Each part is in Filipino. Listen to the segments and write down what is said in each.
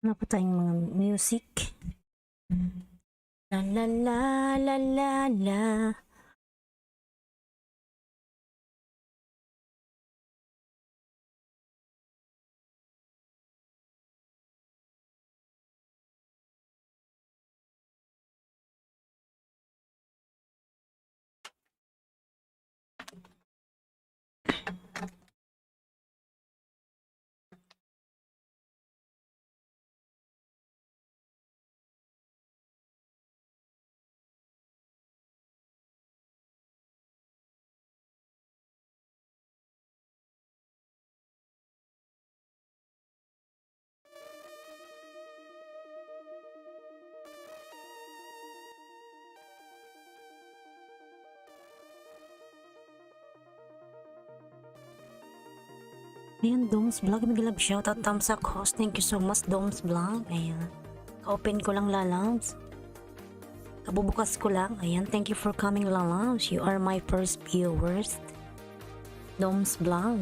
Wala pa tayong mga music. La la la la la la. Ayan, Doms Vlog. Mag-love shoutout, thumbs up, host. Thank you so much, Doms Vlog. Ayan. Ka-open ko lang, lalams. Kabubukas ko lang. Ayan, thank you for coming, lalams. You are my first viewers. Doms Vlog.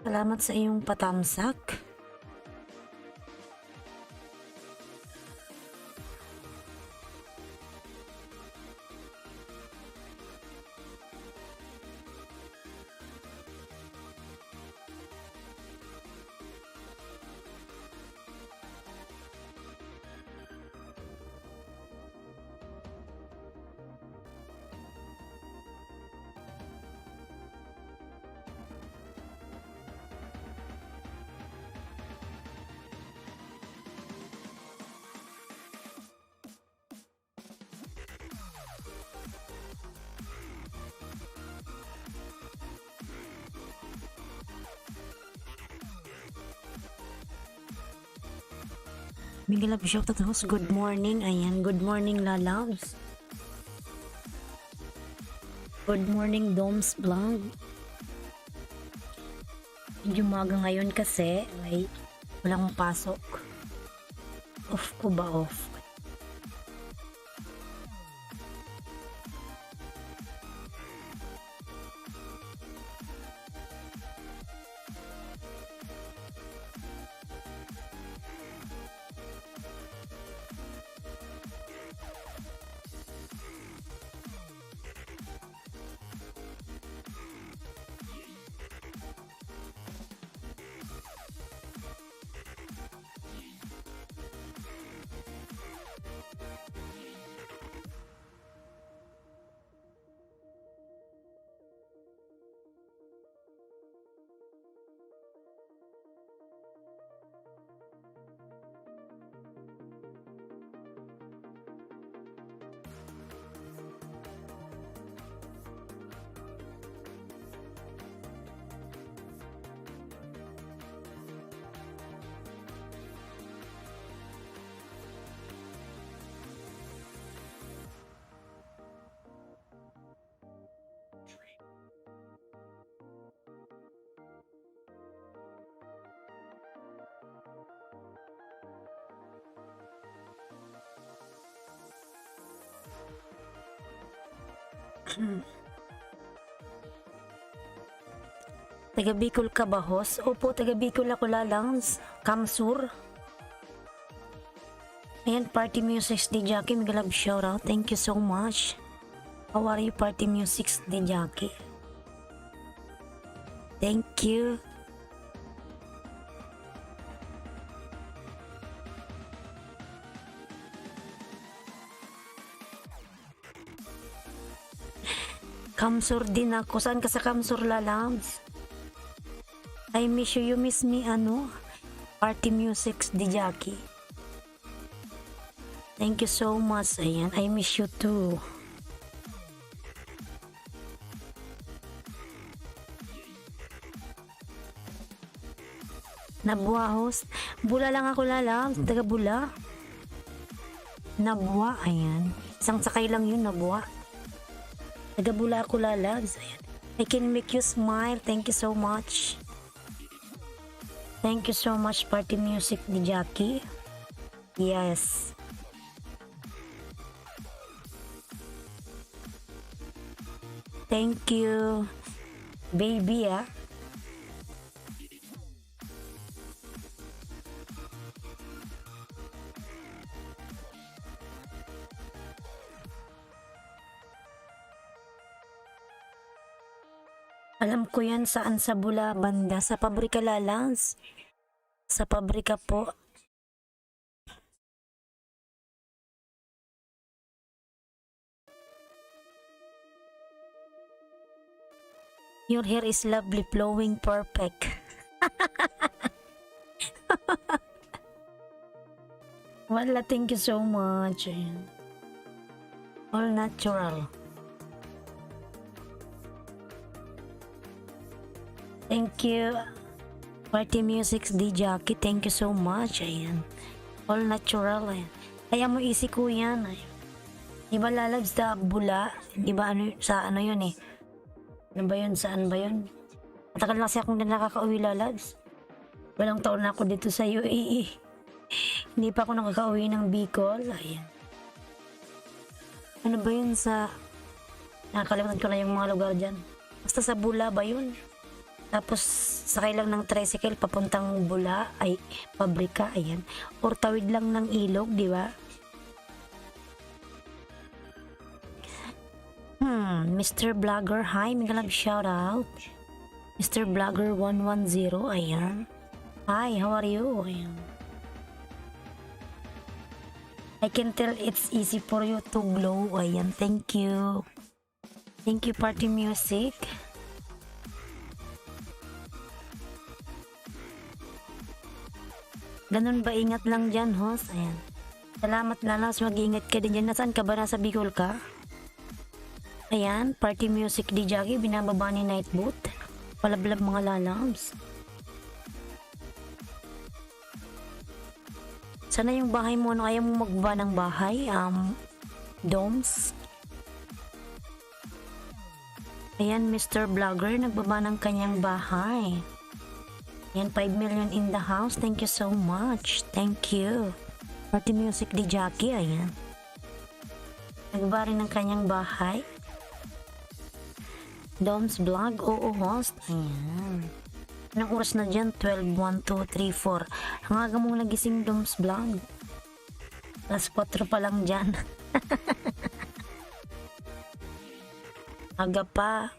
Salamat sa iyong patamsak. Miguel Love shoutout, host. Good morning. Ayan, good morning, lalabs. Good morning, Doms Vlog. Medyo umaga ngayon kasi ay walang pasok. Off ko ba off? Taga Bicol ka ba, host? Opo, taga Bicol ako, lalams. Kamsur. Ayan, Party Musics di Jackie. Miguel Love shoutout. Thank you so much. How are you, Party Musics di Jackie? Thank you. Kamsur din ako. Saan ka sa Kamsur, lalams? I miss you. You miss me, ano? Party Musics di Jackie. Thank you so much. Ayan, I miss you too. Nabwa, host. Bula lang ako, lalams. Taga Bula. Nabwa, ayan. Isang sakay lang yun, Nabwa. Taga Bula ako, lalams. Ayan. I can make you smile. Thank you so much. Thank you so much, Party Music ni Jackie. Yes. Thank you. Baby, ah. Alam ko yan saan sa Bula, banda. Sa pabrika lalans. Sa pabrika po. Your hair is lovely, flowing, perfect. Wala, thank you so much. Ayan. All natural. Thank you. Party Music D Jackie, thank you so much. Ayan. All natural. Ayan. Kaya mo isi ko yan. Ayan. Diba lalabs sa Bula? Diba ano, sa ano yun eh? Ano ba yun? Saan ba yun? Matagal na kasi akong nakakauwi lalabs. Walang taon na ako dito sa UAE. Hindi pa ako nakakauwi ng Bicol. Ayan. Ano ba yun sa... Nakakalimutan ko na yung mga lugar dyan. Basta sa Bula ba yun? Tapos sakay lang ng tricycle papuntang Bula ay pabrika. Ayan. Or tawid lang ng ilog, di ba? Mr. Vlogger, hi, mga love shout out. Mr. Vlogger 110, ayan. Hi, how are you? Ayan. I can tell it's easy for you to glow. Ayan, thank you. Thank you, Party Music. Ganun ba? Ingat lang dyan, host. Ayan. Salamat lalas, mag-ingat ka din dyan. Nasaan ka ba? Nasa Bicol ka? Ayan, Party Music di Jackie, binababa ni Nightboot. Palablab mga lalams. Sana yung bahay mo, ano, ayaw mo magbaba ng bahay? Domes. Ayan, Mr. Vlogger, nagbaba ng kanyang bahay. Ayan, 5 million in the house. Thank you so much. Thank you. Party Music di Jackie, ayan. Nagbaba rin ng kanyang bahay. Dom's Vlog, oo host. Ayan. Anong oras na dyan? 12, 1, 2, 3, 4. Ang aga mong nagising, Dom's Vlog. Alas 4 pa lang dyan. Aga pa.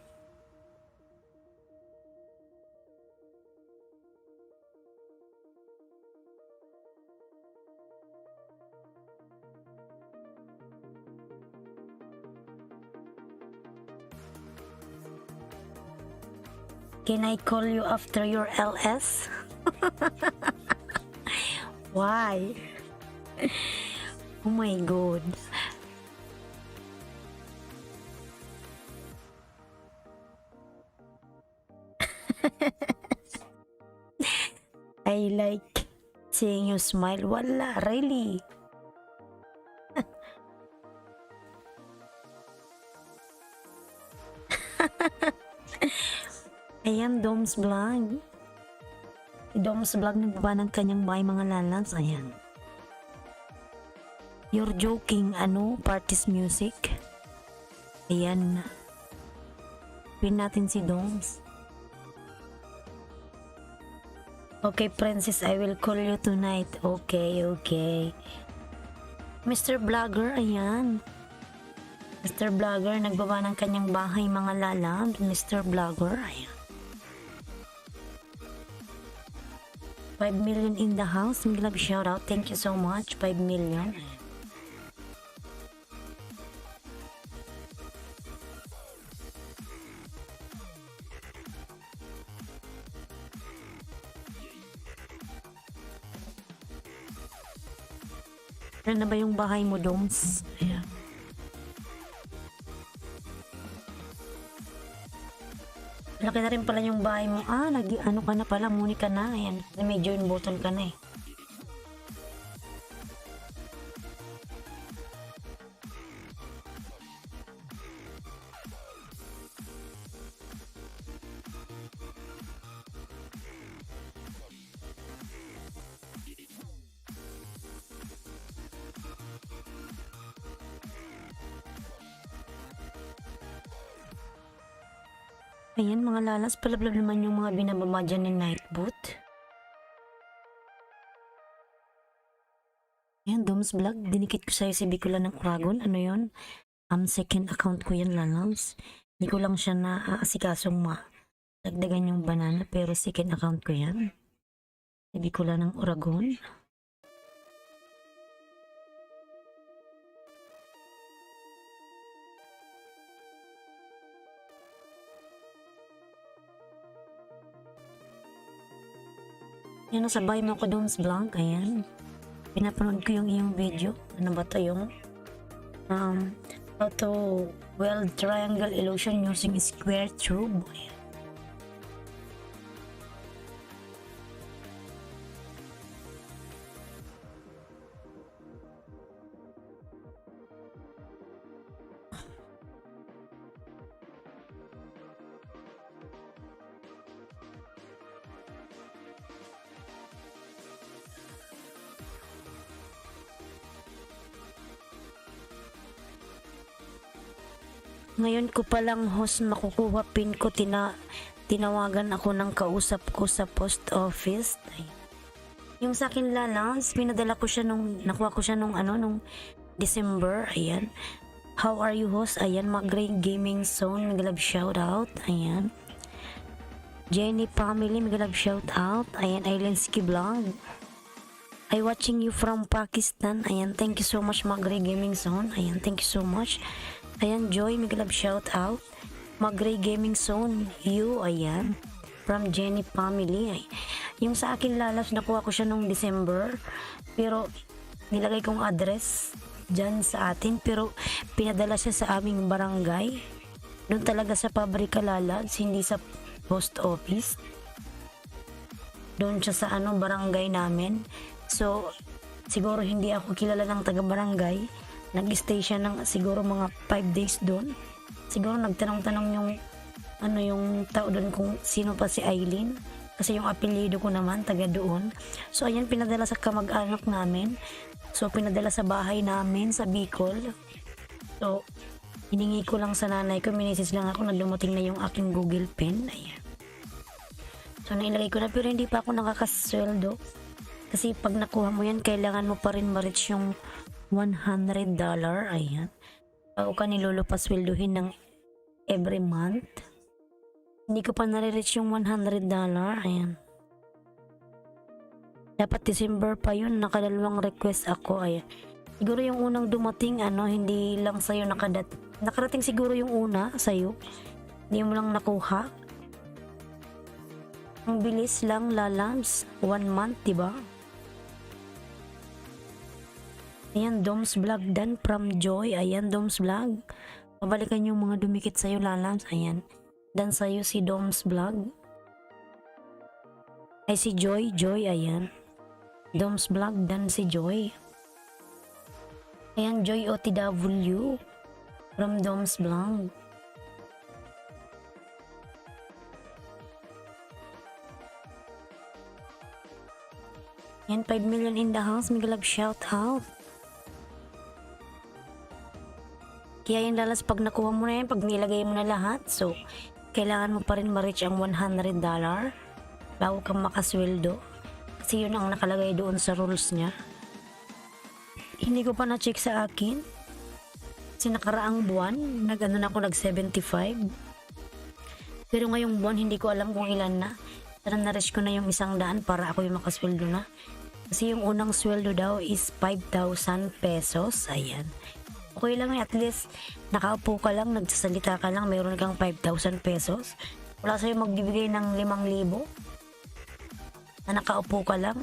Can I call you after your LS? Why? Oh my God. I like seeing you smile. Wala, really. Ayan, Dom's Vlog. Dom's Vlog nagbaba ng kanyang bahay mga lalans. Ayan. You're joking, ano? Party's Music. Ayan. Pin natin si Doms. Okay, Princess, I will call you tonight. Okay, okay. Mr. Vlogger, ayan. Mr. Vlogger, nagbaba ng kanyang bahay mga lalabs. Mr. Vlogger, ayan. 5 million in the house. May love shout out. Thank you so much. 5 million. Ano na ba yung bahay mo, Doms? Ayan. Laki na rin pala yung bahay mo. Ah, ano ka na pala, muni ka na. Ayan, may join button ka na eh. Ayan mga lalas, palablab naman yung mga binababa dyan ni Nightboot. Ayan, Doms Vlog, dinikit ko sa'yo si Bicula ng Uragon. Ano yon? Second account ko yan, lalams. Hindi ko lang siya naasikasong dagdagan yung banana, pero second account ko yan. Si Bicula ng Uragon. Yan, nasabay mo ko Doms Vlog. Ayan. Pinapanood ko yung iyong video. Ano ba to yung how to weld triangle illusion using square tube. Ayan. Ngayon ko palang host makukuha pin ko, tinawagan ako ng kausap ko sa post office. Ay. Yung sa akin lalans, pinadala ko siya nakuha ko siya nung December. Ayan. How are you host? Ayan, Magray Gaming Zone, mag-love shout out. Ayan. Jenny Family, mag-love shout out. Ayan, Islandsky Vlog. I watching you from Pakistan. Ayan, thank you so much Magray Gaming Zone. Ayan, thank you so much. Ayan, Joy, mag-love shout out. Magray Gaming Zone, you, ayan. From Jenny Family. Ay. Yung sa akin lalas, nakuha ko siya nung December. Pero, nilagay kong address dyan sa atin. Pero, pinadala siya sa aming barangay. Doon talaga sa pabrika lalas, hindi sa post office. Doon siya sa barangay namin. So, siguro hindi ako kilala ng taga-barangay. Nag-stay siya ng siguro mga 5 days doon. Siguro nagtanong-tanong yung tao doon kung sino pa si Eileen. Kasi yung apelyido ko naman, taga doon. So, ayan, pinadala sa kamag-anak namin. So, pinadala sa bahay namin, sa Bicol. So, hiningi ko lang sa nanay ko. Minisis lang ako na dumating na yung aking Google Pen. Ayan. So, nailagay ko na pero hindi pa ako nakakasweldo. Kasi pag nakuha mo yan, kailangan mo pa rin ma-reach yung $100. Ayan. Bago ka nilulupasweldohin ng every month. Hindi ko pa nare-reach yung $100. Ayan. Dapat December pa yun. Nakadalawang request ako. Ayan. Siguro yung unang dumating, hindi lang sa'yo nakarating siguro yung una sa'yo. Hindi mo lang nakuha. Ang bilis lang, lalams. 1 month, diba? Ayan, Doms Vlog dan from Joy. Ayan, Doms Vlog. Pabalikan yung mga dumikit sa'yo, lalams. Ayan. Dan sa'yo si Doms Vlog. Ay, si Joy. Joy, ayan. Doms Vlog dan si Joy. Ayan, Joy OTW. From Doms Vlog. Ayan, 5 million in the house. Mag-love shout out. Kaya yung lalas, pag nakuha mo na yan, pag nilagay mo na lahat, so, kailangan mo pa rin ma-reach ang $100 bago kang makasweldo. Kasi yun ang nakalagay doon sa rules niya. Hindi ko pa na-check sa akin. Kasi nakaraang buwan, nag-75. Pero ngayong buwan, hindi ko alam kung ilan na. Pero na-reach ko na yung 100 para ako yung makasweldo na. Kasi yung unang sweldo daw is 5,000 pesos. Ayan. Okay lang, at least nakaupo ka lang, nagsasalita ka lang, mayroon kang 5,000 pesos. Wala sa'yo magbibigay ng 5,000 na nakaupo ka lang.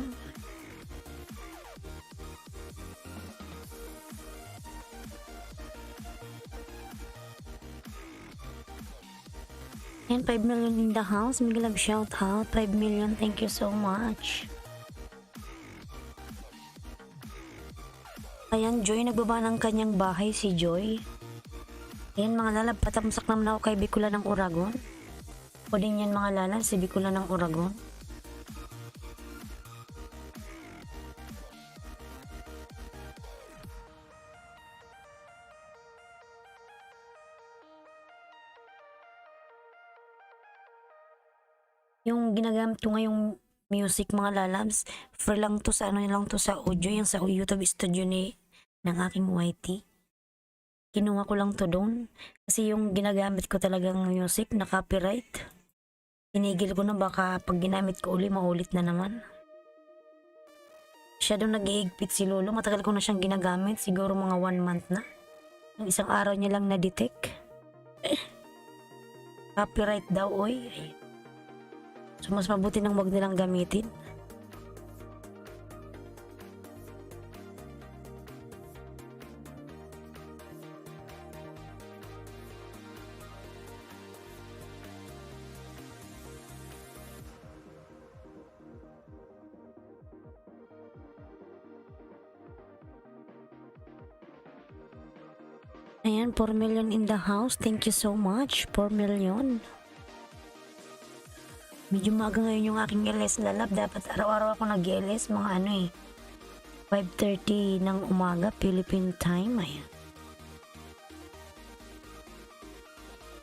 And 5 million in the house. Mag-love shout out. 5 million. Thank you so much. Ayan, Joy, nagbaba ng kanyang bahay si Joy. Ayan mga lalab, patamsak naman ako kay Bicula ng Uragon. O din yan mga lalab, si Bicula ng Uragon. Yung ginagamit ko ngayong music mga lalabs, free lang to sa ano lang to sa audio, yung sa YouTube studio ng aking YT. Kinuha ko lang to doon. Kasi yung ginagamit ko talagang music na copyright. Tinigil ko na baka pag ginamit ko uli, maulit na naman. Siya doon nag-iigpit si Lolo. Matagal ko na siyang ginagamit. Siguro mga 1 month na. Ng isang araw niya lang na-detect. Copyright daw, oy. So mas mabuti nang wag nilang gamitin. Ayan, 4 million in the house. Thank you so much. 4 million. Medyo maaga ngayon yung aking LS lalab. Dapat araw-araw ako nag-LS. Mga ano 5:30 ng umaga, Philippine time. Ayan.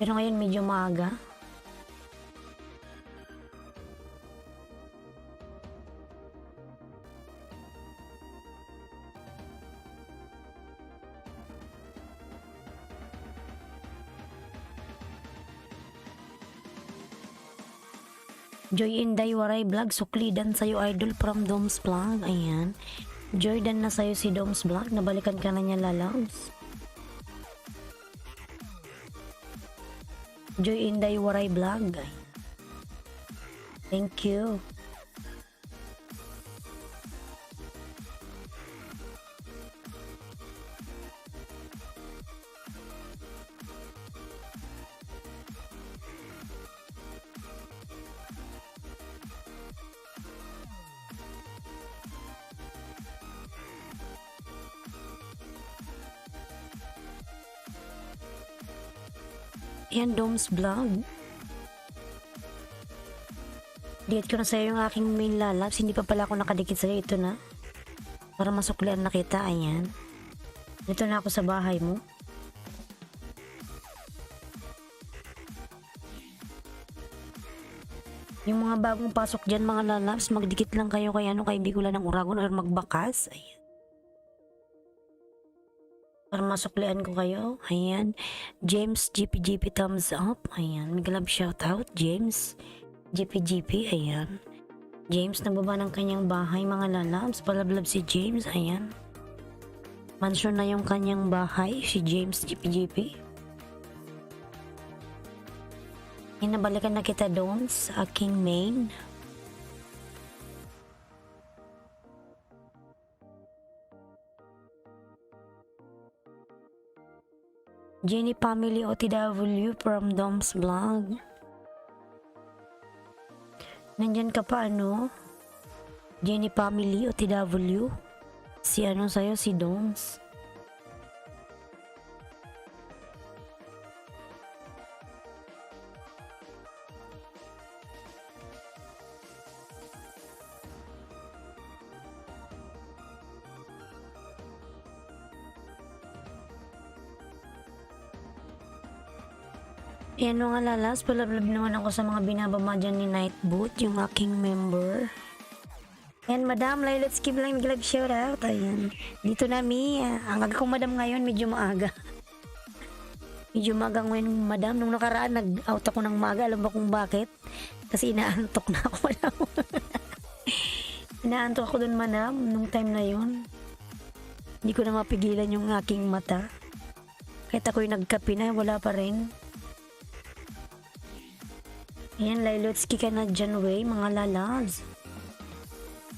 Pero ngayon medyo maaga. Joy Inday Waray Vlog, suklidan sa'yo idol from Doms Vlog. Ayan. Joy dan na sa'yo si Doms Vlog. Nabalikan ka na niya lalabs. Joy Inday Waray Vlog. Thank you. Yan, Doms Vlog. Dito ko na sa'yo yung aking main lalabs. Hindi pa pala ako nakadikit sa'yo. Ito na. Para masuklian na kita. Ayan. Dito na ako sa bahay mo. Yung mga bagong pasok dyan mga lalabs, magdikit lang kayo kay kay Bicol ng Uragon or magbakas. Ayan. Para masuklian ko kayo. Ayan. James GPGP thumbs up. Ayan. May love shoutout. James GPGP. Ayan. James nababa ng kanyang bahay mga lalabs. Palablab si James. Ayan. Mansion na yung kanyang bahay. Si James GPGP. Ayan. Nabalikan na kita doon sa aking main. Jenny Family OTW from Doms Vlog. Nandyan ka pa Jenny Family OTW. Si sa'yo si Doms. Yan mga lalas, palablab naman ako sa mga binababa dyan ni Nightboot, yung aking member. Yan madam, let's give lang mag-live shoutout. Ayan, dito na mi, ang aga kong madam ngayon, medyo maaga. Medyo maaga ngayon madam, nung nakaraan nag-out ako ng maaga, alam ba kung bakit? Kasi inaantok na ako madam. Inaantok ako dun madam, nung time na yun. Hindi ko na mapigilan yung aking mata. Kahit ako'y nagkape na, wala pa rin. Ayan, Lailotski ka na dyan, way, mga lalabs.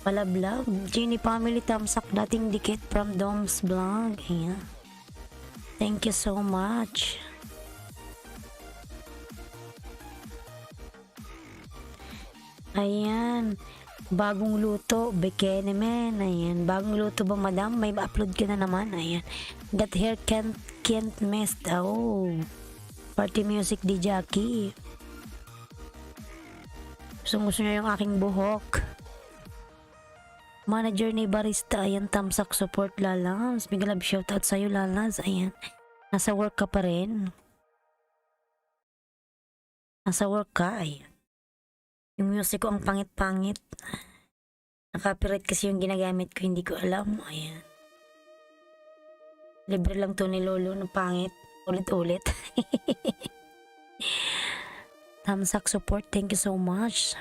Palablab. Jenny Family thumbs up, dating dikit from Doms Vlog. Ayan. Thank you so much. Ayan. Bagong luto, bikini man. Ayan. Bagong luto ba, madam? May upload ka na naman. Ayan. That hair can't mess. Oh. Party music di Jackie. Gusto niya yung aking buhok. Manager ni Barista, ayan, thumbs up support lalabs. Big love shoutout sa'yo lalabs. Ayan. Nasa work ka pa rin. Nasa work ka, ayan. Yung music ko ang pangit-pangit. Copyright kasi yung ginagamit ko, hindi ko alam. Ayan. Libre lang to ni Lolo ng pangit. Ulit-ulit. Tamsak support, thank you so much.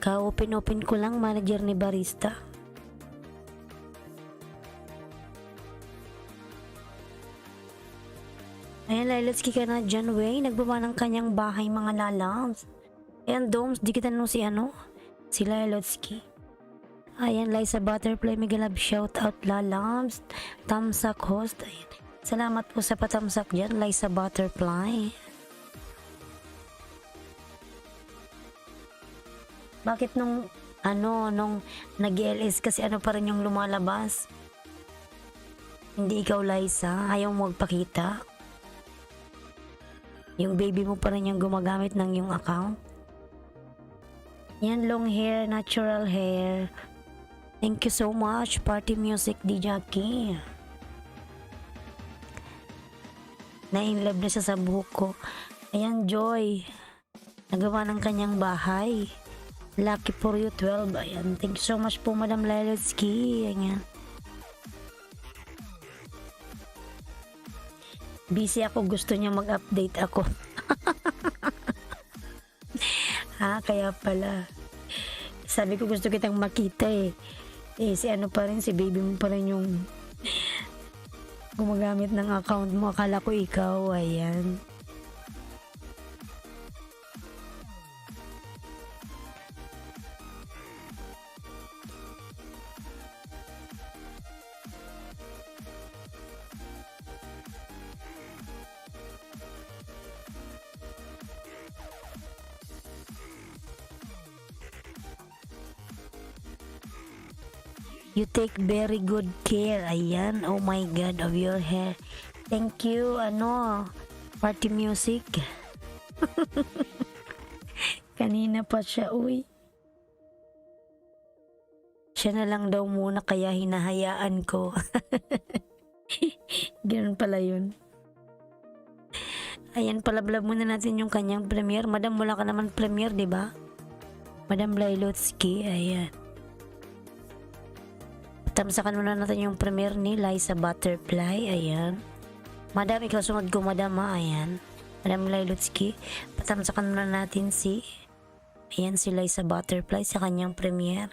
Ka-open-open ko lang, manager ni Barista. Ayan, Lailotsky ka na dyan, wey. Nagbaba ng kanyang bahay, mga lalams. Ayan, Doms, di kita nung si si Lailotsky. Ayan, Liza Butterfly, mega love shout out, lalams. Tamsak host. Ayan. Salamat po sa patamsak dyan, Liza Butterfly. Bakit nung nag-LS kasi pa rin yung lumalabas? Hindi ikaw, Liza, ayaw mo magpakita. Yung baby mo pa rin yung gumagamit ng yung account. Yan, long hair, natural hair. Thank you so much, Party Music di Jackie. Na-inlove na siya sa buhok ko. Ayan, Joy. Nagawa ng kanyang bahay. Lucky for you, 12. Ayan. Thank you so much po, Madam Lailotsky. Ayan. Busy ako. Gusto niya mag-update ako. Kaya pala. Sabi ko gusto kitang makita eh. Si pa rin, si baby mo pa rin yung gumagamit ng account mo. Akala ko ikaw. Ayan. You take very good care, ayan, oh my god, of your hair. Thank you, Party Music. Kanina pa siya, uy. Siya na lang daw muna kaya hinahayaan ko. Ganun pala yun. Ayan, palablab muna natin yung kanyang premiere. Madam, wala ka naman premiere, di ba? Madam Lailotsky, ayan. Tamsakan muna natin yung premiere ni Liza Butterfly, ayan. Madam, ikaw sunod ko, Madam, ayan. Madam Lailotsky, patamsakan muna natin si Liza Butterfly sa kanyang premiere.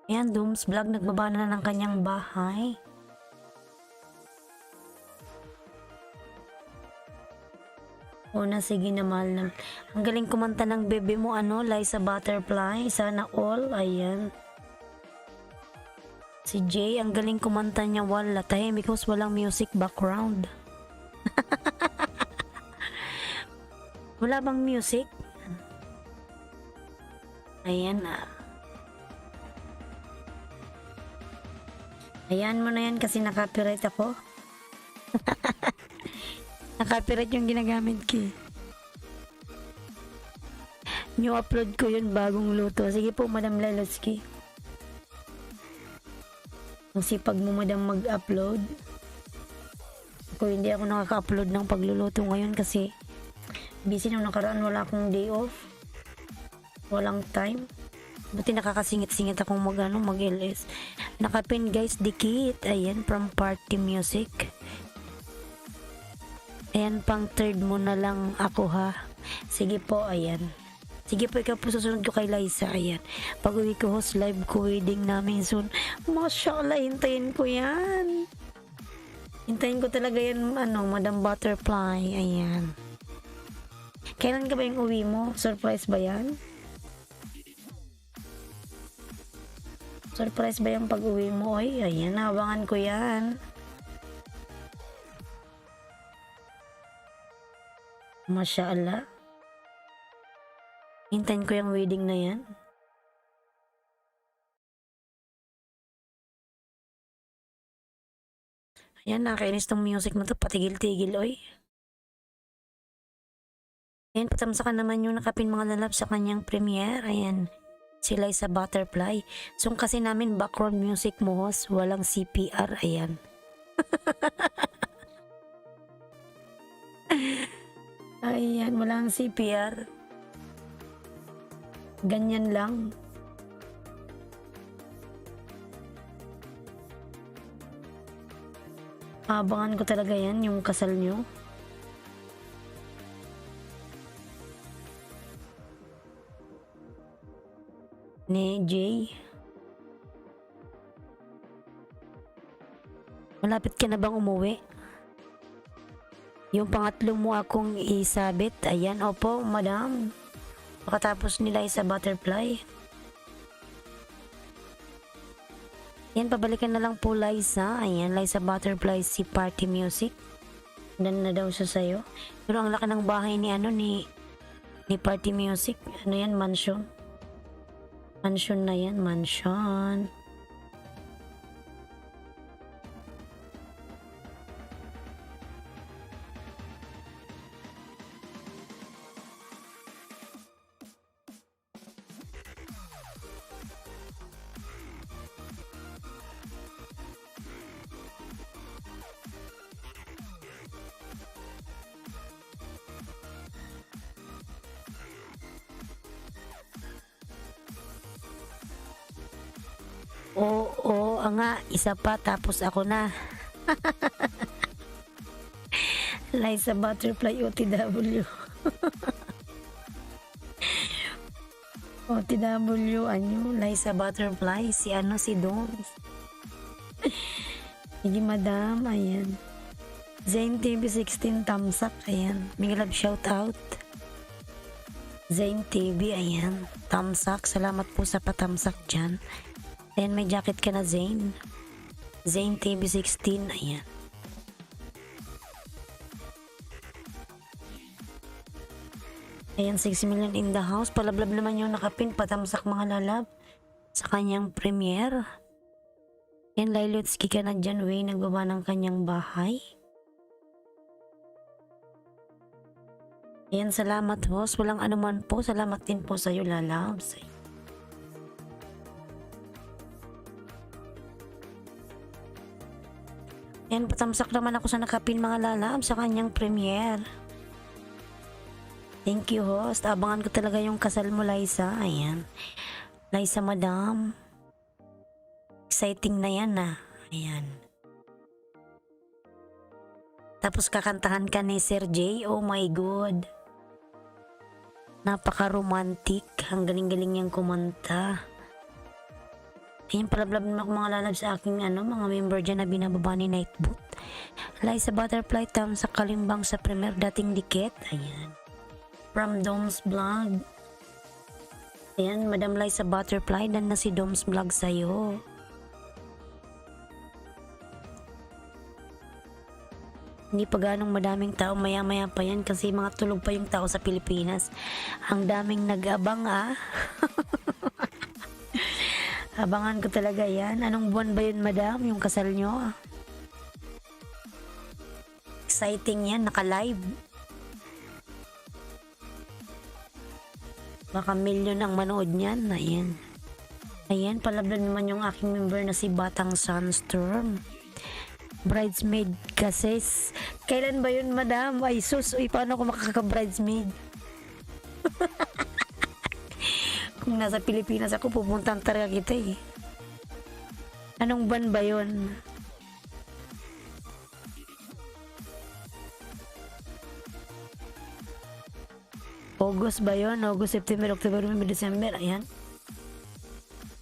Ayan, Dooms Vlog, nagbaba na ng kanyang bahay. Sige na, mahal na. Ang galing kumanta ng bebe mo, Liza Butterfly. Sana all, ayan. Si Jay, ang galing kumanta niya, wala. Tahimik because walang music background. Wala bang music? Ayan, Ayan mo na yan kasi na-copyright ako. Na-copyright yung ginagamit ko. New upload ko yun, bagong luto. Sige po, Madam Lailotsky. Ang sipag mo, Madam, mag-upload. Hindi ako nakaka-upload ng pagluluto ngayon kasi busy nung nakaraan, wala akong day off. Walang time. Buti nakakasingit-singit akong mag-LS. Nakapin, guys, dikit. Ayan, from Party Music. Ayan, pang third mo na lang ako, ha. Sige po, ayan. Sige po, ikaw po susunod ko kay Liza, ayan. Pag uwi ko, host live ko, wedding namin soon. Mashallah, hintayin ko yan. Hintayin ko talaga yan, Madam Butterfly, ayan. Kailan ka ba yung uwi mo? Surprise ba yan? Surprise ba yung pag-uwi mo? Ay, ayan, nabangan ko yan. Mashallah. Hintayin ko yung wedding na yan. Ayan, nakakainis tong music na to. Patigil-tigil, oy. Ayan, patamsakan naman yung nakapin mga lalap sa kanyang premiere. Ayan. Sila sa butterfly. So kasi namin background music mo host, walang CPR, ayan. Ayan, walang CPR. Ganyan lang. Abangan ko talaga yan, yung kasal nyo. Ni Jay. Malapit ka na bang umuwi? Yung pangatlo mo akong isabit. Ayan, opo, madam. Pakatapos nila sa butterfly. Yan, pabalikan na lang po Liza. Ayan, Liza Butterfly si Party Music. Dan na daw siya sa'yo. Pero ang laki ng bahay ni ni Party Music. Ano yan, mansion? Mansion na yan, mansion. Oo, nga, isa pa tapos ako na. Liza Butterfly OTW. OTW, Liza Butterfly, si Doms. Sige madam, ayan. Zane TV 16 thumbs up, ayan. May love shout out. Zane TV, ayan. Thumbs up, salamat po sa patamsak dyan. Ayan, may jacket ka na, Zane. Zane TV 16, ayan. Ayan, 6 million in the house. Palablab naman yung nakapin, patamsak mga lalab. Sa kanyang premiere. Ayan, Lilotski ka na dyan, Way. Nagbaba ng kanyang bahay. Ayan, salamat, host. Walang anuman po. Salamat din po sa'yo, lalabs. Ayan, patamsak naman ako sa nakapin mga lalab sa kanyang premiere. Thank you, host. Abangan ko talaga yung kasal mo, Liza. Ayan. Liza, madam. Exciting na yan, Ayan. Tapos kakantahan ka ni Sir J. Oh my God. Napaka-romantic. Ang galing-galing niyang kumanta. Ayan, palablab naman ako mga lalab sa aking mga member dyan na binababa ni Nightboot. Liza Butterfly tam sa kalimbang sa premier dating dikit. Ayan. From Dom's Vlog. Ayan, Madam Liza Butterfly, dan na si Dom's Vlog sa'yo. Hindi pa ganong madaming tao, maya-maya pa yan kasi mga tulog pa yung tao sa Pilipinas. Ang daming nag-abang Abangan ko talaga yan. Anong buwan ba yun, madam? Yung kasal nyo? Exciting yan. Naka-live. Baka million ang manood niyan. Ayan. Ayan, palablan naman yung aking member na si Batang Sunstorm. Bridesmaid kasi. Kailan ba yun, madam? Ay, sus. Uy, paano ako makaka-bridesmaid? Kung nasa Pilipinas ako, pupuntahan talaga kita Anong ban ba yun? August ba yun? August, September, October, November, December. Ayan.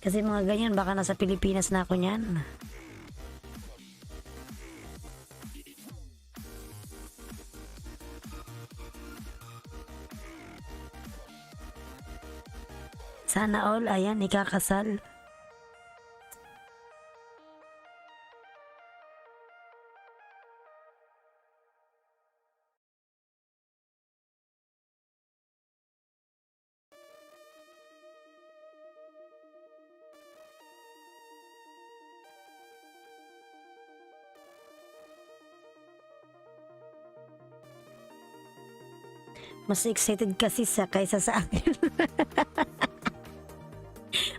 Kasi mga ganyan, baka nasa Pilipinas na ako niyan. Sana all, ayan, ikakasal. Mas excited kasi kaysa sa akin.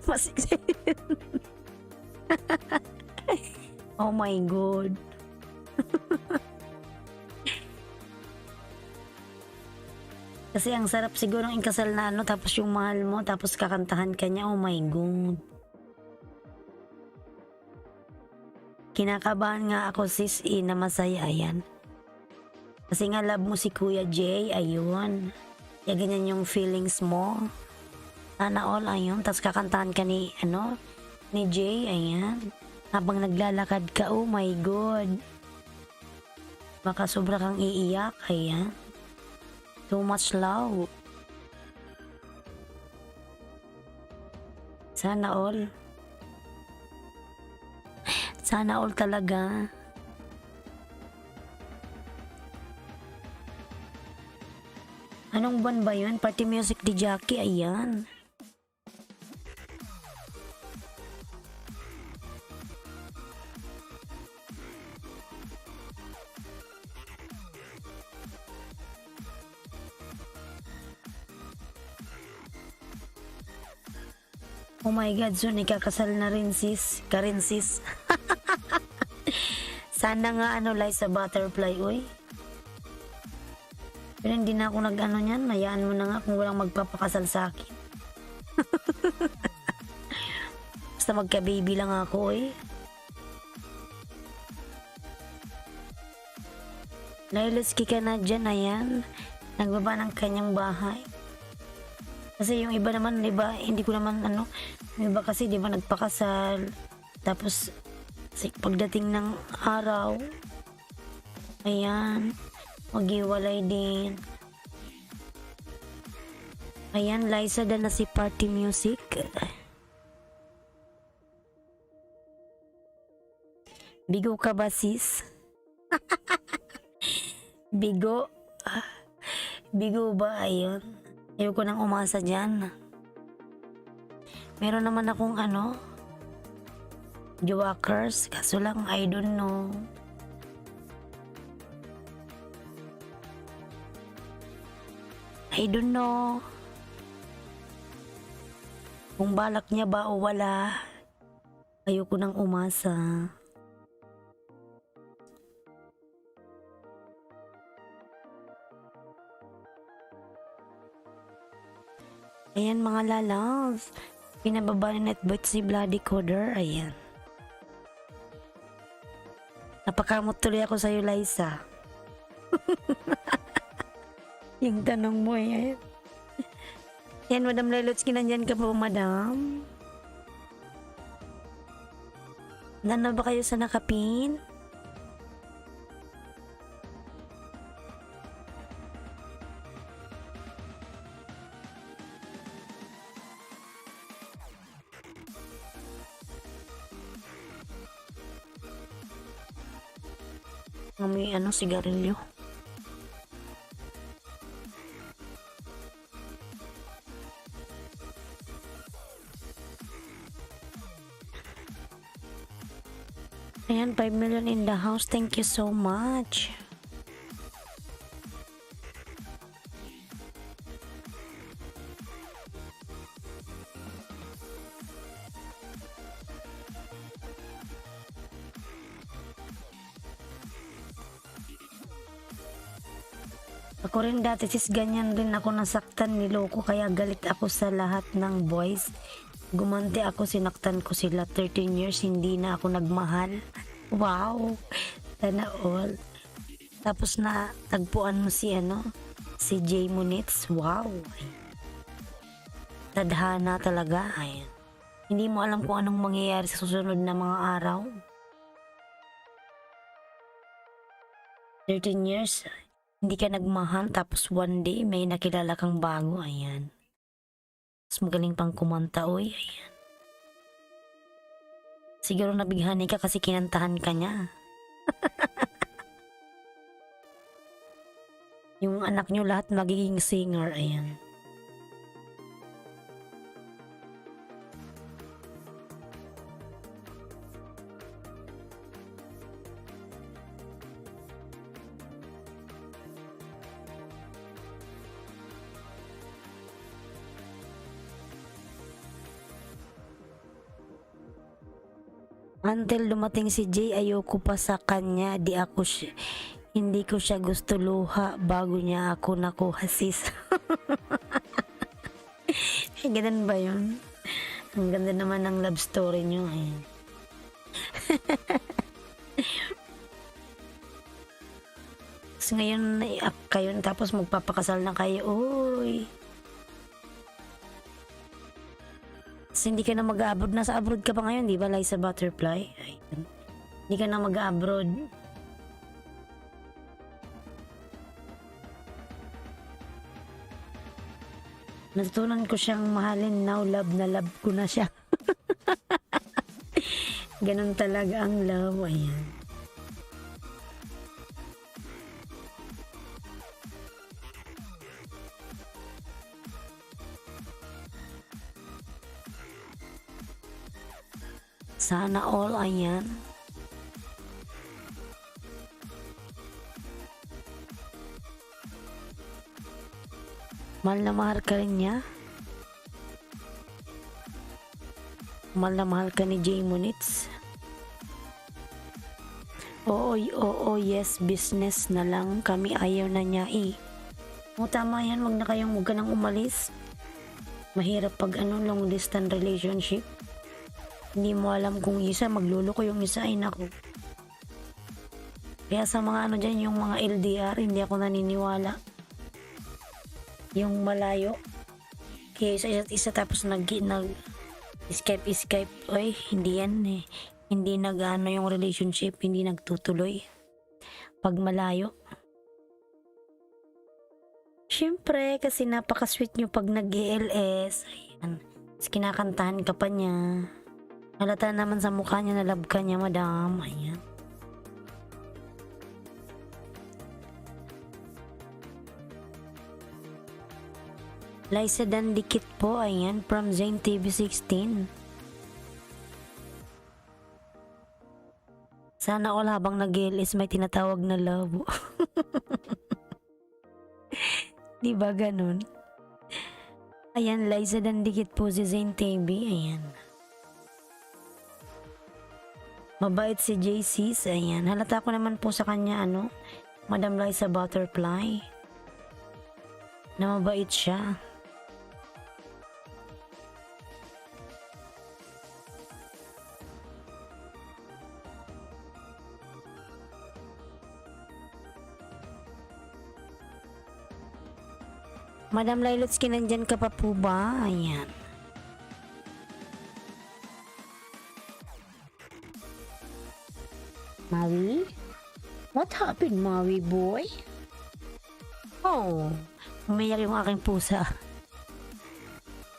Mas oh my God. Kasi ang sarap siguro ng ikasal na ano, tapos yung mahal mo, tapos kakantahan ka niya, oh my God. Kinakabahan nga ako sis, na masaya yan. Kasi nga love mo si Kuya Jay, ayun. Kaya ganyan yung feelings mo. Sana all, ayun. Tapos kakantahan ka ni, ni Jay, ayan. Habang naglalakad ka, oh my God. Baka sobra kang iiyak, ayan. Too much love. Sana all. Sana all talaga. Anong buwan ba yun? Party music di Jackie, ayan. Oh my God, so ikakasal na rin sis. Karin sis. Sana nga Liza Butterfly, uy. Pero hindi na ako nag-ano niyan. Hayaan mo na nga kung walang magpapakasal sa akin. Basta magka-baby lang ako, uy. Lailuski ka na dyan, ayan. Nagbaba ng kanyang bahay. Kasi yung iba naman, diba, hindi ko naman yung iba kasi diba nagpakasal. Tapos, pagdating ng araw, ayan, maghiwalay din. Ayan, Liza na si Party Music. Bigo ka ba sis? Bigo? Bigo ba? Ayun. Ayoko nang umasa dyan. Meron naman akong jowakers. Kaso lang, I don't know. I don't know. Kung balak niya ba o wala. Ayoko nang umasa. Ayan mga lalove, pinababa na netbot si Bloody Coder, ayan. Napakamot tuloy ako sa'yo, Liza. Yung tanong mo, ayan. Yan, Madam Lelotsky, nandyan ka po, Madam? Nandun ba kayo sa nakapin? May sigarilyo. Ayan, 5 million in the house. Thank you so much. Ako rin dati sis, ganyan rin ako nasaktan, niloko, kaya galit ako sa lahat ng boys. Gumanti ako, sinaktan ko sila. 13 years, hindi na ako nagmahal. Wow! Sana all. Tapos na tagpuan mo si si Jay Munitz. Wow! Tadhana talaga. Ayan. Hindi mo alam kung anong mangyayari sa susunod na mga araw. 13 years, hindi ka nagmahal, tapos one day may nakilala kang bago, ayan. Mas magaling pang kumanta, uy, ayan. Siguro nabighani ka kasi kinantahan ka niya. Yung anak niyo lahat magiging singer, ayan. Until dumating si Jay, ayoko pa sa kanya. Hindi ko siya gusto luha bago niya ako nakuha, sis. Ganun ba yun? Ang ganda naman ng love story nyo. Ayan. Tapos ngayon, up kayo, tapos magpapakasal na kayo. Uy. Tapos hindi ka na mag-abroad. Nasa abroad ka pa ngayon, di ba? Liza Butterfly. Ayan. Hindi ka na mag-abroad. Natutunan ko siyang mahalin now. Love na love ko na siya. Ganun talaga ang love. Ayan. Sana all, ayan. Mahal na mahal ka rin niya. Mahal na mahal ka ni Jay Munitz. Oo, yes, business na lang. Kami ayaw na niya eh. O tama yan, wag ka nang umalis. Mahirap pag long distance relationship. Hindi mo alam kung isa, magluloko yung isa, ay naku. Kaya sa mga dyan, yung mga LDR, hindi ako naniniwala. Yung malayo. Kaya sa isa't isa tapos Skype. Oy, hindi yan eh. Hindi yung relationship, hindi nagtutuloy. Pag malayo. Siyempre, kasi napaka-sweet nyo pag nag-ELS. Ayan. Tapos kinakantahan ka pa niya. Halata naman sa mukha niya na love ka niya, madam. Ayan. Liza Dandikit po, ayan, from Zane TV 16. Sana all habang nag-ELS may tinatawag na love. Di ba ganun? Ayan, Liza Dandikit po si Zane TV, ayan. Mabait si JC, ayan. Halata ko naman po sa kanya, Madam Liza Butterfly. Na mabait siya. Madam Lailotsky, nandyan ka pa po ba? Ayan. Maui? What happened, Maui boy? Oh, umiyak yung aking pusa.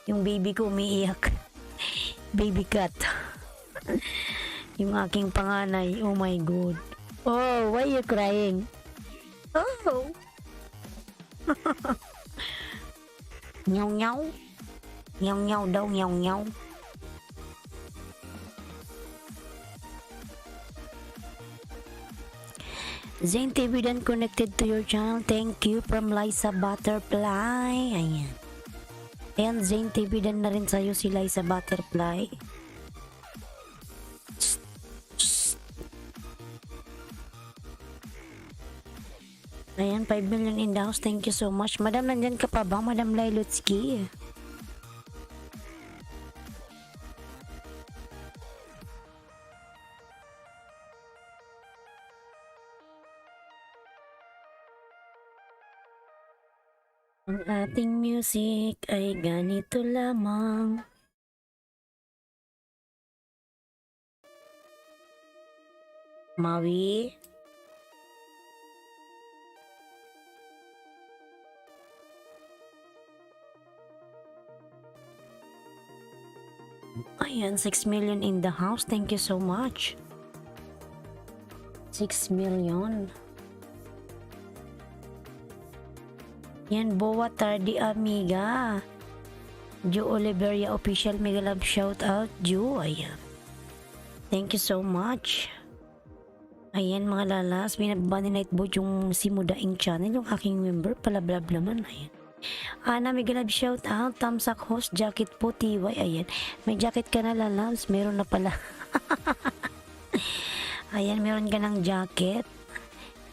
Yung baby ko umiiyak. Baby cat. Yung aking panganay. Oh my God. Oh, why are you crying? Oh. Nyaw. Nyaw daw, nyaw. Zane TV then connected to your channel. Thank you from Liza Butterfly. Ayan. And Zane TV then na rin sa'yo si Liza Butterfly. Ayan, 5 million in the house. Thank you so much. Madam, nandyan ka pa ba? Madam Lailotsky. Ang ating music ay ganito lamang. Maui? Ayan, 6 million in the house. Thank you so much. 6 million. Yan, boa tarde amiga. Jo Oliveria official, mega love shout out. Jo, ayan. Thank you so much. Ayan mga lalas, binababa ni Nightbot yung si Mudaing channel, yung aking member, palablab naman. Ayan. Ana, mega love shout out. Tamsak host, jacket po, TY. Ayan. May jacket ka na, lalabs. Meron na pala. Ayan, meron ka ng jacket.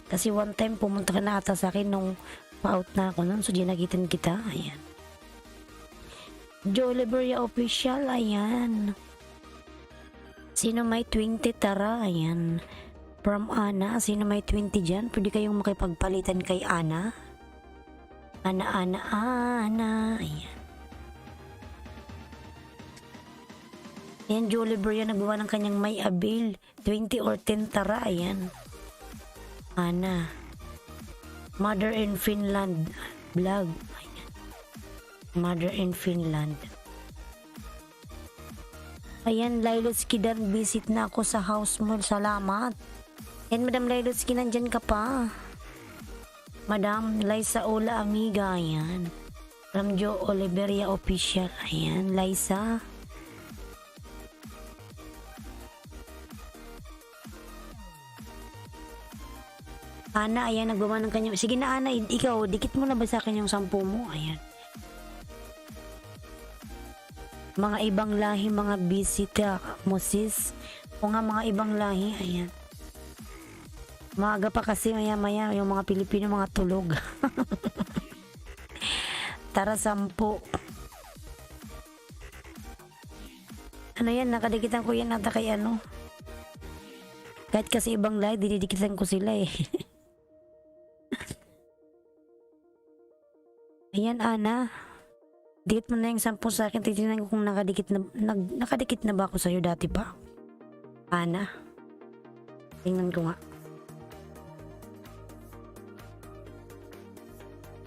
Kasi one time pumunta ka na ata sa akin nung pa-out na ako nun. So, dinagitan kita. Ayan. Joe Liberia Official. Ayan. Sino may 20 tara? Ayan. From Ana. Sino may 20 dyan? Pwede kayong makipagpalitan kay Ana. Ana. Ayan. Ayan, Joe Liberia nagawa ng kanyang may abil. 20 or 10 tara. Ayan. Ana. Mother in Finland. Vlog. Ayan. Mother in Finland. Ayan, Lailotsky dan visit na ako sa house mo. Salamat. Ayan, Madam Lailotsky, nandyan ka pa. Madam Liza Ola Amiga. Ayan. From Joe Oliveria Official. Ayan, Liza. Ana, ayan, nagbawa ng kanyang... Sige na, Ana, ikaw, dikit mo na ba sa akin yung 10 mo? Ayan. Mga ibang lahi, mga bisita mo, sis. O nga, mga ibang lahi, ayan. Maaga pa kasi, maya-maya, yung mga Pilipino, mga tulog. Tara, 10. Ano yan, nakadikitan ko yan ata kay ano. Kahit kasi ibang lahi, didikitan ko sila eh. Ayan, Ana. Dikit mo na yung 10 sa akin. Titignan ko kung nakadikit na ba ako sa'yo dati pa. Ana. Tingnan ko nga.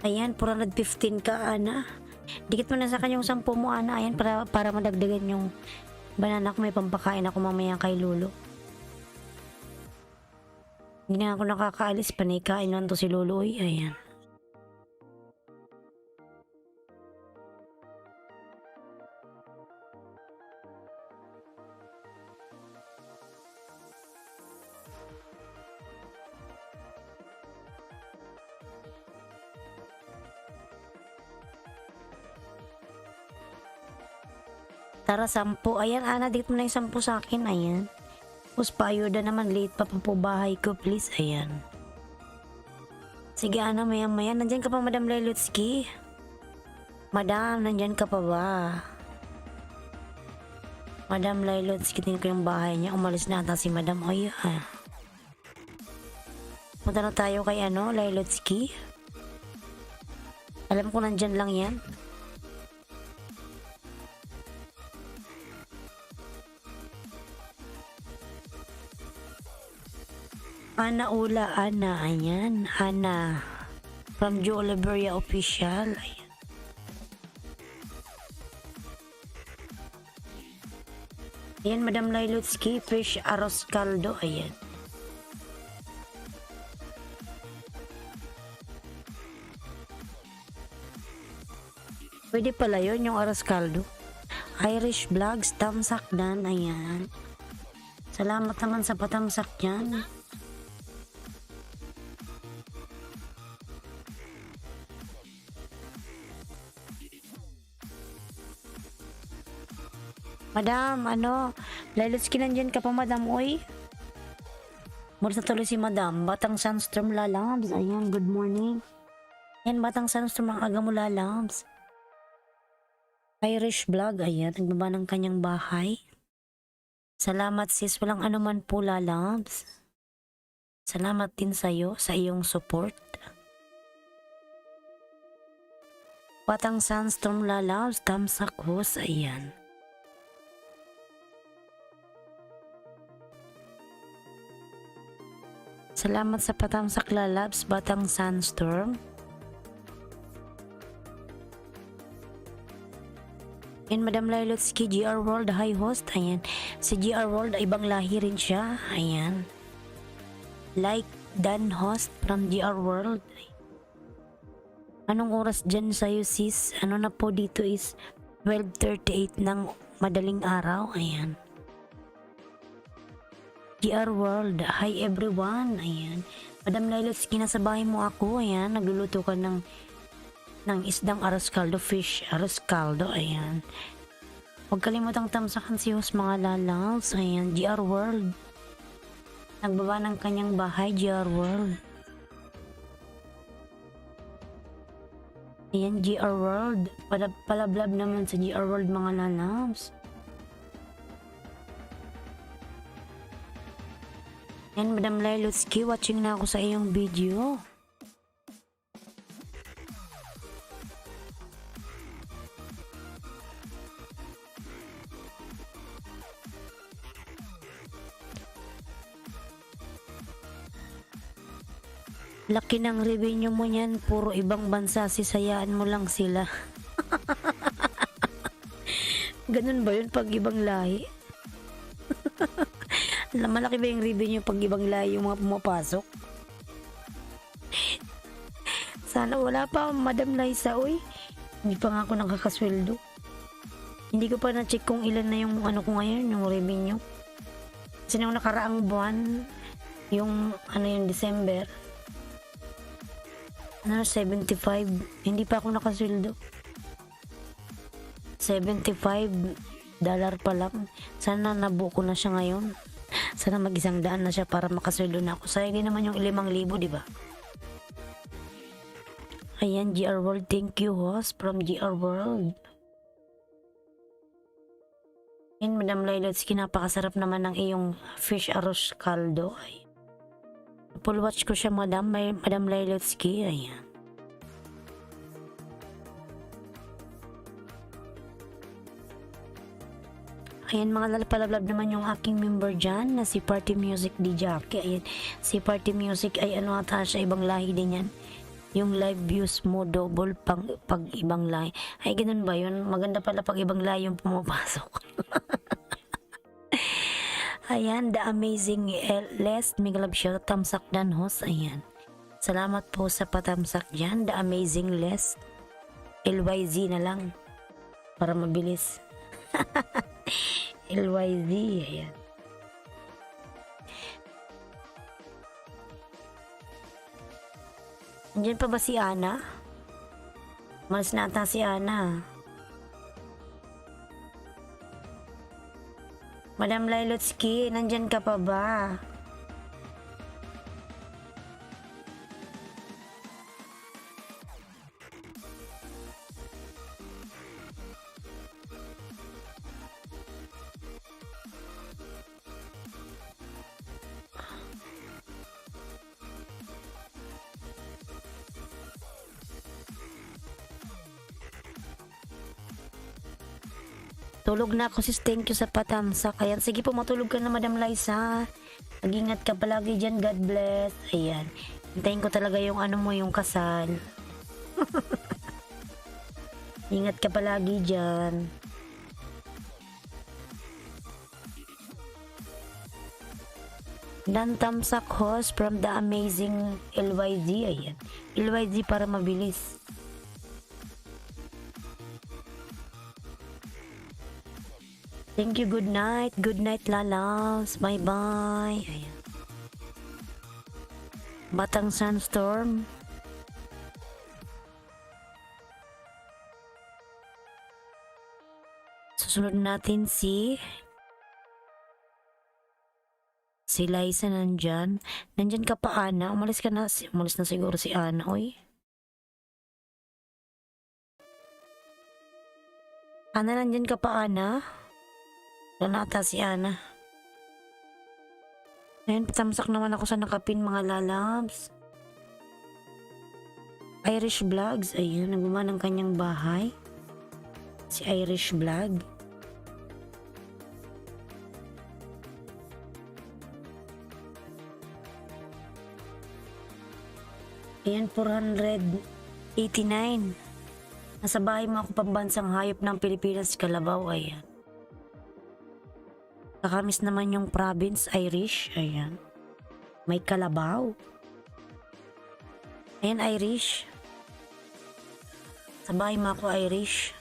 Ayan, 415 ka, Ana. Dikit mo na sa akin yung 10 mo, Ana. Ayan, para madagdagan yung banana ko. May pampakain ako mamaya kay Lolo. Hindi na ako nakakaalis. Panikain lang to si Lolo. Ayan. Tara, 10. Ayan, Ana, dikit mo na yung 10 sa akin. Ayan. Tapos paayuda naman, late pa po bahay ko, please. Ayan. Sige, Ana, maya-maya. Nandyan ka pa, Madam Lailotsky? Madam, nandyan ka pa ba? Madam Lailotsky, tingin ko yung bahay niya. Umalis na ata si Madam. Ay, punta na tayo kay ano, Lailotsky. Alam ko nandyan lang yan. Ana Ula, Ana, ayan, Ana, from Joe Oliveria Official, ayan. Ayan, Madam Lailotsky, fish arroz caldo, ayan. Pwede pala yun, yung arroz caldo. Irish Vlogs, tamsak dan, ayan. Salamat naman sa patamsak yan. Madam, ano, Lailotsky, nandyan ka pa, Madam, oy. Mula sa tuloy si Madam, Batang Sunstorm Lalabs, ayan, good morning. Ayan, Batang Sunstorm, ang aga mo, Lalabs. Irish Vlog, ayan, nagbaba ng kanyang bahay. Salamat, sis, walang anuman po, Lalabs. Salamat din sa'yo, sa iyong support. Batang Sunstorm Lalabs, tamsak hos, ayan. Salamat sa patamsak, Lalabs, Batang Sunstorm. And Madam Lailotsky, GR World, hi host. Ayan. Si GR World, ibang lahi rin siya. Ayan. Like Dan host from GR World. Anong oras dyan sa'yo, sis? Ano na po dito is 12:38 ng madaling araw. Ayan. GR World, hi everyone. Ayan. Madam Lailotsky, nasa bahay mo ako. Ayan, nagluluto ka ng isdang arroz caldo, fish arroz caldo. Ayan. Huwag kalimutang tamsakan si host, mga Lalabs. Ayan, GR World. Nagbaba ng kanyang bahay, GR World. Ayan, GR World. Palablab naman sa GR World mga lalabs. Ayan, Madam Lailutsky, watching na ako sa iyong video. Laki ng revenue mo niyan, puro ibang bansa, sisayaan mo lang sila. Ganun ba yun pag ibang lahi? Malaki ba yung revenue pag ibang lahi yung mga pumapasok? Sana wala pa, Madam Liza, uy. Hindi pa nga ako nakakasweldo. Hindi ko pa na-check kung ilan na yung ano ko ngayon, yung revenue. Kasi nung nakaraang buwan, yung yung December, 75, hindi pa ako nakasweldo. $75 pa lang. Sana nabuo ko na siya ngayon. Sana mag-100 na siya para makasweldo na ako. Sayang din naman yung 5,000, di ba? Ayan, GR World, thank you host from GR World. Ayan, Madam Lailutsky, napakasarap naman ng iyong fish arroz caldo. Ay. Full watch ko siya, Madam Lailutsky. Ayan. Ayan, mga lalapalablab naman yung aking member dyan na si Party Music di Jackie. Ayan, si Party Music ay ano ata siya, ibang lahi din yan. Yung live views mo double pag ibang lahi. Ay, ganun ba yun? Maganda pala pag ibang lahi yung pumapasok. Ayan, The Amazing Les, mega love shout, tamsak dan host. Ayan, salamat po sa patamsak dyan, The Amazing Les. LYZ na lang para mabilis. LYZ, ayan. Andiyan pa ba si Ana? Malis na ata si Ana. Madam Lailutsky, nandyan ka pa ba? Tulog na ako sis, thank you sa patamsak. Ayan, sige po, matulog ka na Madam Liza. Mag-ingat ka palagi dyan, God bless. Ayan, hintayin ko talaga yung ano mo, yung kasal. Ingat ka palagi dyan. Dan tamsak host from The Amazing LYZ. Ayan, LYZ para mabilis. Thank you, good night. Good night, lalas. Bye-bye. Ayan. Batang Sandstorm. Susunod natin si Liza nandyan. Nandyan ka pa, Ana. Umalis ka na. Umalis na siguro si Ana, oy. Ana, nandyan ka pa, Ana? Wala nata si Ana. Ayan, patamsak naman ako sa nakapin mga lalabs. Irish Vlogs. Ayun, naguma ng kanyang bahay. Si Irish Vlog. Ayan, 489. Nasa bahay mo ako pambansang hayop ng Pilipinas, Kalabaw. Ayan. Kakamis naman yung province, Irish. Ayan. May Kalabaw. Ayan, Irish. Sa bahay mo ako, Irish.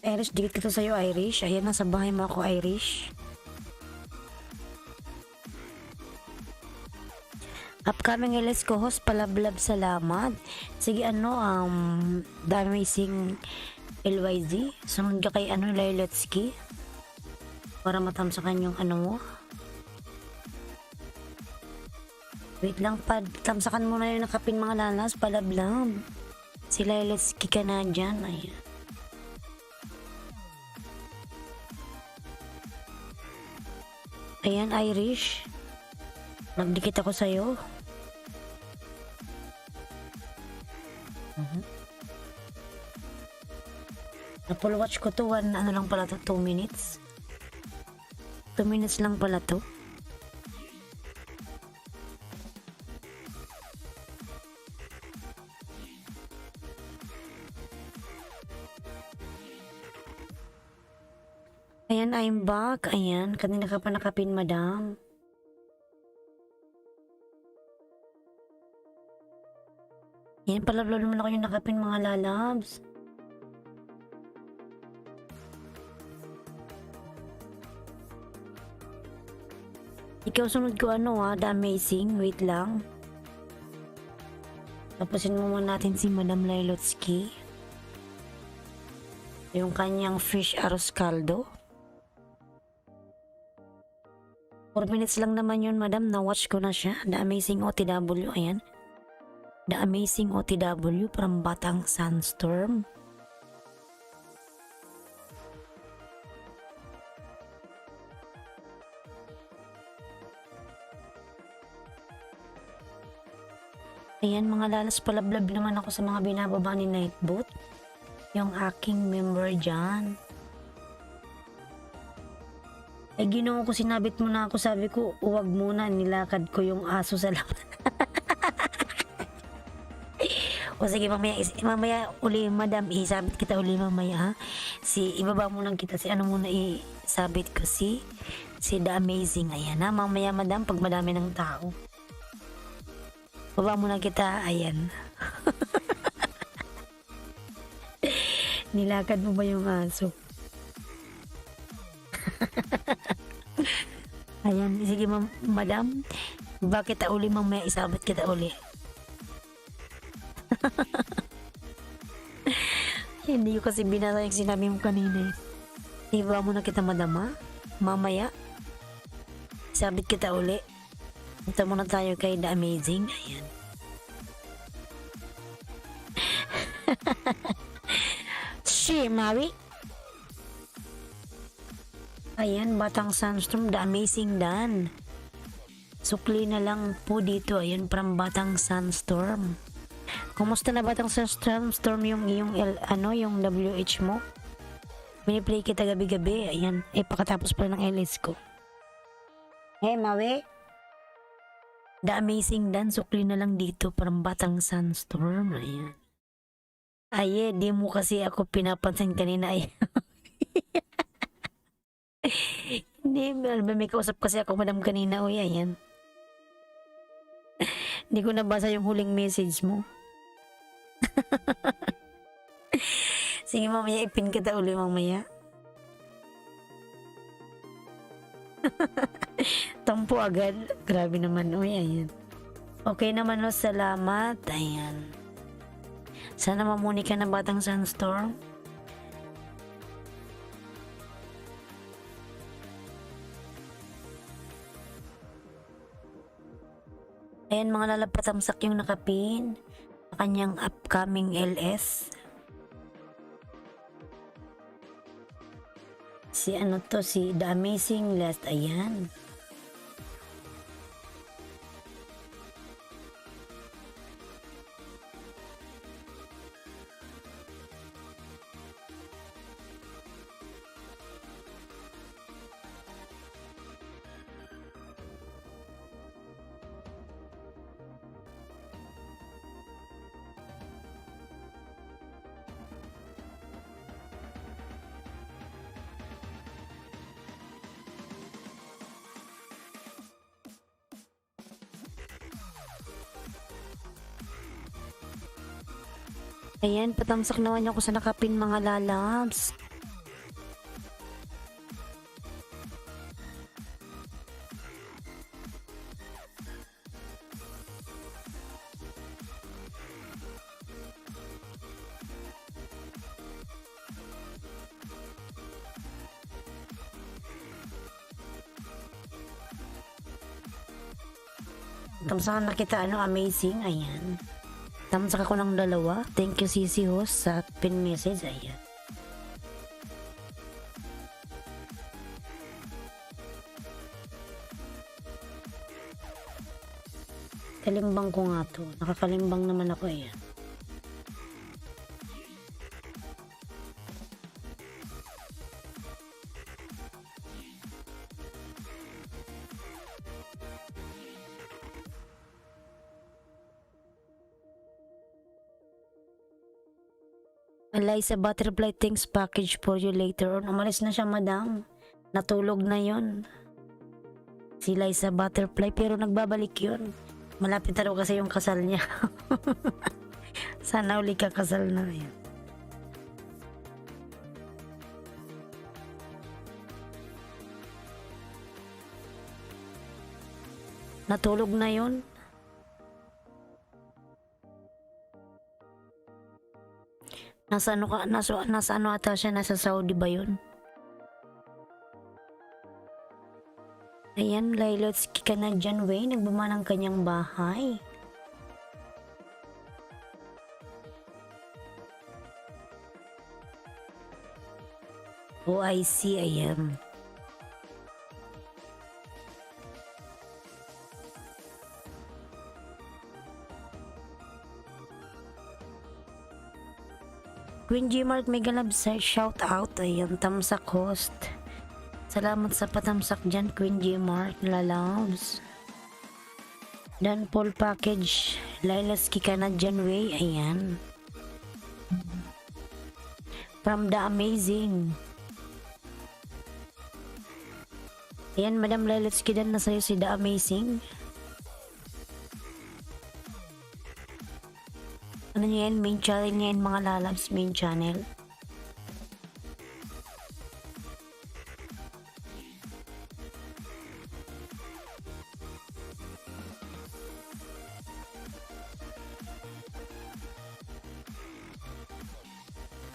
Irish, dikit kita sa'yo, Irish. Ayan, nasa bahay mo ako, Irish. Upcoming LS ko host, palablab, salamat. Sige, Damazing LYZ. Sumunod ka kay Lailotski. Para matamsakan yung mo. Wait lang, tamsakan mo na yung nakapin mga lalas, palablab. Si Lailotski ka na dyan, ayan. Ayan, Irish. Nagdikit ako sa'yo. Apple Watch ko to, lang pala to, 2 minutes. 2 minutes lang pala to. Ayan, I'm back. Ayan, kanina ka pa nakapin, madam. Yan, palablab naman ako yung nakapin, mga lalabs. Ikaw sunod ko Damazing. Wait lang. Tapusin mo muna natin si Madam Lailotski. Yung kanyang fish arroz caldo. 4 minutes lang naman yun, madam. Na-watch ko na siya. The Amazing OTW. Ayan. The Amazing OTW from Batang Sandstorm. Ayan, mga lalas, palablab naman ako sa mga binababa ni Nightbot. Yung aking member dyan. Ay, ginoo ko, sinabit mo na ako. Sabi ko, huwag muna, nilakad ko yung aso sa laban. O sige, mamaya uli, madam, isabit kita uli mamaya, ha? Ibaba mo lang kita, muna isabit ko, si The Amazing. Ayan, ha? Mamaya, madam, pag madami ng tao. Baba mo na kita, ayan. Nilakad mo ba yung aso? Ayan, sige madam, bakit kita uli, mamaya isabit kita uli. Hindi ko kasi binasa yung sinabi mo kanina. Iba mo na kita, madam, ha? Mamaya isabit kita uli. Punta muna tayo kay The Amazing. Ayan. Si Maui. Ayan, Batang Sandstorm, The Amazing Dan. Sukli na lang po dito. Ayan, from Batang Sandstorm. Kumusta na Batang Sandstorm? Yung WH mo? Miniplay kita gabi-gabi. Ayan, pakatapos pala ng LS ko. Hey, Maui. The Amazing Dan, sukli na lang dito from Batang Sandstorm. Ayan. Ay, di mo kasi ako pinapansin kanina. Ay. Hindi, may kausap kasi ako, madam, kanina. Uy, ayan. Hindi ko nabasa yung huling message mo. Sige, mamaya ipin kita uli mamaya. Tampo agad. Grabe naman. Uy, ayan. Okay naman, no, salamat. Ayan. Sana mamuni ka na, Batang Sandstorm. Ayan, mga lalapatamsak yung nakapin sa kanyang upcoming LS. Si The Amazing Last. Ayan. Ayan, patamsak naman ako sa nakapin, mga lalabs. Tamsakan na kita, amazing. Ayan. Tamsak ako ng dalawa. Thank you, CC host, sa pin message. Ayan. Kalimbang ko nga to. Nakakalimbang naman ako. Ayan. Eliza Butterfly, thanks package for you later on. Umalis na siya, madam. Natulog na yon. Si Eliza Butterfly, pero nagbabalik yon. Malapit na raw kasi yung kasal niya. Sana uli kakasal na yan. Natulog na yon. Nasa ano ata siya, nasa Saudi ba yun? Ayan, Lailotsky Canadian Way, nagbuma ng kanyang bahay. Oh, I see, ayan. Queen G Mark Megalab sa shout out. Ayan, tamsak host. Salamat sa patamsak dyan, Queen G Mark Lalabs. Dan Paul package Lailotsky Canadian Way. Ayan. From the amazing. Ayan, Madam Lailotsky, dan na sa'yo si the amazing. Ano niya yan? Main channel niya yan, mga lalabs. Main channel.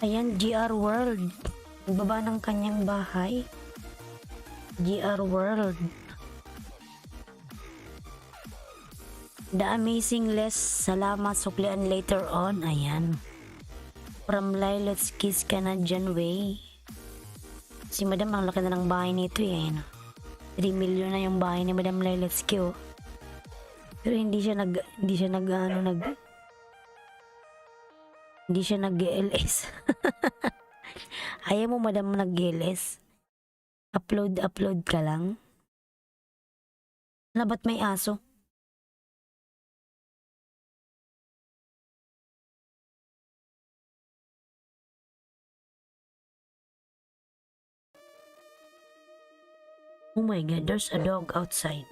Ayan, GR World. Nagbaba ng kanyang bahay. GR World. The amazing Les, salamat, suklian later on. Ayan. From Lailotsky's Canadian Way. Si Madam, ang laki na ng bahay nito eh. Ayan. 3 million na yung bahay ni Madam Lailotsky, oh. Pero hindi siya nag-GLS. Ayaw mo, Madam, nag-GLS. Upload ka lang. Ano, ba't may aso? Oh my God, there's a dog outside.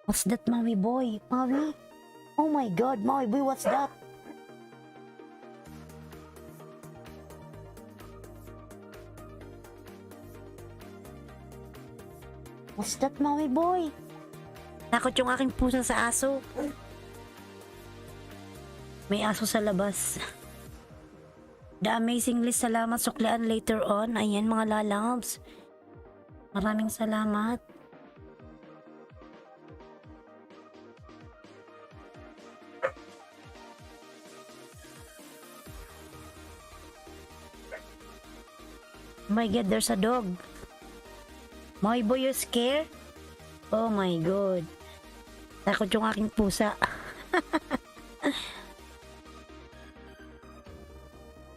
What's that, Maui boy? Maui? Oh my God, Maui boy, what's that? What's that, Maui boy? Takot yung aking pusa sa aso. May aso sa labas. The amazing list, salamat, suklian later on. Ayan, mga lalabs. Maraming salamat. Oh my God, there's a dog. My boy, you scared? Oh my God. Takot yung aking pusa.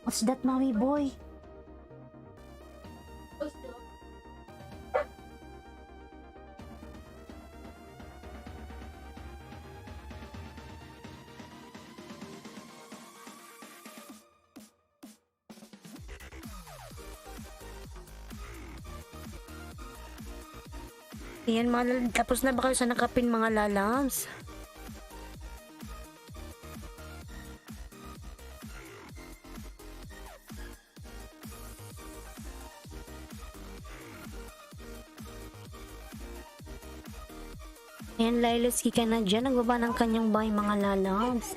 What's that, Maui boy? Ayan, tapos na ba kayo sa nakapin, mga lalams? Ayan, Lailotsky ka na dyan. Nagbaba ng kanyang bahay, mga lalabs.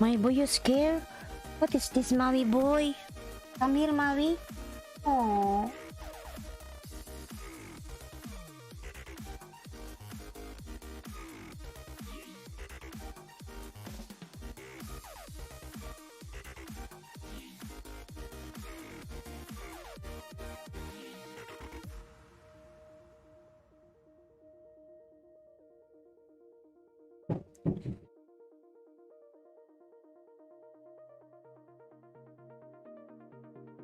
My boy, you scared? What is this, Maui boy? Come here, Maui. Oh.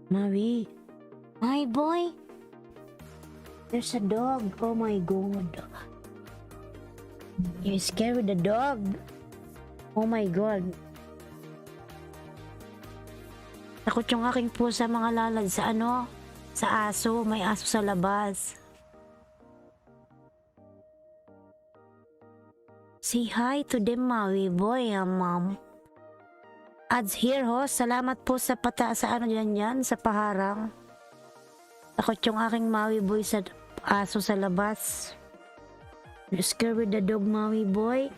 Maui. My boy. There's a dog. Oh my god. You scared with the dog? Oh my god. Takot yung aking pusa mga lalad sa ano? Sa aso. May aso sa labas. Say hi to them, Maui boy, mom. Ads here, host. Salamat po sa sa ano yan, sa paharang. Takot yung aking Maui boy sa aso sa labas. You scared with the dog, Maui boy?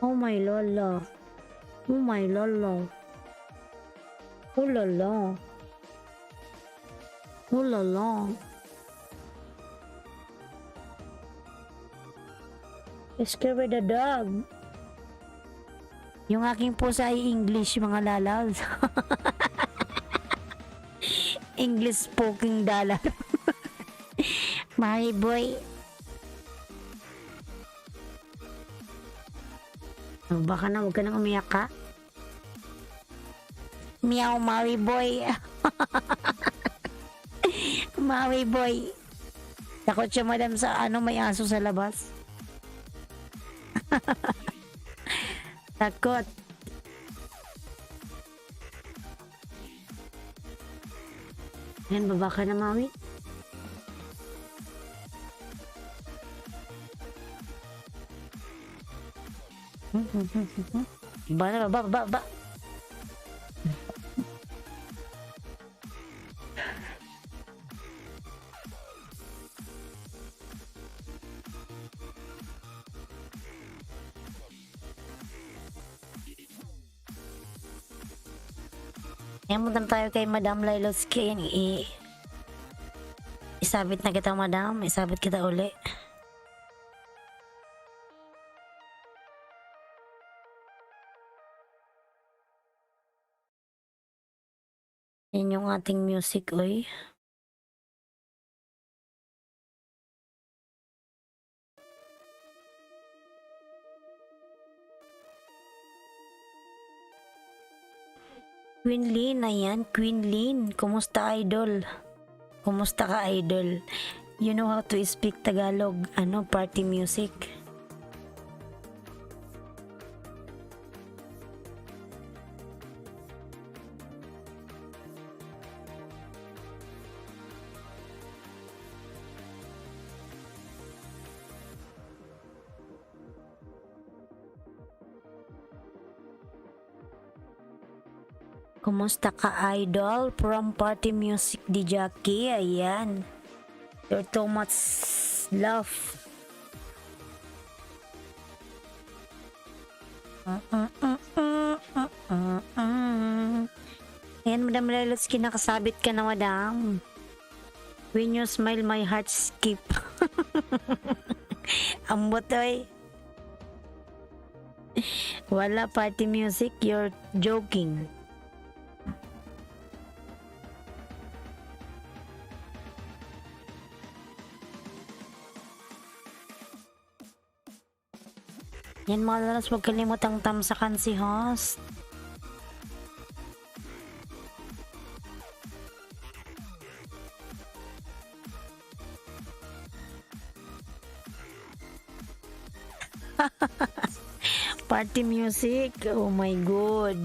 Oh my lolo. Oh my lolo. Oh lolo. Oh lolo. You scared with the dog? Yung aking pusa ay English, mga lalaw. English spoking dollar. My boy. Oh, baka na, huwag ka nang umiyak ka. Meow, Maui boy. Maui boy. Takot siya, madam, sa ano, may aso sa labas. Takot. Yan, baba ka na, Maui. Baba, baba, baba. Yan, muna tayo kay Madam Lailoski. Isabit na kita, Madam. Isabit kita uli. Yan yung ating music, oy. Queen Lynn, ayan, Queen Lynn. Kumusta, idol? Kumusta ka, idol? You know how to speak Tagalog, ano, party music? Kumusta ka, idol? From Party Music di Jackie, ayan. You're too much love. Ayan, Madam Lailoski, nakasabit ka na, Madam. When you smile, my heart skip. Ambot, oy. Wala party music, you're joking. Yan, mga lalas, huwag kalimutang tamsakan si host. Party music, oh my god.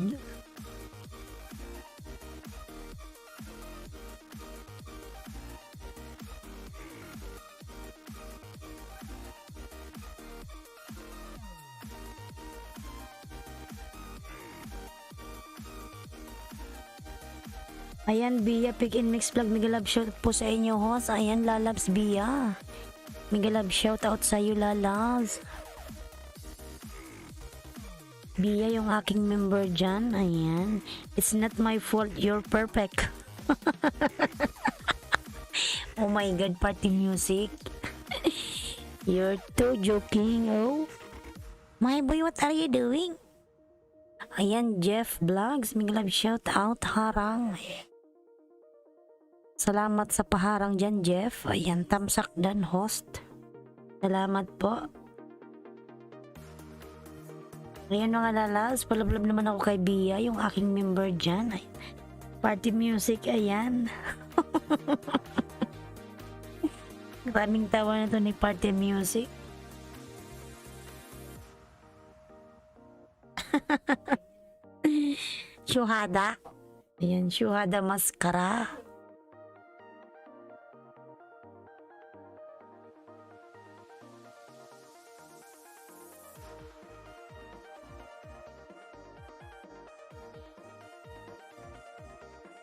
Ayan, Bia, pick and mix vlog. Mega love shout po sa inyo, host. Ayan, lalabs, Bia. Mega love shout out sa iyo, lalabs. Bia yung aking member dyan. Ayan. It's not my fault. You're perfect. Oh my God, party music. You're too joking. Oh. My boy, what are you doing? Ayan, Jeff Vlogs. May love shout out, harang. Salamat sa paharang dyan, Jeff. Ayan, tamsak dan host. Salamat po. Ayan mga lalas, palablab naman ako kay Bia, yung aking member dyan. Ay, party music, ayan. Maraming tawa na to ni party music. Syuhada. Ayan, syuhada maskara.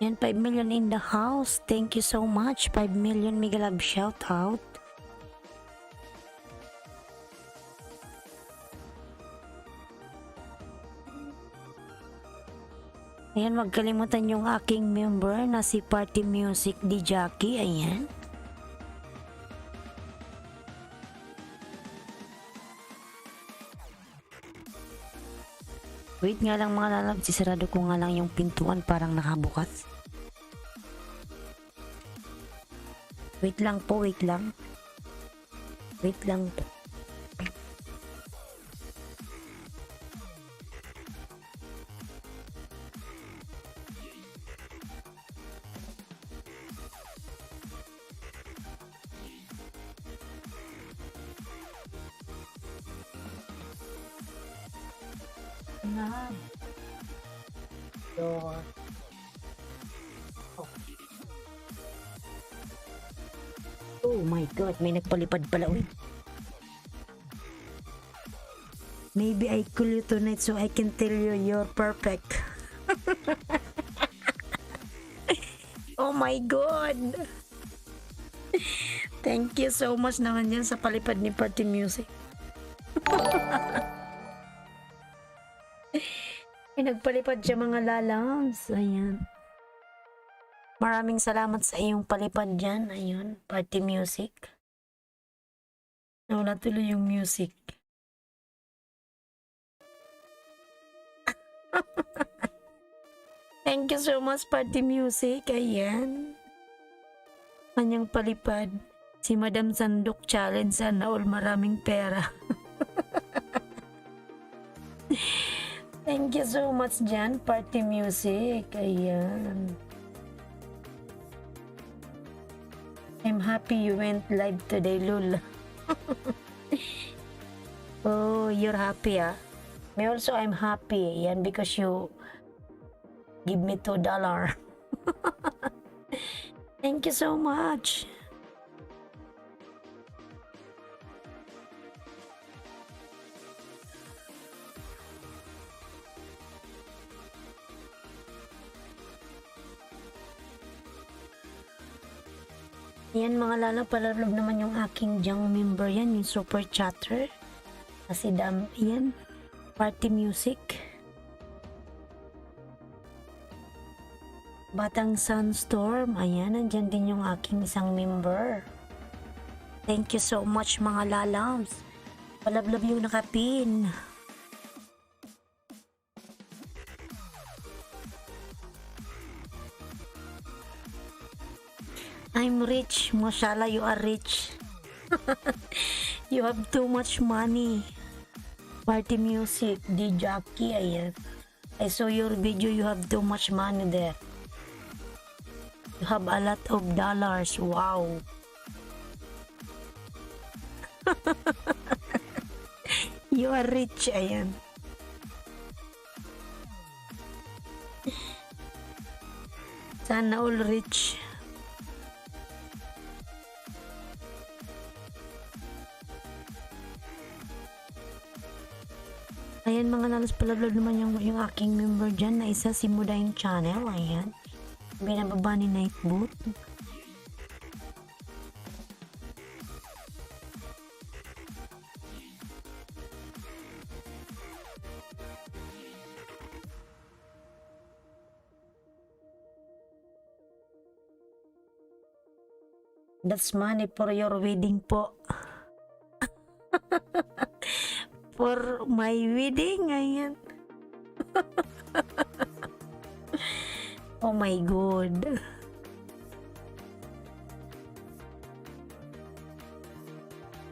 Yan, 5 million in the house. Thank you so much. 5 million mega love shout out. Ayan, wag kalimutan yung aking member na si Party Music di Jackie. Ayan. Wait nga lang mga lalab, sisarado ko nga lang yung pintuan, parang nakabukas. Wait lang po, wait lang. Wait lang po. Na. Door. Oh my God, may nagpalipad pala. Uy. Maybe I call you tonight so I can tell you you're perfect. Oh my God. Thank you so much naman yan sa palipad ni Party Music. Nagpalipad siya mga lalams. Ayan. Maraming salamat sa iyong palipad dyan. Ayun, Party Music. Nawala tuloy yung music. Thank you so much, Party Music. Ayan. Kanyang palipad. Si Madam Sandok Challenge, sana all maraming pera. Thank you so much dyan, Party Music. Ayan. I'm happy you went live today, Lul. Oh, you're happy, ah? Me also, I'm happy. Yan, because you give me $2. Thank you so much. Yan mga lala, palalab naman yung aking young member yan, yung super chatter. Kasi yan, Party Music. Batang Sunstorm, ayan, nandyan din yung aking isang member. Thank you so much mga lalams. Palablab yung nakapin. I'm rich. Mashallah, you are rich. You have too much money. Party Music, di Jackie, ayan. I saw your video, you have too much money there. You have a lot of dollars. Wow. You are rich, ayan. Sana all rich. Ayan mga nalos, palablab naman yung aking member dyan na isa, si Mudain Channel. Ayan. Binababa ni Nightboot. That's money for your wedding po. For my wedding, ayan. Oh my God.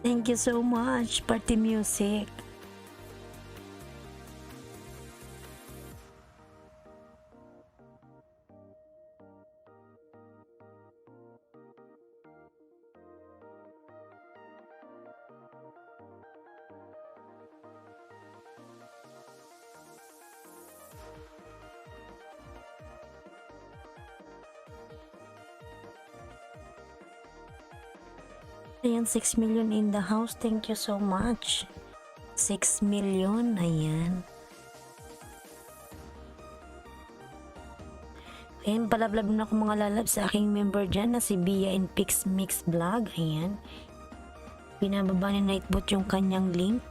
Thank you so much, Party Music. Ayan, 6 million in the house. Thank you so much. 6 million. Ayan. Ayan, palablab na ako mga lalab sa aking member dyan na si Bia in Pix Mix Vlog. Ayan. Pinababa ni Nightbot yung kanyang link.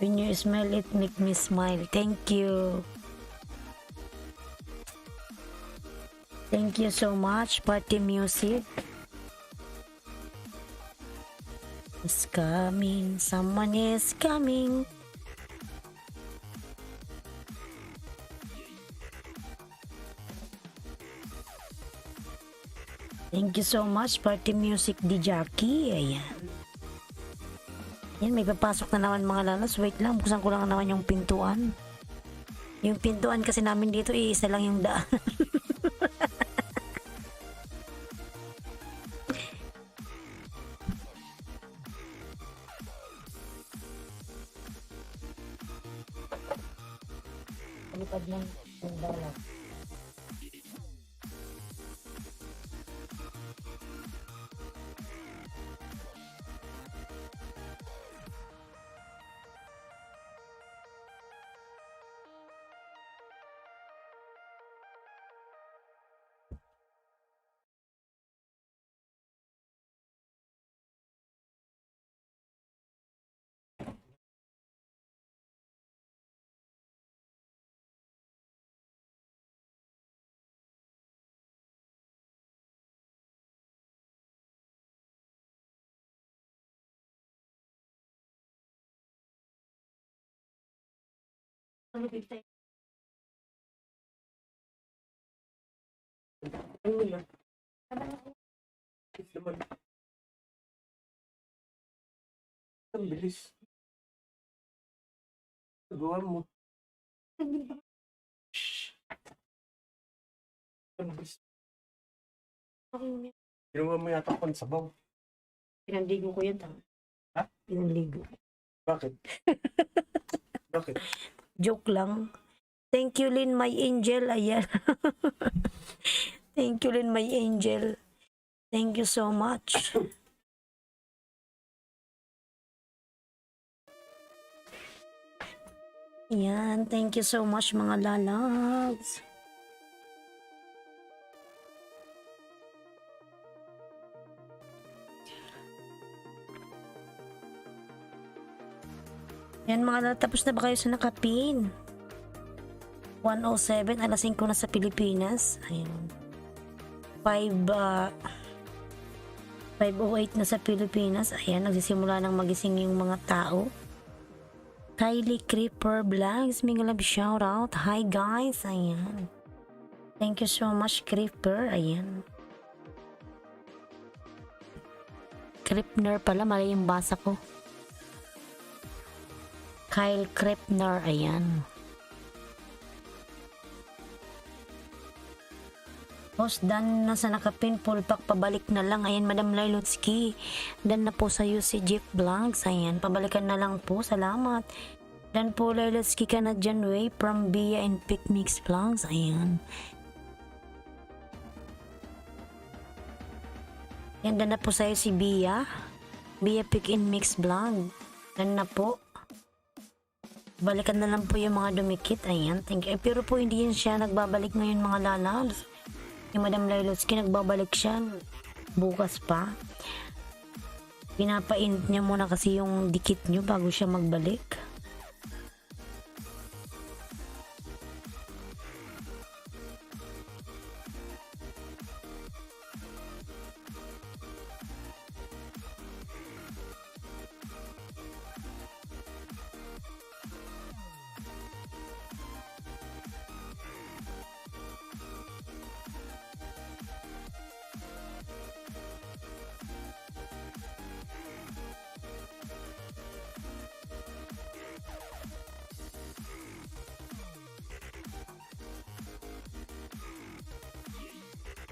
When you smile, it make me smile. Thank you. Thank you so much, Party Music. Is coming, someone is coming. Thank you so much, Party Music di Jackie. Ayan. Yan, may papasok na naman mga lalas. Wait lang, buksan ko lang naman yung pintuan. Yung pintuan kasi namin dito, isa lang yung daan. Lipad lang yung dalaw. Ang bilis. Gawa mo. Shhh. Ang bilis. Ginawa mo yata akong sabaw. Pinanligo ko yun. Ha? Pinanligo. Bakit? Bakit? Joke lang. Thank you, Lynn, my angel. Ayan. Thank you, Lynn, my angel. Thank you so much. Yan. Thank you so much, mga lalags. Yan mga lalags. Tapos na ba kayo sa nakapin? 1:07, alas 5 na sa Pilipinas. Ayun. 5:08 na sa Pilipinas. Ayan, nagsisimula nang magising yung mga tao. Kylie Creeper Vlogs, may love shoutout. Hi guys, ayan. Thank you so much, Creeper. Ayan. Creepner pala, mali yung basa ko. Kyle Creepner, ayan. Boss, dan na sa nakapin, full pack, pabalik na lang. Ayan, Madam Lailutski. Dan na po sa si Jeff Vlogs. Ayan, pabalikan na lang po. Salamat. Dan po, Lailutski Canadian Way from Bia and Pick Mix Vlogs. Ayan. Ayan, dan na po sa'yo si Bia. Bia Pick and Mix Vlog. Dan na po. Balikan na lang po yung mga dumikit. Ayan, thank you. Pero po, hindi yan siya nagbabalik ngayon mga lalabs. Yung Madam Lailutski, nagbabalik siya bukas pa. Pinapainit niya muna kasi yung dikit nyo bago siya magbalik.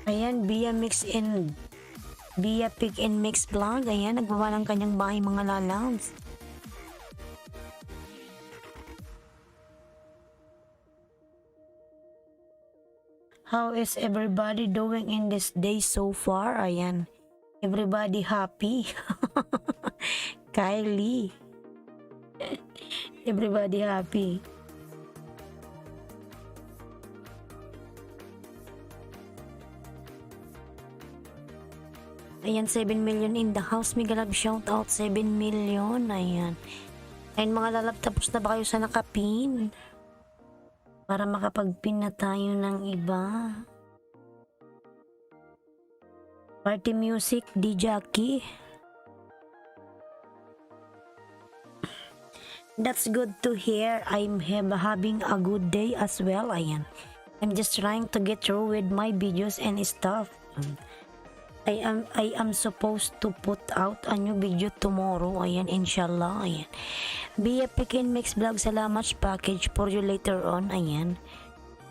Ayan, Bia Pick and Mix Vlog. Ayan, nagbawa ng kanyang bahay mga lalabs. How is everybody doing in this day so far? Ayan, everybody happy. Kylie. Everybody happy. Ayan, 7 million in the house. Mega love shout out, 7 million. Ayan. Ayan mga lalab, tapos na ba kayo sa nakapin? Para makapagpin na tayo ng iba. Party music, di Jackie. That's good to hear. I'm having a good day as well. Ayan. I'm just trying to get through with my videos and stuff. I am supposed to put out a new video tomorrow. Ayan, inshallah. Ayan. Be a Pick and Mix Vlog. Salamat package for you later on. Ayan.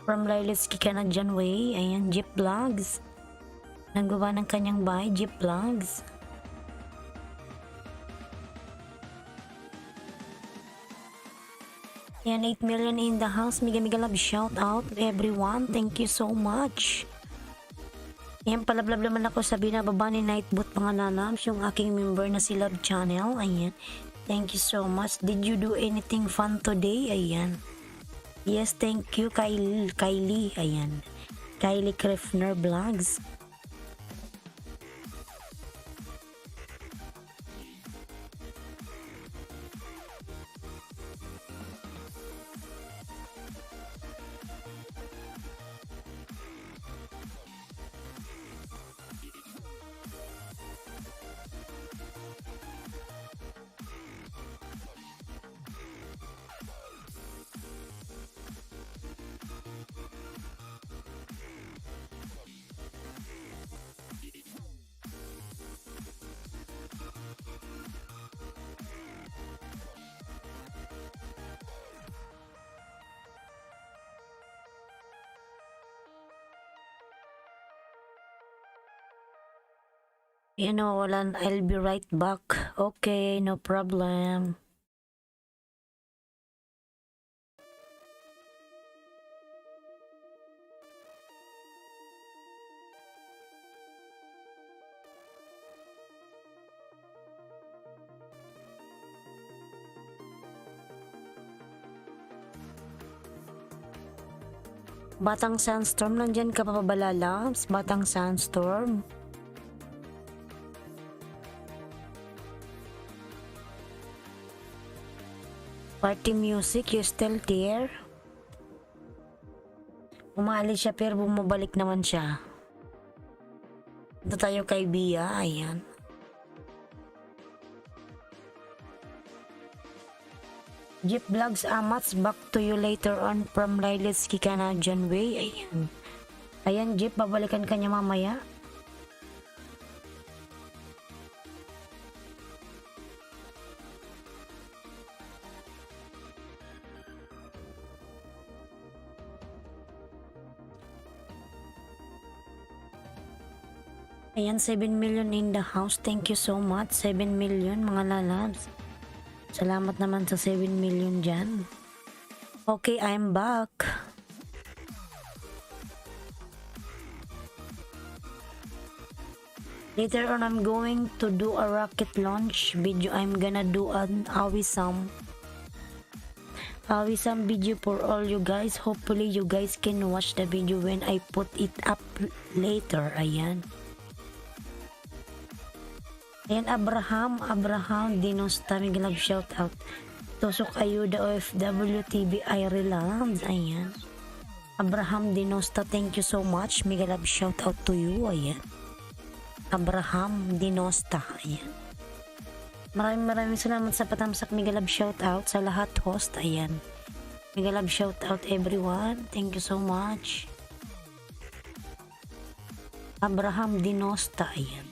From Lilas Kikanadjan Way. Ayan, Jeep Vlogs. Nagawa ng kanyang bahay, Jeep Vlogs. Ayan, 8 million in the house. Mega love shout out everyone. Thank you so much. Ayan, palablab naman ako sa binababa ni Nightbot mga lalabs, yung aking member na si Love Channel. Ayan. Thank you so much. Did you do anything fun today? Ayan. Yes, thank you, Kylie. Ayan. Kylie Krefner Vlogs. Ayan, nawawalan. I'll be right back. Okay, no problem. Batang Sandstorm, nandyan ka pa ba lalabs? Batang Sandstorm. Party music, you still there? Umalis siya pero bumabalik naman siya. Ito tayo kay Bia, ayan. Jeep Vlogs Amats, back to you later on from Lilas Kikanadjan Way, ayan. Ayan Jeep, babalikan ka niya mamaya. Ayan, 7 million in the house. Thank you so much. 7 million mga lalabs. Salamat naman sa 7 million dyan. Okay, I'm back. Later on, I'm going to do a rocket launch video. I'm gonna do an Awisam video for all you guys. Hopefully, you guys can watch the video when I put it up later. Ayan. Ayan, Abraham Dinosta, may love shout out. Tusok Ayuda OFW TV Ireland. Ayan. Abraham Dinosta, thank you so much. May love shout out to you. Ayan. Abraham Dinosta. Ayan. Maraming salamat sa patamsak. May love shout out sa lahat host. Ayan. May love shout out everyone. Thank you so much. Abraham Dinosta. Ayan.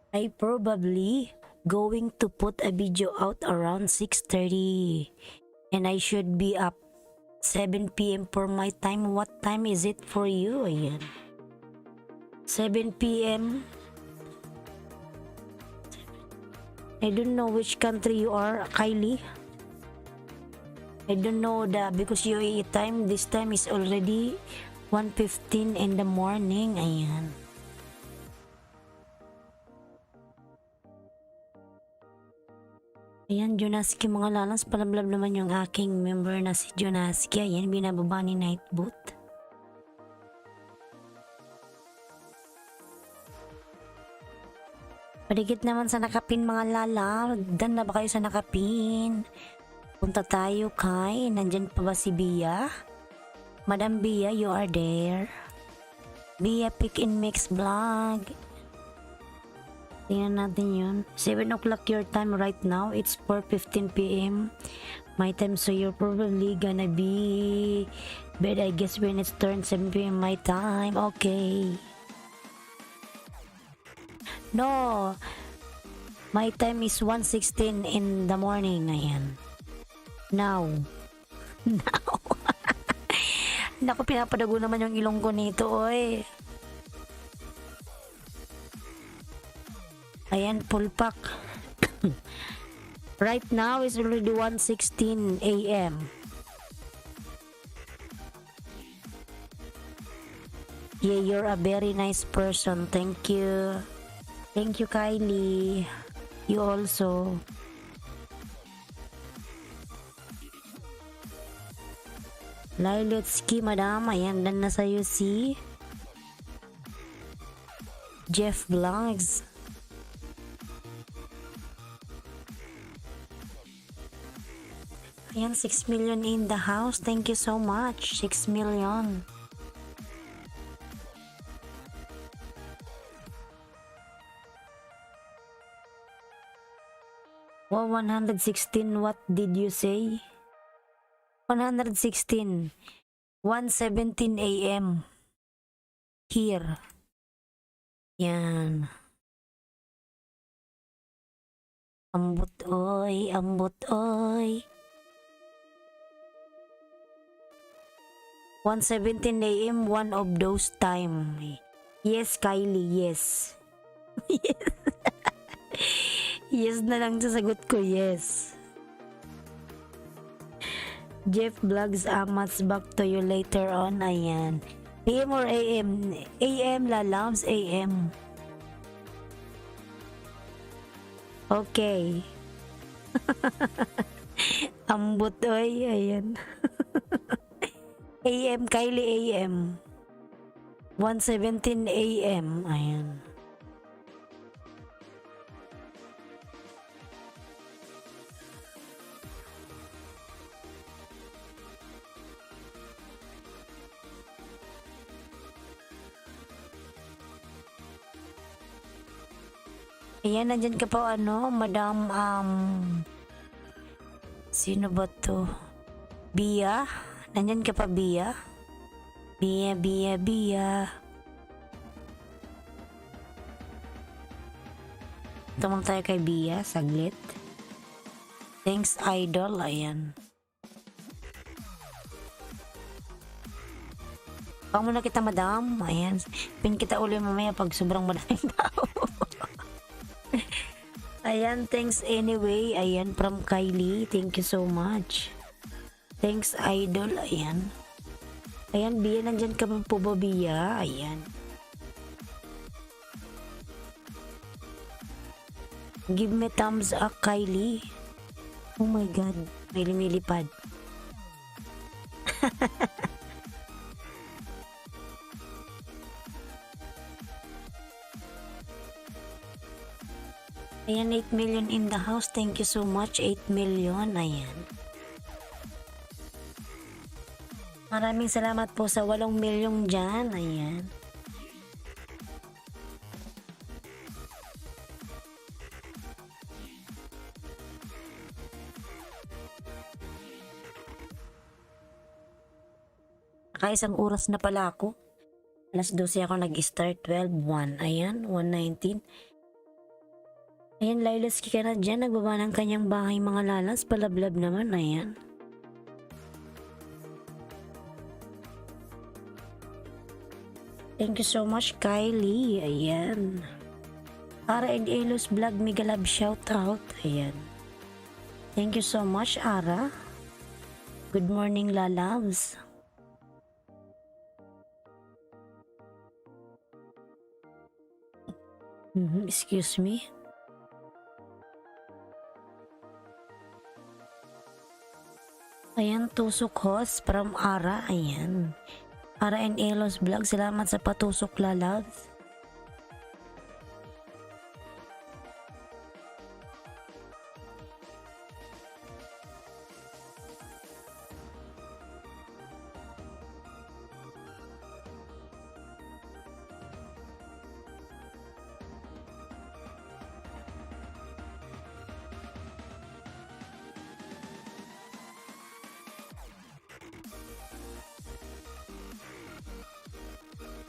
I probably going to put a video out around 6:30 and I should be up 7 p.m. for my time. What time is it for you? Ayan. 7 p.m. I don't know which country you are, Kylie. I don't know because UAE time, this time is already 1:15 in the morning. Ayan. Ayan, Jonaski mga lalans, palablab naman yung aking member na si Jonaski. Ayan, binababa ni Nightboot. Paligid naman sa nakapin mga lala. Dan na ba kayo sa nakapin? Punta tayo kay, nandyan pa ba si Bia? Madam Bia, you are there. Bia Pick and Mix Vlog. Tingnan natin yun. 7 o'clock your time right now. It's 4:15 p.m. my time, so you're probably gonna be bed, I guess, when it's turned 7 p.m. my time. Okay. No. My time is 1:16 in the morning. Ayan. Now. Now. Naku, pinapadago naman yung ilong ko nito, oy. Ayan, full pack. Right now is already 1:16 a.m. Yeah, you're a very nice person. Thank you. Thank you, Kylie. You also. Liletsky, madam. Ayan, dan na sa'yo si Jeff Vlogs. Ayan, 6 million in the house. Thank you so much. 6 million. Wow, 116. What did you say? 116. 1:17 a.m. Here. Yan. Ambot oy, ambot oy. 1:17 a.m. one of those time. Yes, Kylie, yes. Yes. Yes na lang sasagot ko, yes. Jeff Vlogs, Amats, back to you later on. Ayan. PM or AM? AM, lalabs, AM. Okay. Ambot oy, ayan. AM, Kylie AM. 1:17 AM, ayan. Ayan, nandyan ka pa Madam, sino ba to? Bia? Nandyan ka pa, Bia? Bia. Tumang tayo kay Bia, saglit. Thanks, idol. Ayan. Pang muna kita, madam. Ayan. Pin kita uli mamaya pag sobrang maraming tao. Ayan, thanks anyway. Ayan, from Kylie. Thank you so much. Thanks, idol. Ayan. Ayan, Bia, nandyan ka po ba, Bia? Ayan. Give me thumbs up, Kylie. Oh my God. May lumilipad. Ayan, 8 million in the house. Thank you so much. 8 million. Ayan. Maraming salamat po sa 8 milyong dyan. Ayan. Nakaisang oras na pala ako. Alas 12 ako nag-start. 12:01. Ayan, 1:19. Ayan, Lilaski ka na dyan. Nagbaba ng kanyang bahay mga lalas. Palablab naman. Ayan. Thank you so much, Kylie. Ayan. Ara and Elos Vlog, mega love shout out. Ayan. Thank you so much, Ara. Good morning, lalabs. Excuse me. Ayan, tusok host from Ara. Ayan. Ara and Elos Vlog, salamat sa patusok, lalabs.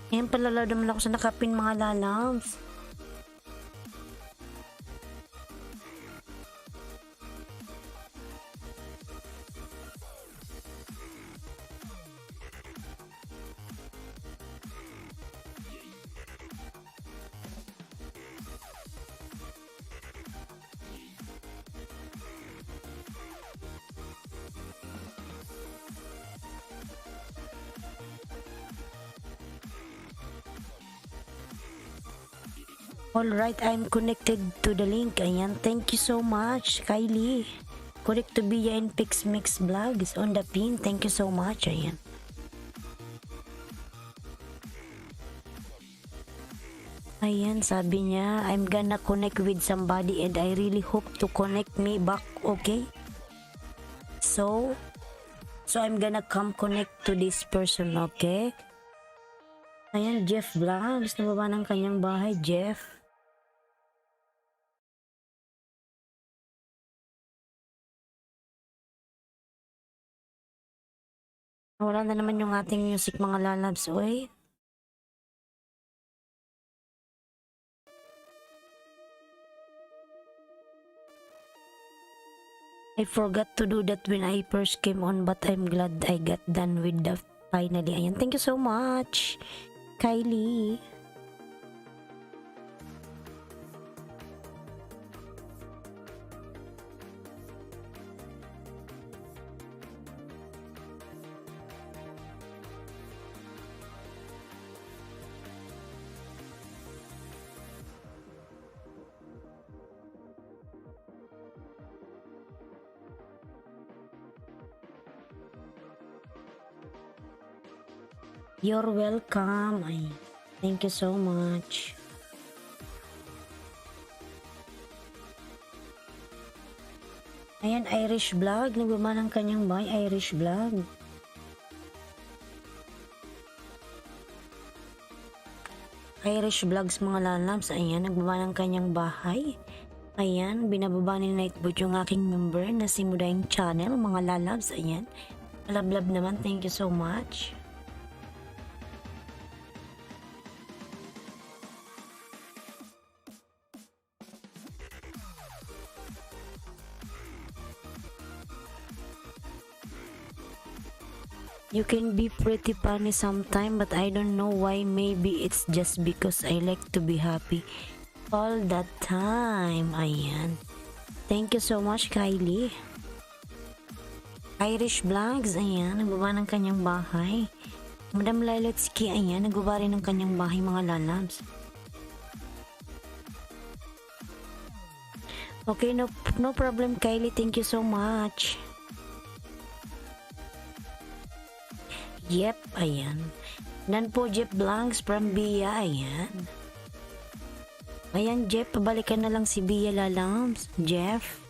Ayan, palala naman ako sa nakapin mga lalabs. Alright, I'm connected to the link. Ayan, thank you so much, Kylie. Connect to Bia and Pix Mix Vlogs on the pin. Thank you so much. Ayan. Ayan, sabi niya, I'm gonna connect with somebody and I really hope to connect me back, okay? So I'm gonna come connect to this person, okay? Ayan, Jeff Vlogs, nababa ng kanyang bahay, Jeff. Wala na naman yung ating music mga lalabs, oy. I forgot to do that when I first came on, but I'm glad I got done with that finally. Ayan, thank you so much, Kylie. You're welcome. Ay, thank you so much. Ayan, Irish Vlog. Nagbaba ng kanyang bahay, Irish Vlog. Irish Vlogs mga lalabs. Ayan, nagbaba ng kanyang bahay. Ayan, binababa ni Nightbot yung aking member na si Mudaing Channel mga lalabs. Ayan, lablab naman. Thank you so much. You can be pretty funny sometime, but I don't know why. Maybe it's just because I like to be happy all the time. Ayan. Thank you so much, Kylie. Irish Vlogs, ayan, nagbaba ng kanyang bahay. Madam Lilatsky, ayan, nagbaba rin ng kanyang bahay mga lalabs. Okay, no problem, Kylie. Thank you so much. Yep, ayan. Dan po Jeff Blanks from Bia, ayan. Ayan, Jeff, pabalikan na lang si Bia lalams. Jeff.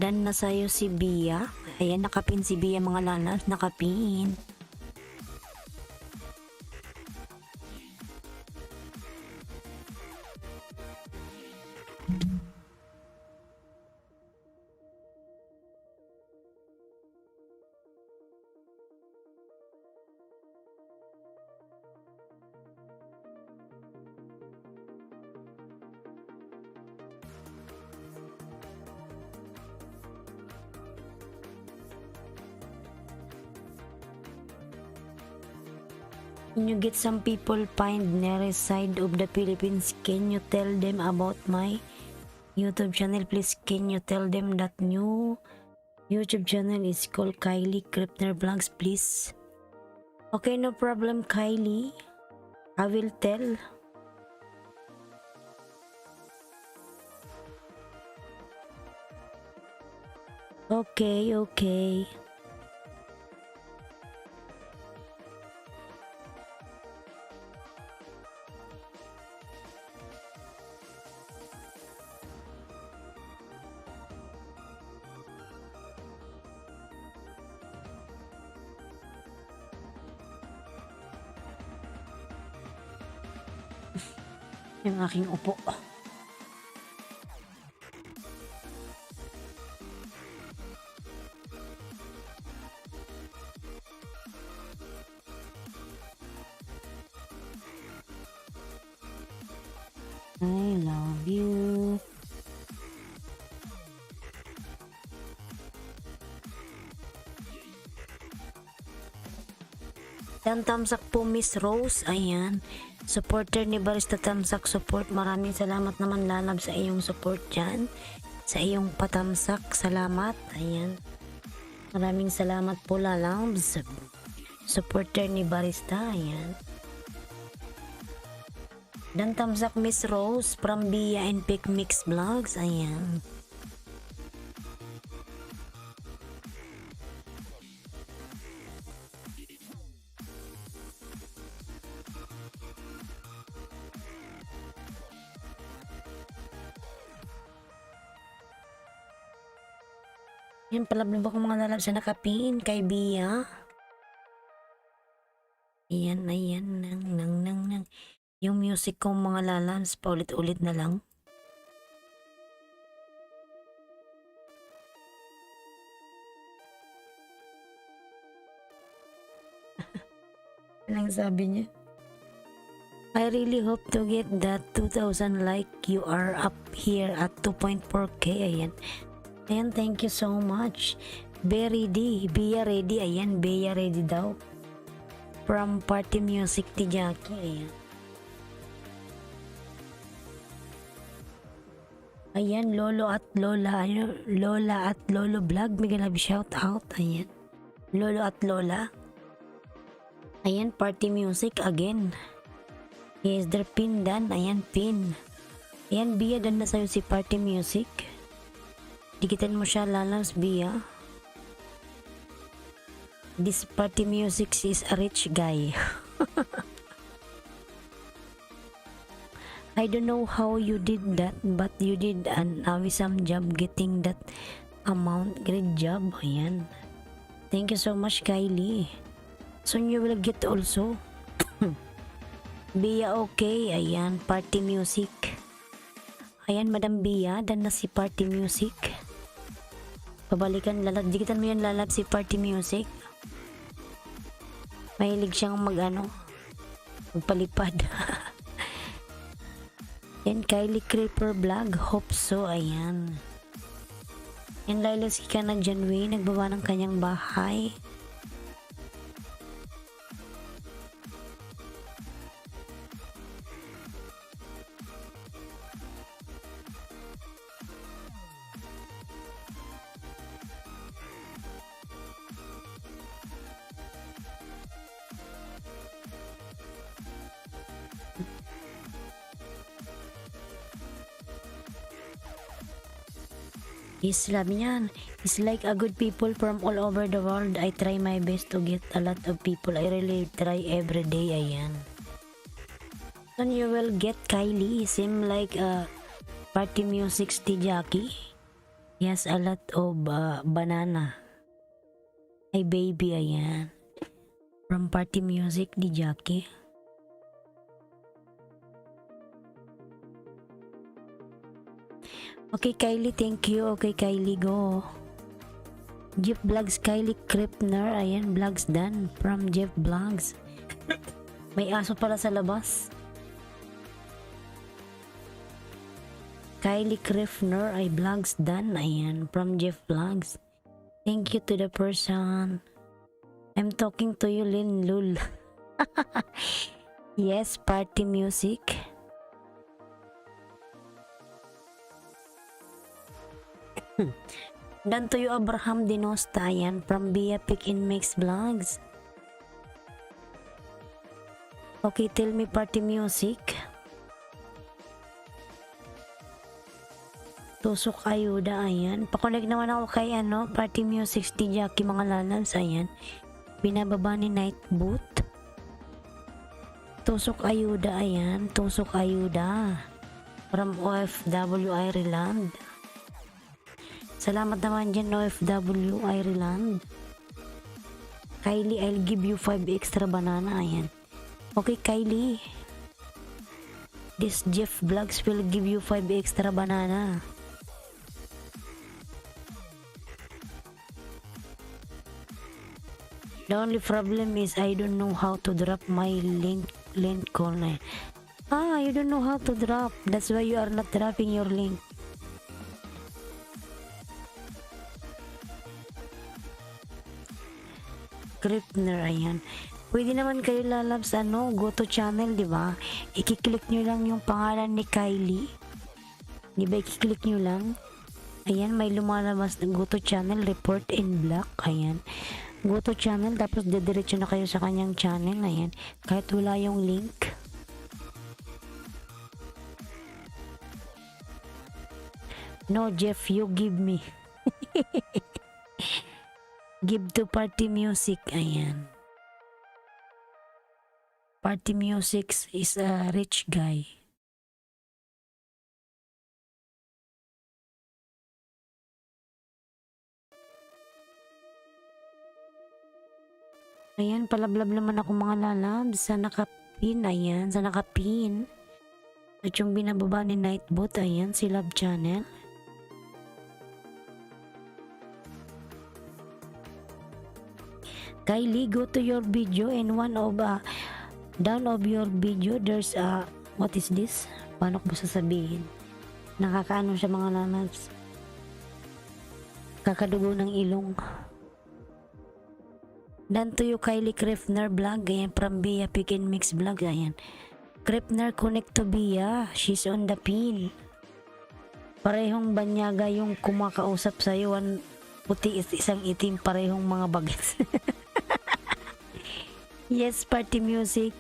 Dan na sa'yo si Bia. Ayan, nakapin si Bia mga lalams. Nakapin. Can you get some people find nearest side of the Philippines? Can you tell them about my YouTube channel, please? Can you tell them that new YouTube channel is called Kylie Kripner Vlogs, please? Okay, no problem, Kylie. I will tell. Okay, okay. Yung aking upo. I love you. Dan tamsak po, Miss Rose. Ayan. Supporter ni Barista Tamsak Support. Maraming salamat naman, Lalab, sa iyong support dyan. Sa iyong patamsak. Salamat. Ayan. Maraming salamat po, Lalab. Supporter ni Barista. Ayan. Dan tamsak, Miss Rose from Bia and Pick Mix Vlogs. Ayan. Yan pala ba kung mga lalab sa nakapin kay Bia? Ayan, ayan, nang. Yung music kong mga lalabs, paulit-ulit na lang. Anong sabi niya? I really hope to get that 2,000 like you are up here at 2.4k. Ayan. Ayan, thank you so much. Be ready. Bia ready. Ayan, Bia ready daw. From Party Music ni Jackie. Ayan. Ayan, Lolo at Lola. Lola at Lolo Vlog. May love shout out. Ayan. Lolo at Lola. Ayan, Party Music again. Yes, their pin dan. Ayan, pin. Ayan, Bia, dan na sa'yo si Party Music. Dikitan mo siya, Lalabs, Bia. This Party Music is a rich guy. I don't know how you did that, but you did an awesome job getting that amount. Great job. Ayan. Thank you so much, Kylie. Soon you will get also. Bia, okay. Ayan, Party Music. Ayan, Madam Bia, dan na si Party Music. Pabalikan, Lalab. Dikitan mo yan, Lalab, si Party Music. Mahilig siyang magpalipad. Yan, Kylie Creeper Vlog. Hope so. Ayan. Yan, Laila si Kana Janway. Nagbaba ng kanyang bahay. Sabi niyan, it's like a good people from all over the world. I try my best to get a lot of people. I really try every day. Ayan. Then you will get Kylie. Seem like a Party Music di Jackie. Yes, a lot of banana. Ay baby, ayan. From Party Music di Jackie. Okay, Kylie, thank you. Okay, Kylie, go. Jeff Vlogs, Kylie Kripner. Ayan, vlogs done from Jeff Vlogs. May aso pala sa labas. Kylie Kripner ay vlogs done. Ayan, from Jeff Vlogs. Thank you to the person. I'm talking to you, Lin Lul. Yes, party music. Dan to you Abraham Dinosta yan from Bia Pick in Mix Vlogs. Okay, tell me party music. Tusok ayuda, ayan. Pakonek naman ako kay party music si Jackie mga lalabs, ayan. Binababa ni Night Boot. Tusok ayuda, ayan. Tusok ayuda. From OFW Ireland. Salamat naman dyan, OFW Ireland. Kylie, I'll give you 5 extra banana, ayan. Okay, Kylie. This Jeff Vlogs will give you 5 extra banana. The only problem is I don't know how to drop my link corner. You don't know how to drop. That's why you are not dropping your link. Kripner, ayan. Pwede naman kayo lalabs, go to channel, di ba? I-click nyo lang yung pangalan ni Kylie. Di ba, i-click nyo lang. Ayan, may lumalabas na go to channel, report in black. Ayan. Go to channel, tapos dediretso na kayo sa kanyang channel. Ayan. Kahit wala yung link. No, Jeff, you give me. Give to party music. Ayan. Party music is a rich guy. Ayan, palablab naman ako mga lalabs sa nakapin. Ayan, sa nakapin. At yung binababa ni Nightbot, ayan, si Love Channel. Kylie, go to your video and one of down of your video there's what is this? Paano ko sasabihin? Nakakaano siya mga lalabs. Kakadugo ng ilong. Dan to you Kylie Krefner vlog, ayan, from Bia Pick and Mix vlog, ayan. Krefner connect to Bia, she's on the pin. Parehong banyaga yung kumakausap sa'yo, one puti isang itim, parehong mga bagets. Yes, party music.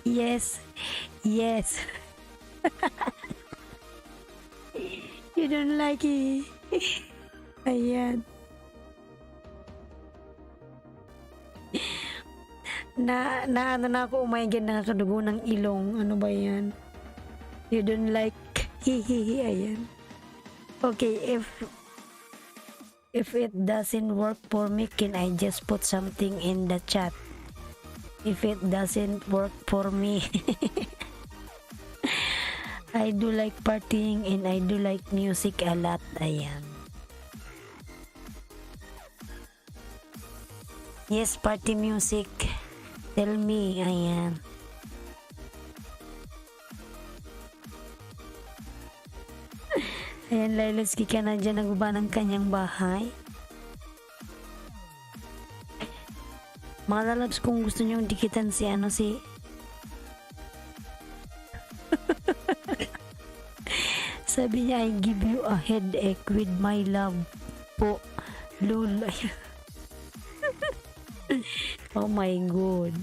Yes. Yes. You don't like it. Ayan. Ano na ako, oh my god, nakakadugo ng ilong. Ano ba yan? You don't like, hihihi, ayan. Okay, if it doesn't work for me, can I just put something in the chat? If it doesn't work for me, I do like partying and I do like music a lot. Ayan. Yes, party music. Tell me. Ayan. Ayan, Lailovsky ka na dyan, nagbaba ng kanyang bahay. Mga lalabs, kung gusto nyo dikitan si sabi niya, I give you a headache with my love po. Lul. Oh my god.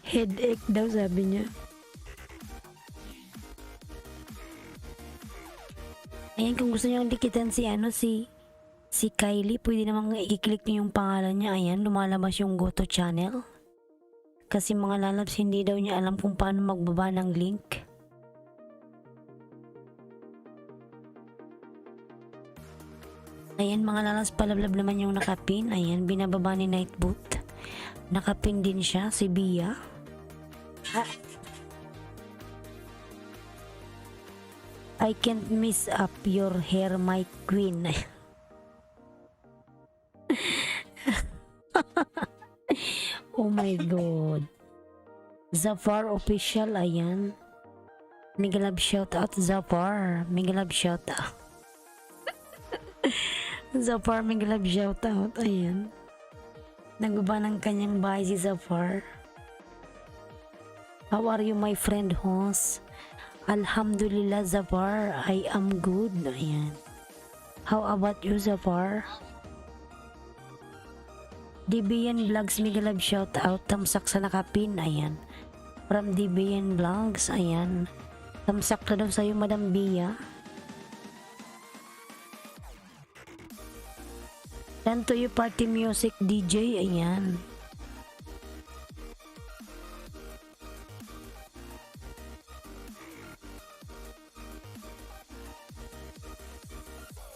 Headache daw, sabi niya. Ayan, kung gusto nyo dikitan si Kylie, pwede namang i-click niyo yung pangalan niya. Ayan, lumalabas yung go to channel. Kasi mga lalabs, hindi daw niya alam kung paano magbaba ng link. Ayan, mga lalabs, palablab naman yung nakapin. Ayan, binababa ni Nightboot. Nakapin din siya, si Bia. I can't mess up your hair, my queen. Oh my god. Zafar official, ayan. Mega love shout out Zafar. Mega love shout out. Zafar, mega love shout out, ayan. Naguba ng kanyang bahay si Zafar. How are you, my friend host? Alhamdulillah, Zafar. I am good. Ayan. How about you, Zafar? DBN Vlogs, mega love shout out. Tamsak sa nakapin. Ayan. From DBN Vlogs. Ayan. Tamsak na daw sa'yo, Madam Bia. Dan to you, party music DJ. Ayan.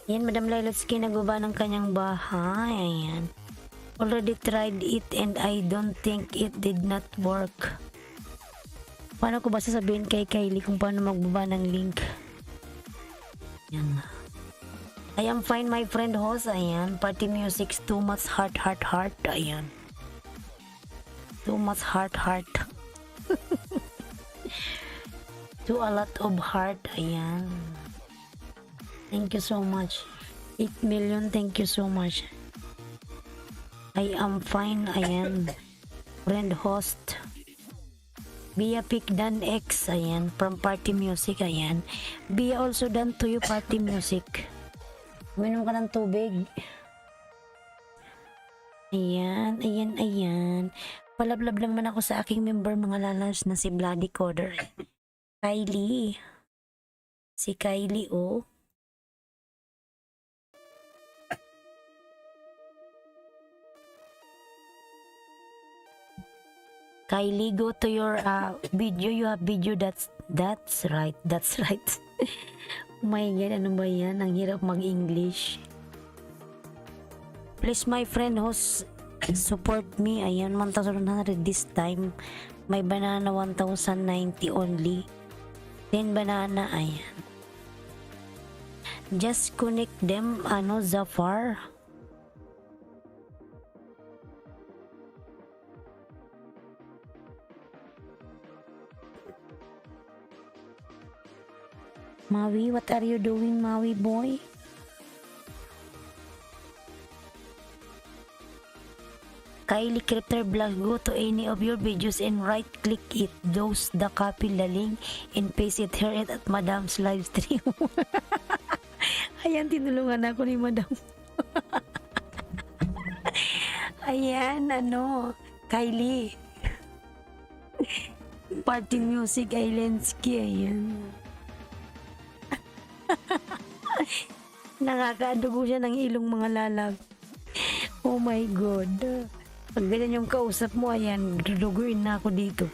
Yan, Madam Lailotsky, naguba ng kanyang bahay. Ayan. Already tried it and I don't think it did not work. Paano ko ba sasabihin kay Kylie kung paano magbaba ng link? Yan. I am fine, my friend host. Ayan. Party music's too much heart. Ayan. Too much heart. Too a lot of heart. Ayan. Thank you so much. 8 million, thank you so much. I am fine. Ayan. Friend host. Bia pick Dan X. Ayan. From Party Music. Ayan. Bia also done to you, Party Music. Uminom ka ng tubig. Ayan. Palablab naman ako sa aking member mga lalas na si Bloody Coder. Kylie. Si Kylie, oh. Kylie, go to your video. You have video. That's right. Oh my God, ano ba yan? Ang hirap mag-English. Please, my friend host, support me. Ayan, 1,100 this time. May banana 1,090 only. 10 banana, ayan. Just connect them, Zafar. Maui, what are you doing, Maui boy? Kylie Crypter Vlog, go to any of your videos and right click it, those the copy the link and paste it here at Madam's live stream. Ayan, tinulungan ako ni Madam. Ayan, Kylie. Party Music Islandsky, ayan. Nakakadugo siya ng ilong mga lalag. Oh my God. Pag ganyan yung kausap mo, ayan, duduguin na ako dito.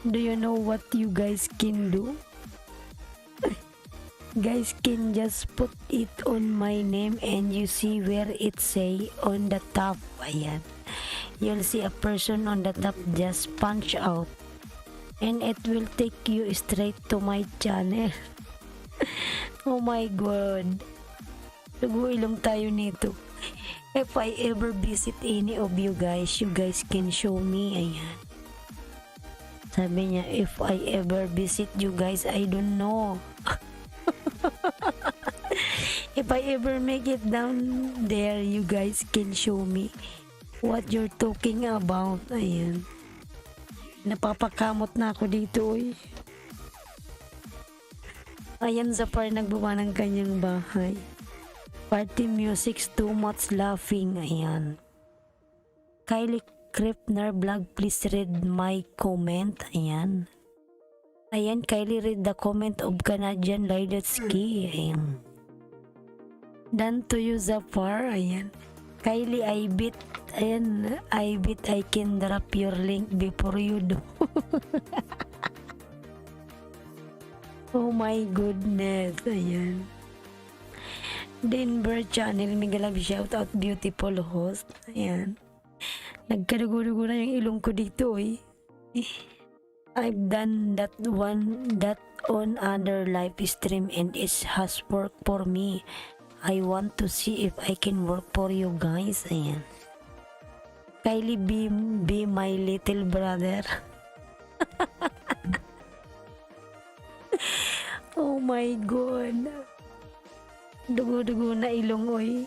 Do you know what you guys can do? Guys can just put it on my name and you see where it say on the top. Ayan. You'll see a person on the top, just punch out. And it will take you straight to my channel. Oh my God. Dugo-ilong tayo nito. If I ever visit any of you guys can show me. Ayan. Sabi niya, if I ever visit you guys, I don't know. If I ever make it down there, you guys can show me what you're talking about. Ayan. Napapakamot na ako dito, eh. Ayan, Zafar nagbuba ng kanyang bahay. Party music's too much laughing. Ayan. Kylie Kripner Vlog, please read my comment. Ayan. Ayan, Kylie, read the comment of Canadian Lailotsky. Ayan. Done to you, Zafar. Ayan. Kylie, I bet I can drop your link before you do. Oh my goodness. Ayan. Denver channel, mega love shout out, beautiful host. Ayan. Nagkadugo-dugo na yung ilong ko dito, eh. I've done that on other live stream and it has worked for me. I want to see if I can work for you guys. Ayan. Kylie, be my little brother. Oh my God. Dugo-dugo na ilong, oy.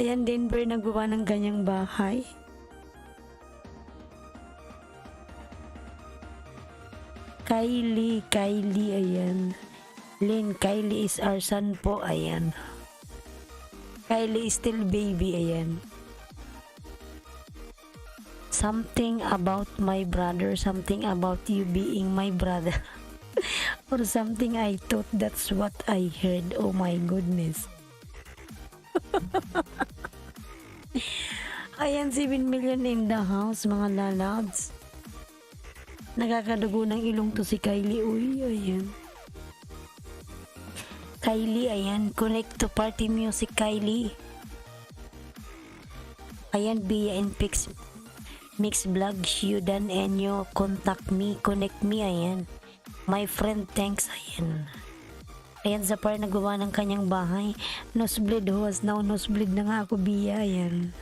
Ayan, Denver nagawa ng kanyang bahay. Kylie, ayan. Lynn, Kylie is our son po, ayan. Kylie is still baby, ayan. Something about my brother, something about you being my brother. Or something I thought that's what I heard. Oh my goodness. Ayan, 7 million in the house, mga lalabs. Nakakadugo ng ilong to si Kylie. Uy, ayan. Kylie, ayan. Connect to party music, Kylie. Ayan, Bia and Pix Mix Vlog, Shudan, Enyo, contact me, connect me, ayan. My friend, thanks, ayan. Ayan, sa par nagawa ng kanyang bahay. Nosebleed host, now nosebleed na nga ako, Bia, ayan.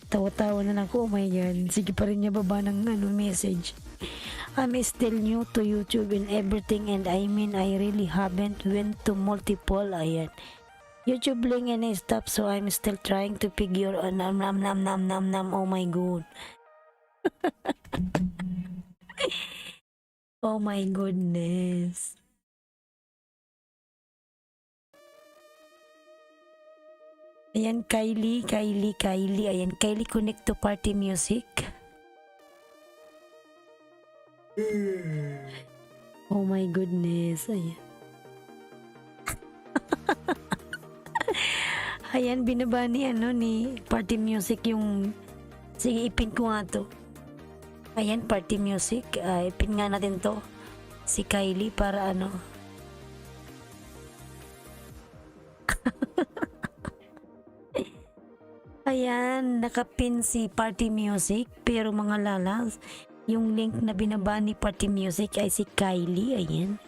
Tawa-tawa na lang ako, oh my god. Sige pa rin niya baba ng message. I'm still new to YouTube and everything, and I mean I really haven't went to multiple, ayan. YouTube link and stuff, so I'm still trying to figure on nam oh my god. Oh my goodness. Ayan, Kylie, ayan, Kylie connect to party music. Oh my goodness, ayan. Ayan, binaba ni ni party music yung, sige ipin ko nga to. Ayan, party music, ipin nga natin to si Kylie para ano. Ayan, nakapin si party music, pero mga lalas, yung link na binaba ni party music ay si Kylie, ayan.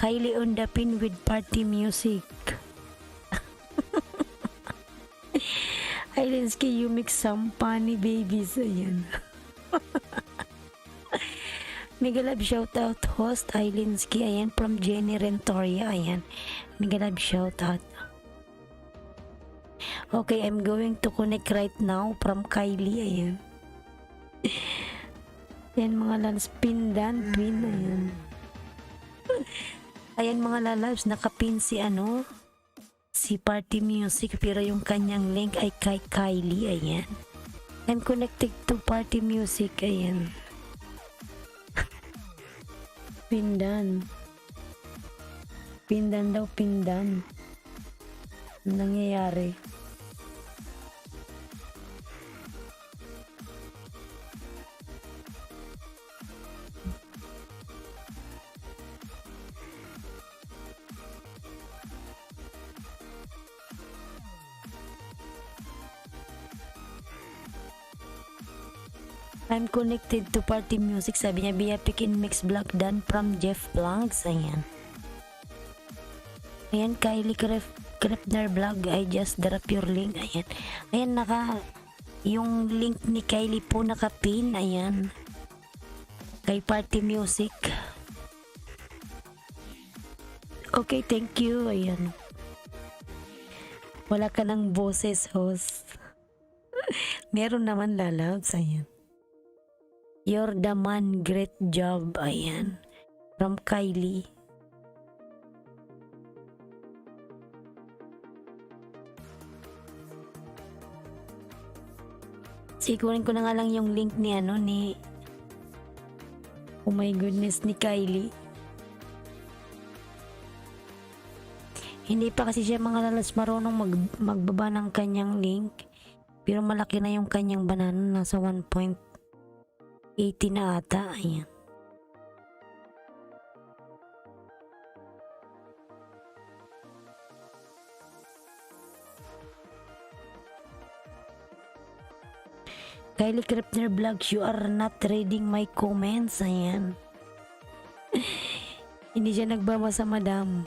Kylie on the pin with party music. Islandsky, you mix some funny babies, ayan. Mega love shout out host Islandsky, ayan, from Jenny Rentoria, ayan. Mega love shout out. Okay, I'm going to connect right now from Kylie, ayan. Ayan mga lalabs, pin, ayan. Ayan mga lalabs, nakapin si si party music, pero yung kanyang link ay kay Kylie, ayan. I'm connected to party music, ayan. Pindan daw, pindan. Nangyayari. I'm connected to party music, sabi niya, Bia Pikin Mix Vlog done from Jeff Vlogs, ayan. Ayan, Kylie Krepner Vlog, I just drop your link, ayan. Ayan, yung link ni Kylie po nakapin, ayan. Kay party music. Okay, thank you, ayan. Wala ka ng boses, host. Meron naman lalabs, ayan. You're the man, great job, ayan. From Kylie. Sikunin ko na nga lang yung link ni oh my goodness, ni Kylie. Hindi pa kasi siya mga lalas marunong magbaba ng kanyang link. Pero malaki na yung kanyang banana, nasa 1.80 na ata, ayan. Kylie Krepner Vlogs, you are not reading my comments, ayan. Hindi siya nagbabasa, madam.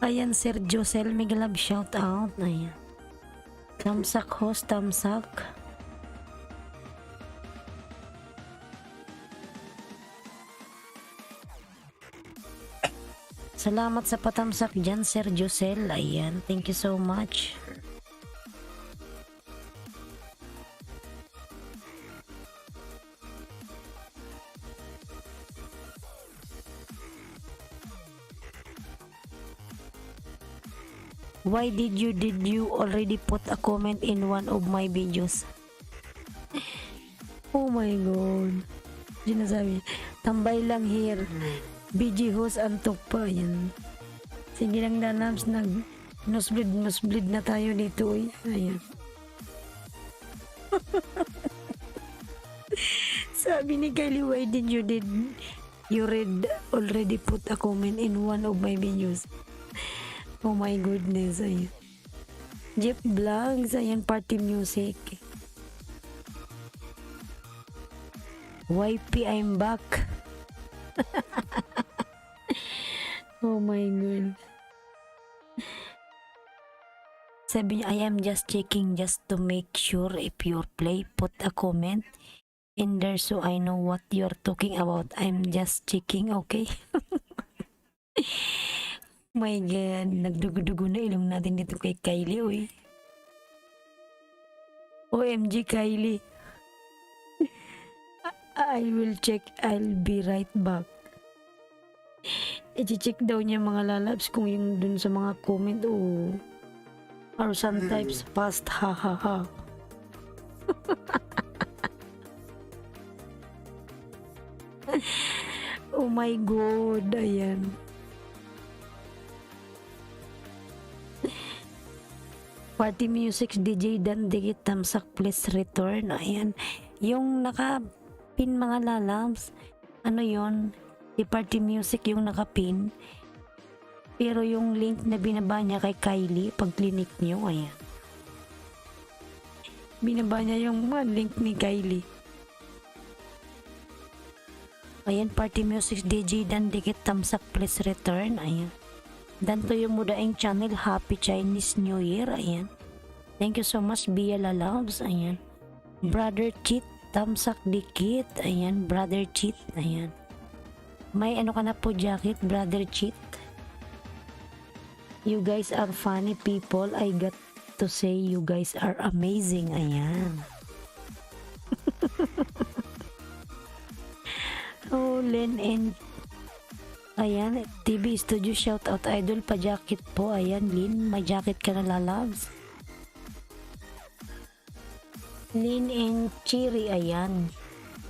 Ayan, Sergio Sel, mega love shout out, ayan. Tamsak host, tamsak. Salamat sa patamsak dyan, Sir Josel. Ayan, thank you so much. Why did you already put a comment in one of my videos? Oh my god. Sinasabi, tambay lang here. BG host antok pa yan. Sige lang lalabs, nosebleed na tayo dito. Uy. Ayan. Sabi ni Kylie, why did you already put a comment in one of my videos? Oh my goodness, ayan. Jeff Vlogs, ayan, party music. YP, I'm back. Oh my god. Sabi niya, I am just checking just to make sure if you play, put a comment in there so I know what you're talking about. I'm just checking, okay? My god, nagdugo-dugo na ilong natin dito kay Kylie, uy. OMG, Kylie. I will check, I'll be right back. I-check daw niya mga lalabs kung yung dun sa mga comment, or sometimes past, ha ha ha. Oh my god, ayan. Party Music DJ Dan Digit Tamsak please return. Ayan. Yung nakapin mga lalabs, ano yon? Si Party Music yung nakapin. Pero yung link na binaba niya kay Kylie pag clinic niyo, ayan. Binaba niya yung link ni Kylie. Ayan, Party Music DJ Dan Digit Tamsak please return. Ayan. Danto yung mudaing channel, Happy Chinese New Year, ayan. Thank you so much, Bia Lalabs, ayan. Brother Cheat, Tamsak Dikit, ayan. Brother Cheat, ayan. May ano ka na po jacket, Brother Cheat. You guys are funny people, I got to say you guys are amazing, ayan. Oh, Len and ayan, TV Studio shout out idol pa jacket po. Ayan, Lin, may jacket ka na lalabs. Lin and Chiri, ayan.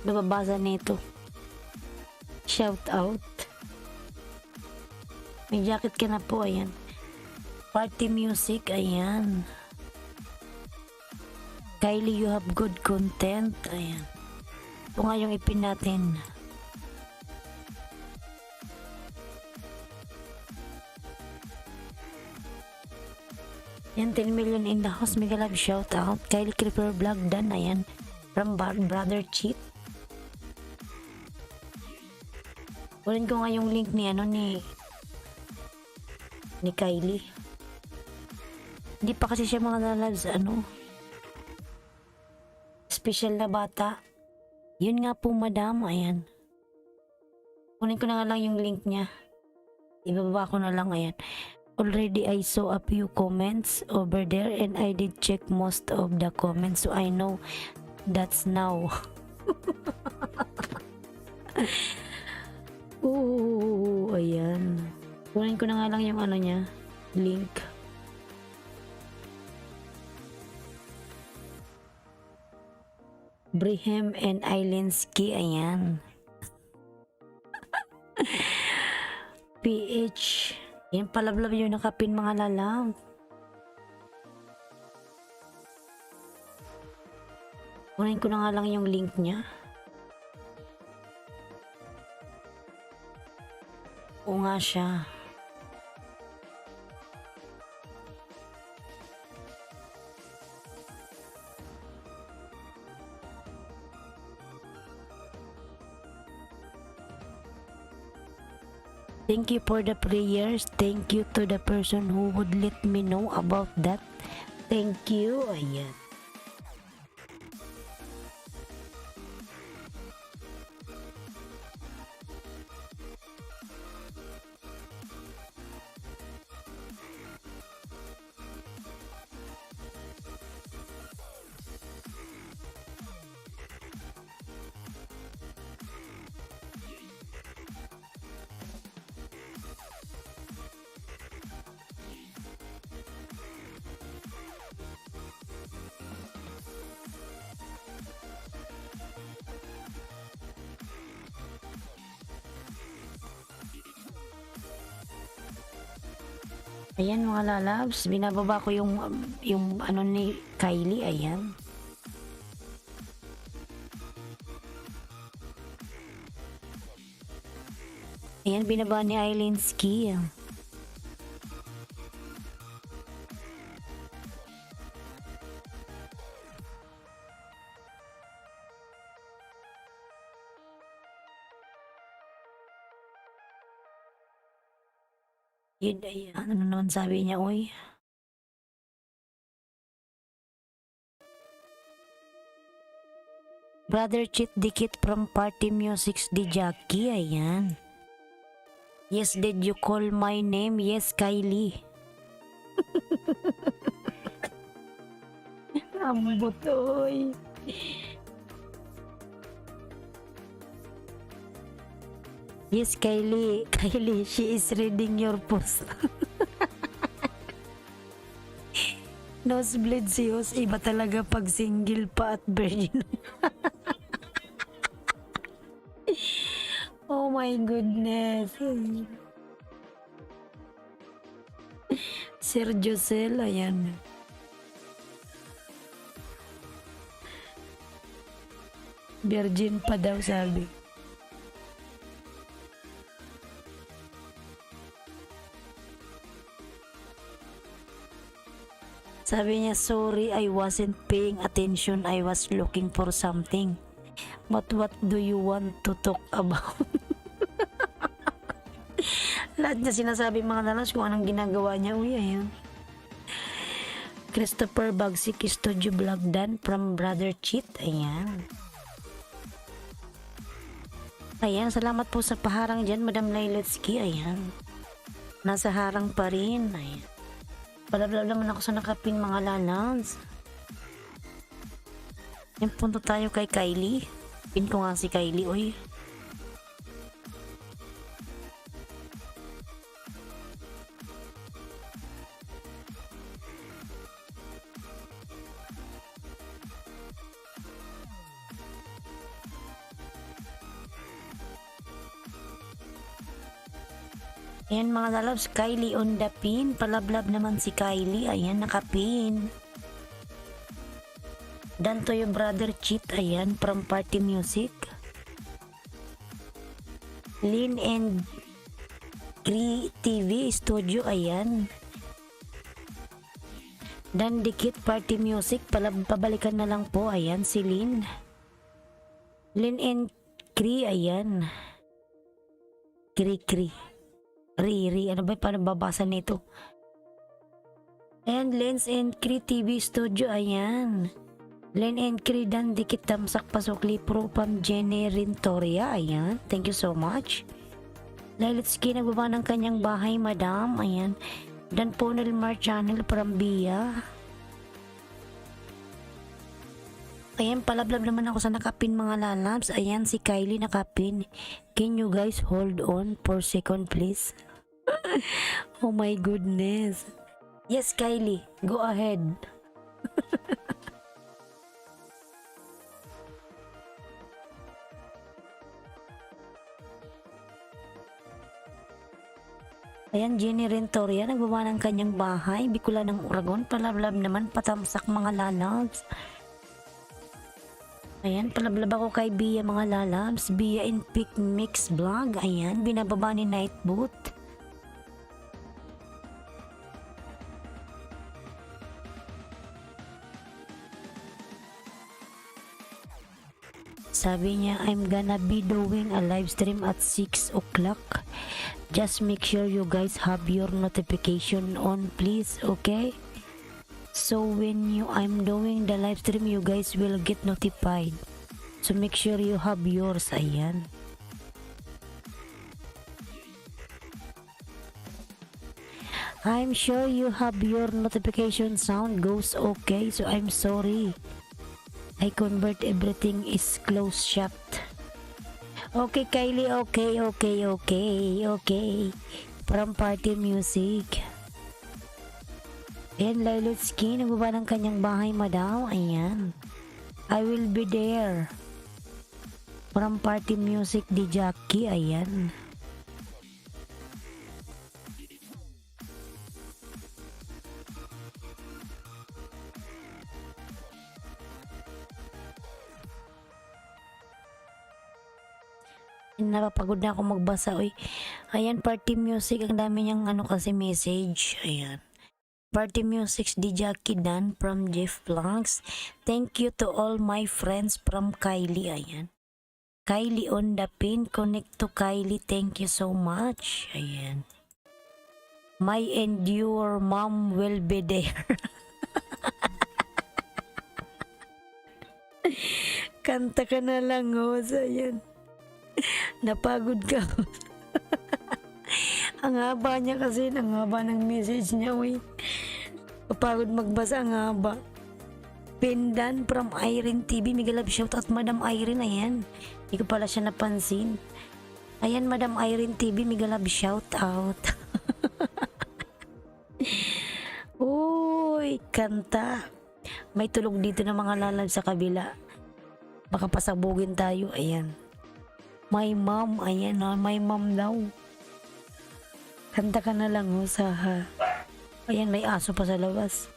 Nababasa nito. Shout out. May jacket ka na po, ayan. Party Music, ayan. Kylie, you have good content, ayan. Ito nga yung ipin natin. Yan, 10 million in the house. Mega love shout out. Kylie Creeper Vlog Dan. Ayan. From Brother Cheat. Kunin ko nga yung link ni ni Kylie. Hindi pa kasi siya mga loves special na bata. Yun nga po, madam. Ayan. Kunin ko na nga lang yung link niya. Ibababa ko na lang. Ayan. Already I saw a few comments over there and I did check most of the comments so I know that's now. Ayan. Kunin ko na nga lang yung niya, link. Brihem and Islandski, ayan. PH. Yan, palablab yung nakapin mga lalang. Kunin ko na nga lang yung link niya. Oo nga siya. Thank you for the prayers. Thank you to the person who would let me know about that. Thank you. Ayan. Ayan mga lalabs, binababa ko yung ano ni Kylie, ayan. Ayan, binaba ni Eileen Ski. Yun, ayan, ano naman sabi niya, uy. Brother Cheat Dikit from Party Musics di Jackie, ayan. Yes, did you call my name? Yes, Kylie. Ambot, oy. Yes, Kylie. Kylie, she is reading your post. Nosebleed si Hus. Iba talaga pag single pa at virgin. Oh my goodness. Sir Josel, ayan. Virgin pa daw sabi. Sabi niya, sorry, I wasn't paying attention. I was looking for something. But what do you want to talk about? Lahat niya sinasabi mga nalas kung anong ginagawa niya. Uy, ayan. Christopher Bagsik Studio Vlog Dan from Brother Cheat. Ayan. Ayan, salamat po sa paharang dyan, Madam Lailetsky. Ayan. Nasa harang pa rin. Ayan. Palablab naman ako sa nakapin mga lalans. Ayan, punto tayo kay Kylie. Pin ko nga si Kylie, uy. Ayan mga lalabs, Kylie on the pin. Palablab naman si Kylie. Ayan, nakapin. Danto yung Brother Cheat. Ayan, from Party Music. Lin and Cree TV Studio. Ayan. Dan Dikit Party Music. Pabalikan na lang po. Ayan, si Lin. Lin and Cree. Ayan. Cree. Riri, ano ba? Paano babasa nito? And Lens and Cree TV Studio, ayan. Len and Cree Dan Dikit Tamsak Pasokli Pro Pam Jenny Rintoria, ayan. Thank you so much. Lailitsky, nagbaba ng kanyang bahay, madam, ayan. Dan Ponel Mar Channel from Bia. Ayan, palablab naman ako sa nakapin mga lalabs. Ayan, si Kylie nakapin. Can you guys hold on for a second, please? Oh my goodness. Yes, Kylie, go ahead. Ayan, Jenny Rentoria, nagbaba ng kanyang bahay. Bicula ng Uragon, palablab naman, patamsak mga lalabs. Ayan, palablab ako kay Bia mga lalabs. Bia in Pick Mix Vlog. Ayan, binababa ni Nightboot. Sabi niya, I'm gonna be doing a live stream at 6 o'clock. Just make sure you guys have your notification on, please, okay? So when I'm doing the live stream, you guys will get notified. So make sure you have yours. Ayan. I'm sure you have your notification sound goes okay. So I'm sorry. I convert everything is closed shop. Okay, Kylie. Okay. From Party Music. Ayan, Lailitsky, nagbaba ng kanyang bahay, madam. Ayan. I will be there. From Party Music di Jackie. Ayan. napapagod na ako magbasa. Uy, ayan, party music. Ang dami niyang ano kasi message. Ayan. Party music di Jackie Dan from Jeff Blanks. Thank you to all my friends from Kylie. Ayan. Kylie on the pin. Connect to Kylie. Thank you so much. Ayan. My and your mom will be there. Kanta ka na lang, host. Ayan. Napagod ka. Ang haba niya kasi, ang haba ng message niya, uy. Kapagod magbasa, ang haba. Pindan from Irene TV. Mega love shoutout, Madam Irene. Ayan. Hindi ko pala siya napansin. Ayan, Madam Irene TV. Mega love shoutout. Uy, kanta. May tulog dito ng mga lalab sa kabila. Baka pasabugin tayo. Ayan. My mom. Ayan, my mom daw. Kanta ka na lang, ho, Saha. Ayan, may aso pa sa labas.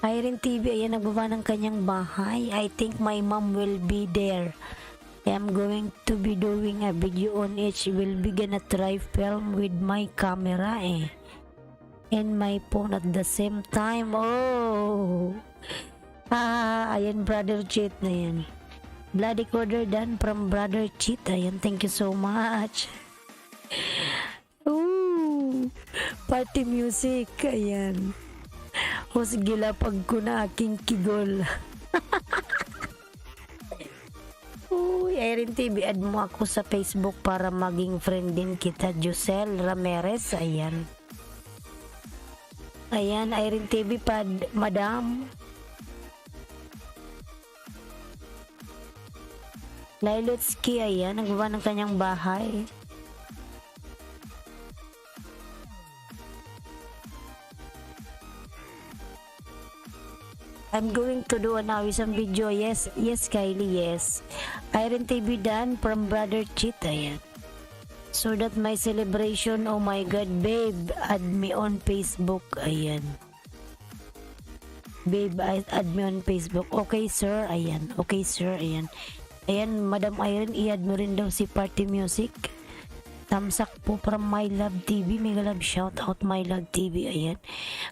Irene TV, ayan, nagbaba ng kanyang bahay. I think my mom will be there. I'm going to be doing a video on it. Will be gonna try film with my camera, and my phone at the same time. Oh! Ayan, Brother Cheat na yan. Bloody Quarter Dan from Brother Cheat. Ayan, thank you so much. Ooh, party music. Ayan. O sige, lapag ko na aking kigol. Uy, Irene TV, add mo ako sa Facebook para maging friend din kita. Josel Ramirez. Ayan. Ayan, Irene TV, Madam. Lailotski, ayan, nagbaba ng kanyang bahay. I'm going to do an awisang video. Yes, Kylie, yes. Irene TV Dan from Brother Cheat, ayan. So that my celebration, oh my God, babe, add me on Facebook, ayan. Babe, add me on Facebook. Okay, sir, ayan. Okay, sir, ayan. Ayan, Madam Irene, i-add mo rin daw si Party Music. Tamsak po from My Love TV. Mega love shout out My Love TV. Ayan.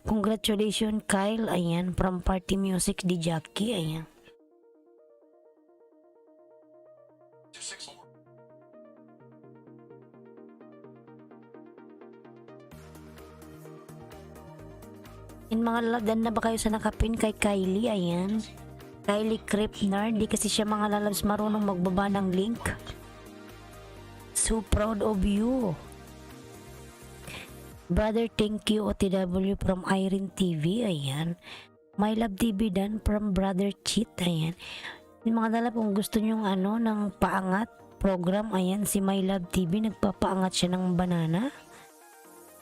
Congratulations Kyle. Ayan. From Party Music di Jackie. Ayan. In mga laladan na ba kayo sa nakapin kay Kylie? Ayan. Kylie Kripner. Di kasi siya mga lalabs marunong magbaba ng link. So proud of you. Brother, thank you OTW from Irene TV. Ayan. My Love TV Dan from Brother Cheat. Ayan. Yung mga lalab, kung gusto nyong ano, ng paangat program, ayan, si My Love TV, nagpapaangat siya ng banana.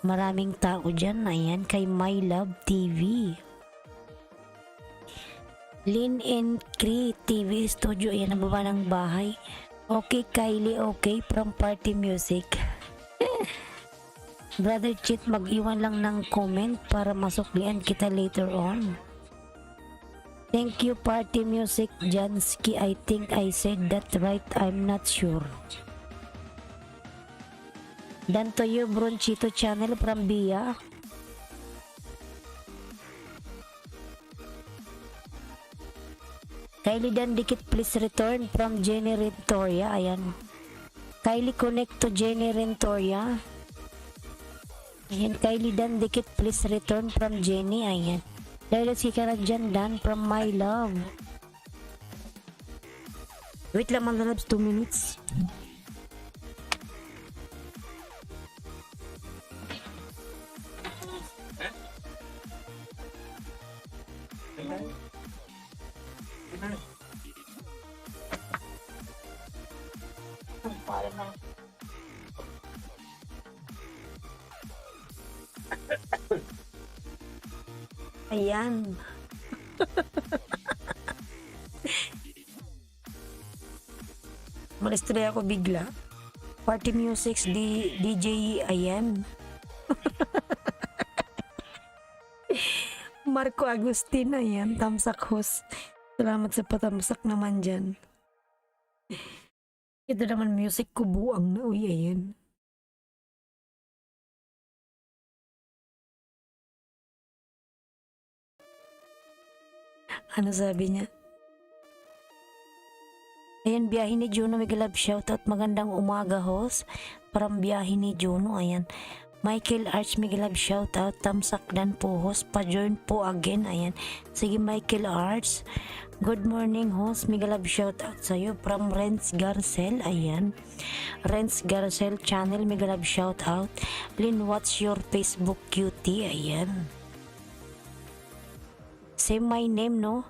Maraming tao dyan. Ayan, kay My Love TV. Lin and Cree TV Studio. Ayan, nababa ng bahay. Okay, Kylie, okay, from Party Music. Brother Cheat, mag-iwan lang ng comment para masuklian kita later on. Thank you, Party Music, Jansky. I think I said that right, I'm not sure. Dan to you, Bronchito Channel from Bia. Kylie Dan Dikit, please return from Jenny Rentoria. Ayan. Kylie connect to Jenny Rentoria. Ayan. Kylie Dan Dikit, please return from Jenny. Ayan. Dahil si Karajan Dan from My Love. Wait lang mga lalabs, 2 minutes. Ayan. Malistre ako bigla. Party Music DJ ayan. Marco Agustin ayan. Tamsak host. Salamat sa patamsak naman dyan. Ito naman music ko buang na. Uy, ayan. Ano sabi niya? Ayan, biyahe ni Juno. Mega love shoutout. Magandang umaga, host. Parang biyahe ni Juno. Ayan. Michael Arch, mega love shoutout. Tamsakdan po, host. Pa-join po again. Ayan. Sige, Michael Arch. Good morning, host. Mega love shoutout sa'yo. From Renz Garcel. Ayan. Renz Garcel channel. Mega love shoutout. Lynn, what's your Facebook cutie? Ayan. Say my name, no?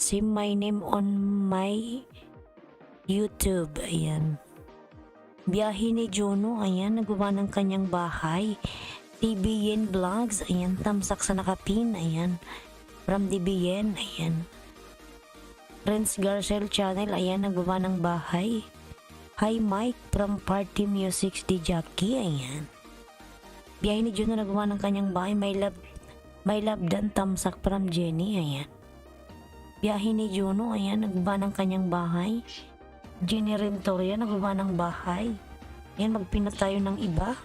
Say my name on my YouTube. Ayan. Biyahe ni Juno. Ayan. Nagawa ng kanyang bahay. DBN Vlogs. Ayan. Tamsak sa nakapin. Ayan. From DBN. Ayan. Renz Garcel channel. Ayan. Nagawa ng bahay. Hi Mike from Party Music di Jackie. Ayan. Biyahe ni Juno. Nagawa ng kanyang bahay. My love dan tamsak from Jenny. Ayan. Biyahe ni Juno, ayan, nagba ng kanyang bahay. Jenny Rentoria, nagba ng bahay. Ayan, magpina tayo ng iba.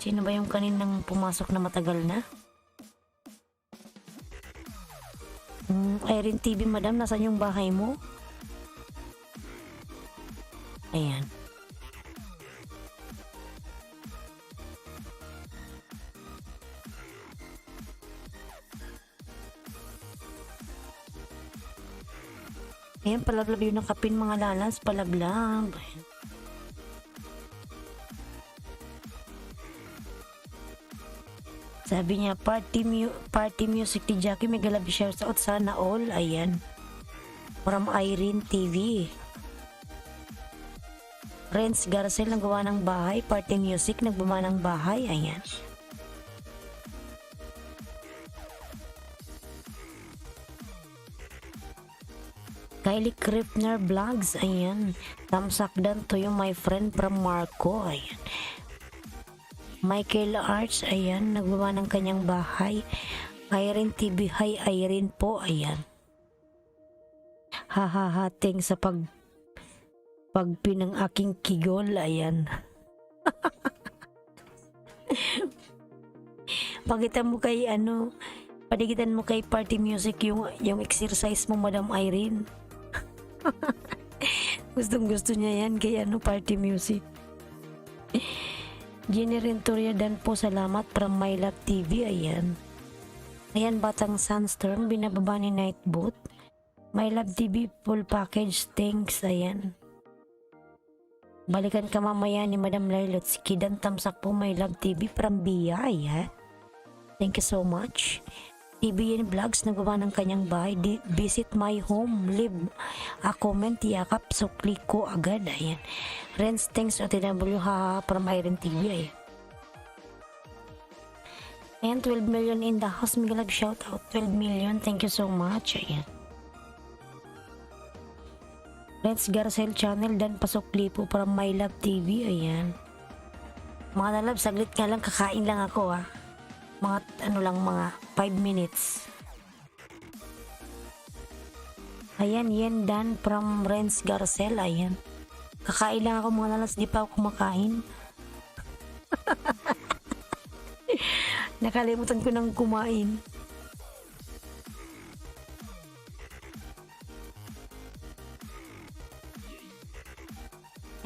Sino ba yung kaninang pumasok na matagal na? Irene TV, madam, nasan yung bahay mo? Ayan. Ayan, palablab yun ng kapin mga lalas, palablab. Sabi niya, party music ni Jackie, may galab share sa sana all. Ayan. From Irene TV. Renz Garcel, nagawa ng bahay. Party music, nagbuma ng bahay. Ayan. Kylie Krippner Vlogs, ayan. Tamsakdan to yung my friend from Marco, ayan. Michael Arts, ayan. Nagbawa ng kanyang bahay. Irene TV, hi Irene po, ayan. Hahahating sa pagpinang aking kigol, ayan. Pagitan mo kay padigitan mo kay Party Music yung exercise mo, Madam Irene. Gustong gusto niya yan kay Party Music. Jenny Rentoria dan po, salamat from My Love TV. Ayan. Ayan, Batang Sunstorm, binababa ni Nightboot. My Love TV full package, thanks. Ayan. Balikan ka mamaya ni Madam Lailotsky dan tamsak po My Love TV from Bia. Ayan. Thank you so much. TBN Vlogs, nagawa ng kanyang bahay. Visit my home, leave a comment, yakap, so click ko agad. Ayan. Renz, thanks OTW, ha, from Irene TV. Ayan. Ayan, 12 million in the house. Migalag shout out, 12 million. Thank you so much. Ayan. Renz Garcel channel, dan pasok po from My Love TV. Ayan. Mga nalab, saglit nga lang, kakain lang ako, ha. Mga mga 5 minutes. Ayan, yan dan from Renz Garcel. Ayan. Kakain lang ako mga lalas, di pa ako kumakain. Nakalimutan ko nang kumain.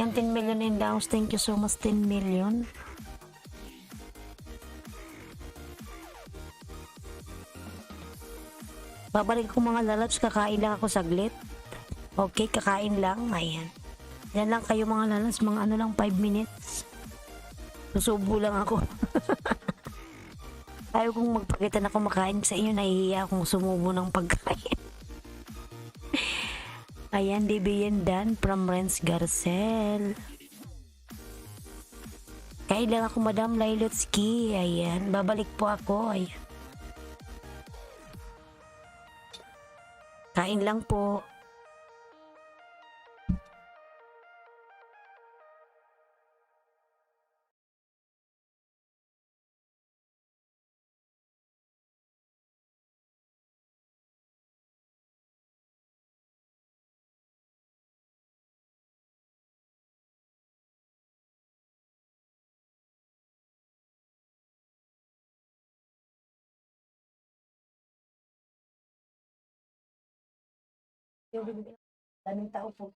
Yan, 10 million in the house. Thank you so much, 10 million. Babalik ko mga lalabs, kakain lang ako saglit. Okay, kakain lang. Ayan. Yan lang kayo mga lalabs, mga lang 5 minutes. Susubo lang ako. Ayaw kong magpakita na kumakain sa inyo, nahihiya akong sumubo ng pagkain. Ayan, DBN Dan from Renz Garcel. Kain lang ako, Madam Lailotsky. Ayan, babalik po ako. Ayan. Kain lang po. Daming tao po.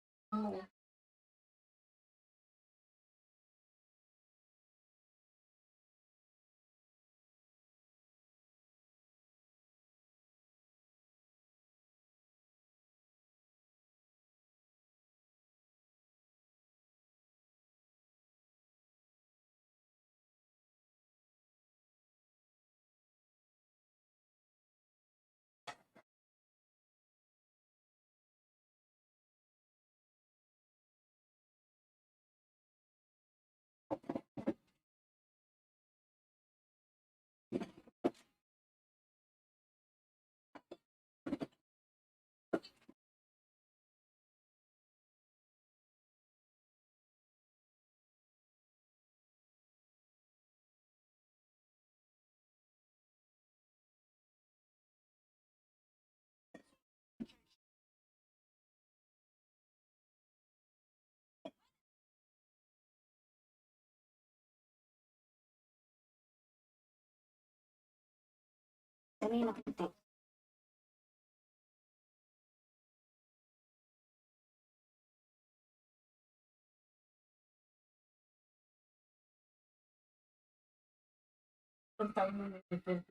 Kanina puti. Ang taon mo na ito.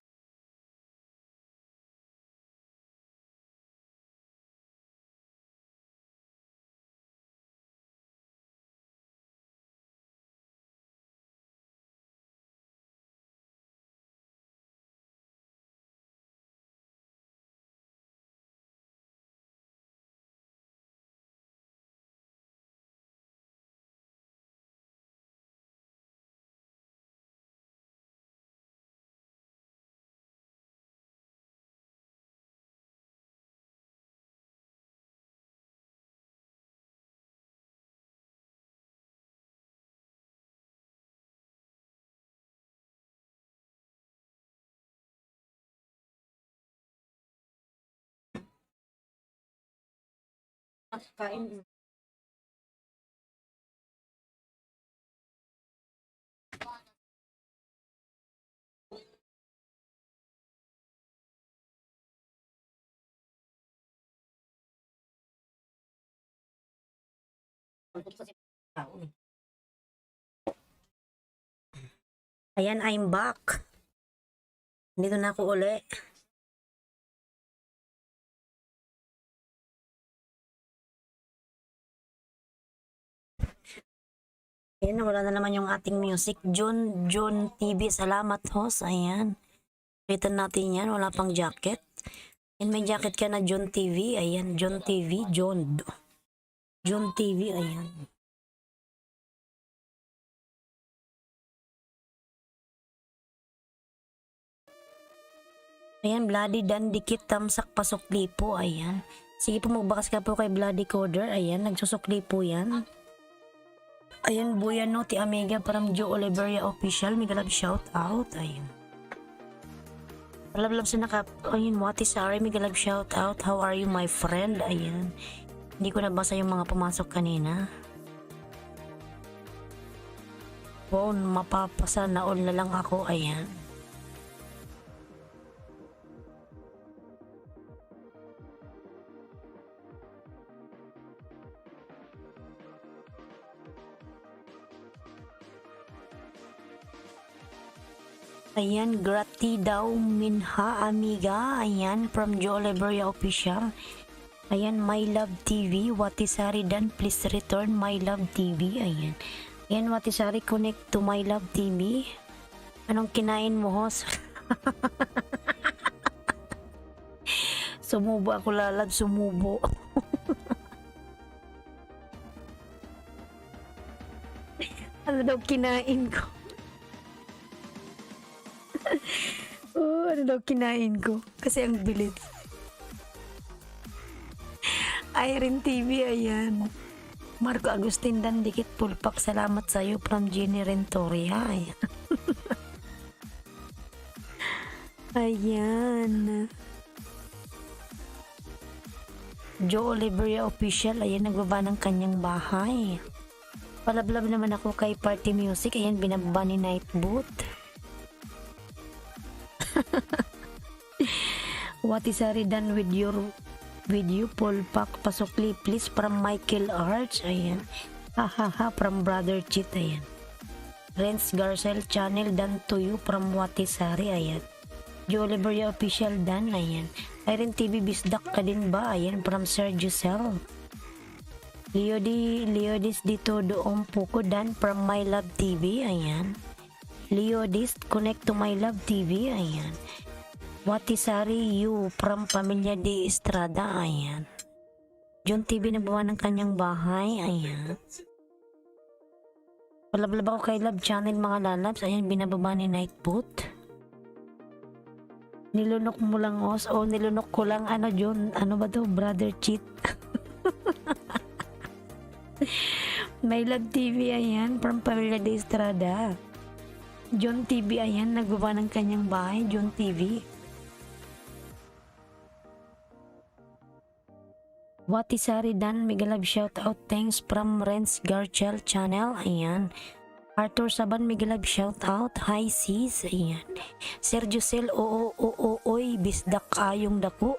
Kain. Ayan, I'm back. Dito na ako uli. Ayan, wala na naman yung ating music. John TV, salamat host. Ayan. Return natin yan, wala pang jacket. And may jacket ka na John TV. Ayan, John TV. John TV, ayan. Ayan, Bloody Dan Dikit Tamsak Pasukli po, ayan. Sige po, magbakas ka po kay Bloody Coder. Ayan, nagsusukli po yan. Ayan, Buyano, Ti Amiga from Joe Oliveria Official. Migalab shout out. Ayan. Love sa naka. Ayun, Wati Sari, Migalab shout out. How are you, my friend? Ayan. Hindi ko nabasa yung mga pumasok kanina. Phone, mapapasa na all na lang ako. Ayan. Ayan, grati daw minha amiga. Ayan, from Joe Oliveria Official. Ayan, My Love TV. Watisari Dan, please return My Love TV. Ayan. Ayan, Watisari, connect to My Love TV. Anong kinain mo, host? Sumubo ako, lalab, sumubo. Ano daw kinain ko? Oh, ano daw kinain ko? Kasi ang bilis. Irene TV, ayan. Marco Agustin Dan Dikit Pulpak, salamat sa'yo from Jenny Rentoria. Ayan. Ayan. Joe Oliveria Official, ayan, nagbaba ng kanyang bahay. Palablab naman ako kay Party Music, ayan, binababa ni Nightboot. Watisari Dan with your with you. Paul Pak Pasukli, please, from Michael Arch. Ayan. Hahaha, from Brother Chit. Ayan. Renz Garcel channel, done to you, from Watisari. Ayan. Joe Liberia official, done. Ayan. Irene TV, bisdak ka din ba? Ayan, from Sergio Cell. Leodis dito doon puko, done, from My Love TV. Ayan. Leodis, connect to My Love TV. Ayan. Watisari, you, from Pamilya de Estrada. Ayan. John TV, nabawa ng kanyang bahay. Ayan. Palablab ako kay Love Channel, mga lalabs. Ayan, binababa ni Nightboot. Nilunok mo lang, os. O, nilunok ko lang. Ano, John? Ano ba to? Brother Cheat. My Love TV, ayan. From Pamilya de Estrada. John TV, ayan. Nagbaba ng kanyang bahay. John TV. Watisari, Dan. Mega love shout out. Thanks from Renz Garcel channel. Ayan. Arthur Saban, mega love shout out. Hi sis. Ayan. Sergio Cel, oy, bisdak kayong dako.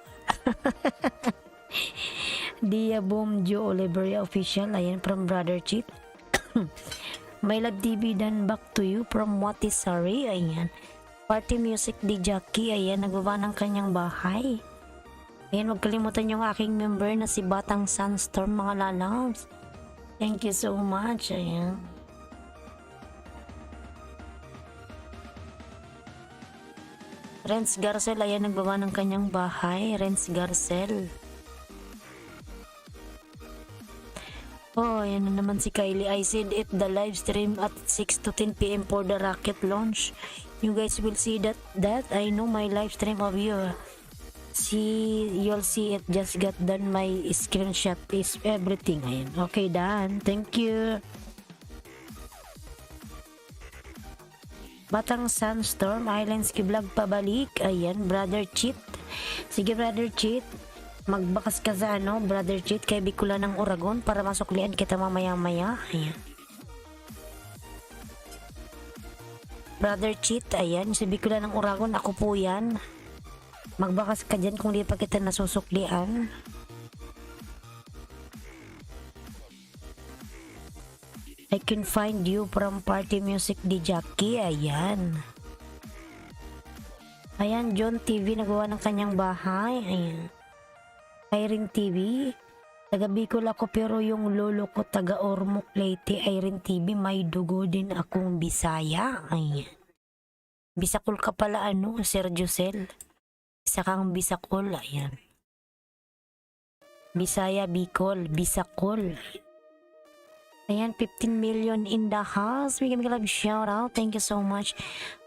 Dia Boom, Joe Oliveria official. Ayan, from Brother Chip. My Love TV, Dan, back to you from Watisari. Ayan. Party Music di Jackie. Ayan, nagbaba ng kanyang bahay. Ayan, huwag kalimutan yung aking member na si Batang Sunstorm, mga lalabs. Thank you so much. Ayan. Renz Garcel, ayan, nagbaba ng kanyang bahay. Renz Garcel. Oh, ayan na naman si Kylie. I said it, the live stream at 6 to 10 p.m. for the rocket launch. You guys will see that I know my live stream of you. You'll see it. Just got done. My screenshot is everything. Ayan. Okay, done. Thank you. Batang Sunstorm, Islands Vlog pabalik. Ayan, Brother Cheat. Sige, Brother Cheat. Magbakas ka sa Brother Cheat, kay Bicula ng Oragon para masuklian kita mamaya-maya. Ayan. Brother Cheat, ayan, si Bicula ng Oragon, ako po yan. Magbakas ka dyan kung di pa kita nasusuklian. I can find you from Party Music di Jackie. Ayan. Ayan, John TV, nagawa ng kanyang bahay. Ayan. Irene TV, taga Bicol ako pero yung lolo ko taga Ormoc Leyte. Irene TV, may dugo din akong Bisaya. Ayan. Bisakol ka pala, Sergio Cel. Isa kang Bisakol. Ayan. Bisaya, Bicol, Bisakol. Ayan, 15 million in the house. Bigyan ka lang shout out. Thank you so much.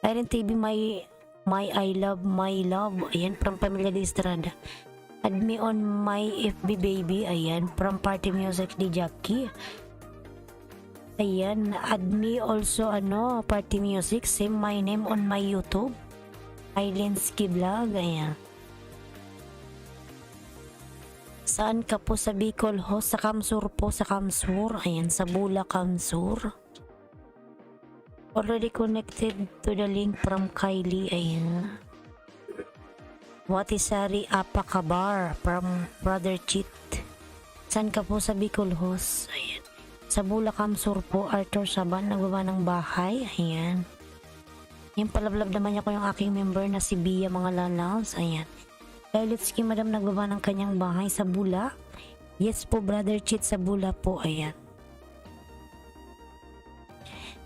Irene TV, my I love, my love. Ayan, from Pamilya de Estrada. Add me on my FB baby. Ayan, from Party Music di Jackie. Ayan, add me also, Party Music. Same my name on my YouTube. Islandski Vlog. Ayan. Saan ka po? Sa Bicol ho? Sa Kamsur po, sa Kamsur. Ayan, sa Bula, Kamsur. Already connected to the link from Kylie. Ayan. Watisari Apakabar from Brother Cheat. Saan ka po? Sa Bicol ho? Ayan. Sa Bula, Kamsur po. Arthur Saban, nagbaba ng bahay. Ayan. Yung palablab naman niya ko yung aking member na si Bia, mga lalaws. Ayan. Let's see, madam, nagbaba ng kanyang bahay sa Bula. Yes po, Brother Cheat, sa Bula po. Ayan.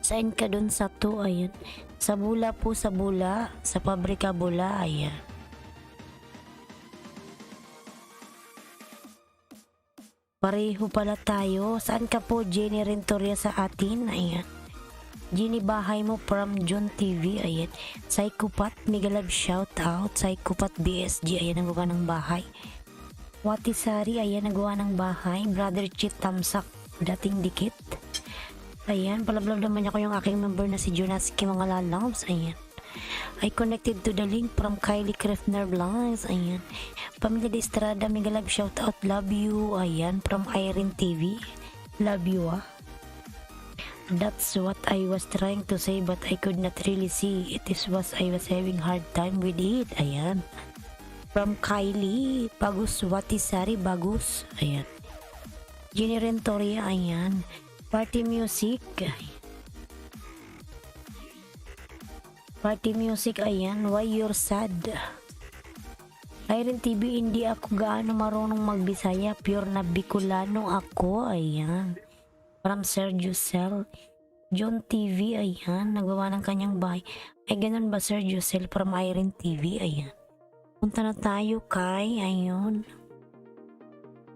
Saan ka dun sa to? Ayan. Sa Bula po, sa Bula. Sa Pabrika Bula. Ayan. Pareho pala tayo. Saan ka po? Jenny Rentoria sa atin. Ayan. Jenny, bahay mo from John TV. Ayan. Psychopath, mega love shout out. Psychopath BSG, ayan, nagawa ng bahay. Watisari, ayan, nagawa ng bahay. Brother Cheat, tamsak, dating dikit. Ayan, palablab naman niya ko yung aking member na si Jonaski, mga lalabs. Ayan. I connected to the link from Kylie Krefner Vlogs. Ayan. Pamilya de Estrada, mega love shout out. Love you. Ayan, from Irene TV. Love you, That's what I was trying to say, but I could not really see. It is was I was having hard time with it. Ayan. From Kylie, bagus. Watisari, bagus. Ayan. Jenny Rentoria, ayan. Party music. Party music, ayan. Why you're sad? Irene TV, hindi ako gaano marunong magbisaya. Pure na Bicolano ako, ayan. From Sergio Cell. John TV, ayan. Nagawa ng kanyang bahay. Ay, ganun ba Sergio Cell from Irene TV, ayan. Punta na tayo kay, ayun.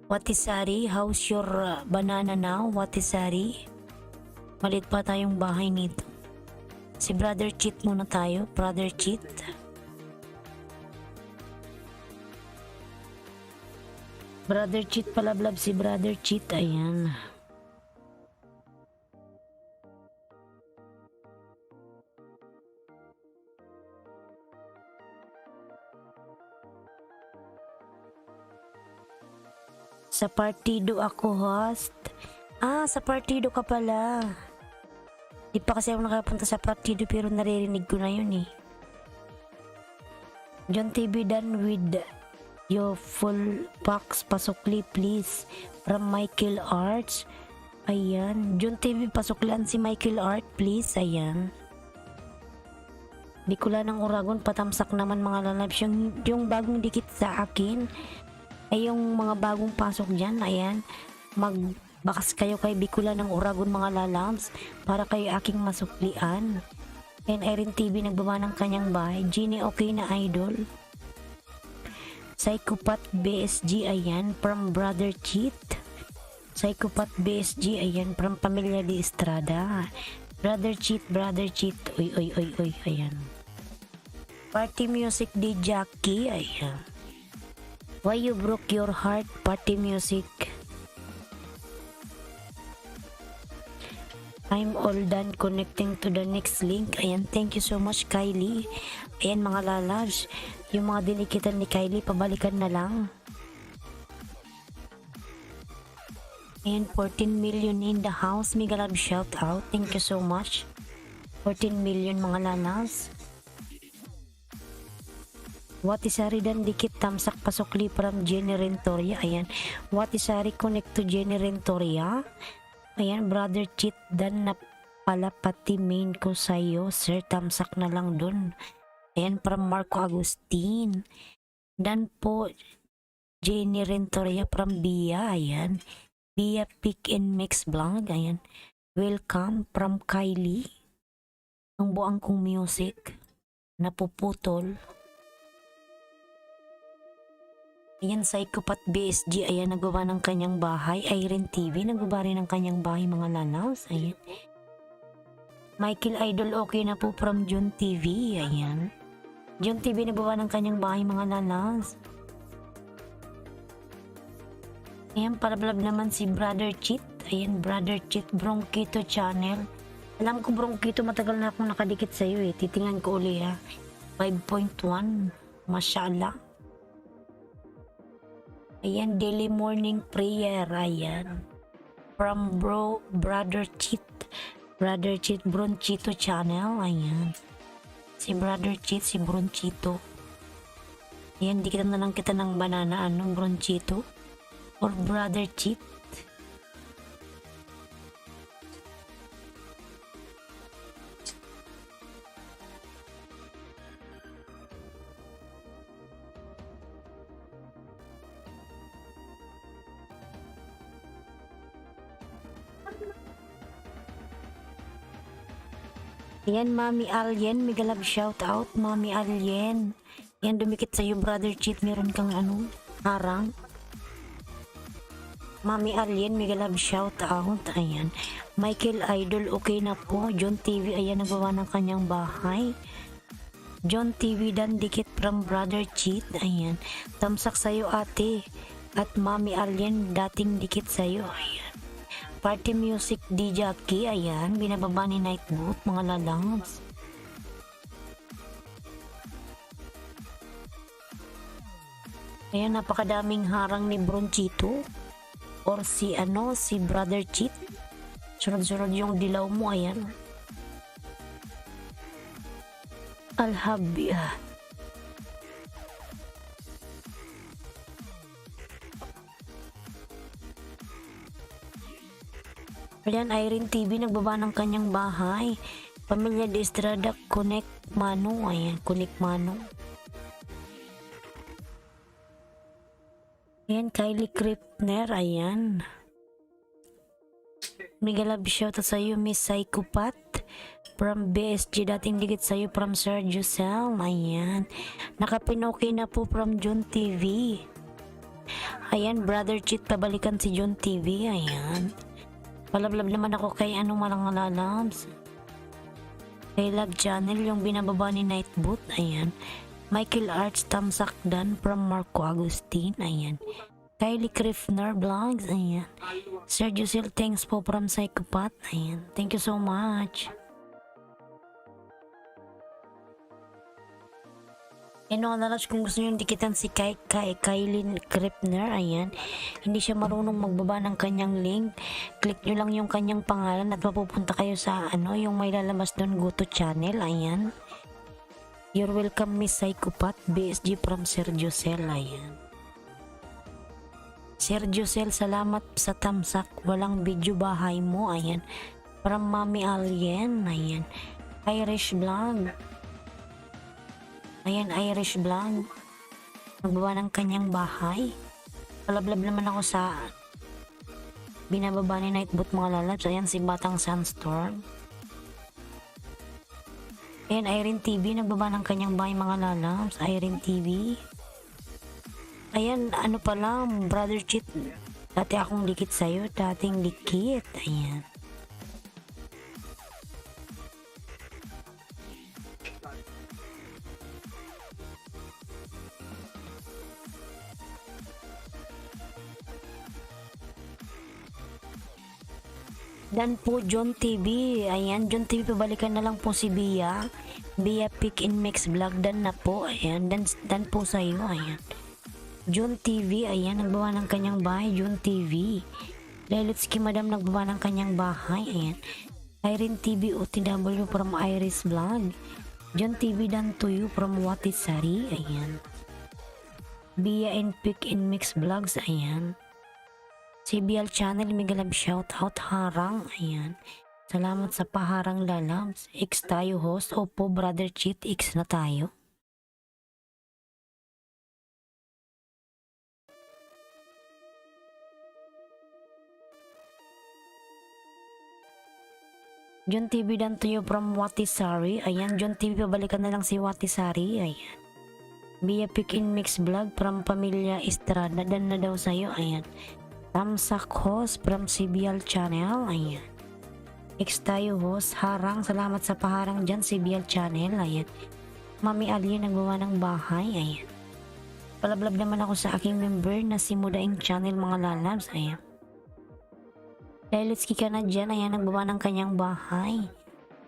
Watisari, how's your banana now? Watisari. Malit pa tayong bahay nito. Si Brother Cheat muna tayo. Brother Cheat. Brother Cheat, palablab si Brother Cheat. Ayan. Sa partido ako host. Sa partido ka pala. Di pa kasi ako nakapunta sa partido pero naririnig ko na yun eh. John TV, done with your full box. Pasukli please. From Michael Arts. Ayan. John TV, pasuklan si Michael Art please. Ayan. Bicolano ng Uragon, patamsak naman mga lalabs. Yung bagong dikit sa akin ay yung mga bagong pasok dyan. Ayan. Magbakas kayo kay Bicolano ng Uragon mga lalabs para kay aking masuklian. And Irene TV, nagbaba ng kanyang bahay. Genie, okay na idol. Psychopath BSG, ayan. From Brother Cheat. Psychopath BSG, ayan. From Pamilya de Estrada. Brother Cheat. Uy, ayan. Party music di Jackie, ayan. Why you broke your heart? Party music. I'm all done connecting to the next link. Ayan, thank you so much Kylie. Ayan mga lalabs, yung mga dinikitan ni Kylie, pabalikan na lang. Ayan, 14 million in the house. Mega love shout out. Thank you so much. 14 million mga lalabs. Watisari dan dikit tamsak pasukli from Jenny Rentoria. Ayan. Watisari connect to Jenny Rentoria. Ayan. Brother Cheat dan na pala pati main ko sa'yo. Sir, tamsak na lang dun. Ayan. From Marco Agustin. Dan po Jenny Rentoria from Bia. Ayan. Bia Pick and Mix Vlog. Ayan. Welcome from Kylie. Ang buang kong music. Napuputol. Ayan, Psychopath BSG, ayan, nagawa ng kanyang bahay. Irene TV, nagawa rin ng kanyang bahay, mga lalaws. Ayan. Michael Idol, okay na po from John TV. Ayan. John TV, nagawa ng kanyang bahay, mga lalaws. Ayan, parablab naman si Brother Cheat. Ayan, Brother Cheat, Bronchito Channel. Alam ko, Bronchito, matagal na akong nakadikit sa'yo eh. Titingnan ko uli ha. 5.1. Mashallah. Ayan, daily morning prayer. Ayan. From Brother Cheat. Brother Cheat, Bronchito Channel. Ayan. Si Brother Cheat, si Bronchito. Ayan, dikitan na lang kita ng banana. Anong Bronchito? Or Brother Cheat. Ayan, Mami Alien, mega love shout out, Mami Alien. Ayan, dumikit sa'yo, Brother Cheat, meron kang harang. Mami Alien, mega love shout out. Ayan, Michael Idol, okay na po. John TV, ayan, nagawa ng kanyang bahay. John TV, dan dikit from Brother Cheat. Ayan, tamsak sa'yo ate. At Mami Alien, dating dikit sa'yo. Ayan. Party music di Jackie, ayan, binababa ni Nightboot, mga lalangs. Ayan, napakadaming harang ni Bronchito or si Brother Cheat. Sunod-sunod yung dilaw mo, ayan. Ayan, Irene TV nagbaba ng kanyang bahay. Pamilya de Estrada, Connect Mano. Ayan, Connect Mano. Ayan, Kylie Krippner. Ayan. Mega love shoutout sa iyo, Miss Psychopath. From BSG, dating dikit sa iyo from Sergio Sel. Ayan. Nakapinoki na po from John TV. Ayan, Brother Cheat, pabalikan si John TV. Ayan. Palablab naman ako kay ano malang lalabs. Kay Love Channel, yung binababa ni Nightboot. Ayan. Michael Arts Tamsakdan from Marco Agustin. Ayan. Kylie Krippner Vlogs. Ayan. Sergio Sel, thanks po from Psychopath. Ayan. Thank you so much. Mga lalabs, kung gusto nyo dikitan si Kylie Krippner, ayan, hindi siya marunong magbaba ng kanyang link. Click nyo lang yung kanyang pangalan at mapupunta kayo sa yung may lalabas doon, go to channel. Ayan. You're welcome, Miss Psychopath. BSG from Sergio Sel. Ayan. Sergio Sel, salamat sa tamsak. Walang video bahay mo. Ayan. From Mami Alien. Ayan. Irish Vlog. Ayan, Irish Vlog. Nagbaba ng kanyang bahay. Palablab naman ako sa binababa ni Nightboot, mga lalabs. Ayan, si Batang Sunstorm. Ayan, Irene TV. Nagbaba ng kanyang bahay, mga lalabs. Irene TV. Ayan, ano pala, Brother Cheat. Dati akong dikit sa'yo. Dating dikit. Ayan. Dan po John TV. Ayan, John TV, pabalikan na lang po si Bia. Bia Pick and Mix Vlog. Dan na po. Ayan, dan po sa'yo. Ayan. John TV. Ayan, nagbawa ng kanyang bahay. John TV. Lelitski Madam, nagbawa ng kanyang bahay. Ayan. Irene TV OTW from Iris Vlog. John TV, dan to you from Watisari. Ayan. Bia and Pick and Mix Vlogs. Ayan. CBL Channel, mega love shoutout. Harang. Ayan. Salamat sa paharang, lalabs. X tayo, host. Opo, Brother Cheat. X na tayo. John TV, dan to you from Watisari. Ayan, John TV, pabalikan na lang si Watisari. Ayan. Bia Pick and Mix Vlog from Pamilya Estrada. Dan na daw sa'yo. Ayan. Tamsak host from CBL Channel. Ayan. X tayo, host. Harang. Salamat sa paharang dyan, CBL Channel. Ayan. Mami Alien, nagbawa ng bahay. Ayan. Palablab naman ako sa aking member na si Mudaing Channel, mga lalabs. Ayan. Let's ka na dyan. Ayan, nagbawa ng kanyang bahay.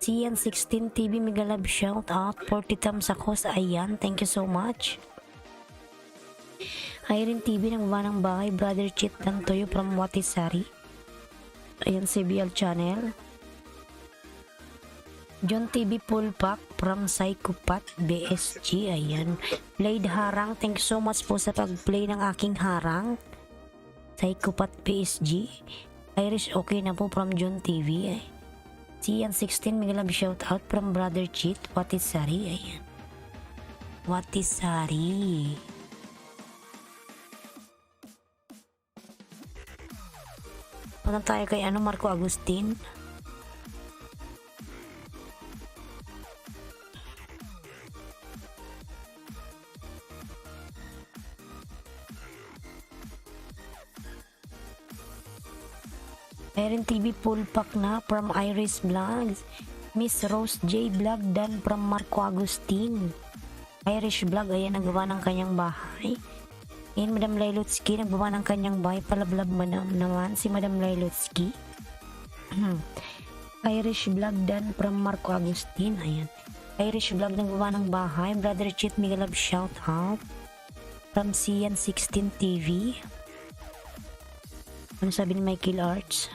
CN16 TV, mega love shout out. 40 Tamsak host. Ayan. Thank you so much. Irene TV, nagbaba ng bahay. Brother Cheat, dan to you from Watisari. Ayan, CBL Channel. John TV Full Pack from Psychopath BSG. Ayan. Played Harang. Thank you so much po sa pag-play ng aking harang. Psychopath BSG. Irish okay na po from John TV. CN16, mega love shout out from Brother Cheat. Watisari. Ayan. Watisari. Punta tayo kay Marco Agustin. Irene TV full pack na from Iris Vlogs. Miss Rose J Vlog, dan from Marco Agustin. Irish Vlog, ayan, nagbawa ng kanyang bahay. Ayan, Madam Lailotski, nagbawa ng kanyang bahay. Palablab naman si Madam Lailotski. Irish Vlog, dan from Marco Agustin. Ayan. Irish Vlog, nagbawa ng bahay. Brother Cheat, mega love shout out from CN16 TV. Ano sabi ni Michael Arts?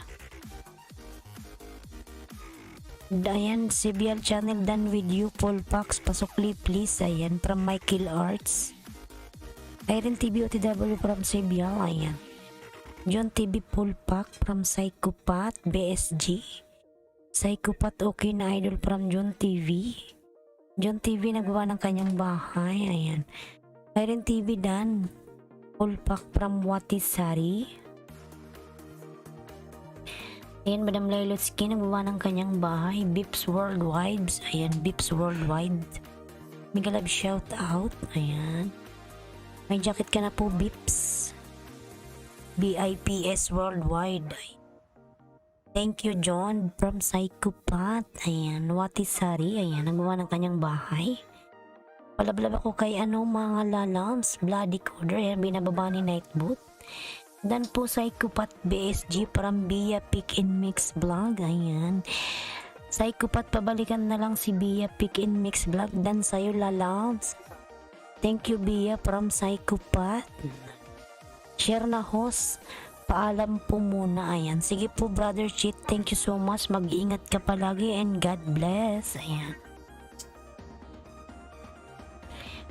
Ayan, CBL Channel, done with you. Full packs, pasukli please. Ayan, from Michael Arts. Irene TV OTW from CBL. Ayan. John TV full pack from Psychopath BSG. Psychopath okay na idol from John TV. John TV nagawa ng kanyang bahay. Ayan. Irene TV Dan. Full pack from Watisari. Ayan, Madam Lailotsky nagawa ng kanyang bahay. Bips Worldwide. Ayan, Bips Worldwide. Mega love shout out. Ayan. May jacket ka na po, Bips. BIPS Worldwide. Thank you, John from Psychopath. Ayan, Watisari. Ayan, nagawa ng kanyang bahay. Palablab ako kay mga lalams. Bloody Coder. Ayan, binababa ni Nightboot. Dan po Psychopath BSG from Bia Pick and Mix Vlog. Ayan. Psychopath, pabalikan na lang si Bia Pick and Mix Vlog. Dan sa'yo lalams. Thank you, Bia from Psychopath. Share na host. Paalam po muna. Ayan. Sige po, Brother Cheat. Thank you so much. Mag-iingat ka palagi and God bless. Ayan.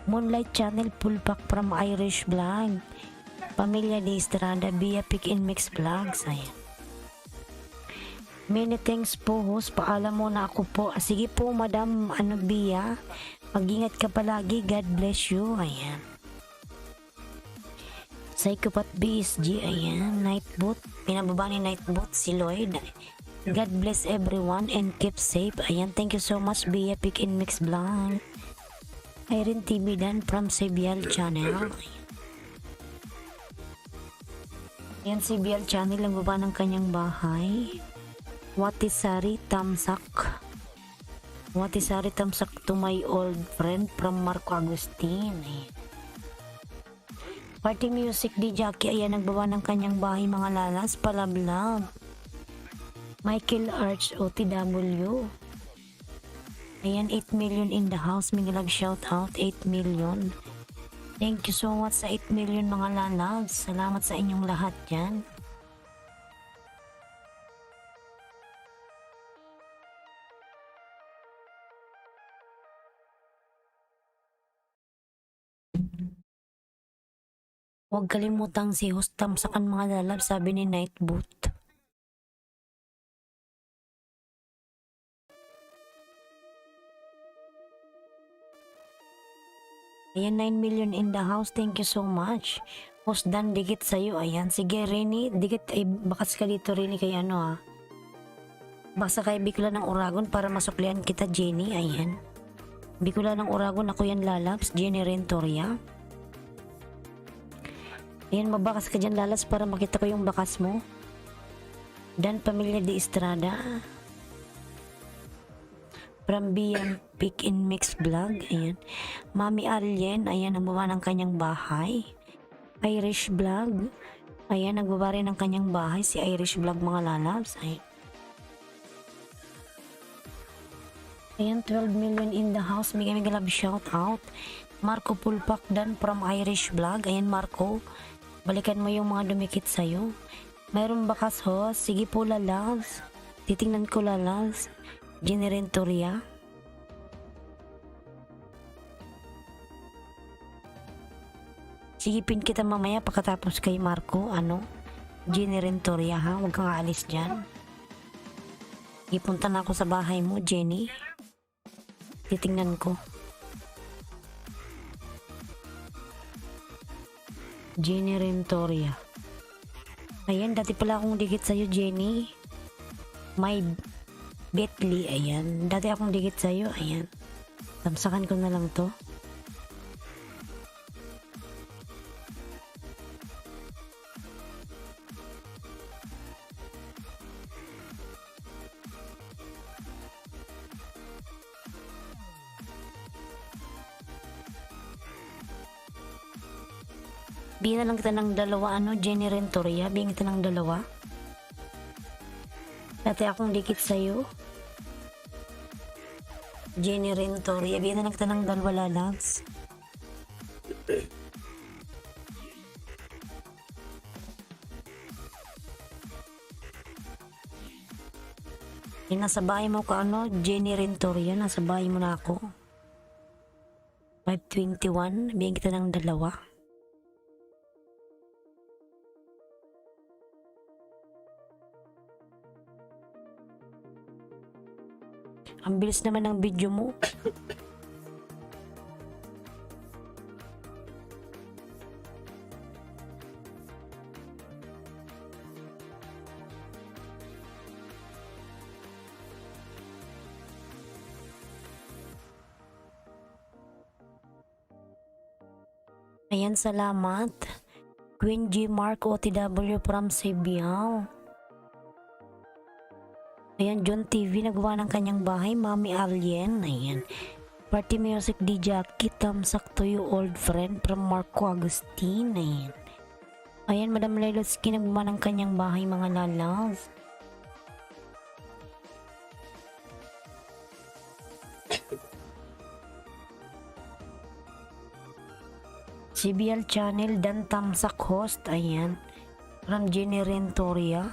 Moonlight Channel full pack from Irish Vlog. Pamilya de Estrada, Bia Pick and Mix Vlogs. Ayan. Many thanks po, host. Paalam mo na ako po. Sige po, Madam Bia. Mag-ingat ka palagi. God bless you. Ayan. Psychopath BSG. Ayan. Nightboot. Pinababa ni Nightboot si Lloyd. God bless everyone and keep safe. Ayan. Thank you so much, Bia Pick and Mix Vlog. Irene TV Dan from Sibial Channel. Yan si Bial Channel ang baba ng kanyang bahay. Watisari Tamsak. Watisari Tamsak to my old friend from Marco Agustin. Party Music di Jackie. Ayan, nagbaba ng kanyang bahay mga lalas. Palablab. Michael Arch OTW. Ayan, 8 million in the house. Mingilag shout out 8 million. Thank you so much sa 8 million mga lalabs. Salamat sa inyong lahat dyan. Huwag kalimutang si host tamsakan mga lalabs, sabi ni Nightboot. Ayan, 9 million in the house. Thank you so much. Host Dan, dikit sa'yo. Ayan. Sige, Rene. Dikit. Ay, bakas ka dito, Rene, kay Basta kay Bicula ng Uragon para masuklian kita, Jenny. Ayan. Bicula ng Uragon. Ako yan, lalabs. Jenny Rentoria. Ayan, mabakas ka dyan, lalabs, para makita ko yung bakas mo. Dan, Pamilya de Estrada. From BM Pick and Mix Vlog. Ayan. Mami Alien. Ayan, nagbaba ng kanyang bahay. Irish Vlog. Ayan, nagbaba rin ng kanyang bahay. Si Irish Vlog mga lalabs. Ayan. Ayan, 12 million in the house. Mega love shout out. Marco Pulpak Dan from Irish Vlog. Ayan, Marco. Balikan mo yung mga dumikit sa'yo. Mayroong bakas ho. Sige po, lalabs. Titingnan ko, lalabs. Jenny Rentoria. Sigipin kita mamaya pagkatapos kay Marco. Jenny Rentoria, ha? Huwag kang aalis dyan. Ipunta na ako sa bahay mo, Jenny. Titingnan ko. Jenny Rentoria. Ayan, dati pala akong dikit sa'yo, Jenny. My Betly, ayan. Dati akong dikit sa'yo, ayan. Tamsakan ko na lang to. Bigyan na lang kita ng dalawa, Jenny Rentoria. Bigyan kita ng dalawa. Dati akong dikit sa'yo. Jenny Rentoria. Bigyan na lang kita ng dalawa, lalabs. Nasa bahay mo ka, Jenny Rentoria. Nasa bahay mo na ako. 521. Bigyan kita ng dalawa. Ang bilis naman ng video mo. Ayan, salamat. Queen G. Mark OTW from Cebu. Ayan, John TV nagawa ng kanyang bahay. Mami Alien. Ayan. Party Music D. Jackie. Thumbs up to you, old friend from Marco Agustin. Ayan. Ayan, Madam Lelotsky nagawa ng kanyang bahay, mga lalaw. CBL Channel Dan Tamsak host. Ayan. From Jenny Rentoria.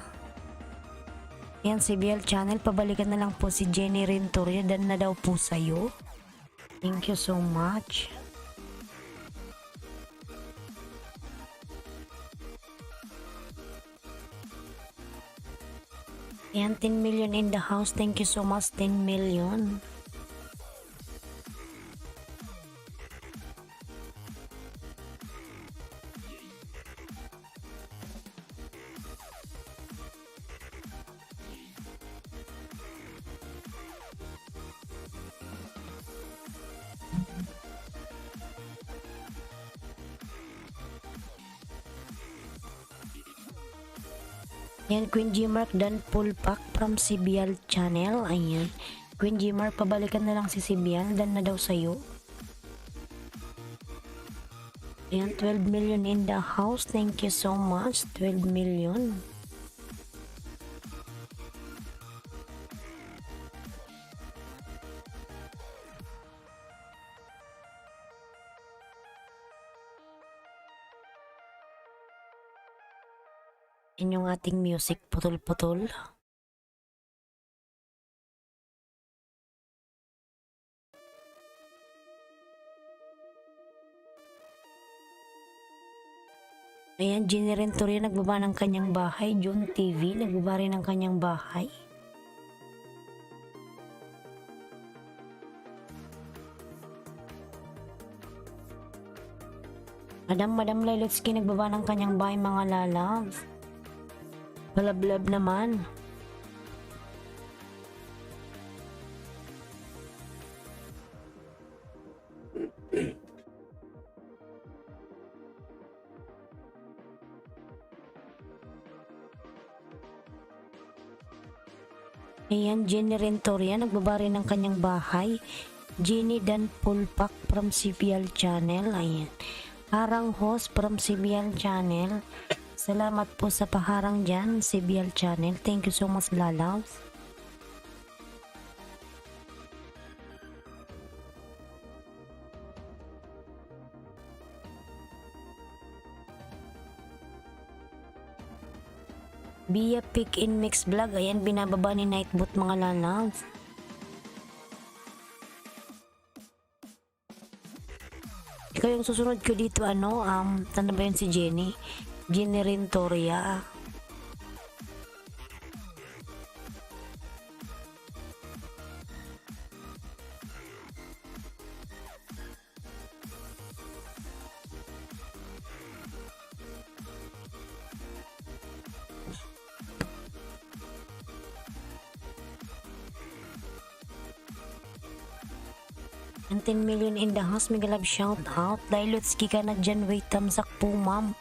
Ayan, CBL Channel. Pabalikan na lang po si Jenny Rentoria. Dan na daw po sa'yo. Thank you so much. Ayan, 10 million in the house. Thank you so much, 10 million. Ayan, Queen G. Mark Dan Pulpak from CBL Channel. Ayan. Queen G. Mark, pabalikan na lang si CBL. Dan na daw sa'yo. Ayan, 12 million in the house. Thank you so much. 12 million. Yan yung ating music, putol-putol. Ayan, Jenny Rentoria nagbaba ng kanyang bahay. John TV nagbaba rin ng kanyang bahay. Madam Lelotsky nagbaba ng kanyang bahay, mga lalaw. Balablab naman. Ayan, Jenny Rentoria nagbaba rin ng kanyang bahay. Jenny Dan Pulpak from CBL Channel. Ayan. Harang host from CBL Channel. Salamat po sa paharang dyan, CBL Channel. Thank you so much, lalaw. Via Pick in Mix Vlog. Ayan, binababa ni Nightbot, mga lalaw. Ikaw yung susunod ko dito, ano, tanda ba yun si Jenny? Jenny Rentoria. Ang 10 million in the house, mega love shout out. Lelotsky ka na dyan, wait, tamsak po, ma'am.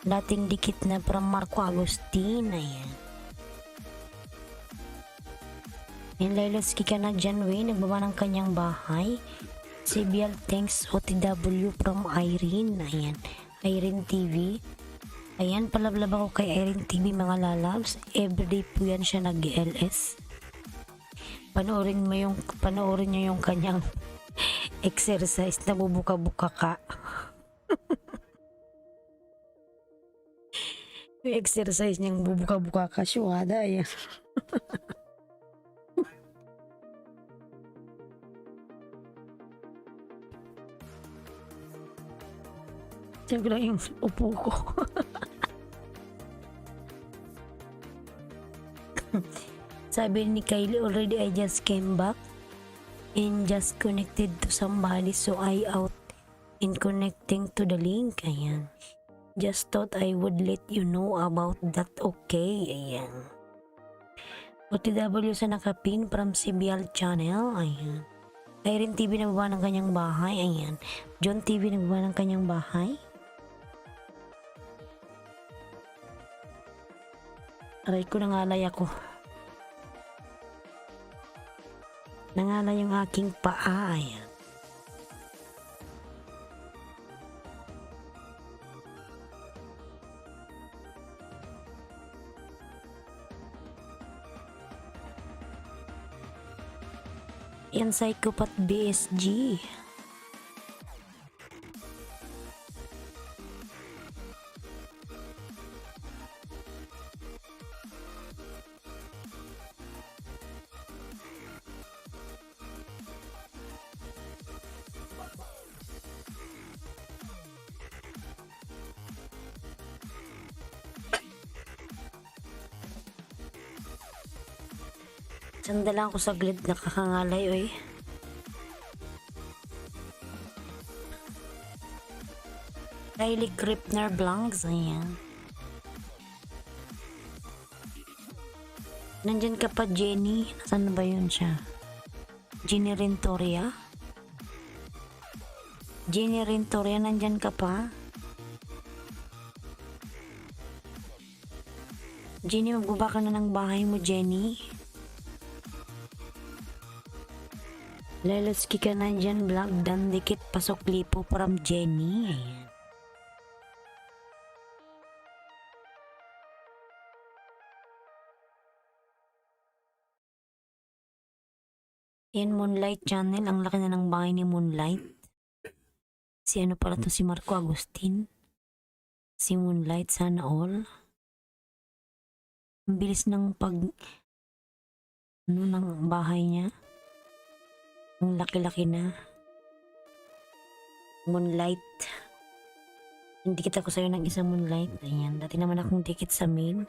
Dating dikit na from Marco Agustin. Ayan. Yan, Lelotsky ka na dyan, wait, nagbaba ng kanyang bahay. CBL thanks OTW from Irene. Ayan. Irene TV. Ayan, palablab ako kay Irene TV, mga lalabs. Everyday po yan siya nag-LS. Panoorin nyo yung kanyang exercise na bubuka-buka ka. Yung exercise niyang bubuka-buka ka, syuhada yan. Diyan ko lang yung upo ko. Sabi ni Kylie, already I just came back. and just connected to somebody, so I out in connecting to the link. Ayan. Just thought I would let you know about that. Okay. Ayan. OTW sa nakapin from CBL channel. Ayan. Irene TV nagbaba ng kanyang bahay. Ayan. John TV nagbaba ng kanyang bahay. Aray ko, nangalay ako. Nangalay yung aking paa. Ayan. Yan, Psychopath BSG. Sandala ako saglit, nakakangalay oy. Kylie Gripner Blancs, ayan. Nandyan ka pa, Jenny. Nasaan na ba yun siya? Jenny Rentoria? Jenny Rentoria, nandyan ka pa? Jenny, magbaba ka na ng bahay mo, Jenny. Leloski ka na dyan, vlog, dan dikit pasok lipo from Jenny. Ayan. Yan, Moonlight Channel. Ang laki na ng bahay ni Moonlight. Si ano pala to, si Marco Agustin. Si Moonlight, sana all. Ang bilis ng ng bahay niya. Ang laki-laki na. Moonlight. Dikit ako sa'yo ng isang Moonlight. Ayan. Dati naman akong dikit sa main.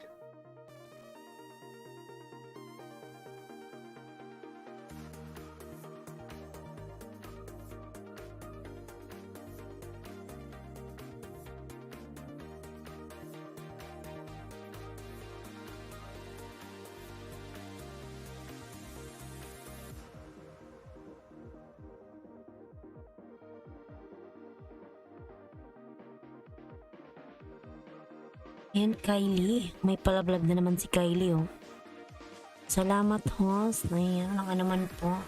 Ayan, Kylie. May palablab na naman si Kylie, oh. Salamat, host. Ayan, ano ka naman po.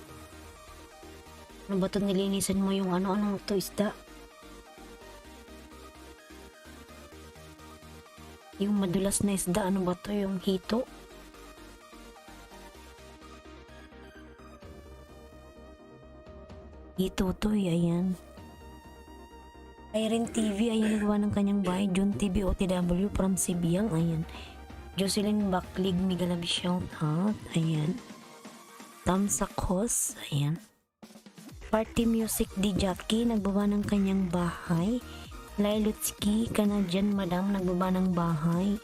Ano ba ito, nilinisan mo yung ano to, isda? Yung madulas na isda, ano ba to, yung hito? Hito to, ayan. Irene TV, ayan, nagawa ng kanyang bahay. John TV OTW from Sibiang, ayan. Jocelyn Baklig, Migalab shout out, ayan. Tamsakos, ayan. Party Music di Jackie, nagbaba ng kanyang bahay. Lailutski, Canadian Madam, nagbaba ng bahay.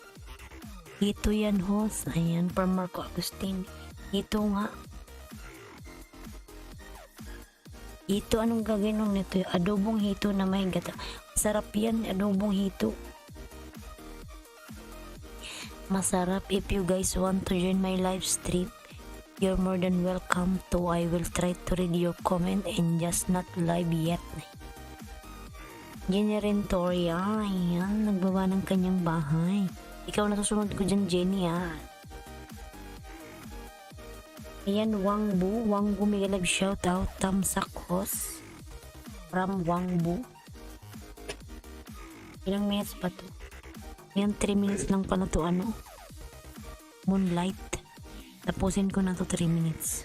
Ito yan, host, ayan, from Marco Agustin. Ito nga. Ito, anong gagawin nung nito? Adobong hito na may gata. Sarap yan, adobong hito. Masarap. If you guys want to join my live stream, you're more than welcome to. I will try to read your comment and just not live yet. Jenny Rentoria, ayan, nagbaba ng kanyang bahay. Ikaw na susunod ko dyan, Jenny, ah. Ayan, Wangbu, may love shout out, Tamsakos from Wangbu. Ilang minutes pa to? Ayan, 3 minutes lang pala to, ano? Moonlight. Tapusin ko na to 3 minutes.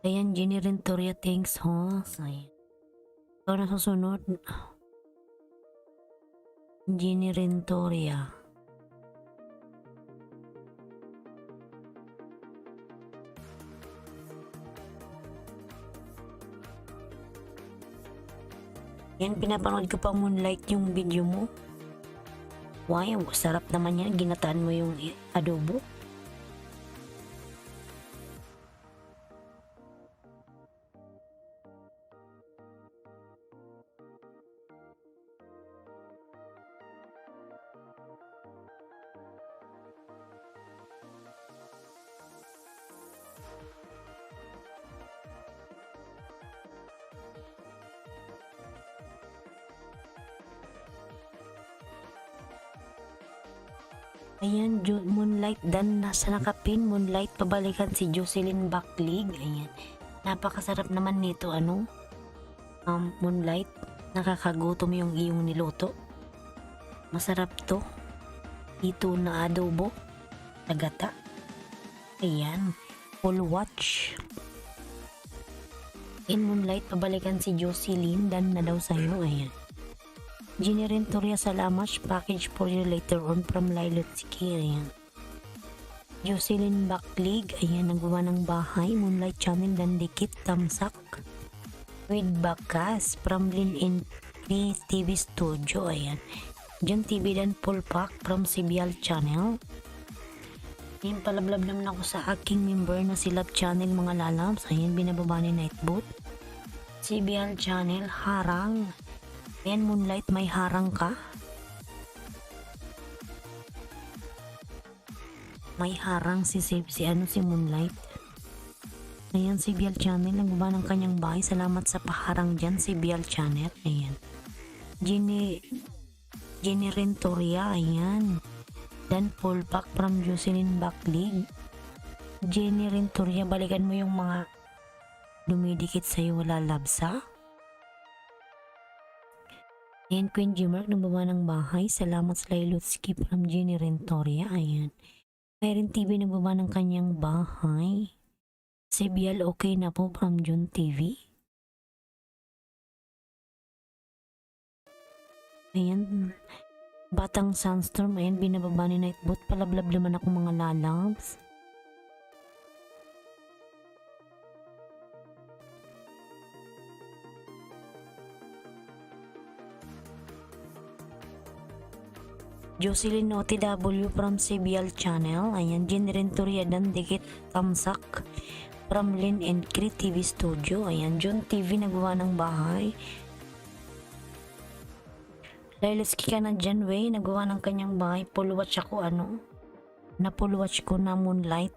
Ayan, Jenny Rentoria, thanks, host. Ayan. Ikaw na susunod. Jenny Rentoria. Yan, pinapanood ko pa Moonlight yung video mo. Wow, sarap naman yan. Ginataan mo yung adobo. Ayan, Moonlight Dan nasa nakapin. Moonlight, pabalikan si Jocelyn Backlig. Ayan. Napakasarap naman nito, Moonlight. Nakakagutom yung iyong niluto. Masarap to. Ito na adobo. Tagata. Ayan. Full watch. In Moonlight, pabalikan si Jocelyn Dan na daw sa'yo. Ayan. Jenny Rentoria, salamat. Package for you later on from Lailotsky. Ayan. Jocelyn Backlig. Ayan, nagawa ng bahay. Moonlight Channel Dan Dikit. Tamsak. With Bakas from Lin in TV Studio. Ayan. John TV Dan Full Pack from CBL Channel. Ayan, palablab naman ako sa aking member na si Love Channel mga lalabs. Ayan, binababa ni Nightboot. CBL Channel, harang. Ayan, Moonlight, may harang ka? May harang si Moonlight. Ayan, CBL Channel, nagbaba ng kanyang bahay. Salamat sa paharang dyan, CBL Channel. Ayan. Jenny Rentoria, ayan. Dan full pack from Jocelyn Backlig. Jenny Rentoria, balikan mo yung mga dumidikit sa'yo, wala labsa. Ayan, Queen Gmark, nagbaba ng bahay. Salamat sa Lailotsky from Jenny Rentoria. Ayan. Irene TV, nagbaba ng kanyang bahay. CBL, okay na po from June TV. Ayan. Batang Sunstorm, ayan, binababa ni Nightbot. Palablab naman ako mga lalabs. Jocelyn OTW from CBL Channel. Ayan, Jenny Rentoria Dan Dikit Tamsak from Lin and Cri TV Studio. Ayan, John TV nagawa ng bahay. Lailotsky ka na dyan, wey. Nagawa ng kanyang bahay. Full watch ako, na full watch ko na Moonlight.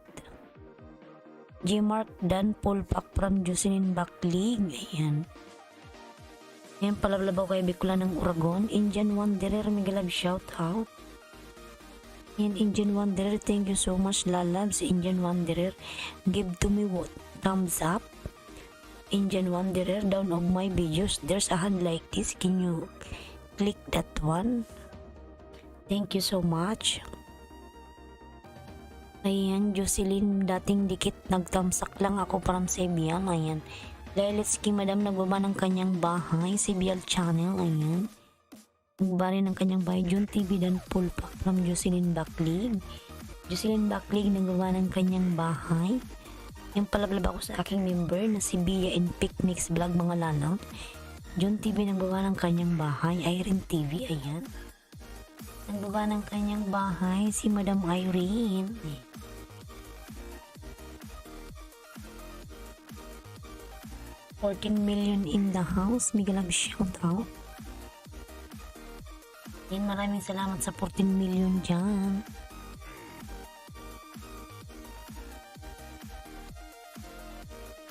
Gmark Dan full pack from Jocelyn Backlig. Ayan. Ayan, palablabaw kay Bicula ng Uragon. Indian Wanderer, mega love shout out. Ayan, Indian Wanderer, thank you so much, lalabs. Indian Wanderer, give to me what? Thumbs up. Indian Wanderer, down of my videos, there's a hand like this. Can you click that one? Thank you so much. Ayan, Jocelyn, dating dikit, nagtamsak lang ako from CBL. Ayan. Lailotsky, madam, nagbaba ng kanyang bahay. CBL Channel, ayan. Nagbaba rin ng kanyang bahay. June TV Dan full pack from Jocelyn Backlig. Jocelyn Backlig, nagbaba ng kanyang bahay. Yung palablab ako sa aking member na si Bia and Picnics Vlog mga lalaw. June TV, nagbaba ng kanyang bahay. Irene TV, ayan. Nagbaba ng kanyang bahay si Madam Irene. 14 million in the house. Mega love shout out. Yan, maraming salamat sa 14 million dyan.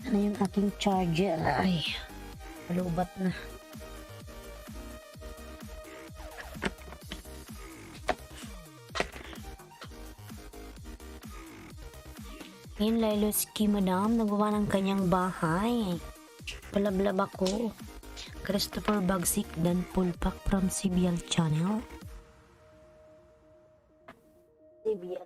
Ano yung aking charger? Ay, malubat na. Yan, Lailotsky, madam, nagawa ng kanyang bahay. Palablab ako. Christopher Bagsik Dan full pack from CBL Channel. CBL.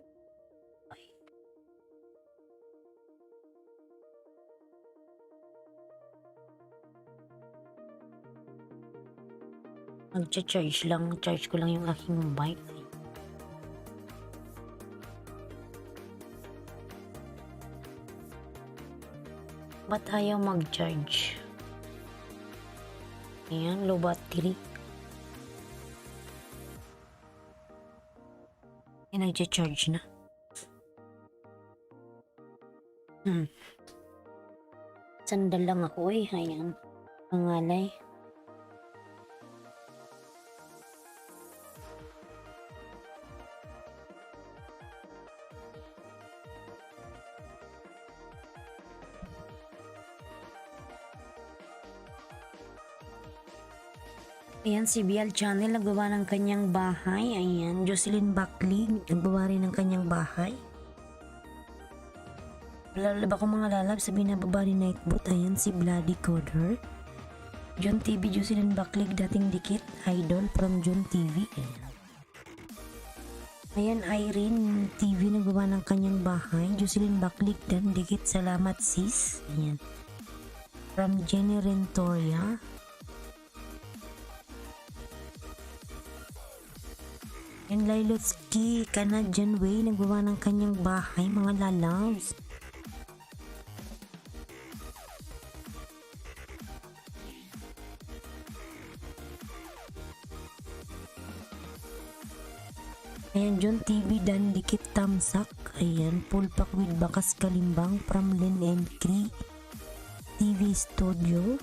Mag-charge lang. Charge ko lang yung aking bike. Ba't ayaw mag-charge? Ayan, low battery. Ayan, nag-charge na. Sandal lang ako eh. Ayan, pangalay. Ayan, si Bial Channel nagbawa ng kanyang bahay. Ayan, Jocelyn Buckley nagbawa rin ng kanyang bahay. Lalaba ko mga lalab sa binababa ni Nightbot. Ayan, si Bloody Coder. John TV, Jocelyn Buckley, dating dikit. Idol from John TV. Ayan, Irene TV nagbawa ng kanyang bahay. Jocelyn Buckley dan dikit. Salamat sis. Ayan. From Jenny Rentoria. And Lailotsky, Canadian Way, nagbawa ng kanyang bahay, mga lalabs. Ayan, John TV, dan dikit tamsak. Ayan, pulpak with bakas kalimbang from Len and Cree TV Studio.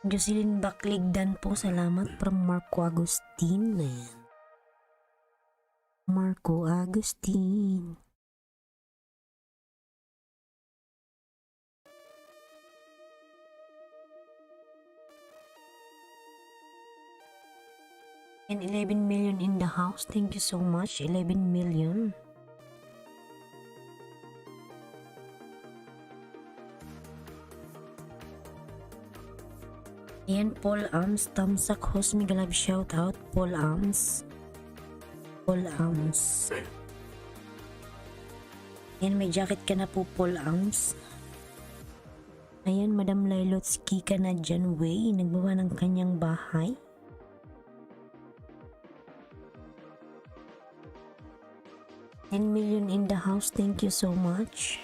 Jocelyn Bakligdan po, salamat from Marco Agustin. Ayan. Marco Agustin. And 11 million in the house. Thank you so much. 11 million. Ayan, Paul Arms, Tamsak Host, mega love shout out, Paul Arms. Paul Arms. Ayan, may jacket ka na po, Paul Arms. Ayan, Madam Lailotsky, Canadian Way, nagbawa ng kanyang bahay. $10 million in the house, thank you so much.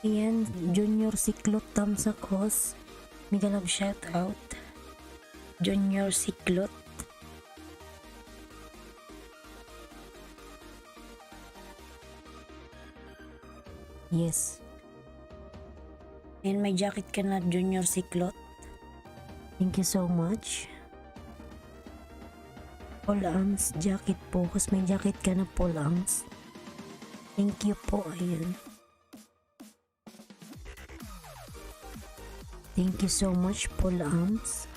Ayan, Junior Siklot, Tamsak Host, mega love shout out, Junior Siklot. Yes. Ayan, may jacket ka na, Junior Siklot. Thank you so much. Paul Arms, jacket po. Kasi may jacket ka na, Paul Arms. Thank you po. Ayan. Thank you so much, Paul Arms.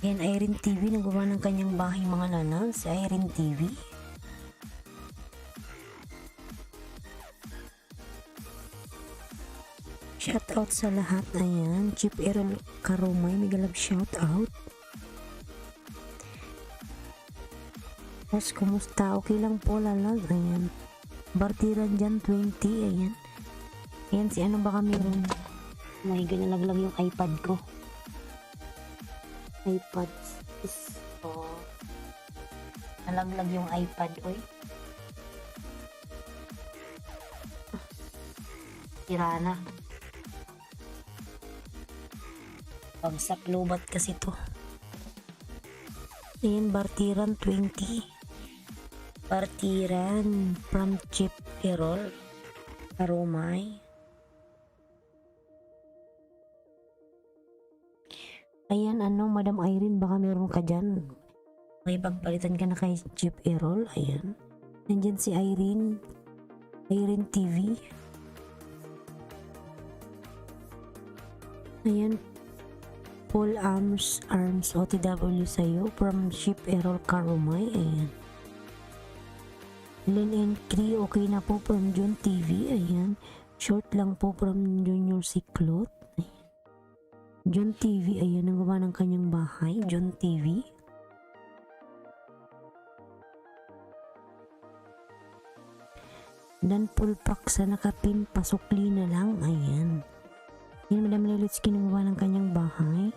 Ayan, Irene TV, nagawa ng kanyang bahay, mga nanang. Si Irene TV. Shout out sa lahat. Ayan, Chip Errol Karumay, mega love shout out. Yes, kumusta? Okay lang po, lalag. Ayan, Bartiran dyan 20. Ayan. Ayan, si ano ba kami rin? Oh my God, nalaglag yung iPad ko. iPad is nalaglag yung iPad, oy. Tira na. Pagsak lubat kasi to. Ayan, Bartiran 20. Bartiran from Chip Errol Karumay. Ayan, ano, Madam Irene, baka meron ka dyan. May pagpalitan ka na kay Chip Errol. Ayan. Nandyan si Irene. Irene TV. Ayan. Paul Arms OTW sa'yo from Chip Errol Karumay. Ayan. Len and Cree, okay na po from John TV. Ayan. Short lang po from Junior Siklot. John TV, ayan, nagawa ng kanyang bahay. John TV. Dan pulpak sa nakapin, pasukli na lang. Ayan. Yan, Madam Lailotsky, nagawa ng kanyang bahay.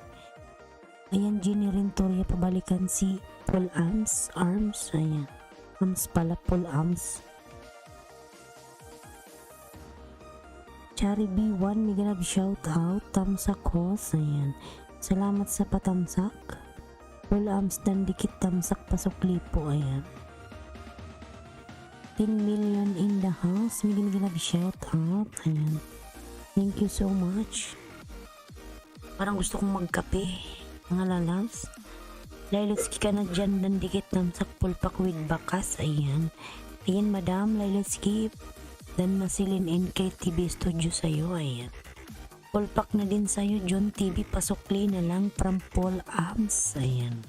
Ayan, Jenny Rentoria, pabalikan si Paul Arms. Ayan. Arms pala, Paul Arms. Chari B1, mega love shout out, Tamsak Host. Ayan. Salamat sa patamsak. Paul Arms dan dikit tamsak, pasukli po. Ayan. million in the house. Migi love shout out. Ayan. Thank you so much. Parang gusto kong magkape. Mga lalabs. Lailotski ka na dyan. Dandikit namsak pulpak with bakas. Ayan. Ayan madam. Lailotski. Dan masilin NKTV Studio sa'yo. Ayan. Pulpak na din sa'yo. John TV. Pasukli na lang from Paul Abs. Ayan.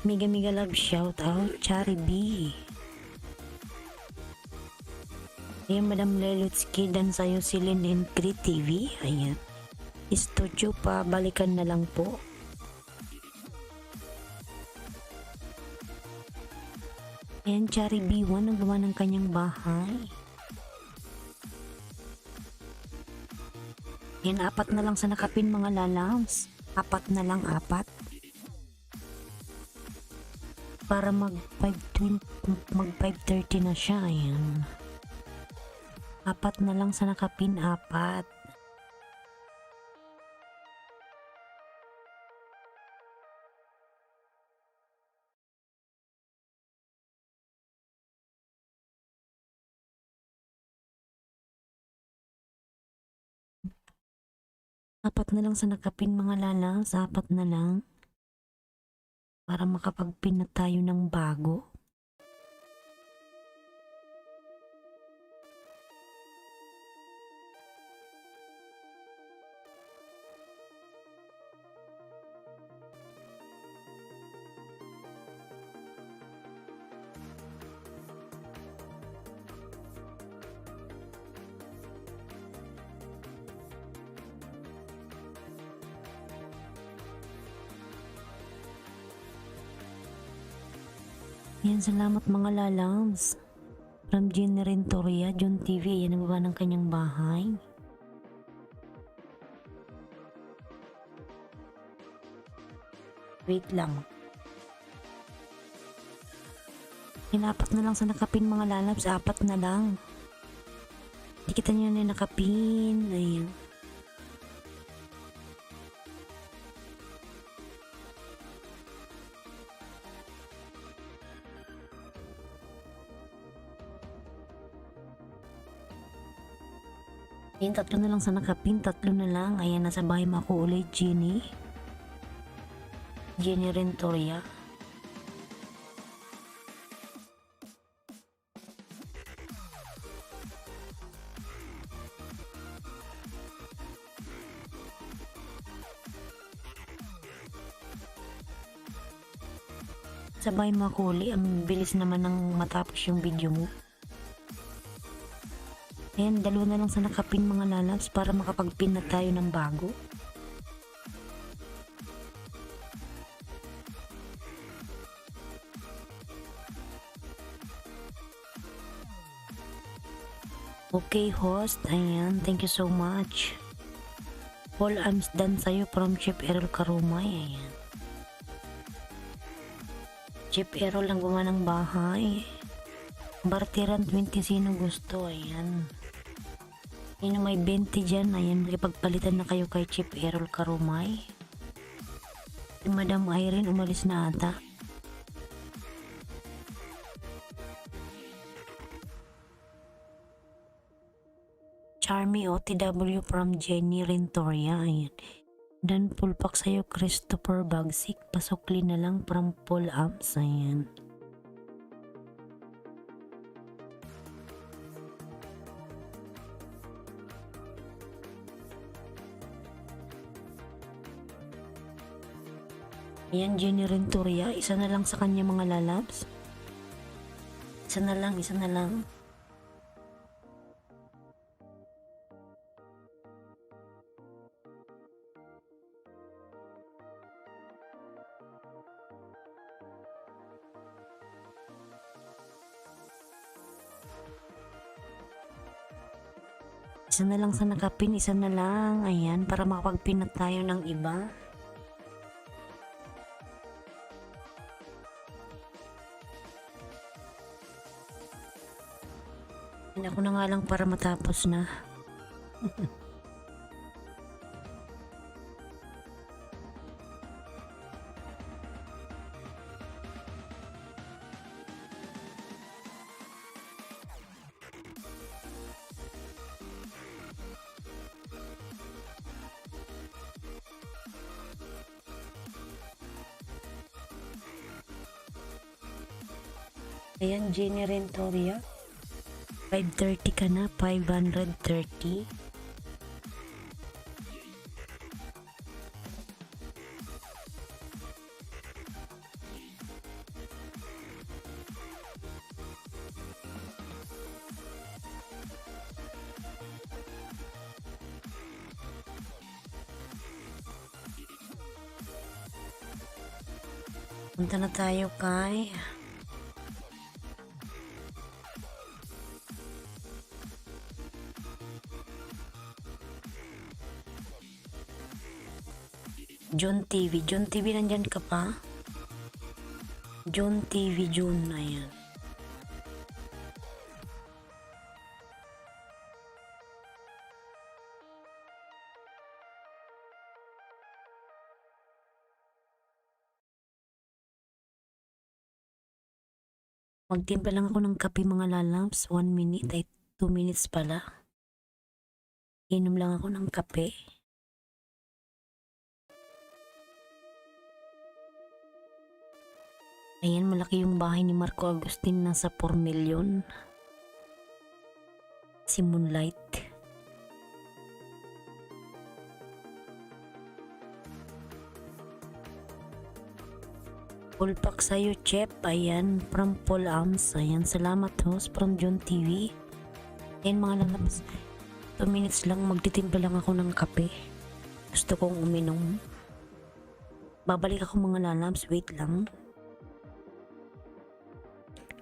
Miga love shout out. Chari B. Ayan madam Lailotski. Dan sa'yo silin NKTV. Ayan. Studio pa. Balikan na lang po. Ayan, Chari B1 ang gawa ng kanyang bahay. Ayan, 4 na lang sa nakapin mga lalams. 4 na lang, 4. Para mag 5:30 na siya. Ayan. 4 na lang sa nakapin, 4. Apat na lang sa nakapin mga lalas, 4 na lang. Para makapagpin na tayo ng bago. Yan, salamat mga lalams. From Jenny Rentoria, John TV, yan ang gawa ng kanyang bahay. Wait lang. Yan, 4 na lang sa nakapin mga lalams, 4 na lang. Hindi kita nyo na nakapin. Ayan. Ayan, 3 na lang sa nakapin, 3 na lang. Ayan, nasa bahay mo ako ulit, Jenny. Jenny Rentoria. Sa bahay mo ako ulit, ang bilis naman ng matapos yung video mo. Ayan, 2 na lang sa nakapin mga lalabs para makapagpin na tayo ng bago. Okay, host. Ayan, thank you so much. Paul Amsdan sa'yo from Chip Errol Karumay. Ayan. Chip Errol lang gumawa ng bahay. Bartiran 20 sino gusto. Ayan. Sino may 20 dyan, ayan, makipagpalitan na kayo kay Chip Errol Karumay. Si Madam Irene umalis na ata. Charmy OTW from Jenny Rentoria, ayan. Dan pulpak sa'yo Christopher Bagsik, pasukli na lang from Paul Amps, ayan. Ayan, Jenny Rentoria. Isa na lang sa kanya mga lalabs. Isa na lang, isa na lang. Isa na lang sa nakapin, isa na lang. Ayan, para makapagpin na tayo ng iba. Ako na nga lang para matapos na. Ayan, Jenny Rentoria. 530 ka na, 530. Punta na tayo kay John TV. John TV, nandyan ka pa? John TV, John. Ayan. Magtimpla lang ako ng kape mga lalabs. 1 minute ay 2 minutes pala. Inom lang ako ng kape. Ayan, malaki yung bahay ni Marco Agustin. Nasa 4 million. Si Moonlight. Full pack sa'yo, Chep. Ayan, from Paul Arms. Ayan, salamat host from John TV. Ayan mga lalabs. 2 minutes lang, magtitimpla lang ako ng kape. Gusto kong uminom. Babalik ako mga lalabs, wait lang.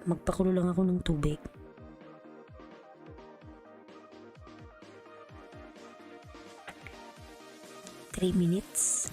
Magpakulo lang ako ng tubig. Three minutes.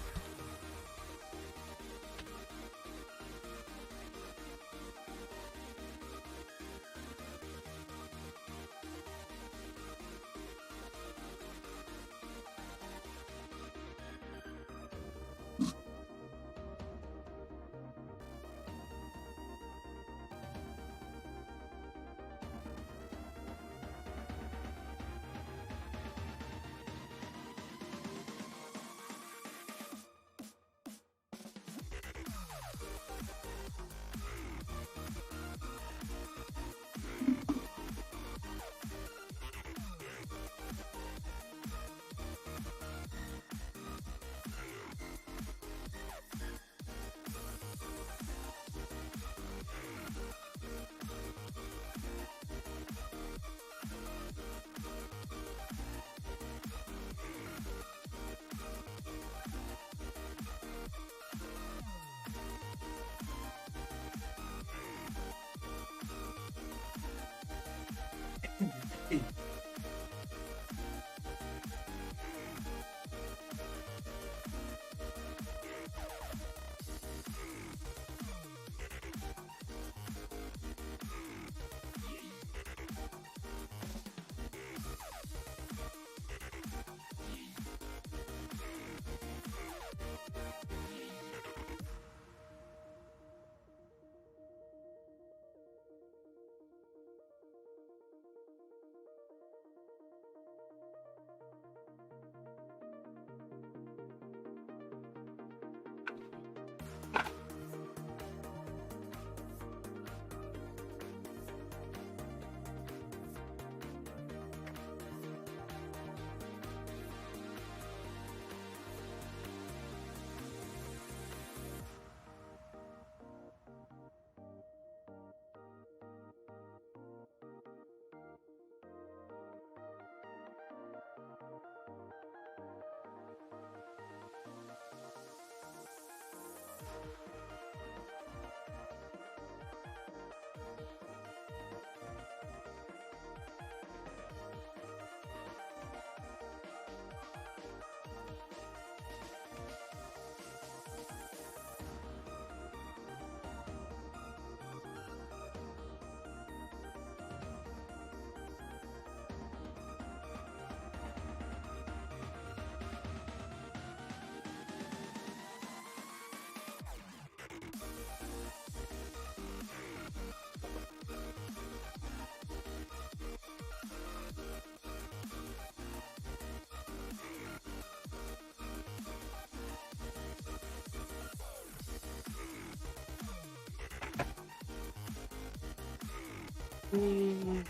Hmm.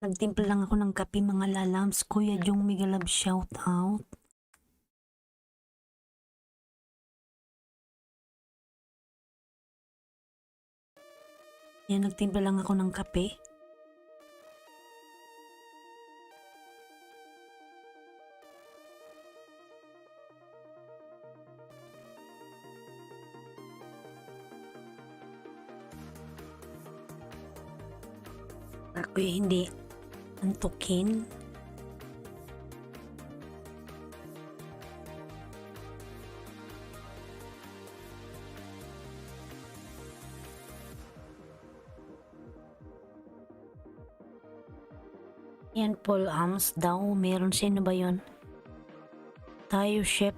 Nagtimpla lang ako ng kape mga lalams. Kuya Jong Migalab shout out. Yan, nagtimpla lang ako ng kape. Ako'y hindi antukin. Yan, Paul Arms daw. Meron, sino ba yun? Tayo, chef.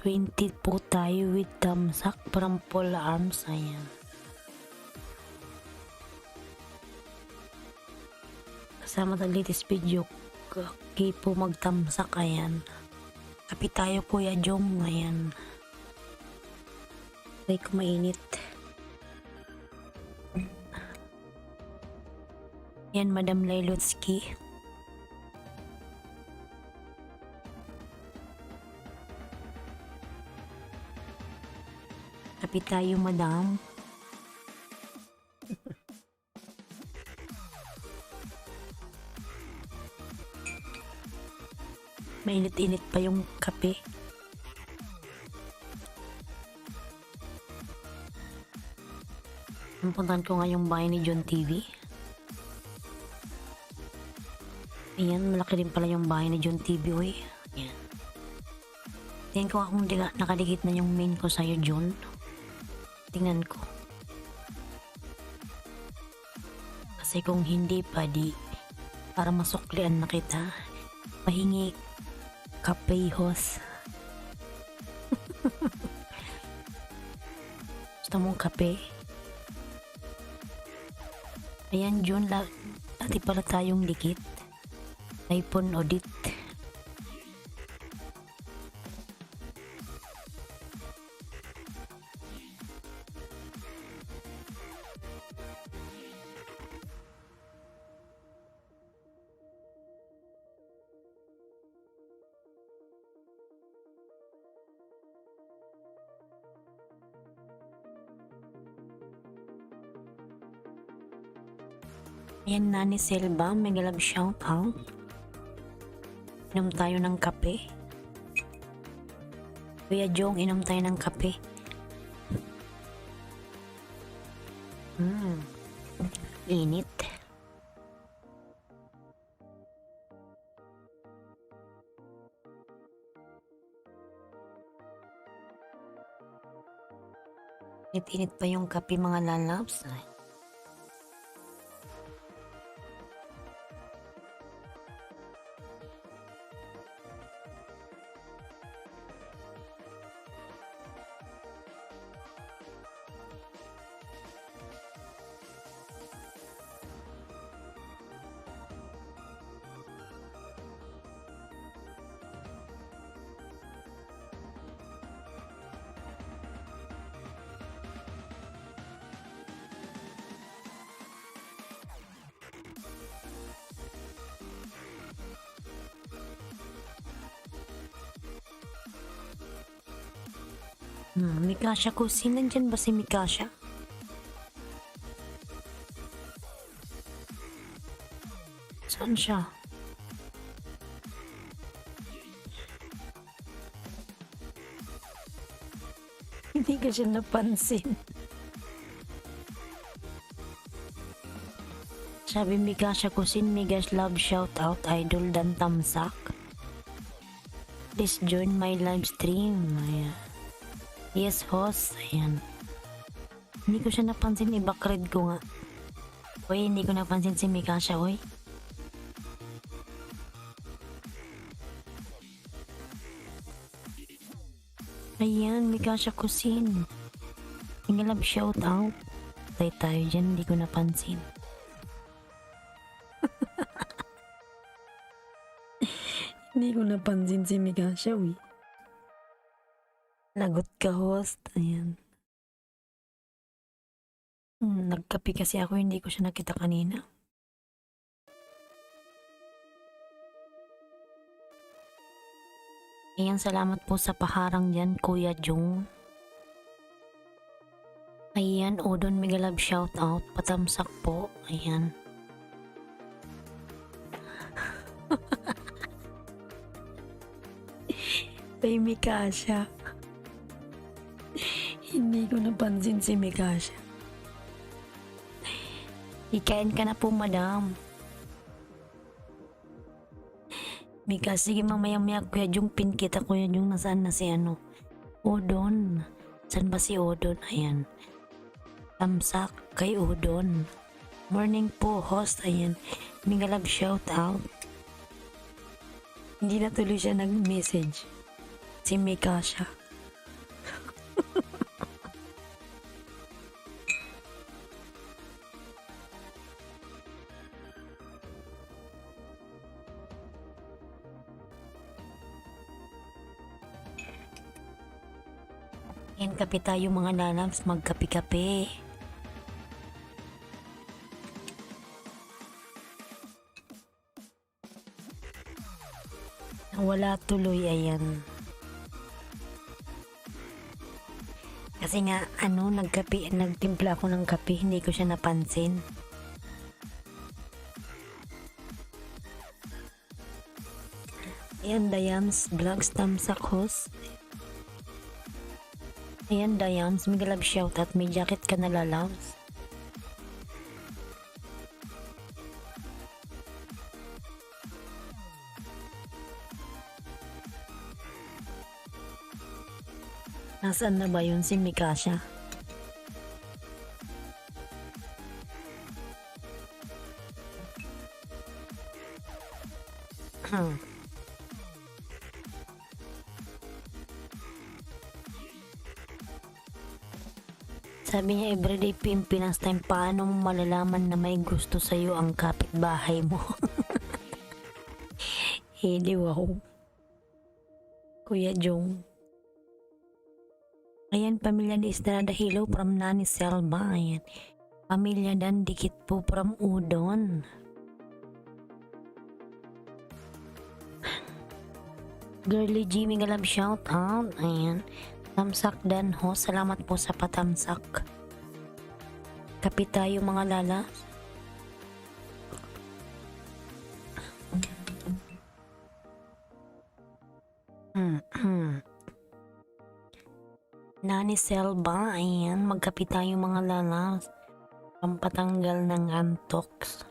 20 po tayo with tamsak from Paul Arms. Ayan. Kasama sa latest video, po magtamsak. Ayan. Kapi tayo, Kuya Jong. Ayan. Ay, kumainit. Yan, Madam Lailotsky. Kapi tayo, Madam. Mainit-init pa yung kape. Puntahan ko nga yung bahay ni John TV. Ayan, malaki din pala yung bahay ni John TV, oy. Ayan. Tingnan ko kung nakadikit na yung main ko sa'yo, John. Tingnan ko. Kasi kung hindi pa, para masuklian na kita, pahingi kape host. Gusto mong kape? Ayan, John, dati pala tayong dikit. iPhone audit. Ayan, Nani Selva, mega love shout out. Inom tayo ng kape. Kuya Jong, inom tayo ng kape. Init. Init-init pa yung kape mga lalabs. Mikasha Kusin, nandyan ba si Mikasha? Saan siya? Hindi ka siya napansin. Sabi Mikasha Kusin, Migas love shout out idol dan tamsak. Please join my live stream. Ayan. Yes, host. Ayan. Hindi ko siya napansin. I-backread ko nga. Uy, hindi ko napansin si Mikasha, uy. Ayan, Mikasha Kusin. Love shout out. Tayo dyan, hindi ko napansin. Hindi ko napansin si Mikasha, uy. Lagot ka, host. Ayan. Nagkape kasi ako, hindi ko siya nakita kanina. Ayan, salamat po sa paharang dyan, Kuya Jung. Ayan, Odon Migalab shout out, patamsak po. Ayan. Kay Mikasha. Hindi ko napansin si Mikasha. Ikain ka na po, madam. Mika, sige mamaya-maya, Kuya Jung, pin kita, Kuya Jung, nasaan na si ano? Odon. Saan ba si Odon? Ayan. Tamsak kay Odon. Morning po, host. Ayan. Migalab shout out. Hindi na tuloy siya nag-message. Si Mikasha. Yan, kape tayo mga lalabs, magkape-kape. Wala tuloy, ayan. Kasi nga, nagtimpla ako ng kape, hindi ko siya napansin. Ayan, Diane's Vlogs, tamsak host. Ayan, Diane's, Migalab shout out, may jacket ka na lalabs. Nasaan na ba yun si Mikasha? Sabi niya, everyday Pilipinas time, paano mo malalaman na may gusto sa'yo ang kapitbahay mo? Hindi, wow. Kuya Jong. Ayan, pamilya ni Estrada Hilo from Nani Selva. Ayan. Pamilya dan dikit po from Udon. Girly G, Migalab shout out. Ayan. Tamsak dan ho, salamat po sa patamsak. Kapit tayo mga lala. Nani Selva, ayan, magkapit tayo mga lala. Pampatanggal ng antoks.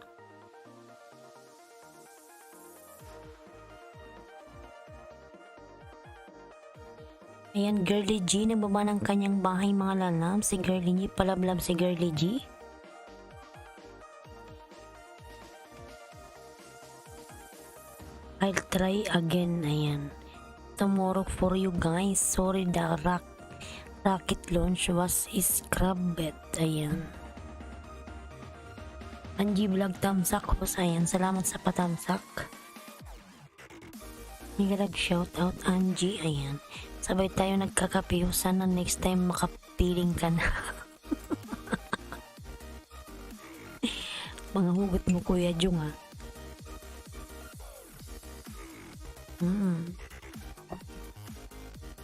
Ayan, Girly G, nagbaba ng kanyang bahay mga lalam. Si Girly G, palablab si Girly G. I'll try again, ayan. Tomorrow for you guys. Sorry, the rocket launch was scrubbed, ayan. Angie Vlog tamsak ko, ayan. Salamat sa patamsak. Nigalag shout out Angie, ayan. Sabay tayo nagkakapiyo. Sana next time makapiling ka na. Mga hugot mo, Kuya Jung, ha.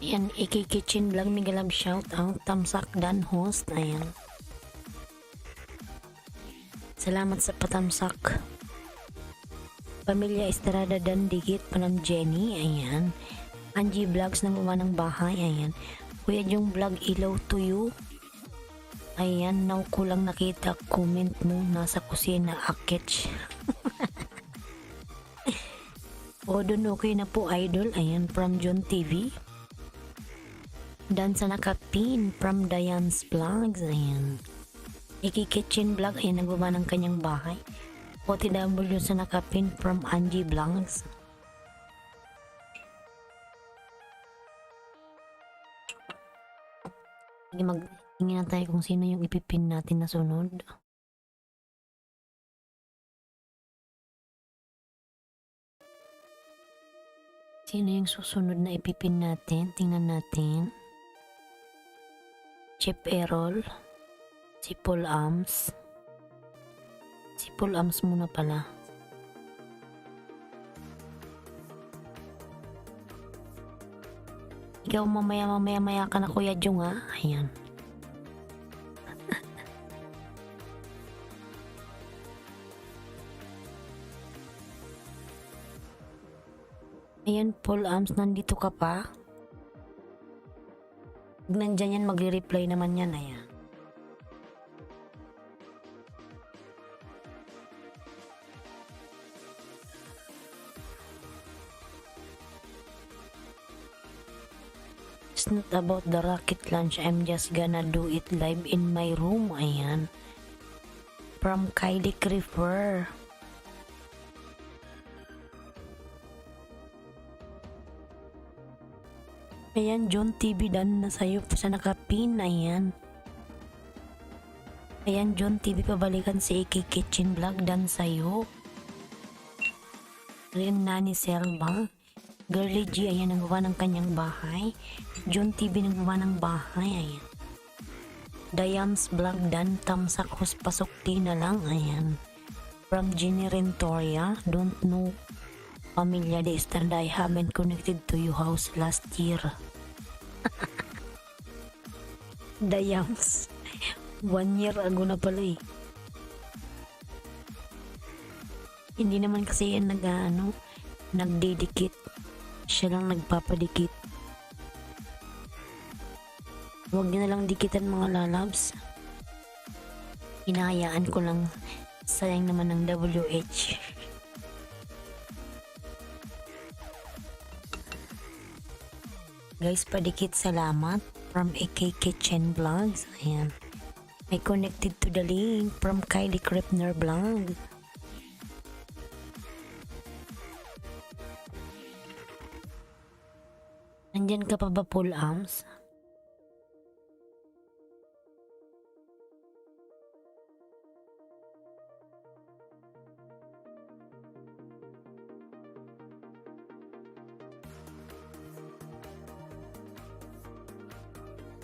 Ayan, Iki Kitchen Vlog, Migalab shout out. Tamsak dan host, ayan. Salamat sa patamsak. Pamilya Estrada dan dikit pa ng Jenny, ayan. Angie Vlogs ng ng bahay, ayan. Kuya Jung Vlog, ilaw to you. Ayan, now ko lang nakita comment mo nasa kusina, aketch. O dun, okay na po, idol. Ayan, from John TV. Dan sa nakapin from Diane's Vlogs, ayan. Iki Kitchen Vlog, ayan, nagbaba ng kanyang bahay. OTW sa nakapin from Angie Vlogs. Sige, mag-tingin na tayo kung sino yung ipipin natin na sunod. Sino yung susunod na ipipin natin? Tingnan natin. Chip Errol. Si Paul Ams. Si Paul Ams muna pala. Ikaw mamaya ka na Kuya Jung ha. Ayan. Ayan Paul Ams, nandito ka pa? Pag nandyan yan, magre-reply naman yan. Ayan. It's not about the rocket launch. I'm just gonna do it live in my room. Ayan. From Kylie Creeper. Ayan, John TV dan na sa'yo sa nakapin. Ayan. Ayan, John TV, pabalikan si AK Kitchen Vlog dan sa'yo. Rin Nani Selva. Girly G, ayan, nagawa ng kanyang bahay. John TV, nagawa ng bahay. Ayan. Diams Vlog dan Tamsak Hus pasok di na lang. Ayan. From Ginny Rentoria. Don't know Pamilya de Estrada, I haven't connected to your house last year. Diams. 1 year ago na pala eh. Hindi naman kasi yan nagdidikit. Siya lang nagpapadikit. Huwag niyo na lang dikitan mga lalabs. Hinahayaan ko lang. Sayang naman ng WH. Guys, padikit salamat from AK Kitchen Vlogs. Ayan. I connected to the link from Kylie Krepner Vlog. Nandyan ka pa ba, Paul Ams?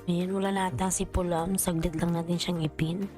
Ayan, wala na ata si Paul Ams. Saglit lang natin siyang ipin.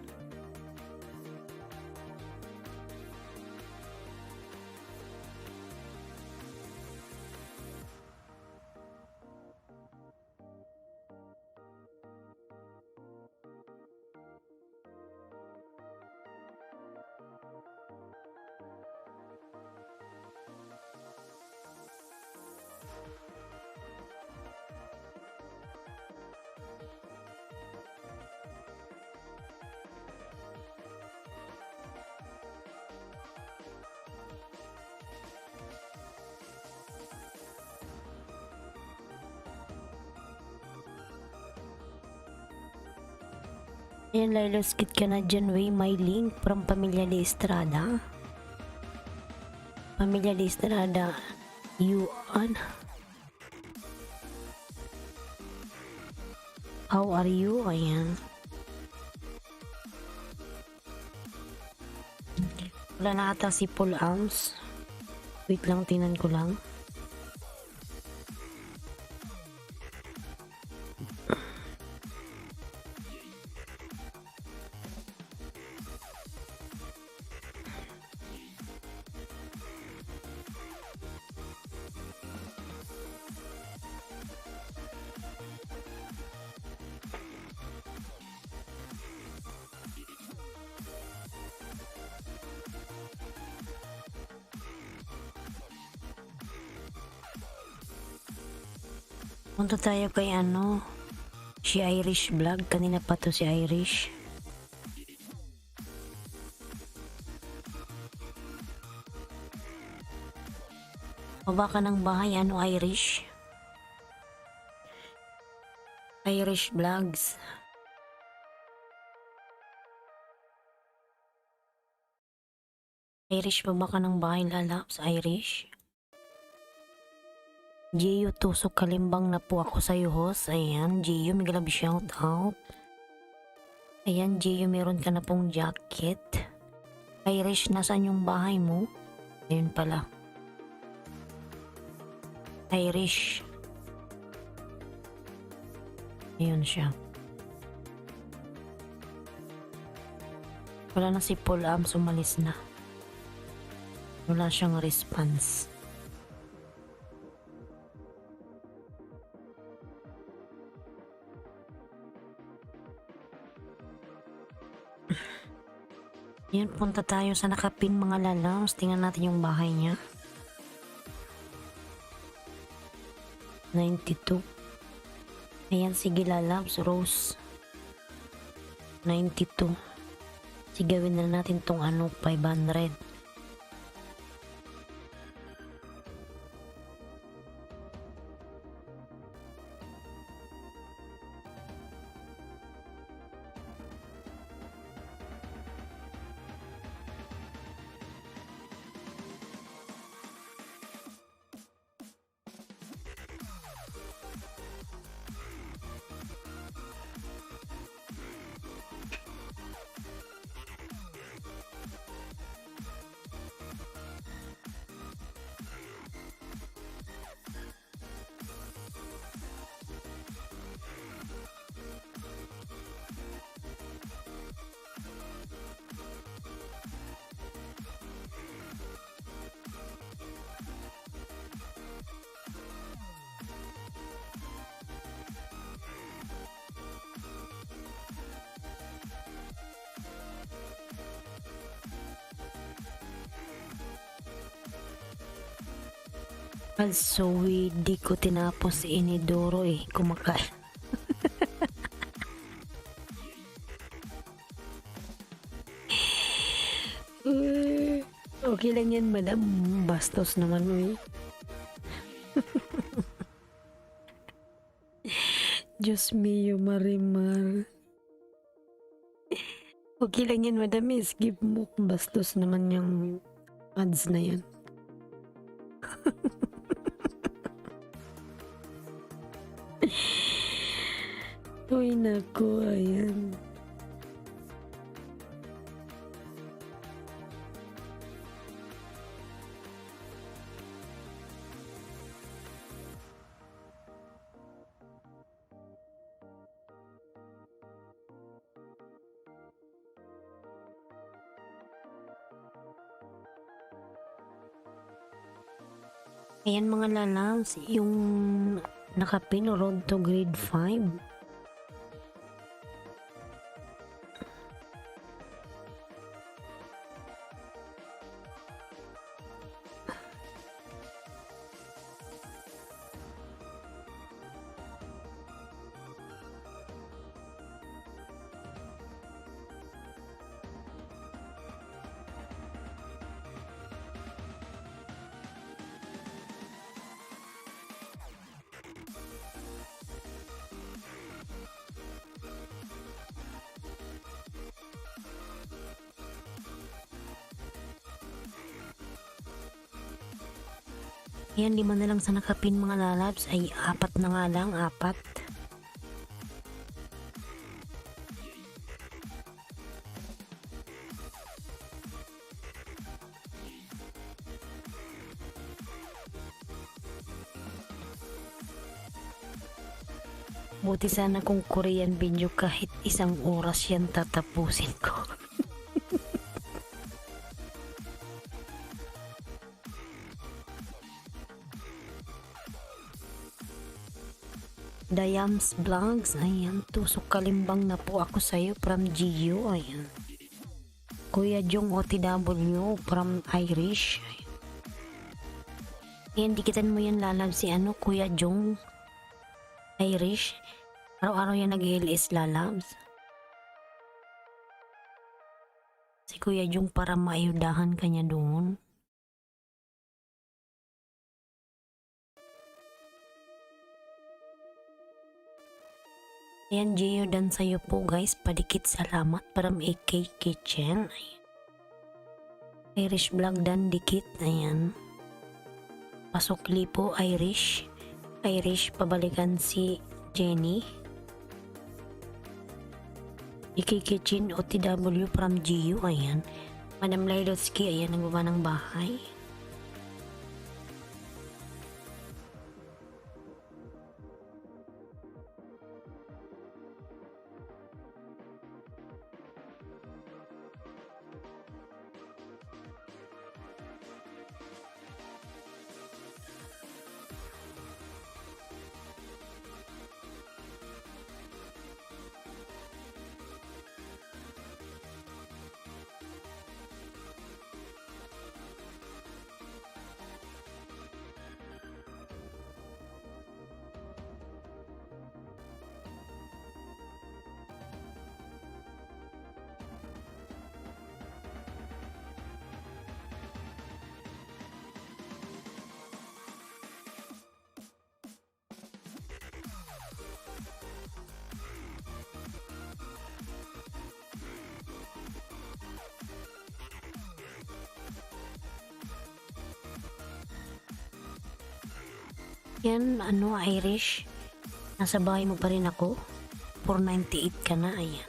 Ayan, Lilo Skit ka na dyan, way. My link from Pamilya de Estrada. Pamilya de Estrada. You on? How are you? Ayan. Wala na ata si Paul Ams. Wait lang, tingnan ko lang. Punta tayo kay si Irish Vlog. Kanina pa to si Irish. Baba ka ng bahay, Irish? Irish Vlogs. Irish, baba ka ng bahay, lalabs, Irish. Gio Tusok Kalimbang na po ako sa'yo, host. Ayan, Gio, may galab shout out. Ayan, Gio, meron ka na pong jacket. Irish, nasaan yung bahay mo? Ayun pala. Irish. Ayun siya. Wala na si Paul Am, sumalis na. Wala siyang response. Yan, punta tayo sa nakapin mga lalams. Tingnan natin yung bahay niya. 92. Ayan, sige lalams. Rose. 92. Sigawin na natin tong 500. Also, di ko tinapos si Inidoro kumakain. Okay lang yan, madam. Bastos naman Diyos mio, Marimar. Okay lang yan, madam. Skip mo. Bastos naman yung ads na yan. Uy, naku, ayan. Ayan mga lalams, yung nakapin road to grade 5. Ayan, 5 na lang sa nakapin mga lalabs. Ay, 4 na nga lang, 4. Buti sana kung Korean video kahit 1 oras yan tatapusin ko. Dayams Vlogs, ayan, tusok kalimbang na po ako sa'yo from Gio, ayan. Kuya Jong OTW from Irish. Ayan, dikitan mo yan lalab si Kuya Jong Irish. Araw-araw yan nag-LS lalabs. Si Kuya Jong para maayudahan kanya doon. Ayan, Gio dan sa'yo po guys. Padikit salamat from AK Kitchen. Ayan. Irish vlog dan dikit. Ayan. Pasukli po Irish. Irish pabalikan si Jenny. AK Kitchen OTW from Gio. Ayan. Madam Lailotski. Ayan, nagbaba ng bahay. Yan, ano, Irish. Nasa bahay mo pa rin ako. 498 ka na, ayan.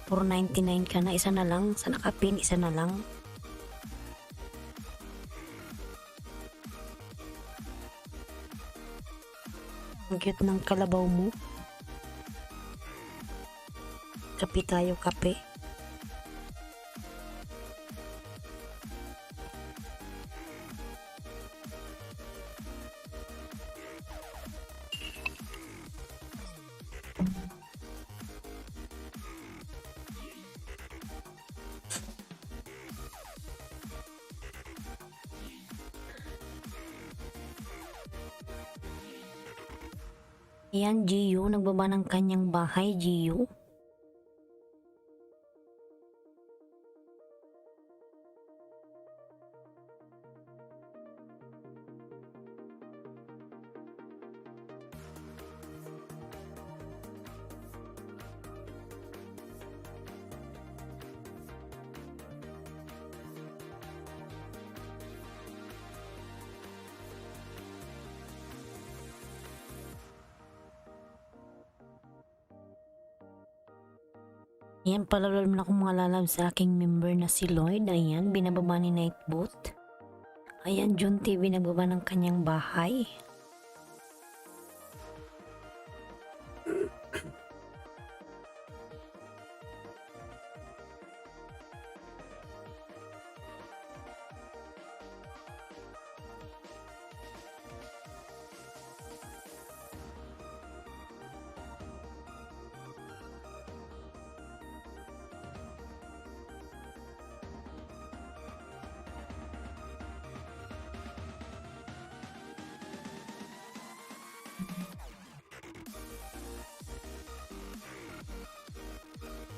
499 ka na, isa na lang. Sa nakapin, isa na lang. Ang cute ng kalabaw mo. Kape tayo, kape. Ayan, Gio. Nagbaba ng kanyang bahay, Gio. Ayan, palalam na akong mga lalab sa aking member na si Lloyd. Ayan, binababa ni Nightbot. Ayan, Jun TV nagbaba ng kanyang bahay.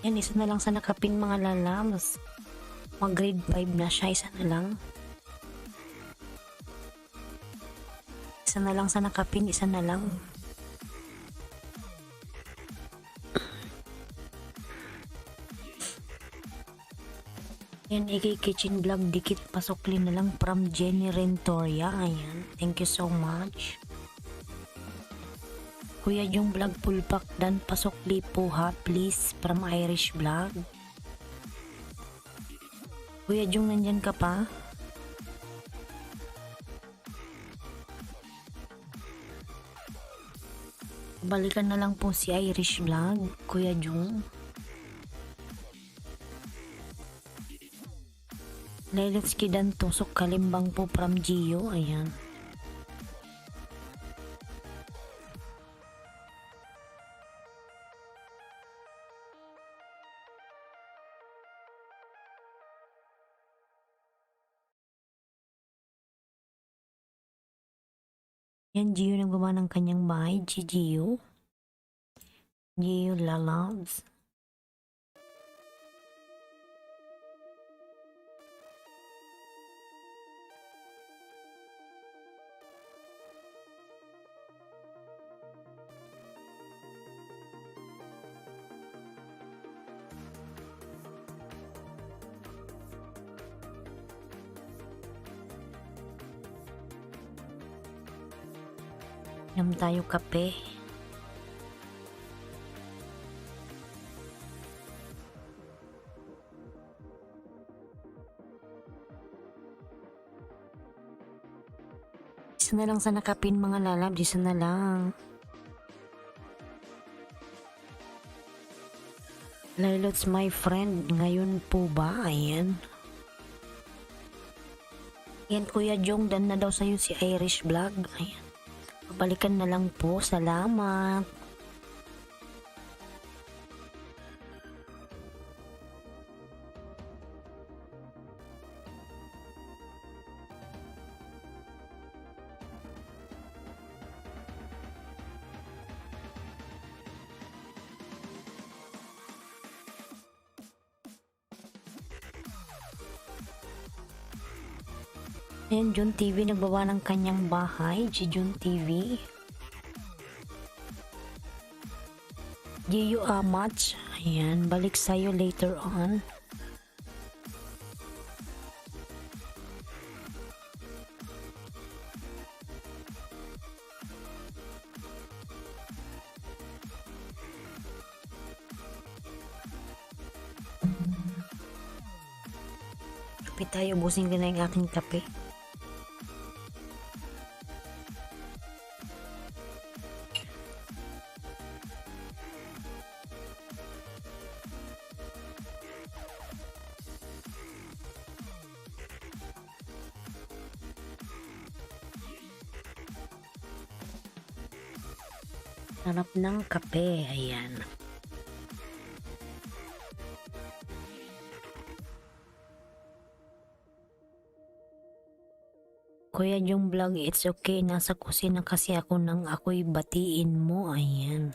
Yan, isa na lang sa nakapin mga lalabs. Mag grade 5 na siya, isa na lang. Isa na lang sa nakapin, isa na lang. Yan, AK Kitchen Vlog, dikit pasuklin na lang from Jenny Rentoria. Ayan, thank you so much. Kuya yung vlog pulpak dan pasukli po ha, please, from Irish Vlog. Kuya Jung, nandyan ka pa? Balikan na lang po si Irish Vlog, Kuya Jung. Let's kidan tusok kalimbang po from Gio, ayan. Yan, Gio nagbawa ng kanyang bahay. Gio. Gio Lalabs. Inom tayo kape. Isa na lang sa nakapin mga lalab, isa na lang. Lilots my friend, ngayon po ba? Ayan. Yan, Kuya Jong, dan na daw sa'yo si Irish Vlog. Ayan. Balikan na lang po. Salamat. Ayan, Jun TV nagbawa ng kanyang bahay. Si Jun TV. Gio Amach. Ayan, balik sa'yo later on. Kape tayo, ubusin ko na yung aking kape. Sarap ng kape, ayan. Kuya yung vlog, it's okay. Nasa kusina kasi ako nang ako'y batiin mo, ayan.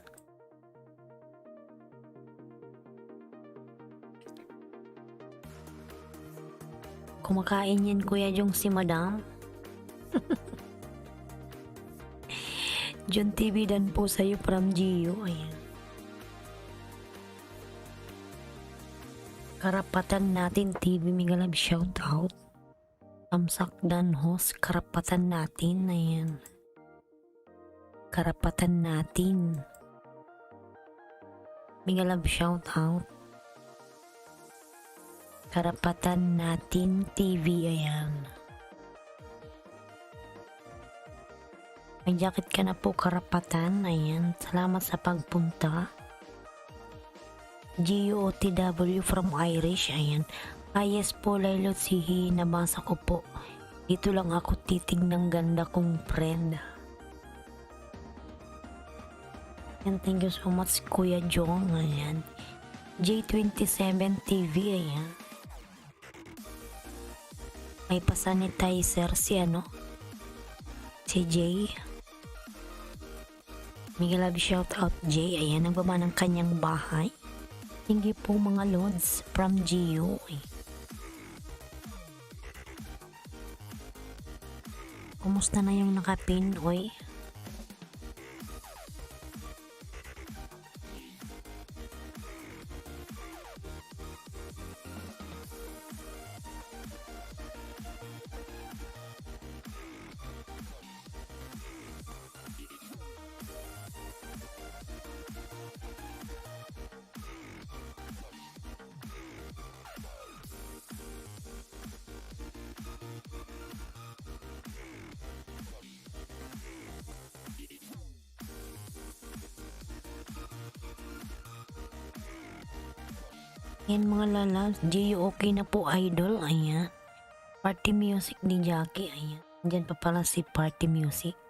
Kumakain yan kuya yung si Madam. John TV dan po sa'yo from Gio, ayan. Karapatan natin TV, Migalab shout out. Tamsak dan host, karapatan natin, ayan. Karapatan natin. Migalab shout out. Karapatan natin TV, ayan. May jacket ka na po, karapatan, ayan. Salamat sa pagpunta. GOTW from Irish, ayan. Yes po, Lailot Sihi, nabasa ko po. Dito lang ako titig ng ganda kong friend. And thank you so much, Kuya Jong, ayan. J27 TV, ayan. May pasanitizer si si Jay. Miguel Love shout out Jay, ayan, nagbaba ng kanyang bahay. Hindi po mga lods from Gio. Kumusta na yung nakapin, oy? Yan mga lalabs, Gio okay na po idol, ayan. Party music ni Jackie, ayan. Diyan pa pala si party music.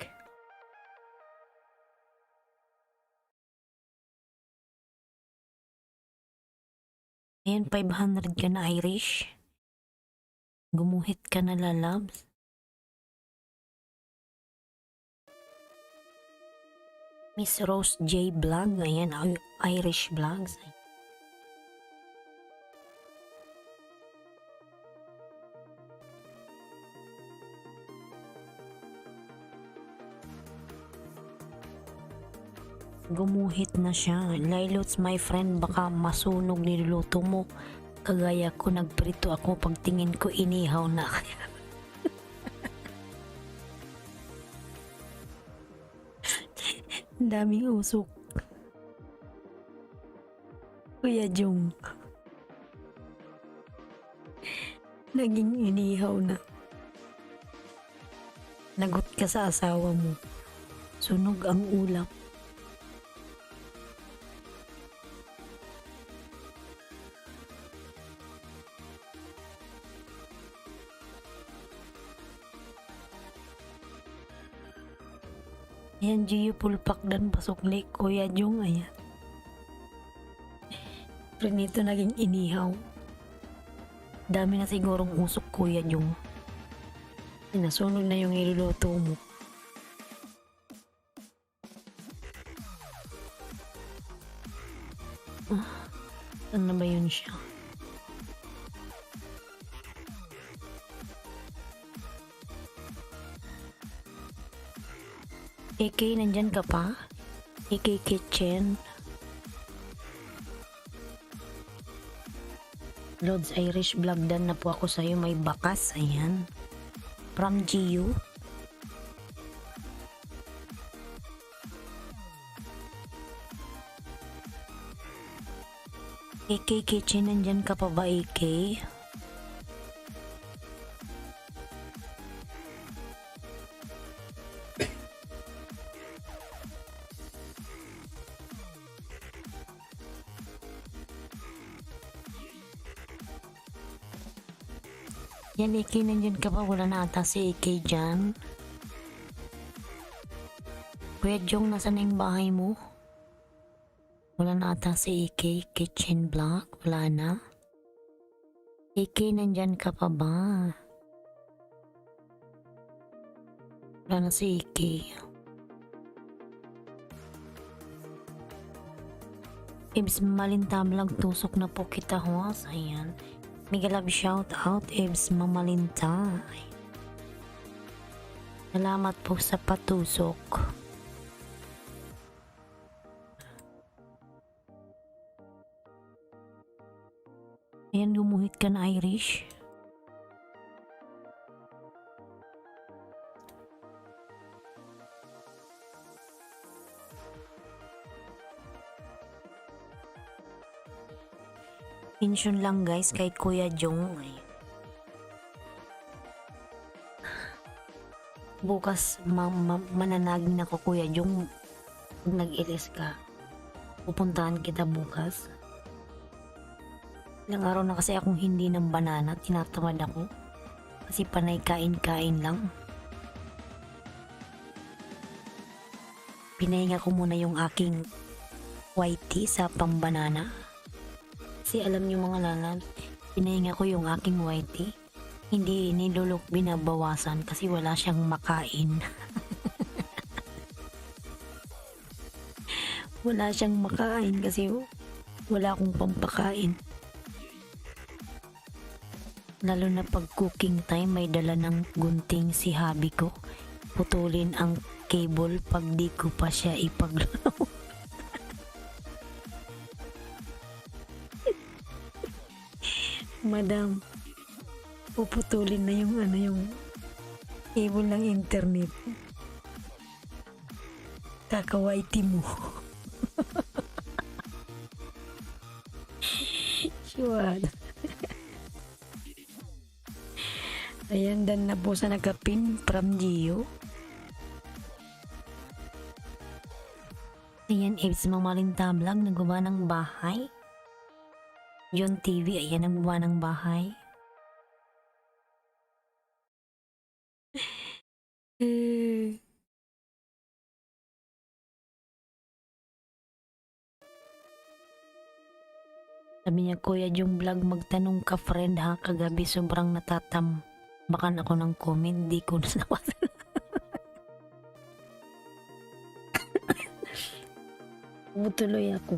Ayan, 500 ka na Irish. Gumuhit ka na lalabs. Miss Rose J Vlog, ayan, Irish Vlogs. Gumuhit na siya. Lailots, my friend, baka masunog niluluto mo. Kagaya ko, nagprito ako, pagtingin ko inihaw na. Daming usok. Kuya Jong. Naging inihaw na. Lagot ka sa asawa mo. Sunog ang ulam. Ayan, Gio pulpak dan pasukli, Kuya Jong, ayan. Pero nito naging inihaw. Dami na sigurong usok, Kuya Jong. Nasunog na yung iluluto mo. Saan na ba yun siya? AK, nandyan ka pa? AK Kitchen. Lods Irish Vlog, dan na po ako sa'yo. May bakas, ayan. From Gio. AK Kitchen, nandyan ka pa ba, AK? Yan, Iki, nandyan ka pa? Wala na ata si Iki dyan. Kuya Jong, nasa na yung bahay mo? Wala na ata si Iki. Kitchen block, wala na. Iki, nandyan ka pa ba? Wala na si Iki. Ibs Malintablag, tusok na po kita, hoas. Ayan. Mega love shout out, Ibs Mamalinta. Salamat po sa patusok. Ayan, gumuhit ka na, Irish. Mention lang guys kay Kuya Jong. Bukas mananagin ako, Kuya Jong. Pag nag-ilis ka, pupuntahan kita bukas. Ilang araw na kasi akong hindi ng banana, tinatamad ako. Kasi panay kain-kain lang. Pinahinga ko muna yung aking white tea sa pambanana. Kasi alam niyo mga lalabs, pinahinga ko yung aking white tea. Hindi nilulok binabawasan kasi wala siyang makain. Wala siyang makain kasi wala akong pampakain. Lalo na pag cooking time, may dala ng gunting si hubby ko. Putulin ang cable pag di ko pa siya ipaglaro. Madam, puputulin na yung yung cable ng internet. Kakawaiti mo. Sure. Ayan, dan na po sa nagapin from Gio. Ayan, Ibs Mamalintablag, nagawa ng bahay. John TV, ayan, nagawa ng bahay. Sabi niya, Kuya Jong Vlog, magtanong ka friend ha, kagabi sobrang natatambakan ako ng comment, di ko nasawasan. Butuloy ako.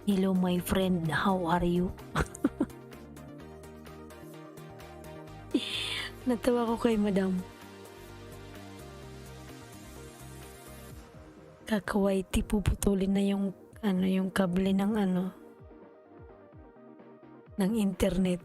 Hello my friend, how are you? Natawa ko kay madam. Kakawaiti, puputulin na yung yung kable ng ng internet.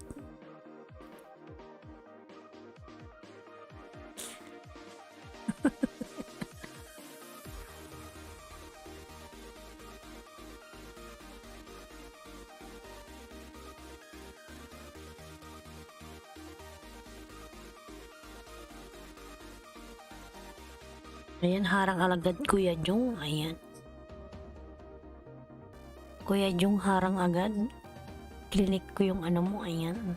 Ayan, harang alagad Kuya Jong. Ayan. Kuya Jong, harang agad. Klinik ko yung mo. Ayan.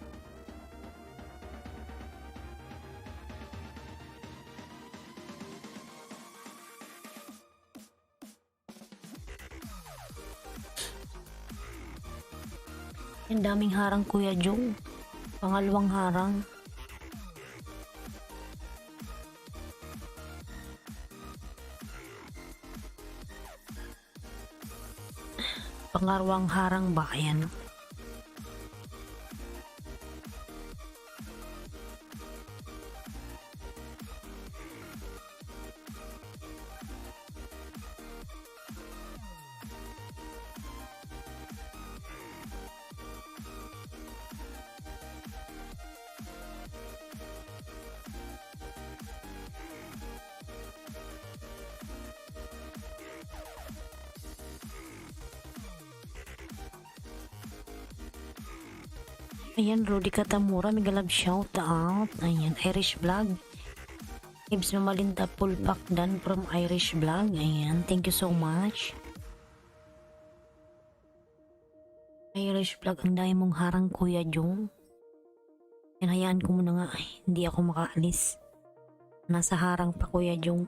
Ang daming harang Kuya Jong. Pangalawang harang. Pangarwang harang ba? Ayan. Ayan, Rudy Katamura, mega love shout out. Ayan, Irish Vlog. Ibs Mamalinta Pulpak Dan from Irish Vlog. Ayan, thank you so much. Irish vlog, ang dami mong harang Kuya Jong. Yan, hayaan ko muna nga. Ay, hindi ako makaalis. Nasa harang pa Kuya Jong.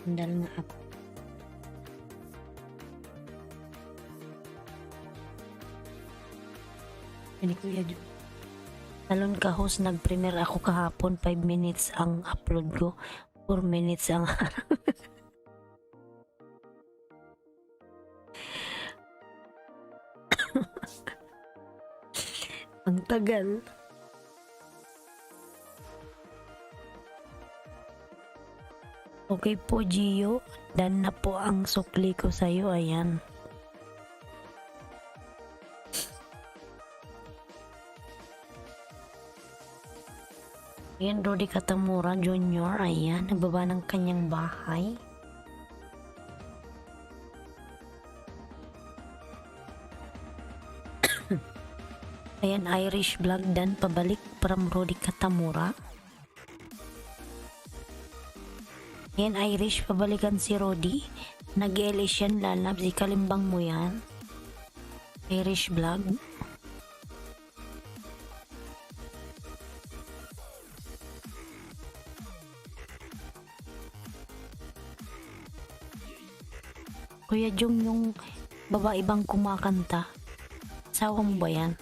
Sandal nga ako. Ini Kuya Jong. Talon ka host, nag-premiere ako kahapon. 5 minutes ang upload ko. 4 minutes ang ang tagal. Okay po Gio, dan na po ang sukli ko sa'yo, ayan. Ayan, Rudy Katamura Jr., ayan, nagbaba ng kanyang bahay. Ayan, Irish vlog dan pabalik from Rudy Katamura. Ayan, Irish, pabalikan si Rudy. Nag-elis yan, lalab, si kalimbang mo yan. Irish vlog. Kuya Jong, yung babae bang kumakanta? Asawa mo ba yan?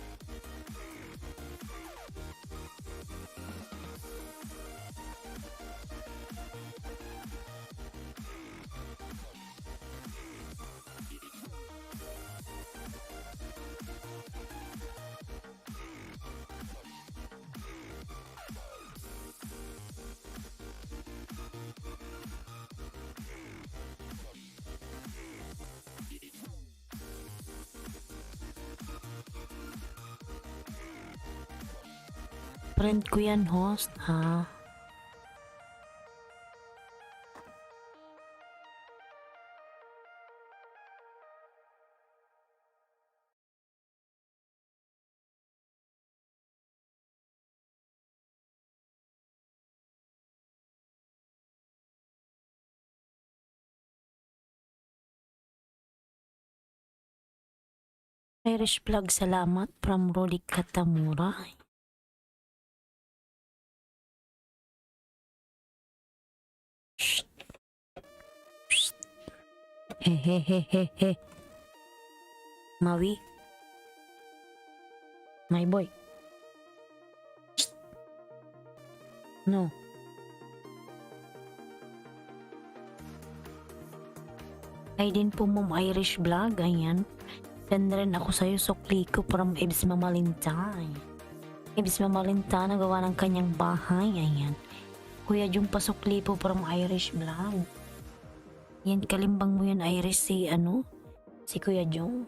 Friend ko yan, host, ha? Irish vlog, salamat from Rudy Katamura. Shh. Shh. Hehehehe. Mawi. My boy. Shh. No. Ay din po Mom Irish vlog, ayan. Ganda rin ako sa'yo, sukli ko from Ibs Mamalinta. Ibs Mamalinta, nagawa ng kanyang bahay, ayan. Kuya Jung, pasukli po from Irish vlog. Yan, kalimbang mo yan Irish, si ano? Si Kuya Jung.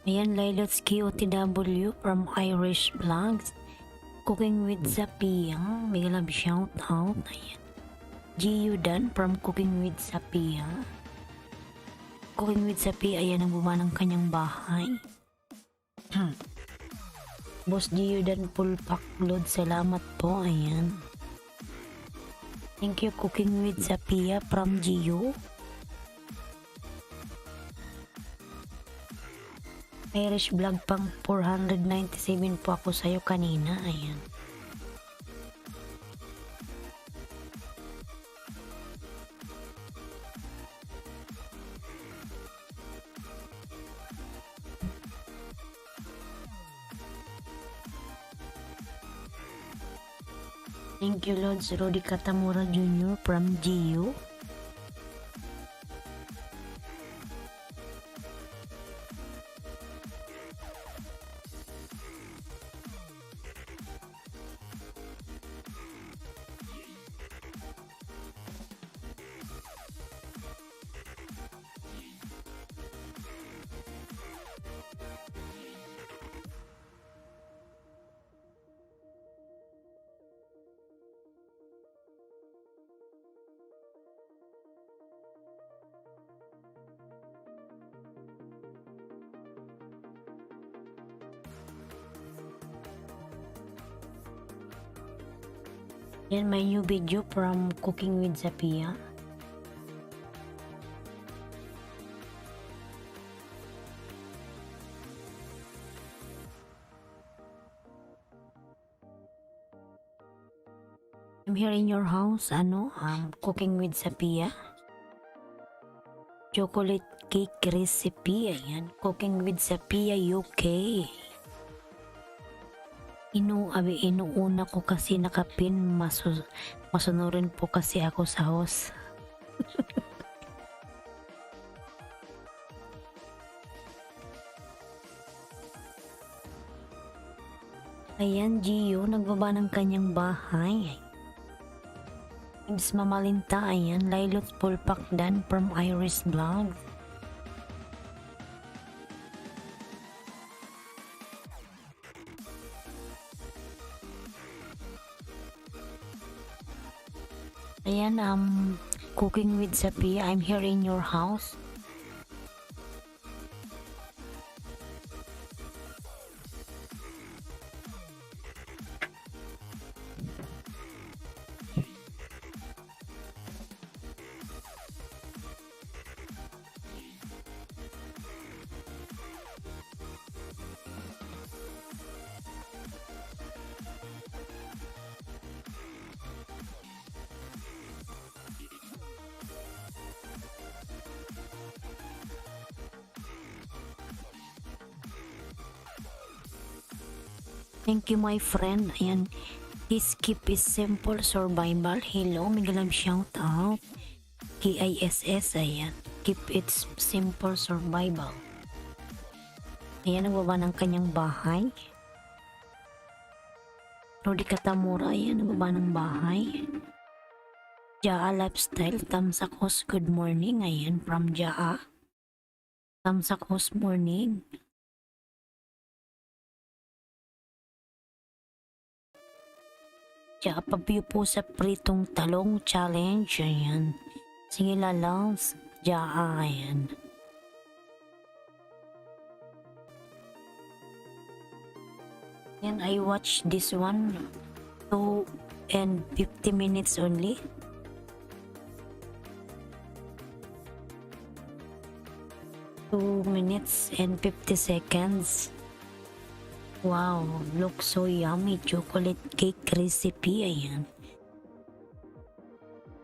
Ayan, Lilots KOTW from Irish Vlogs. Cooking with Zapia. May love shout out. Ayan. Gio Dan from Cooking with Zapia. Cooking with Zapia, ayan ang buma ng kanyang bahay. Boss Gio Dan full pack load. Salamat po. Ayan. Thank you Cooking with Zapia from Gio. Irish vlog pang 497 po ako sa'yo kanina. Ayan. Thank you Lods Rudy Katamura Jr. from Gio. Yan, my new video from Cooking with Zapia. I'm here in your house, Cooking with Zapia. Chocolate cake recipe, ayan. Cooking with Zapia UK. Inuuna ko kasi nakapin, masunurin po kasi ako sa house. Ayan, Gio, nagbaba ng kanyang bahay. Ibs Mamalinta, ayan, Lailot Pulpakdan from Iris Vlog. Ayan, Cooking with Zapia, I'm here in your house. Thank you, my friend. Ayan, his keep is simple survival. Hello, Miguel, shout out. KISS, ayan. Keep it simple survival. Ayan, nagbaba ng kanyang bahay. Rudy Katamura, ayan, nagbaba ng bahay. Jaa Lifestyle, Tamsakos, good morning. Ayan, from Jaa. Tamsakos, morning. Jaa Pabyo po sa pritong talong challenge. Ayan. Sige lalams. Jaa, ayan. And I watched this one 2 and 50 minutes only. Two minutes and 50 seconds. Wow, looks so yummy. Chocolate cake recipe, ayan.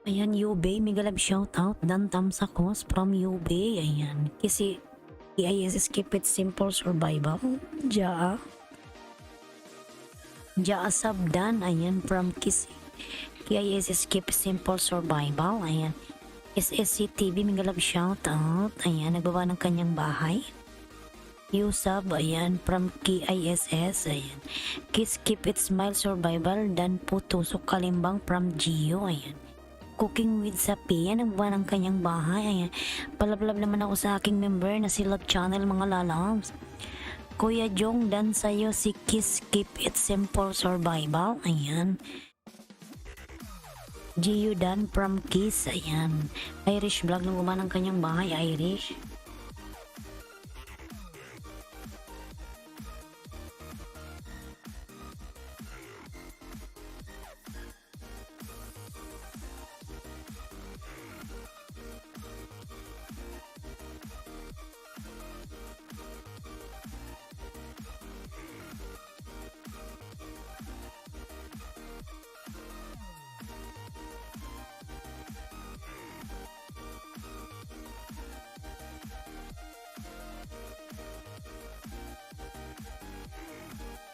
Ayan, Yubay, Migalab shout out. Dan Tamsakos from Yubay, ayan. Kasi KISS keep it simple survival. Jaa. Jaa Sabdan, ayan, from KISS keep simple survival, ayan. SSC TV, Migalab shout out. Ayan, nagbaba ng kanyang bahay. Yusab, ayan, from KISS, ayan. Kiss Keep It Smile Survival, Dan Putusok Kalimbang from Gio, ayan. Cooking with Zapia, nagbaba ng kanyang bahay, ayan. Palablab naman ako sa aking member na si Love Channel, mga lalams. Kuya Jong, dan sa'yo si Kiss Keep It Simple Survival, ayan. Gio Dan from Kiss, ayan. Irish Vlog, nagbaba ng kanyang bahay, Irish.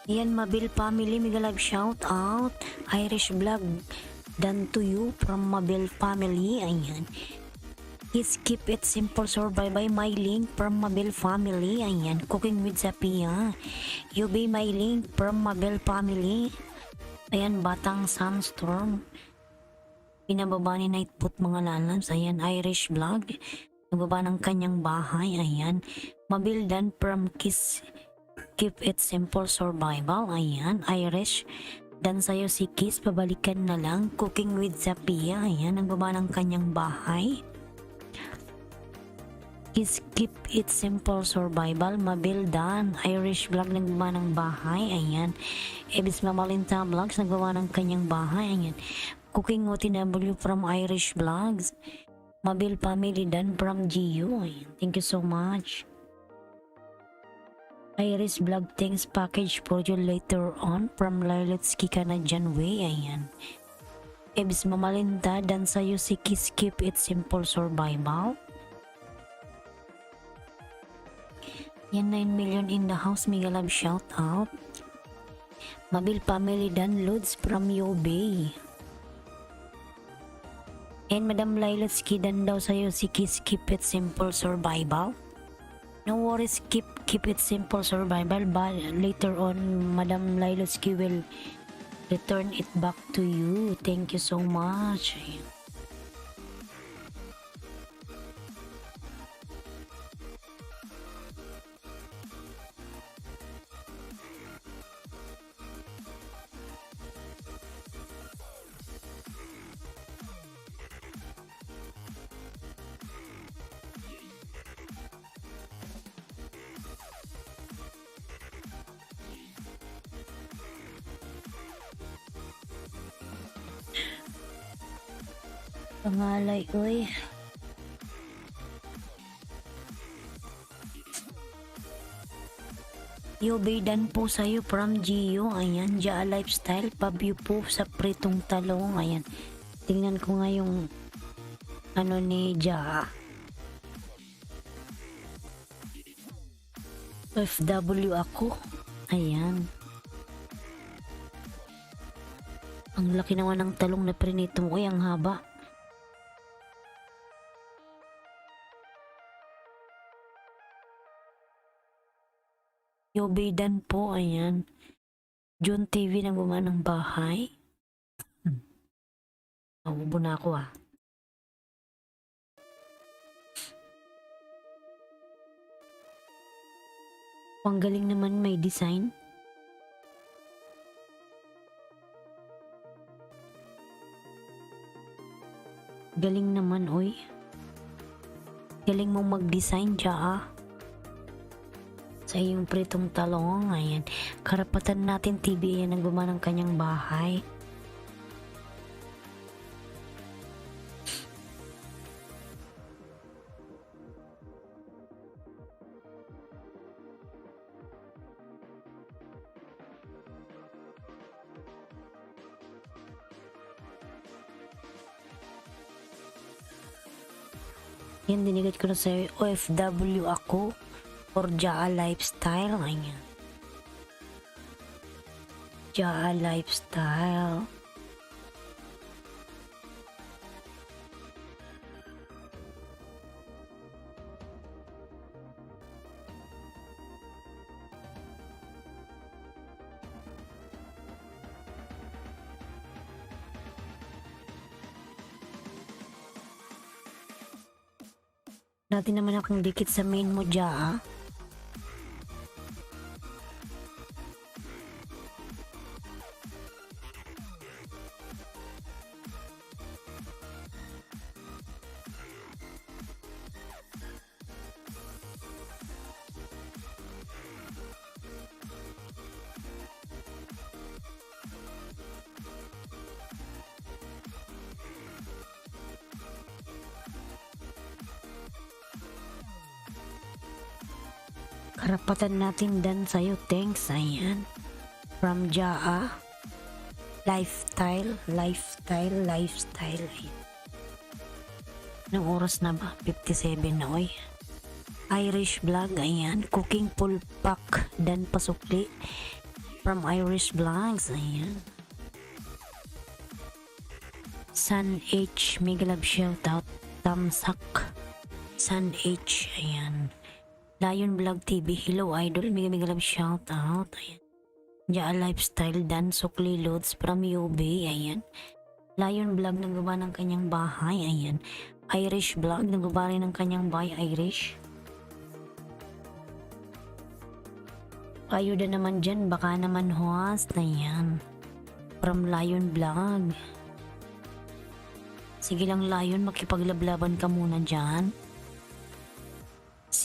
Yan, Mabil family, Migalab shout out. Irish Vlog, dan to you from Mabil family, ayan. Kiss Keep It Simple Survive by My Link from Mabil family, ayan. Cooking with Zapia. You be my link from Mabil family. Ayan, Batang Sunstorm. Pinababa ni Nightput, mga lalams, ayan. Irish Vlog, nagbaba ng kanyang bahay, ayan. Mabil dan from Kiss Keep It Simple Survival, ayan. Irish, dan sa'yo si Kiss, pabalikan na lang. Cooking with Zapia, ayan. Nagbaba ng kanyang bahay. Skip It Simple Survival, Mabildan, Irish Vlog naggawa ng bahay, ayan. Ebis Mamalinta Vlogs naggawa ng kanyang bahay, ayan. Cooking OTW from Irish Vlogs, Mabil Family Dan from Gio, ayan. Thank you so much. Irish Vlog Things Package for you later on from Lilitsky Canadian Way, ayan. Ebis Mamalinta Dan sa'yo si Skip It Simple Survival. Yan 9 million in the house, mega love shout out. Mabil Family Dan Loads from Yobay. And Madam Lilitsky Dan daw sa'yo si Skip It Simple Survival. No worries, keep it simple survival, but later on Madam Lilitsky will return it back to you. Thank you so much. Pangalay, oy. Yobaydan po sa'yo from Gio. Ayan, Jaa Lifestyle. Pabyo po sa pritong talong. Ayan. Tingnan ko nga yung ano ni Jaa. FW ako. Ayan. Ang laki naman ng talong na prinito mo. Uy, ang haba. Yobaydan po, ayan. John TV na gumawa ng bahay. Mabubo na ako ah. Ang galing naman may design. Galing naman, oy. Galing mong mag-design, Jaa. Sa iyong pritong talong, ayan. Karapatan natin TV yan ang gumawa ng kanyang bahay. Yan, dinigat ko na sa OFW ako. Or Jaa Lifestyle, ayan. Jaa Lifestyle. Dati naman akong dikit sa main mo, Jaa. Karapatan natin dan sa'yo. Thanks, ayan. From Jaa. Lifestyle. Ayan. Anong oras na ba? 57 na, oy. Irish Vlog, ayan. Cooking full pack dan pasukli. From Irish Vlogs, ayan. Sun H. Mega love shoutout. Tamsak. Sun H. Ayan. Lion Vlog TV, hello idol, mega love shout out, ayan. Jaa Lifestyle Dan Sukli Loads from Yobay, ayan. Lion Vlog nagawa ng kanyang bahay, ayan. Irish Vlog nagawa rin ng kanyang bahay, Irish. Ayuda naman dyan, baka naman host, ayan. From Lion Vlog. Sige lang Lion, makipaglablaban ka muna dyan.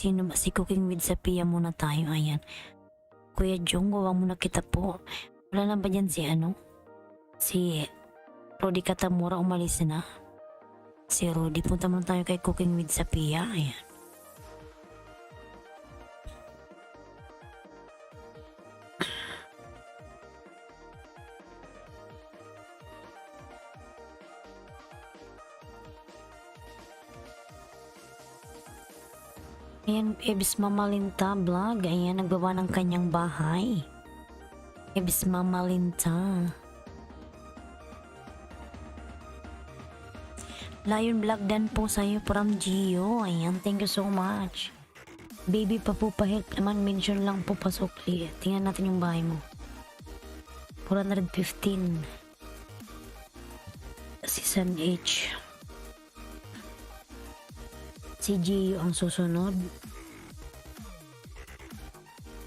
Sino ba? Si Cooking with Sapia muna tayo. Ayan. Kuya Jong, wawang muna kita po. Wala na ba dyan si Si Rudy Katamura, umalis na. Si Rudy, punta muna tayo kay Cooking with Sapia. Ayan. Ayan, Ebs Mamalinta vlog. Ayan, naggawa ng kanyang bahay. Ebs Mamalinta. Lion vlog dan po sa'yo from Gio. Ayan, thank you so much. Baby pa po pa-help naman. Mention lang po pasukli. Tingnan natin yung bahay mo. 415. Season H. Si Gio ang susunod.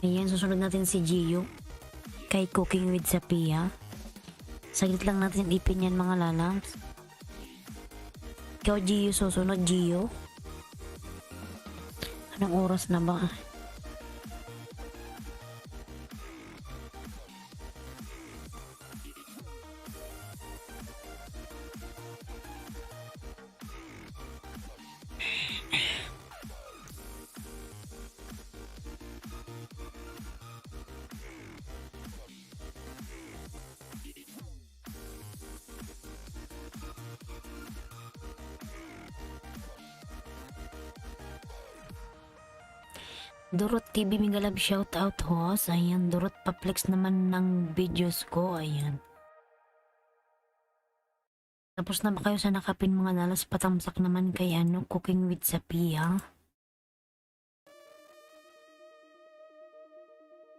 Ayan, susunod natin si Gio. Kay Cooking with Sapia. Saglit lang natin ipin yan mga lalams. Ikaw Gio, susunod Gio. Anong oras na ba? Durot TV Migalab shoutout host. Ayan, Durot pa-flex naman ng videos ko. Ayan. Tapos na ba kayo sa nakapin mga nalas? Patamsak naman kay Cooking with Sapia.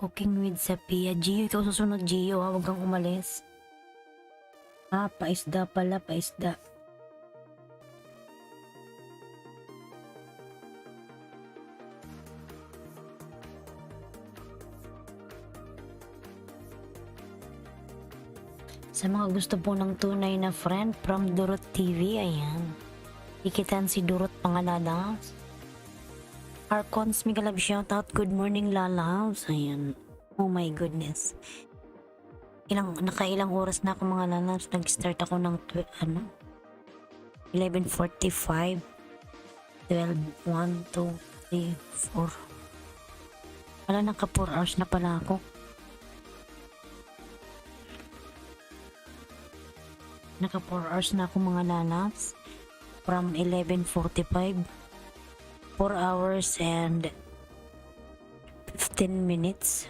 Cooking with Sapia. Gio, ikaw susunod Gio ha. Huwag kang umalis. Paisda pala, paisda. Sa mga gusto po ng tunay na friend from Durot TV, ayan. Ikitan si Durot Pangalalas. Arcons Migalab shoutout. Good morning Lalaws. Ayan. Oh my goodness. Nakailang oras na ako mga Lalaws. Nag-start ako ng 11:45. 12, 1, 2, 3, 4. Wala, naka 4 hours na pala ako. Naka 4 hours na ako mga Lalaws. From 11:45. 4 hours and 15 minutes.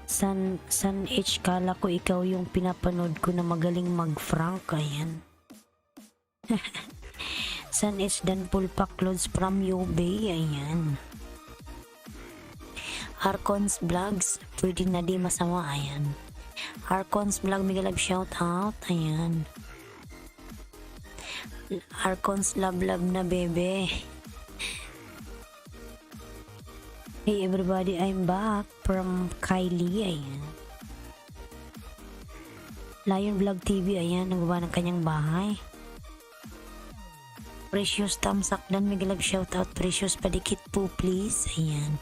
San H, kala ko ikaw yung pinapanood ko na magaling mag-frank. Ayan. San H dan Pulpak Clothes from Yubay. Ayan. Arcons Vlogs, pwede na di masama. Ayan. Arcons Vlog, Migalab shout out. Ayan. Arcons love na bebe. Hey everybody, I'm back from Kylie. Ayan. Lion Vlog TV. Ayan, nagawa ng kanyang bahay. Precious Tamsak dan Migalab shout out. Precious padikit po please. Ayan.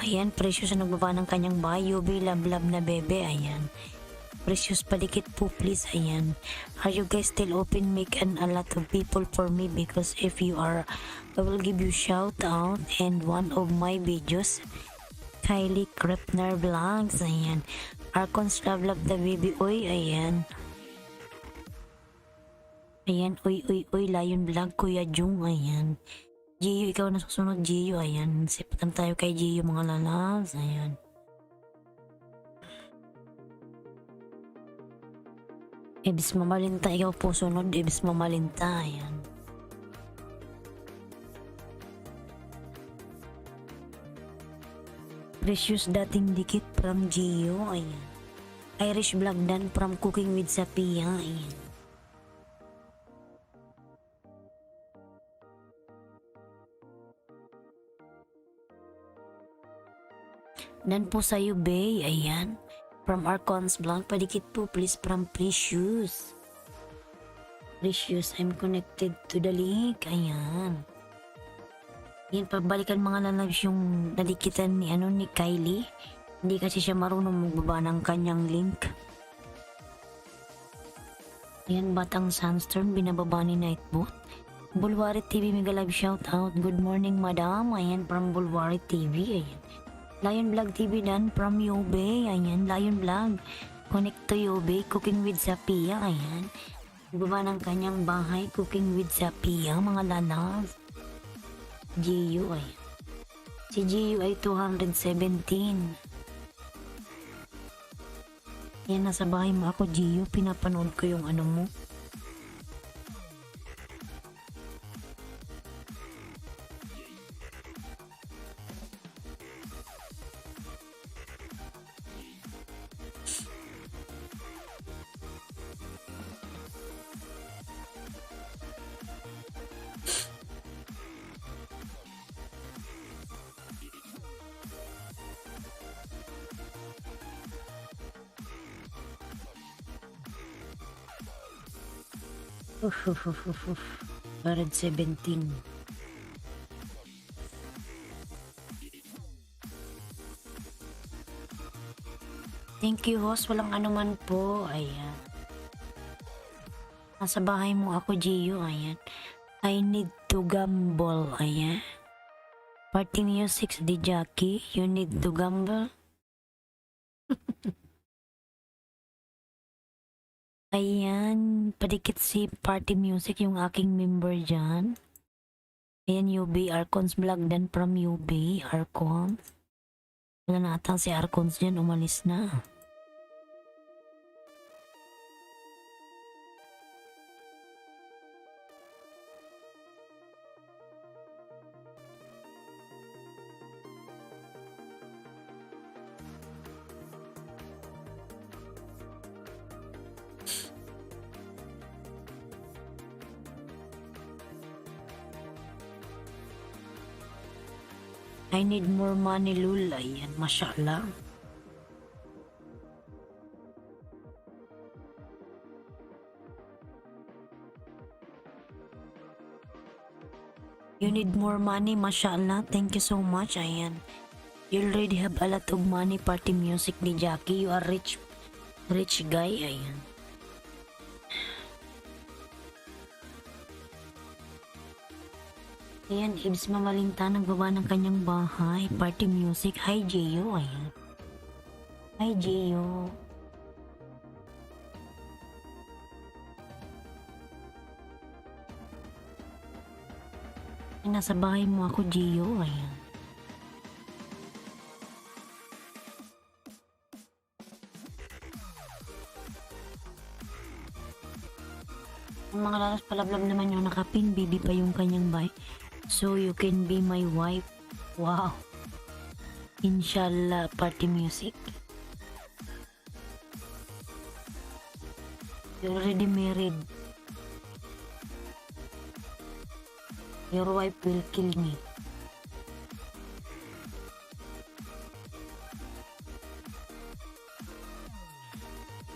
Ayan, Precious na nagbaba ng kanyang bahay. Yubi, love na bebe. Ayan. Precious, padikit po please. Ayan. Are you guys still open? Make a lot of people for me, because if you are, I will give you shout out and one of my videos. Kylie Krepner Vlogs. Ayan. Arcons love the baby. Oy, ayan. Ayan, uy, Lion Vlog, Kuya Jung. Ayan. Gio, ikaw na susunod Gio. Ayan, sipatan tayo kay Gio mga Lalabs. Ayan. Ebs Mamalinta, ikaw po sunod. Ebs Mamalinta. Ayan. Precious dating dikit from Gio. Ayan. Irish Vlog dan from Cooking with Sapia. Ayan. Dan po sa Bay, ayan. From Arcons Vlog, padikit po please from Precious. Precious, I'm connected to the link. Ayan. Yan, pabalikan mga lalabs yung nadikitan ni Kylie. Hindi kasi siya marunong magbaba ng kanyang link. Ayan, Batang Sandstorm, binababa ni Nightbot. Bulwari TV, mega live shout out. Good morning, madam. Ayan, from Bulwari TV. Ayan. Lion Vlog TV dan from Yobe. Ayan, Lion Vlog. Connect to Yobe, cooking with Sapia. Ayan. Baba ng kanyang bahay, cooking with Sapia, mga lalabs. GU ay. Si GU ay 217. Yan, nasa bahay mo ako, GU. Pinapanood ko yung ano mo. Parad 17. Thank you, host. Walang anuman po. Ayan. Nasa bahay mo ako, Gio. Ayan. I need to gamble. Ayan. Party music di Jackie. You need to gamble. Ayan. Padikit si Party Music yung aking member dyan. Ayan, UB. Arcons Vlog dan from UB. Arcons. Wala na ata si Arcons dyan. Umalis na. I need more money, lul. Ayan, mashallah. You need more money, mashallah. Thank you so much. Ayan. You already have a lot of money. Party music ni Jackie. You are rich guy. Ayan. Ayan, Ibs Mamalinta nagbaba ng kanyang bahay. Party music. Hi, Gio. Ayan. Hi, Gio. Nasa bahay mo ako, Gio. Ayan. Ang mga lalas palablab naman yung nakapin. Bibi pa yung kanyang bahay. So you can be my wife. Wow. Inshallah, party music. You're already married. Your wife will kill me.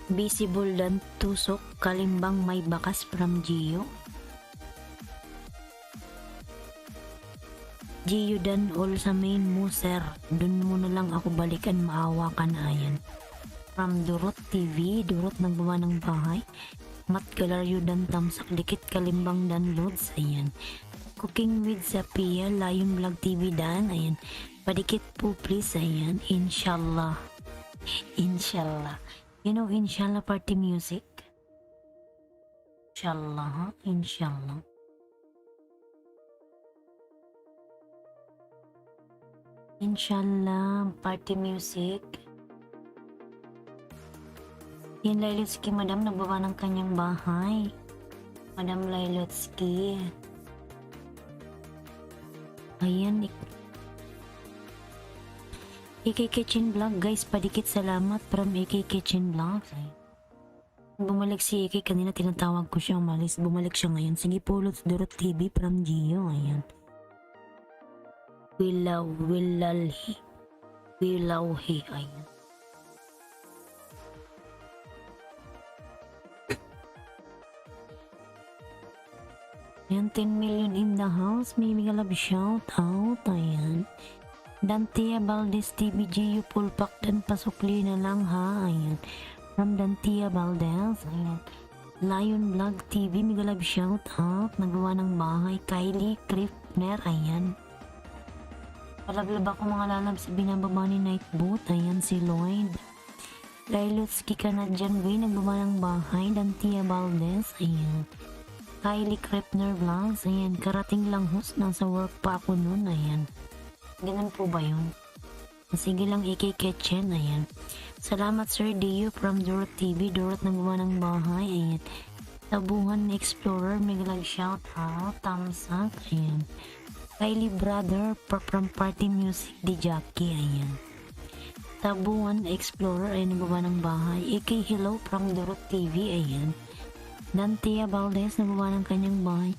Visible dan tusok kalimbang may bakas from Gio. Gio dan all sa main mo, sir. Dun mo na lang ako balikan, maawa ka na. Ayan. From Durot TV, Durot nagbawa ng bahay. Mat Galaryo dan tamsak dikit kalimbang dan loads. Ayan. Cooking with Sapia, Lion Vlog TV dan. Ayan. Padikit po please. Ayan. Inshallah. Inshallah. You know, inshallah party music. Inshallah, ha? Inshallah. Inshallah, party music. Yan, Lailotski, madam, nagbaba ng kanyang bahay. Madam Lailotski. Ayan, AK Kitchen Vlog, guys, padikit salamat from AK Kitchen Vlog. Bumalik si AK, kanina tinatawag ko siya, umalis. Bumalik siya ngayon. Sige po, Lots Durot TV from Gio. Ayan. Wilawhi. Ayan. Ayan, 10 million in the house. May love shout out. Ayan. Dantia Valdez TBGU Pulpak dan pasukli na lang ha. Ayan. From Dantia Valdez. Ayan. Lion Vlog TV. May love shout out. Nagawa ng bahay. Kylie Krippner. Ayan. Palablab ako mga lalabs. Binababa ni Nightboot. Ayan si Lloyd. Lailutsky Canadian Way. Nagbaba ng bahay. Dantia Valdez. Ayan. Kylie Krippner Vlogs. Ayan. Karating lang host. Nasa work pa ako nun. Ayan. Ganun po ba yun? Sige lang Kitchen. Ayan. Salamat Sir Dio from Dorot TV. Dorot nagawa ng bahay. Ayan. Tabuhan Explorer. Megalag shout out. Thumbs up. Ayan. Kylie Brother from Party Music di Jackie. Ayan. Tabuhan Explorer. Ayan. Nagawa ng bahay. Hello from Dorot TV. Ayan. Dantia Valdez nagawa ng kanyang bahay.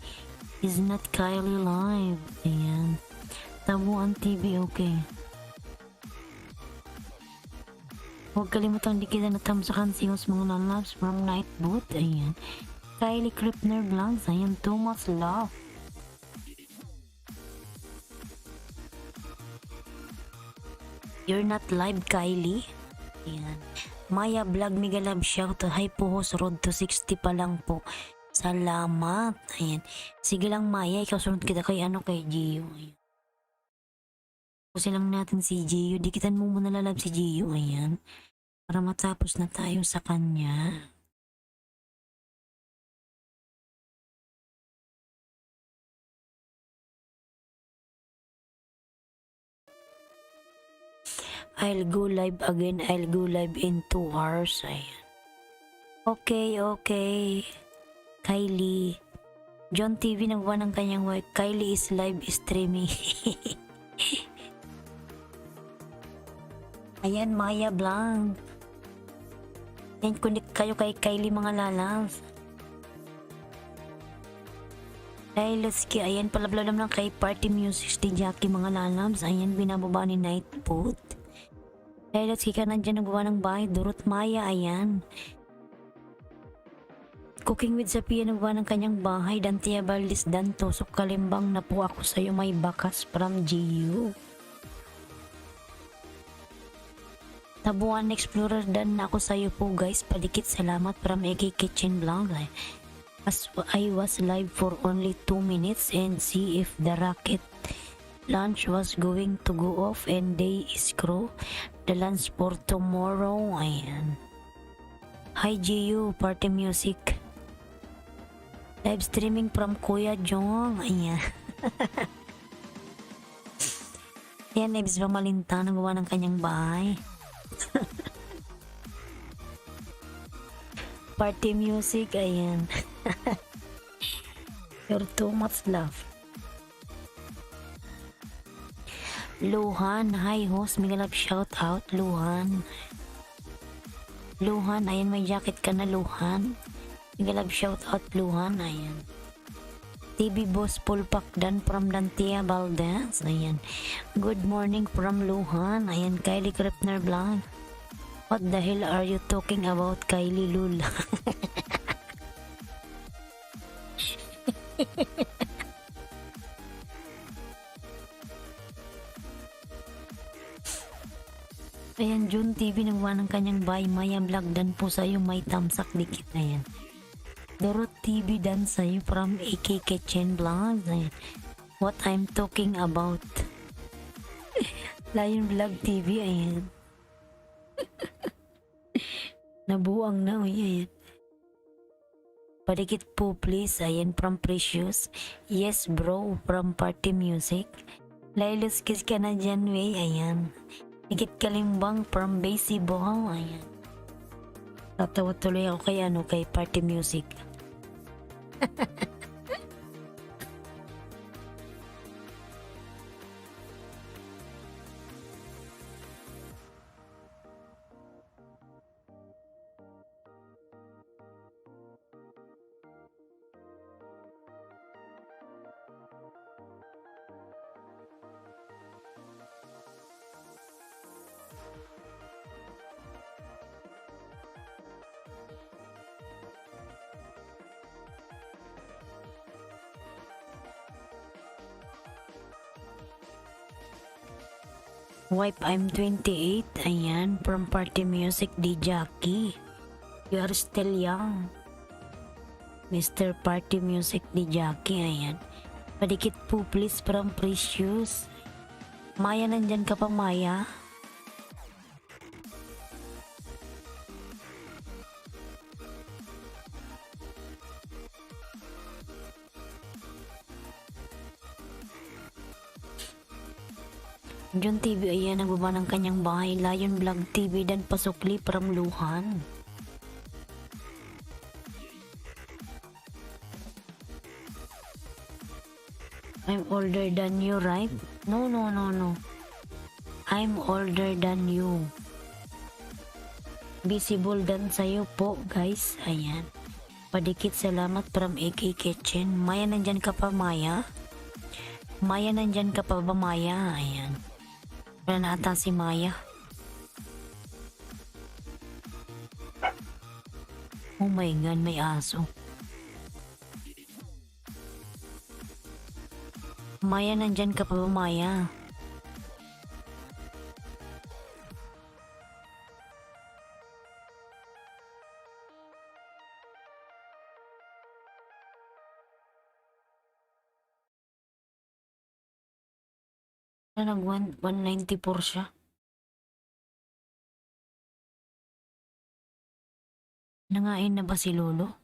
Is not Kylie live. Ayan. Tabuan TV, okay. Huwag kalimutang dikitan at tamsakan singos mga lalabs from Nightboot. Ayan. Kylie Krippner Vlogs. Ayan. Too much love. You're not live, Kylie. Ayan. Maya Vlog Mega Love shout. Hi po host. Road to 60 pa lang po. Salamat. Ayan. Sige lang Maya. Ikaw sunod kita kay Gio. Ayan. Kasi lang natin si Gio. Dikitan mo muna lalab si Gio. Ayan. Para matapos na tayo sa kanya. I'll go live again. I'll go live in 2 hours. Ayan. Okay. Kylie. John TV nagwa ng kanyang wife. Kylie is live streaming. Ayan, Maya Blanc. Ayan, connect kayo kay Kylie mga lalabs. Lailutsky, ayan, palabla naman kay Party Music di Jackie mga lalabs. Ayan, binababa ni Nightboot. Lailutsky ka nandiyan nagawa ng bahay. Dorot Maya, ayan. Cooking with Sophia nagawa ng kanyang bahay. Dantia Valdez Danto. So kalimbang na po ako sa'yo. May bakas from GU. Tabuan Explorer dan ako sa'yo po guys. Padikit salamat from Kitchen Vlog. As I was live for only 2 minutes and see if the rocket launch was going to go off and they screw the launch for tomorrow. Ayan. Hi GU Party Music. Live streaming from Kuya Jong. Ayan. Ayan, Ibs Malinta nagawa ng kanyang bahay. Party Music, ayan. You're too much love. Luhan, hi host, mega love shout out, Luhan. Luhan, ayan, may jacket ka na Luhan. Mega love shout out, Luhan, ayan. TV Boss Pulpak dan from Dantia Valdez, ayan. Good morning from Luhan, ayan, Kylie Krippner Vlog. What the hell are you talking about, Kylie Lul? Ayan, June TV nagawa ng kanyang bahay. Maya Vlog dan po sa'yo may tamsak dikit. Ayan. Dorot TV dan sa'yo from Kitchen Vlog. Ayan. What I'm talking about. Lion Vlog TV. Ayan. Nabuang na. Ayan. Padikit po please. Ayan, from Precious. Yes bro, from Party Music. Lailos kiss ka na dyan, wey. Ayan. Dikit kalimbang from Baseball. Ayan. Tatawa tuloy ako kay Party Music. Wipe, I'm 28. Ayan, from Party Music, di Jackie. You are still young. Mr. Party Music, di Jackie. Ayan. Padikit po please from Precious. Maya, nandyan ka pa, Maya? John TV, ayan, nagbaba ng kanyang bahay. Lion Vlog TV dan pasukli from Luhan. I'm older than you, right? No, no, no, no. I'm older than you. Visible dan sa'yo po, guys. Ayan. Padikit salamat from AK Kitchen. Maya, nandyan ka pa, Maya? Maya, nandyan ka pa ba, Maya? Ayan. Wala na ata si Maya. Oh my God, may aso. Maya, nandyan ka pa ba, Maya? Nag 194 siya. Nangain na ba si Lolo?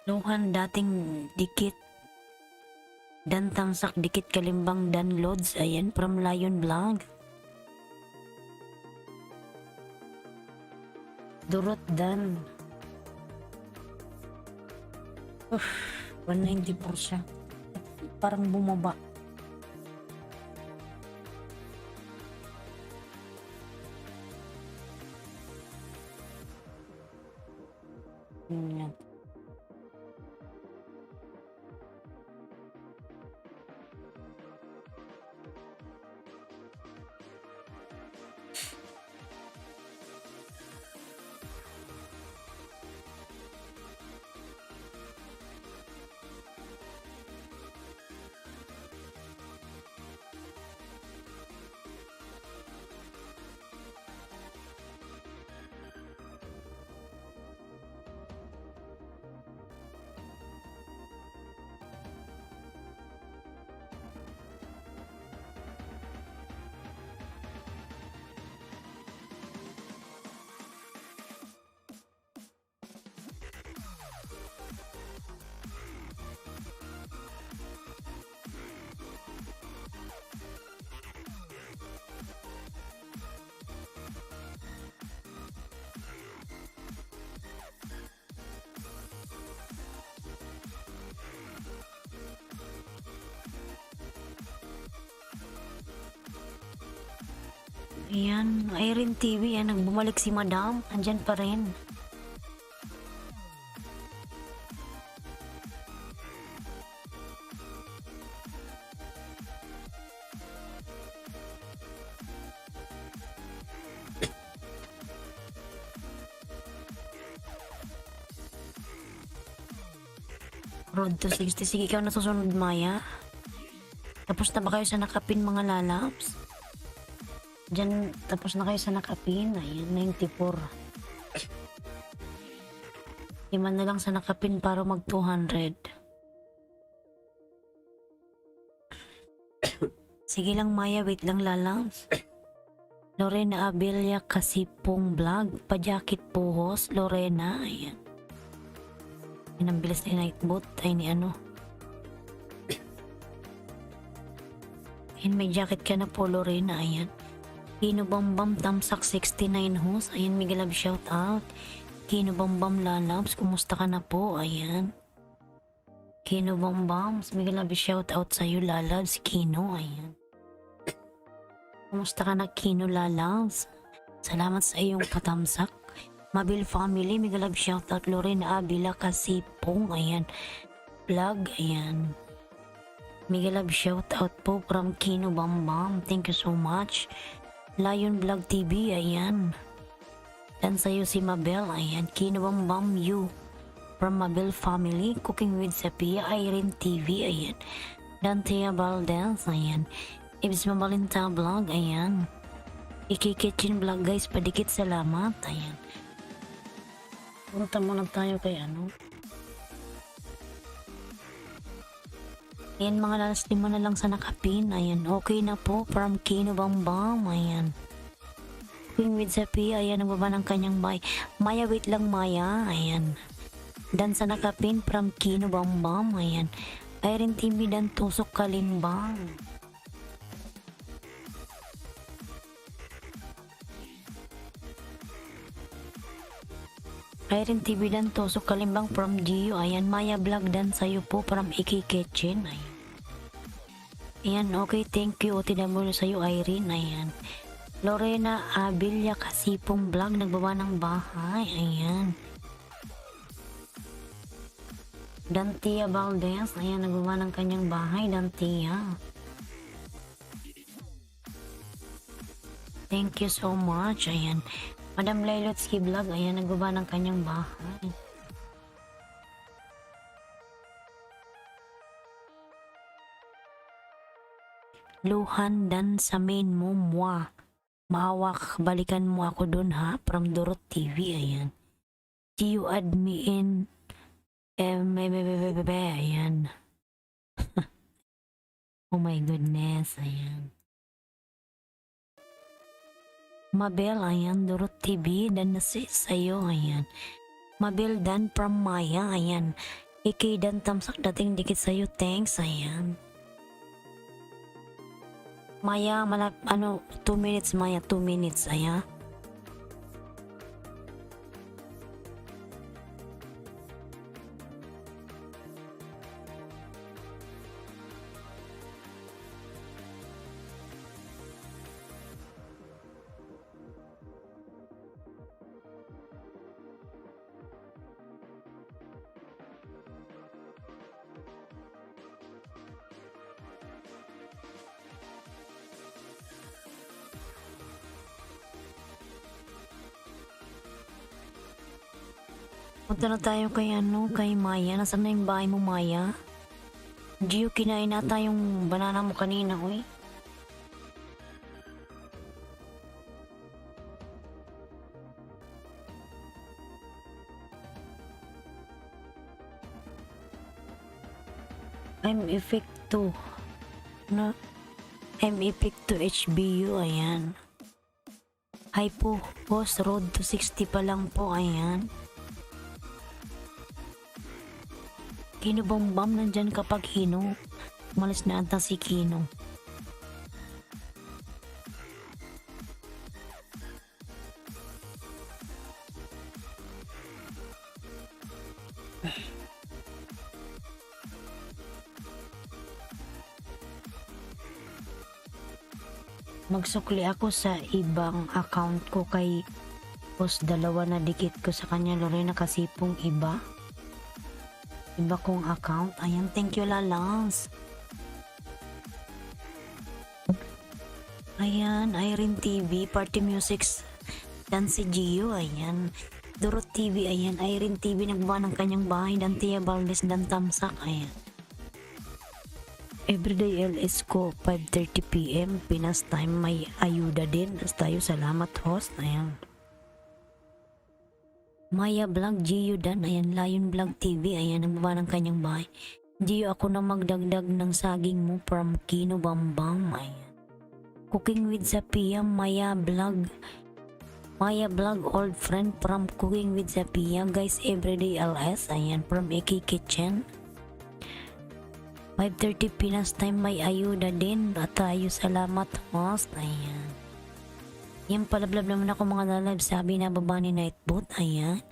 Luhan dating dikit. Dan tamsak dikit kalimbang dan loads. Ayan, from Lion Vlog. Durot dan. 194 siya. Parang bumaba. Yan. Ayan, Irene TV, yan, nagbumalik si Madam. Andyan pa rin. Road to 60. Sige, ikaw na susunod, Maya. Tapos na ba kayo sa nakapin, mga lalabs? Diyan, tapos na kayo sa nakapin. Ayan, 94. Iman na lang sa nakapin para mag 200. Sige lang, Maya. Wait lang, lalabs. Lorena Abelia Kasipong Vlog. Pajakit Puhos. Lorena. Ayan. Yan ang bilis ni Nightbot. Ay, ni ano. Ayan, may jacket ka na po, Lorena. Ayan. Kino Bambam Tamsak 69 host. Ayan, Miguel Love shout out. Kino Bambam Lalabs, kumusta ka na po? Ayan. Kino Bambam, Miguel Love shout out sa iyo, Lalabs. Kino, ayan. Kumusta ka na, Kino Lalabs? Salamat sa iyong patamsak. Mabil family, Miguel Love shout out. Lorena Abila Kasipong, ayan. Vlog, ayan. Miguel Love shout out po from Kino Bambam. Thank you so much. Lion Vlog TV, ayan. Dan sa'yo si Mabel, ayan. Kino Bambam you. from Mabel Family, Cooking with Sapia, Irene TV, ayan. Dantea Valdez, ayan. Ibs Mamalinta Vlog, ayan. Iki Kitchen Vlog guys, padikit salamat, ayan. Punta muna tayo kay ano. Ayan mga lalas, 5 na lang sa nakapin, ayan. Okay na po, from Kino Bambam, ayan. Cooking with Sapia, ayan, nagbaba ng kanyang bay. Maya, wait lang Maya, ayan. Dan sa nakapin, from Kino Bambam, ayan. Irene TV dan tusok kalimbang. Irene TV dan tusok kalimbang from Gio, ayan. Maya Vlog dan sayo po from Iki Kitchen, ayan. Ayan, okay, thank you. OTW sa'yo, Irene, ayan. Lorena Abilia Kasipong Vlog, nagbaba ng bahay, ayan. Dantia Valdez, ayan, nagbaba ng kanyang bahay, Dantia. Thank you so much, ayan. Madam Lailotsky Vlog, ayan, nagbaba ng kanyang bahay. Luhan dan sa main mo, mwa. Mahawak, balikan mo ako dun ha, from Dorot TV, ayan. See you add me in, ayan. Oh my goodness, ayan. Mabel, ayan, Dorot TV, dan nasi sa'yo, ayan. Mabel dan from Maya, ayan. Iki dan tamsak dating dikit sa'yo, thanks, ayan. Maya, 2 minutes, Maya, 2 minutes, ayan. Punta na tayo kay kay Maya. Nasaan na yung bahay mo, Maya? Gio, kinain nata yung banana mo kanina, uy. I'm Effecto. No? I'm Effecto HBU, ayan. Hi po, boss, road to 60 pa lang po, ayan. Kino Bambam, nandyan kapag Hino. Umalis na ata si Kino. Magsukli ako sa ibang account ko kay post 2 na dikit ko sa kanya, Lorena Kasipong iba kong account. Ayan, thank you Lalans. Ayan, Irene TV, Party Musics, dan si Gio, ayan. Dorot TV, ayan. Irene TV, nagbuha ng kanyang bahay, dan Tia Valdez, dan Tamsak, ayan. Everyday LS ko, 5:30 PM, Pinas time, may ayuda din. Tayo, salamat host, ayan. Maya Vlog, Gio dan, ayan, Lion Vlog TV, ayan, nagbaba ng kanyang bahay. Gio, ako na magdagdag ng saging mo from Kino Bambam, ayan. Cooking with Sapia, Maya Vlog, old friend from Cooking with Sapia, guys, Everyday LS, ayan, from Iki Kitchen. 5:30 Pinas time, may ayuda din, at tayo, salamat host, ayan. Yan, palablab naman ako mga lalab, sabi na baba ni Nightboot, ayan.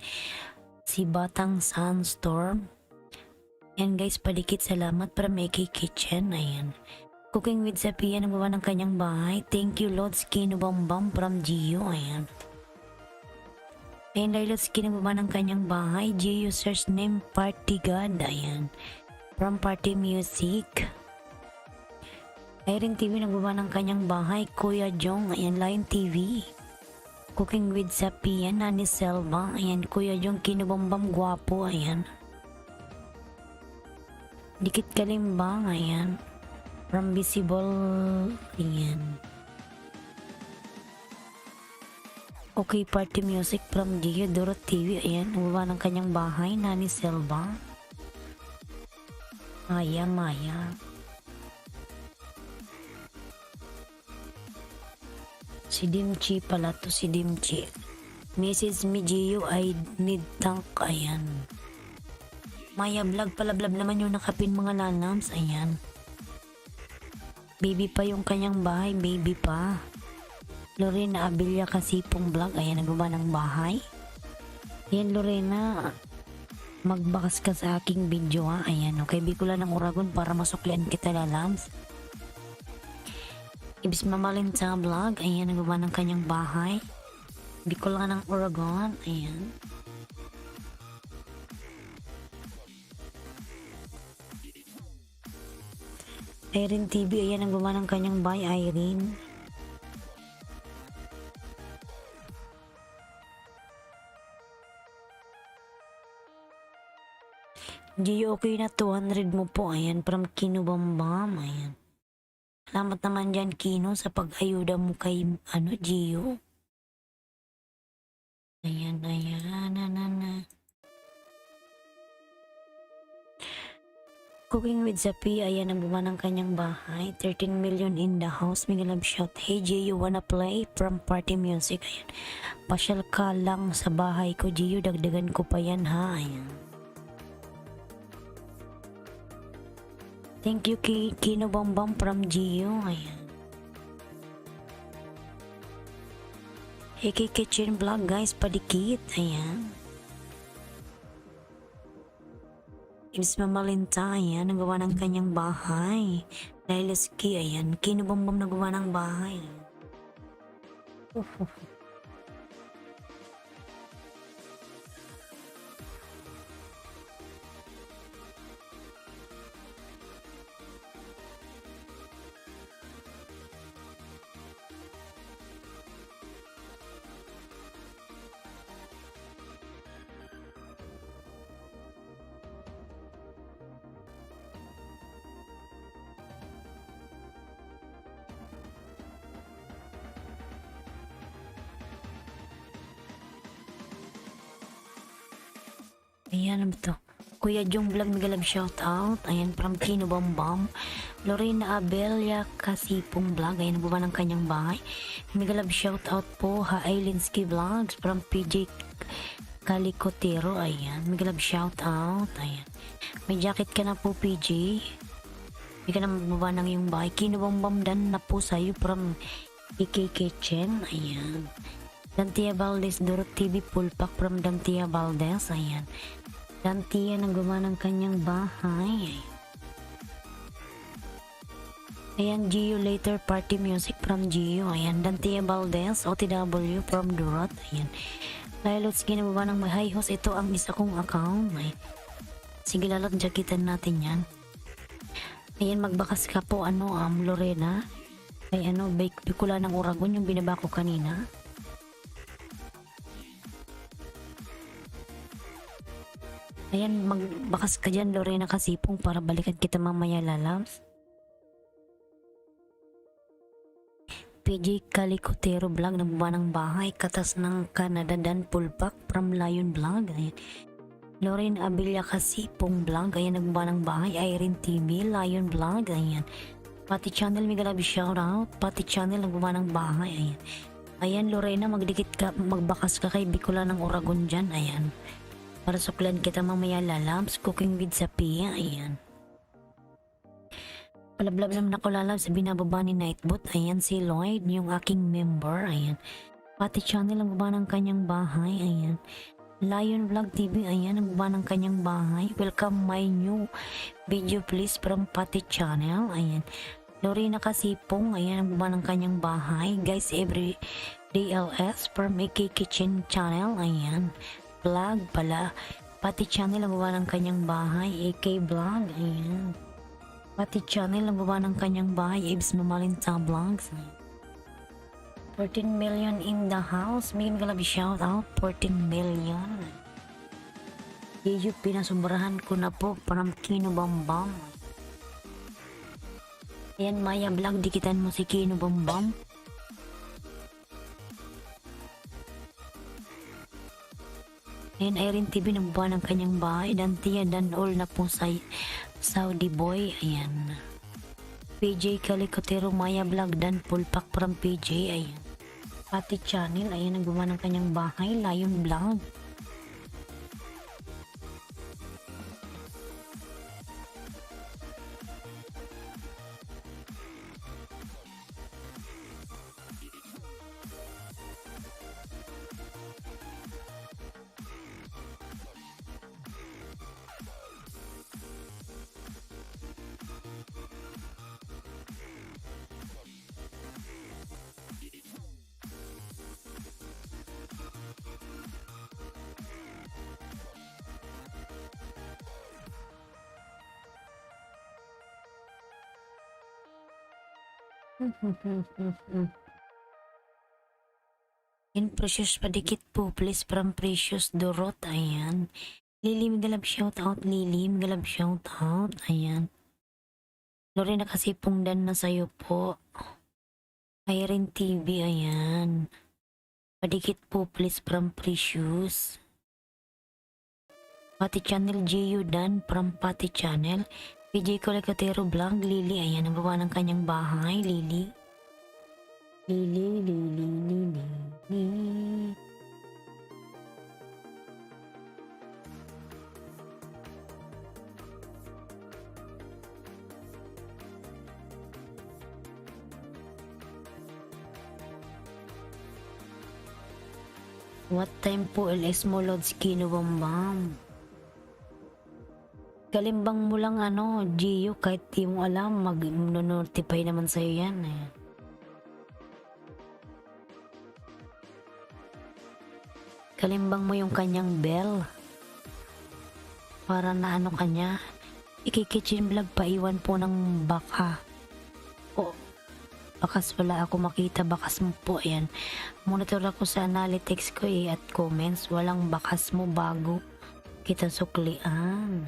Si Batang Sunstorm. Yan guys, padikit salamat para Mickey Kitchen, ayan. Cooking with Sapia, nagbaba ng kanyang bahay. Thank you Lord Skin Bambam from Gio, ayan. Ayan, dahil Lord Skin nagbaba ng kanyang bahay. Gio search name Party God, ayan. From Party Music. Irene TV, nagbaba ng kanyang bahay. Kuya Jong, ayan, Lion TV. Cooking with Sapia, Nani Selva, ayan, Kuya Jong Kinubambam Gwapo, ayan. Dikit Kalimbang, ayan. From Visible, ayan. Okay Party Music from Gio Dorot TV, ayan. Uwa ng kanyang bahay, Nani Selva. Maya. Si Dimchi pala to, si Dimchi. Mrs. Mijio, I need tank, ayan. Maya Vlog, palablab naman yung nakapin mga lanams, ayan. Baby pa yung kanyang bahay, baby pa. Lorena Abilia Kasipong Vlog, ayan, nagawa ng bahay. Ayan, Lorena, magbakas ka sa aking video, ha. Ayan, okay, Bicol ng Uragon para masuklian kita, lalams. Ibis Mamalin sa Vlog, ayan, nagawa ng kanyang bahay. Bicol ng Uragon, ayan. Irene TV, ayan, nagawa ng kanyang bahay, Irene. Gio, okay na 200 mo po, ayan, from Kinubambam, ayan. Salamat naman dyan, Kino, sa pag-ayuda mo kay, Gio. Ayan. Cooking with Zapi, ayan, ang gumawa ng kanyang bahay. 13 million in the house. May love shout. Hey, Gio, you wanna play? From Party Music, ayan. Pasyal ka lang sa bahay ko, Gio. Dagdagan ko pa yan, ha? Ayan. Thank you, Kino Bambam from Gio. Ayan. AK Kitchen Vlog, guys, padikit. Ayan. Ibs Mamalinta, ayan, nagawa ng kanyang bahay. Laileski, ayan, Kino Bambam nagawa ng bahay. Ayan, ano to? Kuya Jong Vlog, Migalab shout out. Ayan, from Kino Bambam. Lorena Abelia Kasipong Vlog. Ayan, nabuba ng kanyang bahay. Migalab shout out po. Haailinski Vlogs from PJ Kalikotero. Ayan, Migalab shout out. Ayan. May jacket ka na po, PJ. Hindi ka na magbaba ng iyong bahay. Kino Bambam dan na po sa'yo from AK Kitchen. Ayan. Dantia Valdez, Dorot TV Pulpak from Dantia Valdez. Ayan. Dantia nang gumawa ng kanyang bahay. Ayan, Gio Later Party Music from Gio. Ayan, Dantia Valdez, OTW from Dorot. Ayan. Lilots ginawa ng may high host. Ito ang isa kong account. Ay. Sige, lalot jacketan natin yan. Ayan, magbakas ka po, Lorena. Ay, Bicol ng Uragon, yung binaba ko kanina. Ayan, magbakas ka dyan, Lorena Kasipong, para balikan kita mamaya, lalams. PJ Kalikotero Vlog, nagbuba ng bahay, katas ng Canada Dan Pulpak from Lion Vlog. Ayan. Lorena Abilia Kasipong Vlog, ayan, nagbuba ng bahay. Irene TV, Lion Vlog, ayan. Pati Channel, Migalabi shoutout. Pati Channel, nagbuba ng bahay, ayan. Ayan, Lorena, magdikit ka, magbakas ka kay Bicol ng Uragon dyan, ayan. Para suklan kita mamaya, lalams. Cooking with Sapia, ayan. Palablab naman ako, lalams, sa binababa ni Nightbot. Ayan, si Lloyd, yung aking member, ayan. Pati Channel, ang baba ng kanyang bahay, ayan. Lion Vlog TV, ayan, ang baba ng kanyang bahay. Welcome my new video please from Pati Channel, ayan. Lorena Kasipong, ayan, ang baba ng kanyang bahay. Guys, every DLS from AK Kitchen Channel, ayan. Vlog pala. Pati Channel ang gawa ng kanyang bahay. AK Vlog, ayan. Pati Channel ang gawa ng kanyang bahay. Ibs Mamalinta Vlogs. 14 million in the house. May galabi shout out. 14 million. Yeyo, pinasumbrahan ko na po. Parang Kino Bambam. Ayan, Maya Vlog. Dikitan mo si Kino Bambam. Ayan, Irene TV nagbuha ng kanyang bahay. Dantia dan all na po sa Saudi boy. Ayan. PJ Calicotero, Maya Vlog, dan Pulpak from PJ. Ayan. Pati Channel. Ayan, nagbuha ng kanyang bahay. Lion Vlog. In Precious Padikit po, please, from Precious Dorot. Ayan. Lily Migalab shout out. Lily Migalab shout out. Ayan. Lorena Kasipungdan na sa'yo po. Irene TV. Ayan. Padikit po, please, from Precious. Pati Channel Gio Dan from Pati Channel. PJ Colecatero Vlog. Lily. Ayan. Ang bawa ng kanyang bahay. Lily. Lily, Lily, Lily, Lily. What time po LS mo, Lods Kino Bambam? Kalimbang mo lang Gio, kahit di mo alam, mag-notify naman sa'yo yan eh. Kalimbang mo yung kanyang bell para na kanya. Ikikitchen vlog pa iwan po ng baka. O, bakas wala ako makita, bakas mo po. Ayan, monitor ako sa analytics ko at comments. Walang bakas mo bago kita suklian.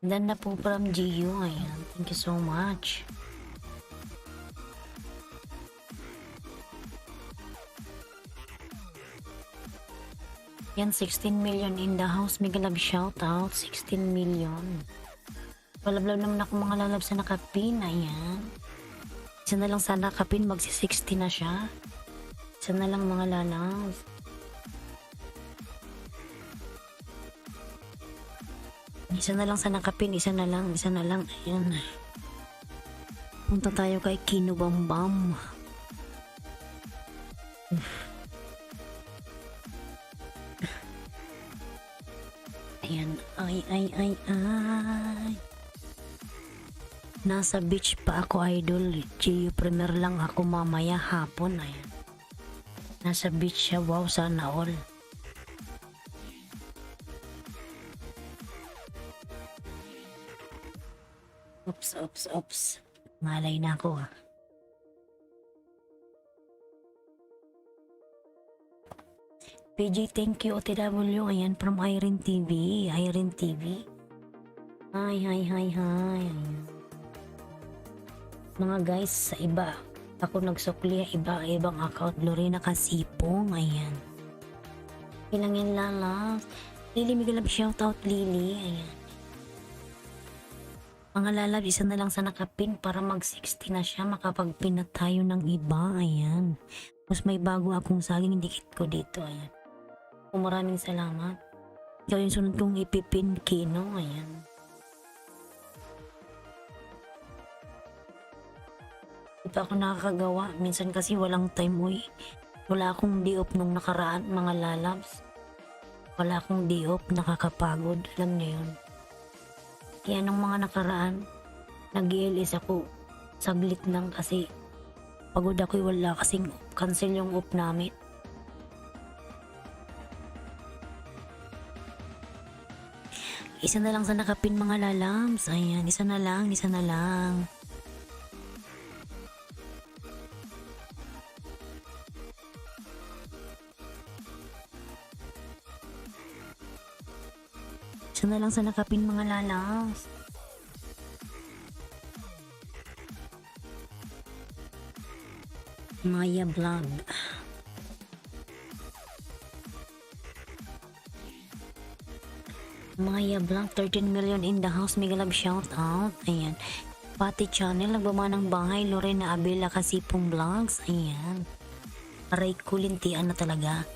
Dan na po from Gio. Ayan. Thank you so much. Yan, 16 million in the house. Mega love shout out. 16 million. Palablab naman ako mga lalab sa nakapin. Ayan. Isa na lang sa nakapin. Magsi 60 na siya. Isa na lang mga lalab. Isa na lang sa nakapin, isa na lang. Ayan. Punta tayo kay Kino Bambam. Ayan. Ay. Nasa beach pa ako, idol. Gio Premier lang ako mamaya hapon. Ayan. Nasa beach siya. Wow, sana all. Oops. Malay na ako PJ, thank you OTW. Ayan, from Irene TV. Irene TV. Hi. Ayan. Mga guys, sa iba ako nagsukli, ibang account. Lorena Kasipong. Ayan. Ilangin lalas. Lily Migalab shoutout, Lily. Ayan. Mga lalab, isa na lang sa nakapin para mag 60 na siya. Makapagpin na tayo ng iba. Ayan. Mas may bago akong saging dikit ko dito. Ayan. Maraming salamat. Ikaw yung sunod kong ipipin, Kino. Ayan. Ito ako nakakagawa. Minsan kasi walang time. Wala akong day-off nung nakaraan, mga lalabs. Wala akong day-off. Nakakapagod. Alam niyo yun. Kaya nung mga nakaraan, nag-ILS ako saglit lang kasi pagod ako, wala kasing cancel yung off namin. Isa na lang sa nakapin mga lalams. Ayan, isa na lang, isa na lang. Isa na lang sa nakapin mga lalams. Maya Vlog. Maya Vlog, 13 million in the house. Mega love shout out. Ayan. Pati channel, nagbamanang bahay. Lorena Abela Kasipong Vlogs. Ayan. Aray ko, lintian na talaga.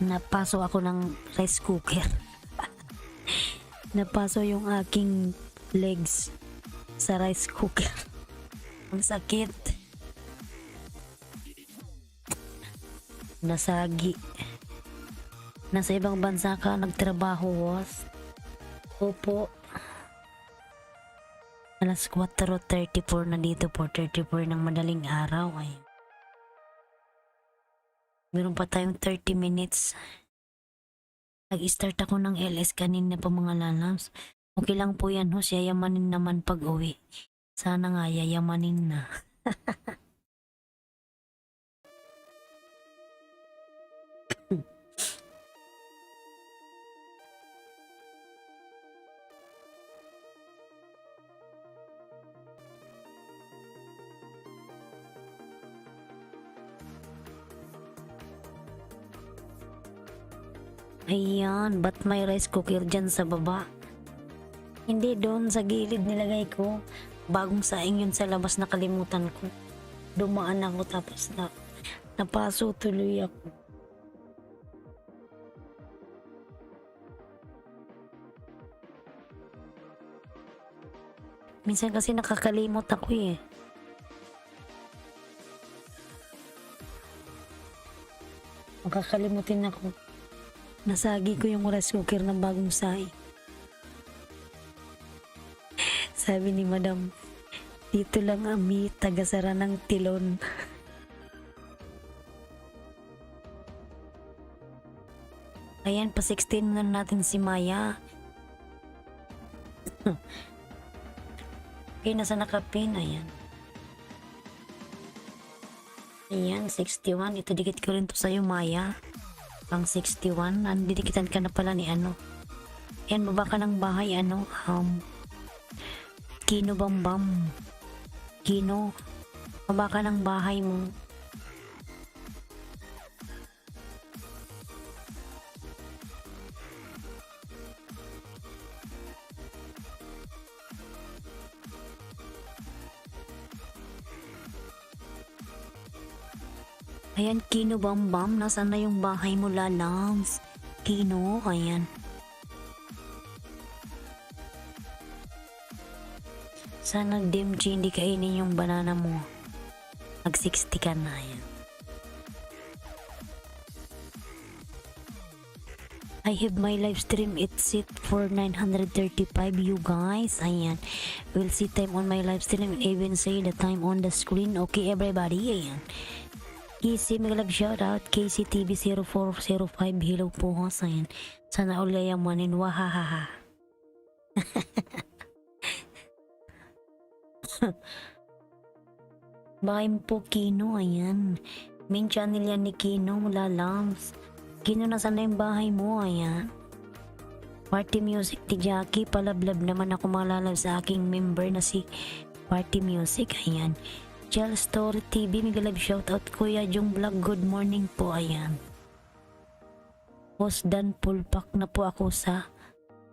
Napaso ako ng rice cooker. Napaso yung aking legs sa rice cooker. Ang sakit. Nasagi. Nasa ibang bansa ka nagtrabaho, was? Opo. Alas 4:34 na dito, 4:34 ng madaling araw ay. Meron pa tayong 30 minutes. Nag-start ako ng LS kanina pa mga lalams. Okay lang po yan, hos. Yayamanin naman pag uwi. Sana nga yayamanin na. Ayan, ba't may rice cooker dyan sa baba? Hindi, doon sa gilid nilagay ko. Bagong saing yun sa labas, nakalimutan ko. Dumaan ako tapos napaso tuloy ako. Minsan kasi nakakalimot ako eh. Makakalimutin ako. Nasagi ko yung rice cooker ng bagong saing. Sabi ni Madam, dito lang ami, tagasara ng tilon. Ayan, pa 16 na natin si Maya. Okay, nasa nakapin. Ayan. Ayan, 61. Ito, dikit ko rin to sa'yo, Maya. Pang 61. Didikitan ka na pala ni ano. Ayan, baba ka ng bahay, ano. Kino Bambam. Kino. Baba ka ng bahay mo. Ayan, Kino Bambam. Nasaan na yung bahay mo, lalams? Kino, ayan. Sana Dimchi hindi kainin yung banana mo. Mag 60 ka na, ayan. I have my live stream. It's set for 935 you guys. Ayan. We'll see time on my live stream and even say the time on the screen. Okay, everybody. Ayan. KC, mag-love shoutout. KCTV0405. Hello po, host. Ayan. Sana ulayamanin. Wahahaha. Bahay mo po, Kino. Ayan. Main channel yan ni Kino. Lalams. Kino, nasan na yung bahay mo? Ayan. Party Music ni Jackie. Palablab naman ako malalab sa aking member na si Party Music. Ayan. Jel Story TV, mag-live shoutout Kuya Jung Vlog, good morning po. Ayan. Host Dan Pulpak na po ako sa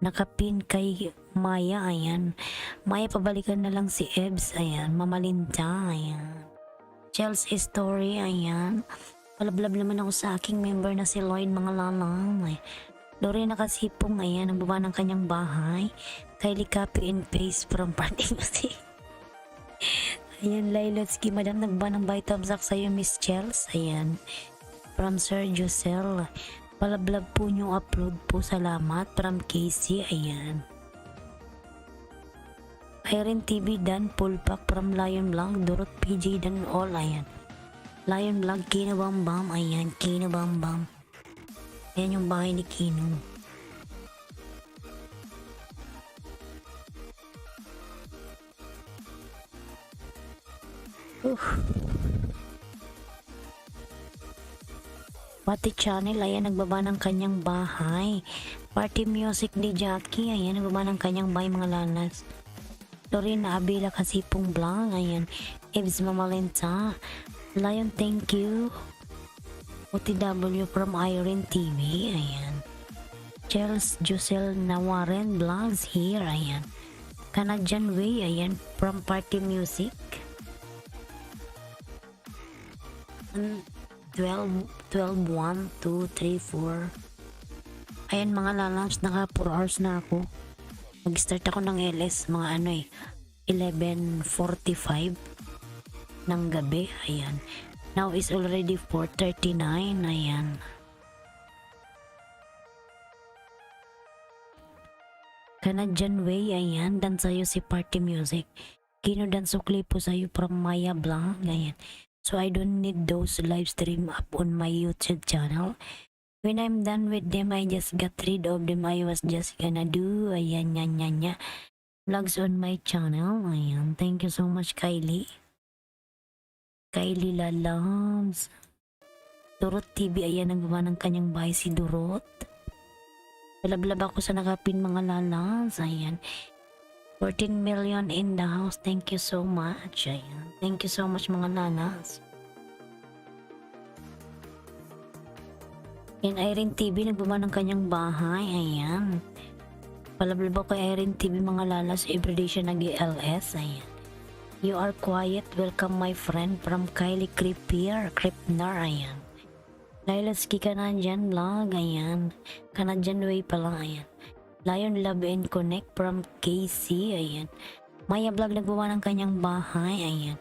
nakapin kay Maya. Ayan. Maya, pabalikan na lang si Ebs. Ayan. Mamalinta. Ayan. Jel's Story. Ayan. Palablab naman ako sa aking member na si Lloyd, mga lalang. Lorena Kasipong. Ayan. Ang baba ng kanyang bahay. Kylie Copy and Paste from Party Music. Ayan, Lailotsky, Madam, nagba ng by thumbs up sa'yo, Miss Chels. Ayan. From Sir Josel. Palablab po nyo upload po. Salamat. From Casey. Ayan. Irene TV, Dan Pulpak from Lion Vlog. Dorot PJ, Dan all. Ayan. Lion Vlog, Kino Bambam. Ayan, Kino Bambam. Ayan yung bahay ni Kino. Pati channel, ayan, nagbaba ng kanyang bahay. Party music ni Jackie, ayan, nagbaba ng kanyang bahay, mga lanas. Lorena Abila Kasipong Blanc, ayan. Ebs Mamalenta. Lion, thank you. OTW from Irene TV, ayan. Charles Josel Nawaren Vlogs here, ayan. Canadian Way, ayan, from Party Music. 12, 1, 2, 3, 4. Ayan mga lalams, naka 4 hours na ako. Mag-start ako ng LS, mga 11:45 ng gabi, ayan. Now is already 4:39, ayan. Canadian Way, ayan, dan sa'yo si Party Music. Kino dan sukli po sa'yo from Maya Blanc, ayan. So I don't need those live stream up on my YouTube channel. When I'm done with them, I just got rid of them. I was just gonna do, ayan, vlogs on my channel, ayan. Thank you so much, Kylie. Kylie Lalams. Durot TV, ayan, nagawa ng kanyang bahay si Durot. Balablab ako sa nakapin, mga lalams, ayan. 14 million in the house. Thank you so much. Ayan. Thank you so much, mga nanas. Yan, Irene TV, nagbaba ng kanyang bahay. Ayan. Palablab ako kay Irene TV, mga lalas. Everyday siya nag-LS. Ayan. You are quiet. Welcome, my friend, from Kylie Kripner. Ayan. Lailaski Canadian Vlog. Ayan. Canadian Way pala. Ayan. Lion Love and Connect from KC, ayan. Maya Vlog, nagawa ng kanyang bahay, ayan.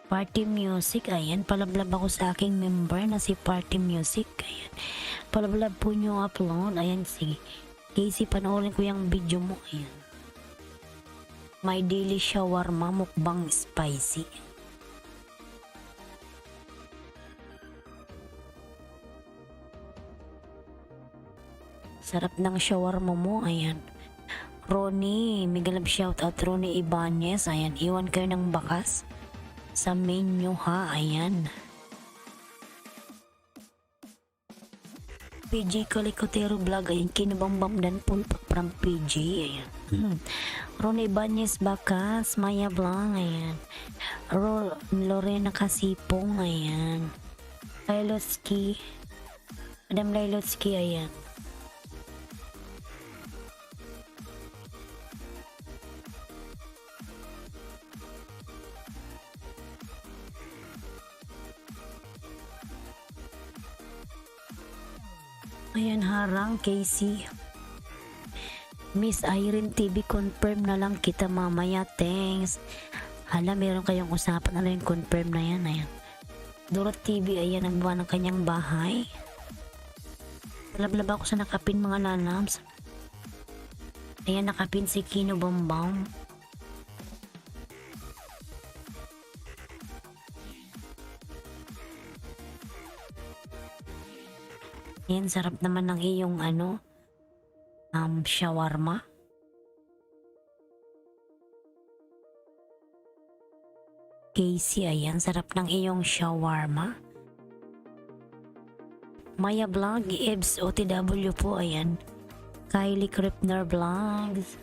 Party Music, ayan. Palablab ako sa aking member na si Party Music, ayan. Palablab po nyo upload, ayan, sige. KC, panoorin ko yung video mo, ayan. My daily shawarma, mukbang spicy. Sarap ng shawarma mo, ayan. Ronnie, migalab shoutout Ronnie Ibanez, ayan. Iwan kayo ng bakas sa menu, ha, ayan. PJ Kalikotero Vlog, ayan. Kinabambam dan pulpak from PJ, ayan. Ronnie Ibanez Bakas, Maya Blanc, ayan. Lorena Kasipong, ayan. Lailotsky, Madam Lailotsky, ayan. Ayan, harang Casey. Miss Irene TV, confirm na lang kita mamaya. Thanks. Hala, meron kayong usapan. Ano yung confirm na yan? Ayan. Durot TV, ayan, nagbawa ng kanyang bahay. Lablab ako sa nakapin, mga lalams. Ayan, nakapin si Kino Bombong. Yan, sarap naman ng iyong shawarma. Casey, ayan, sarap ng iyong shawarma. Maya Vlog, Ebs OTW po, ayan. Kylie Kripner Vlogs.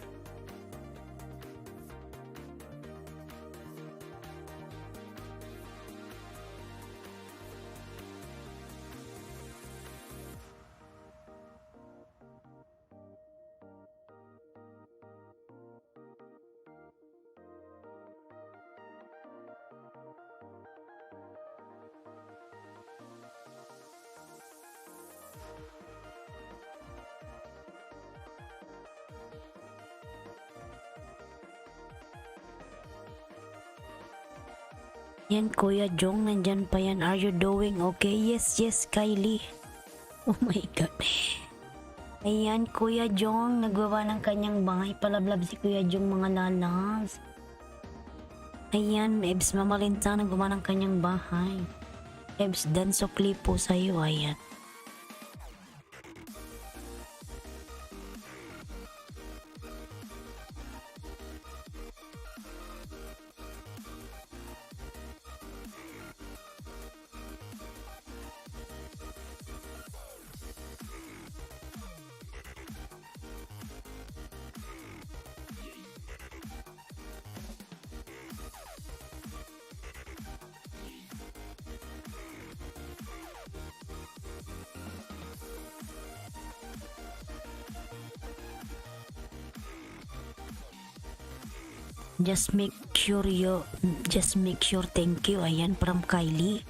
Yan, Kuya Jong, nandyan pa yan. Are you doing okay? Yes, yes, Kylie. Oh my God. Ayan, Kuya Jong, nagwawa ng kanyang bahay. Palablab si Kuya Jong, mga lalas. Ayan, Ebs Mamalinta, nagwawa ng kanyang bahay. Ebs Dansokli po sa'yo, ayan. just make sure, thank you. Ayan, from Kylie.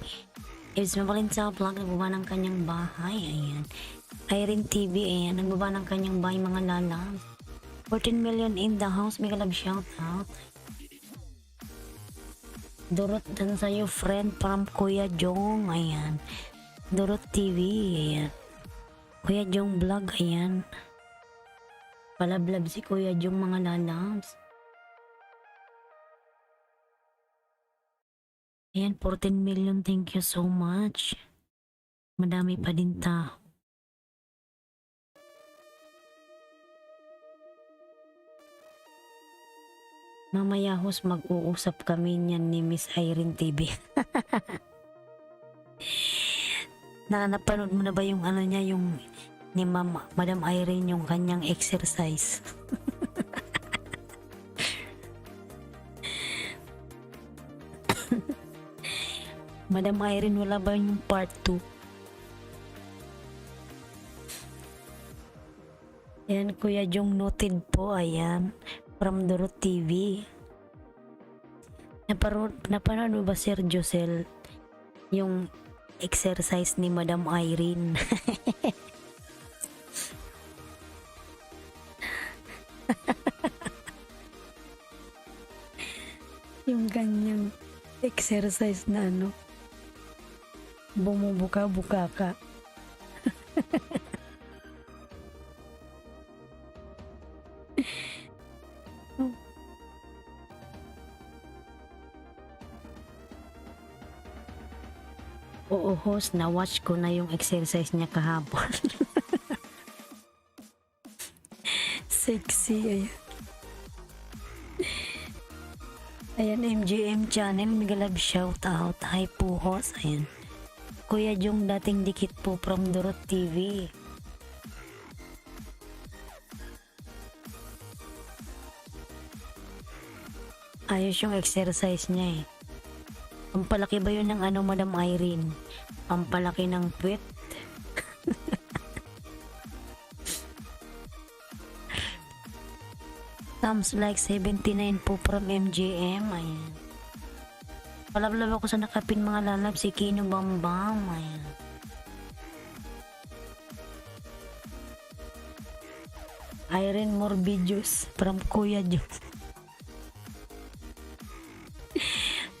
Ibs Mabalinsa vlog, nagbaba ng kanyang bahay. Ayan. Irene TV, ayan, nagbaba ng kanyang bahay, mga lalang. 14 million in the house, may love shout out. Durot dan sa'yo, friend, from Kuya Jong. Ayan. Durot TV, ayan. Kuya Jong vlog, ayan. Palablab si Kuya Jong, mga lalabs. Ayan, 14 million, thank you so much. Madami pa din tao. Mamaya host, mag-uusap kami niyan ni Miss Irene TV. Napanood mo na ba yung ano niya, yung ni Madam Irene, yung kanyang exercise? Madam Irene, wala ba yung part 2? Ayan, Kuya Jong noted po, ayan, from Durot TV. Napanood mo ba, Sir Josel, yung exercise ni Madam Irene? Yung ganyang exercise na ano, bumubuka-buka ka. Oo, host, na-watch ko na yung exercise niya kahapon. Sexy, ayan. Ayan, MGM channel, mega love shout out. Hi po, host, ayan. Kuya Jong, dating dikit po from Durot TV. Ayos yung exercise niya eh. Ang palaki ba yun ng ano, Madam Irene? Ang palaki ng puwet? Thumbs like 79 po from MGM. Ayan. Palablab ako sa nakapin, mga lalab, si Kino Bambam. Ayan. Irene Morbidius from Kuya Jong.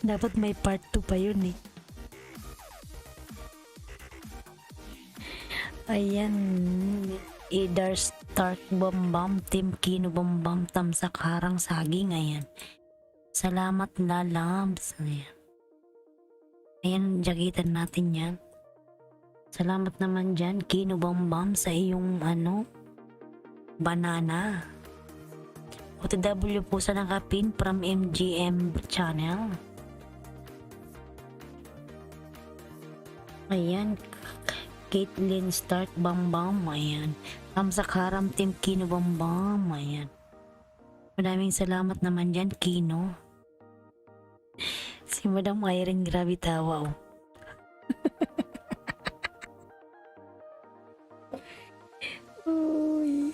Dapat may part 2 pa yun eh. Ayan. Idar Stark Bambam, Team Kino Bambam, Tamsak Harang Saging. Ayan. Salamat, lalabs. Ayan. Ayan, jagitan natin yan. Salamat naman dyan, Kino Bambam, sa iyong ano, banana. OTW po sa nakapin from MGM channel. Ayan, Caitlyn Stark Bambam, ayan. Tamsak Haram, Team Kino Bambam, ayan. Maraming salamat naman dyan, Kino. Si Madam Irene, grabe tawa, oh. Uy.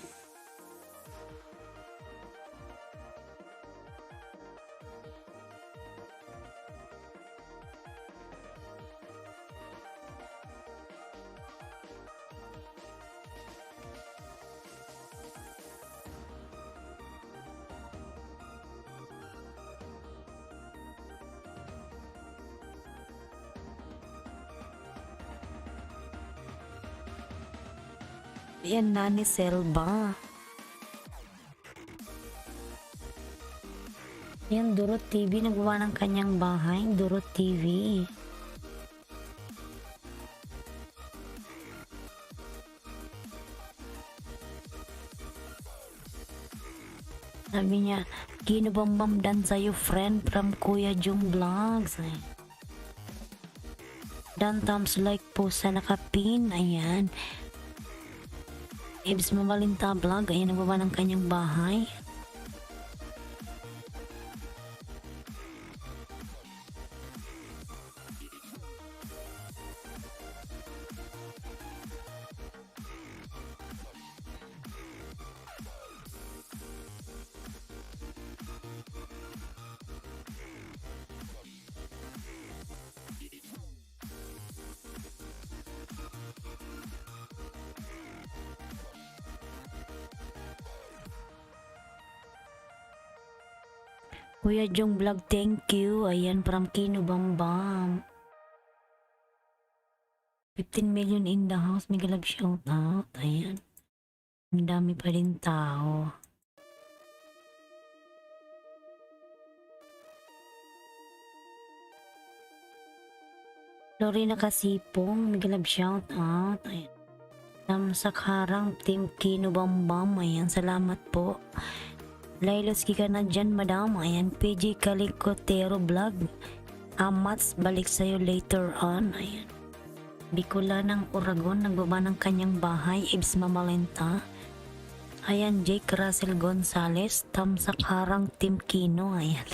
Yan, Nani Selva. Yan, Durot TV. Nagawa ng kanyang bahay. Durot TV. Sabi niya, Kinubambam dan sa'yo, friend, from Kuya Jong Vlogs. Ay. Dan thumbs like po sa nakapin. Ayan. Ibs Mabalinta vlog, ayan, nagbaba ng kanyang bahay. Kuya Jong Vlog, thank you. Ayan, from Kino Bambam. 15 million in the house. Mega love shout out. Ayan. Ang dami pa rin tao. Lorena Kasipong, mega love shout out. Ayan. Tamsak Harang, Team Kino Bambam. Ayan, salamat po. Lailos ka na dyan, madam. Ayan, PJ Kalikotero Vlog. Amats, balik sa'yo later on. Ayan. Bicol ng Oragon, nagbaba ng kanyang bahay. Ibs Mamalenta. Ayan, Jake Russell Gonzalez. Tamsak Harang, Team Kino. Ayan.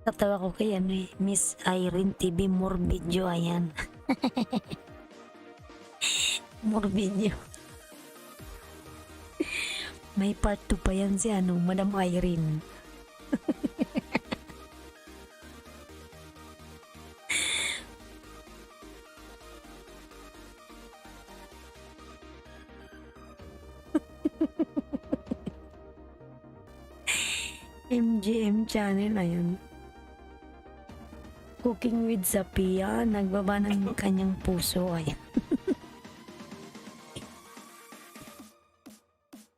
Tatawa ko kay Miss Irene TV more video. Ayan. More video. May part 2 pa yan si Madam Irene. MGM channel na yun. Cooking with Zapia, nagbaba ng kanyang puso. Ayan.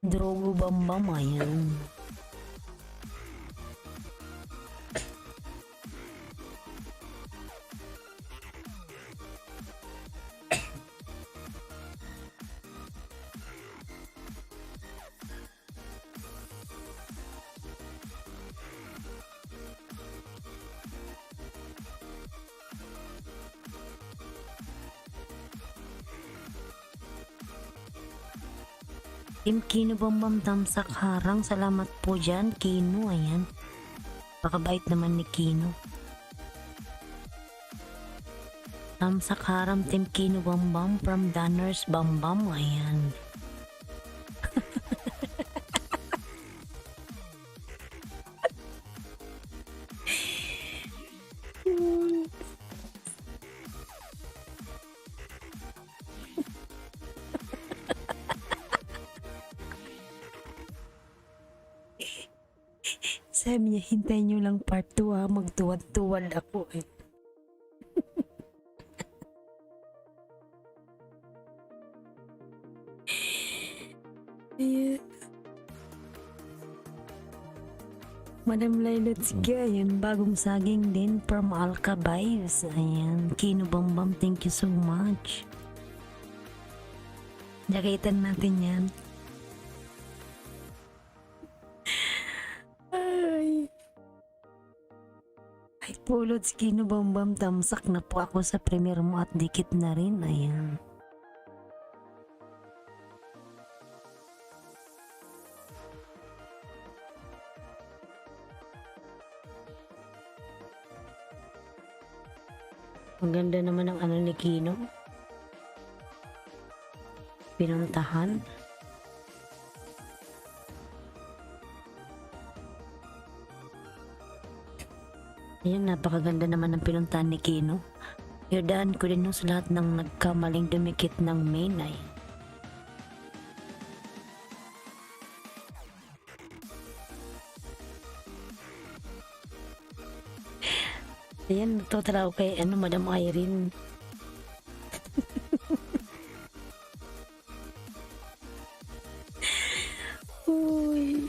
Drogo Bambam, ayan. Team Kino Bambam Tamsak Harang, salamat po dyan, Kino, ayan. Pakabait naman ni Kino. Tamsak Harang, Team Kino Bambam from Danners Bambam, ayan. Sabi niya, hintayin nyo lang part 2 ha, magtuwad-tuwad ako eh. Ayan. Madam Lailotska, ayan, bagong saging din from Alka Vibes. Ayan, Kino Bambam, thank you so much. Jakitan natin yan. Ay, pulot si Kino Bambam, tamsak na po ako sa premiere mo at dikit na rin. Ayan. Ang ganda naman ng ni Kino. Pinuntahan. Ayan, napakaganda naman ng pinuntahan ni Kino. Yodaan ko din sa lahat ng nagkamaling dumikit ng main ay. Ayan, nagtotala ako kay Madam Irene. Uy.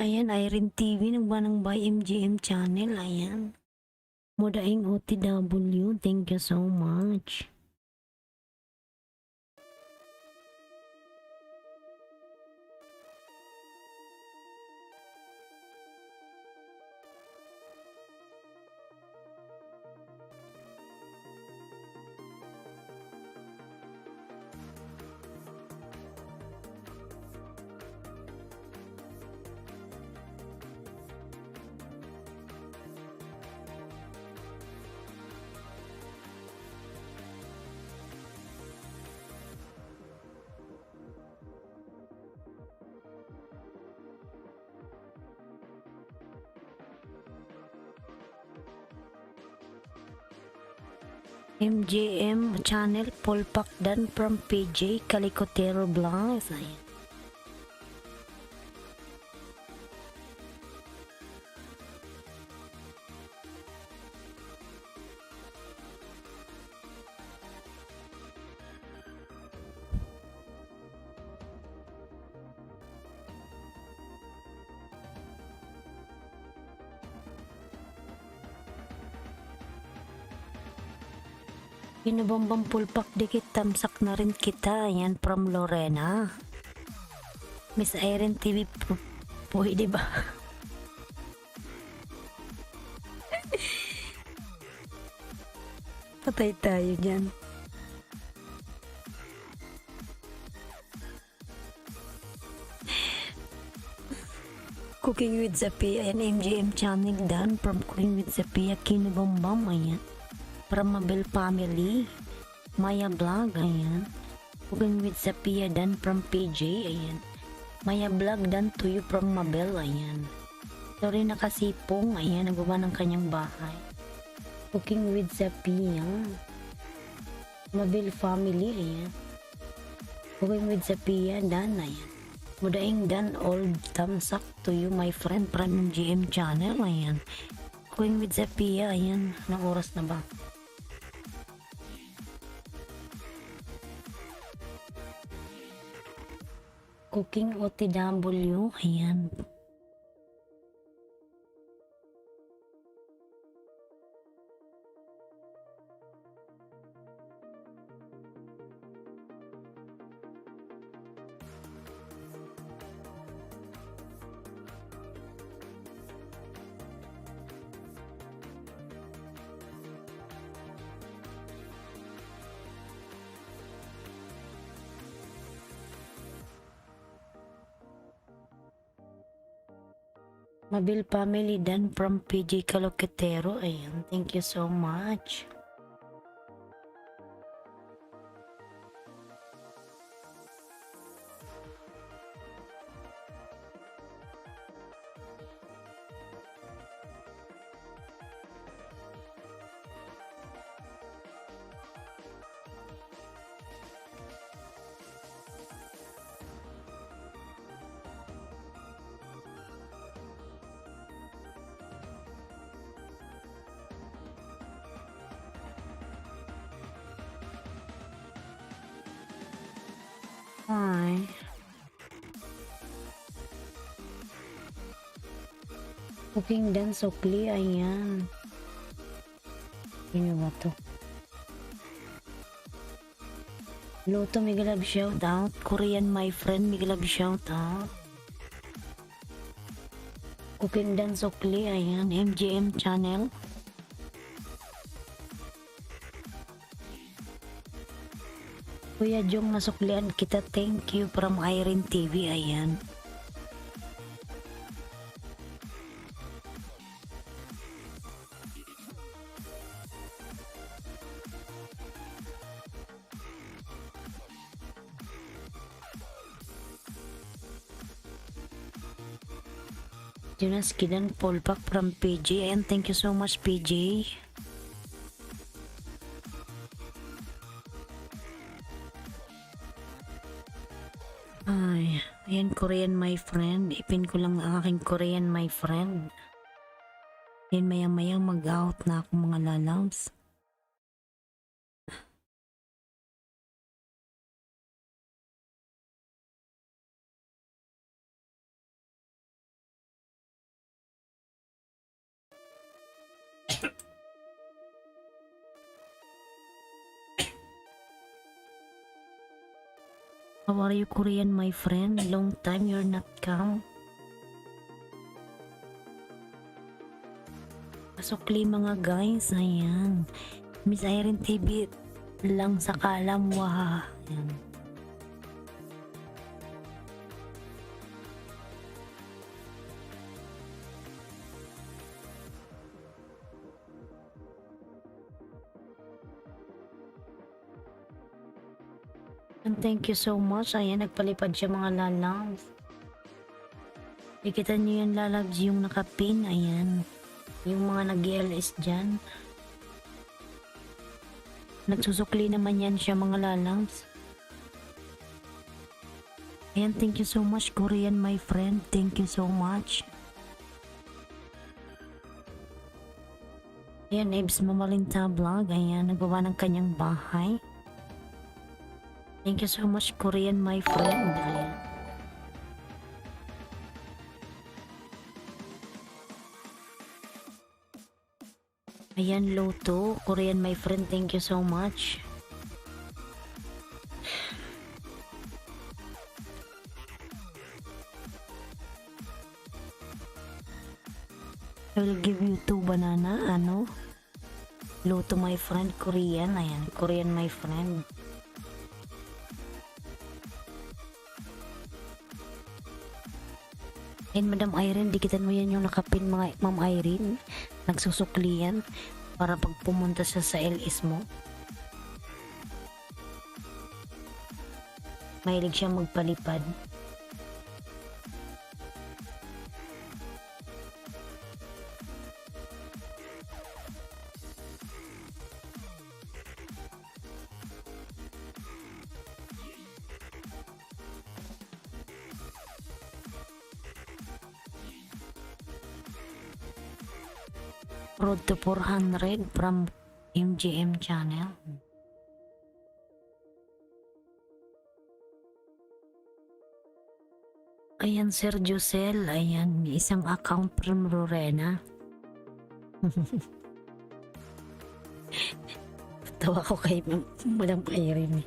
Ayan, Irene TV, nagbanang by MGM channel, ayan. Modaing OTW, thank you so much. MGM channel Polpak dan from PJ Calicotero Blanc. Ayan. Binabambang pulpak dikit tamsak na rin kita. Yan from Lorena. Miss Irene TV pwede ba? Patay tayo dyan. Cooking with Zapia. Ayan, MGM channel dan from Cooking with Zapia. Kinabambam. Ayan. From Mabel Family, Maya Vlog, ayan. Cooking with Zapia dan from PJ, ayan. Maya Vlog dan to you from Mabel, ayan. Sorry nakasipong, ayan, nagawa ng kanyang bahay. Cooking with Zapia, Mabel Family, ayan. Cooking with Zapia dan, ayan. Mudaing dan all thumbs up to you, my friend, from MGM channel, ayan. Cooking with Zapia, ayan. Anong oras na ba? Cooking OTW, ayan. Mabel Family dan from PJ Calocotero, ayan. Thank you so much. Hi. Cooking dan sukli, ayan. Ano ba to? Luto, Migalab shout out. Korean my friend, Migalab shout out. Cooking dan sukli, ayan. MGM channel. Kuya Jong, nasuklian kita. Thank you from Irene TV, ayan. Jonas Kidan Polpak from PJ, and thank you so much PJ. Ay, ayan, Korean my friend. Ipin ko lang ang aking Korean my friend. Yan, maya maya mag-out na ako mga lalams. How are you, Korean my friend? Long time you're not come. Pasukli mga guys, ayan. Miss Irene TV lang sa kalam, wah. Ayan. And thank you so much. Ayan, nagpalipad siya mga lalabs. Ikita nyo yan lalabs, yung nakapin. Ayan. Yung mga nag-LS dyan. Nagsusukli naman yan siya mga lalams. Ayan, thank you so much Korean my friend. Thank you so much. Ayan, Ebs Mamalinta Vlog. Ayan, nagbawa ng kanyang bahay. Thank you so much Korean my friend. Ayan. Ayan, Loto. Korean my friend. Thank you so much. I will give you 2 banana. Ano? Loto my friend. Korean. Ayan. Korean my friend. And Madam Irene, dikitan mo yan yung nakapin mga Ma'am Irene. Nagsusukli yan para pag pumunta siya sa LS mo. Mahilig siya magpalipad. Road to 400 from MGM channel. Ayan, Sir Josel. Ayan, isang account from Rorena. Tawa ko kay Madam Irene.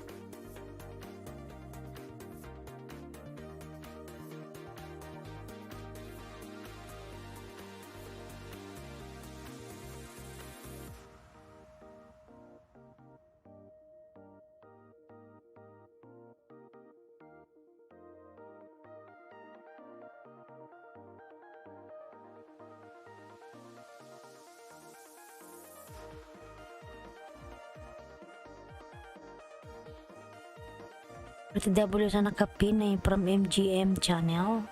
Pati W sa nakapin ay from MGM channel.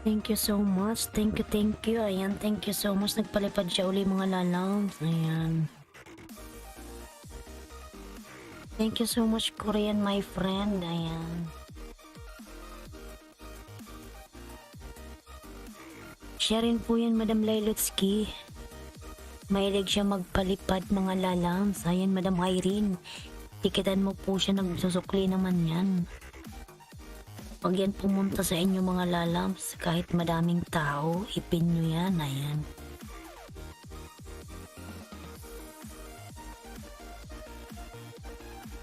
Thank you so much. Thank you. Ayan, thank you so much. Nagpalipad siya uli mga lalams. Ayan. Thank you so much Korean my friend. Ayan. Siya rin po yan Madam Lailutsky. Mahilig siya magpalipad mga lalams. Ayan Madam Irene. Tikitan mo po siya, nagsusukli naman yan. Pag yan pumunta sa inyo mga lalams, kahit madaming tao, ipin nyo yan. Ayan.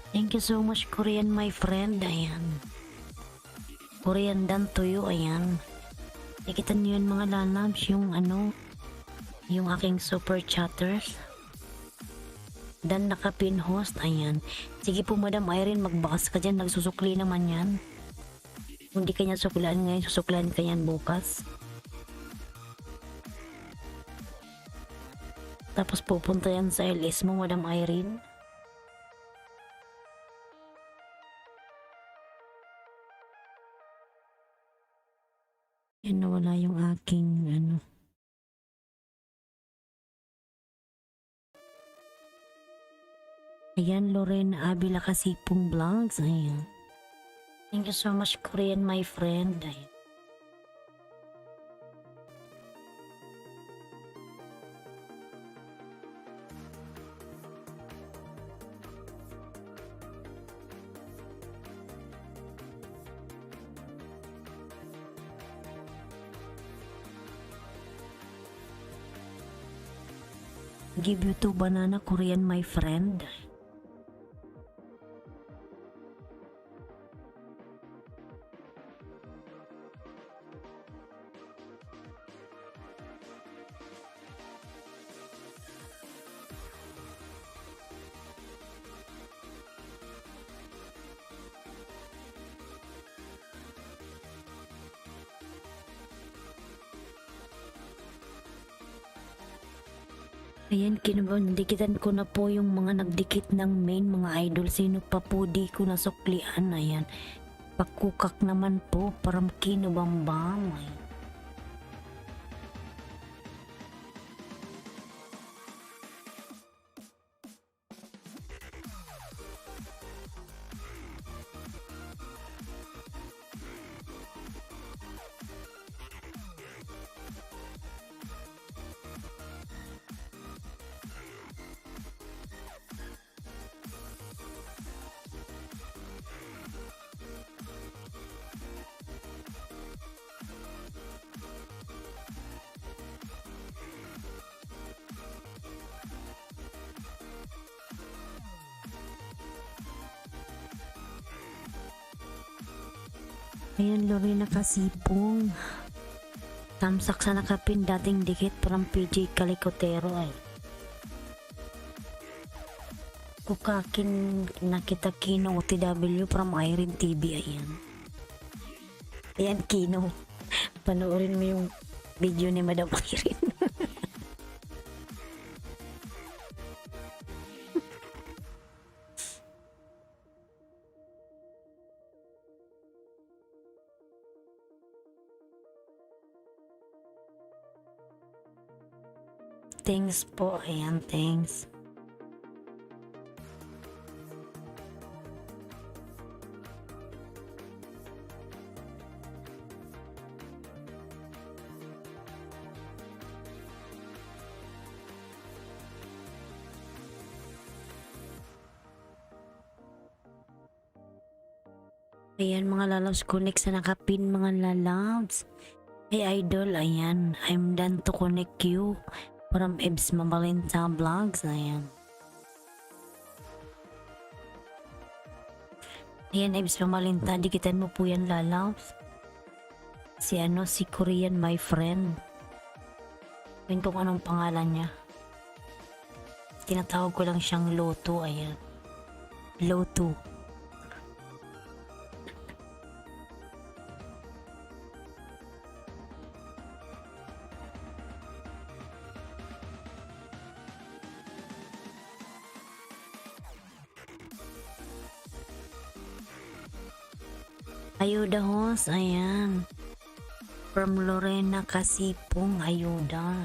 Thank you so much Korean my friend. Ayan. Korean dan tuyo. Ayan. Tikitan nyo yan mga lalams, yung ano, yung aking super chatters. Dan nakapin host. Ayan. Sige po Madam Irene, magbakas ka dyan. Nagsusukli naman yan. Kung di kanya suklaan ngayon, susuklaan ka yan bukas. Tapos pupunta yan sa LS mo, Madam Irene. Yan, nawala yung aking ano. Ayan, Lorena Abila Kasipong Vlogs. Ayan. Thank you so much Korean my friend. Ayan. Give you 2 banana Korean my friend. Ayan, dikitan ko na po yung mga nagdikit ng main mga idol. Sino pa po di ko nasuklian. Ayan. Pakukak naman po para kinubambang. Ayan. Ayan, Lorena Kasipong. Tamsak sa nakapin dating dikit parang PJ Kalikotero ay. Kukakin nakita Kino OTW from Irene TV. Ayan. Ayan, Kino. Panoorin mo yung video ni Madam Irene. Thanks po. Ayan, thanks. Ayan mga lalabs, connect sa nakapin mga lalabs. Hey idol, ayan. I'm done to connect you. From Ebs Mamalinta Vlogs, ayan. Ayan, Ebs Mamalinta, dikitan mo po yan lalabs. Si Korean my friend. Yun kung anong pangalan niya. Tinatawag ko lang siyang Loto, ayan. Loto. Ayuda host, ayan. From Lorena Kasipong, ayuda.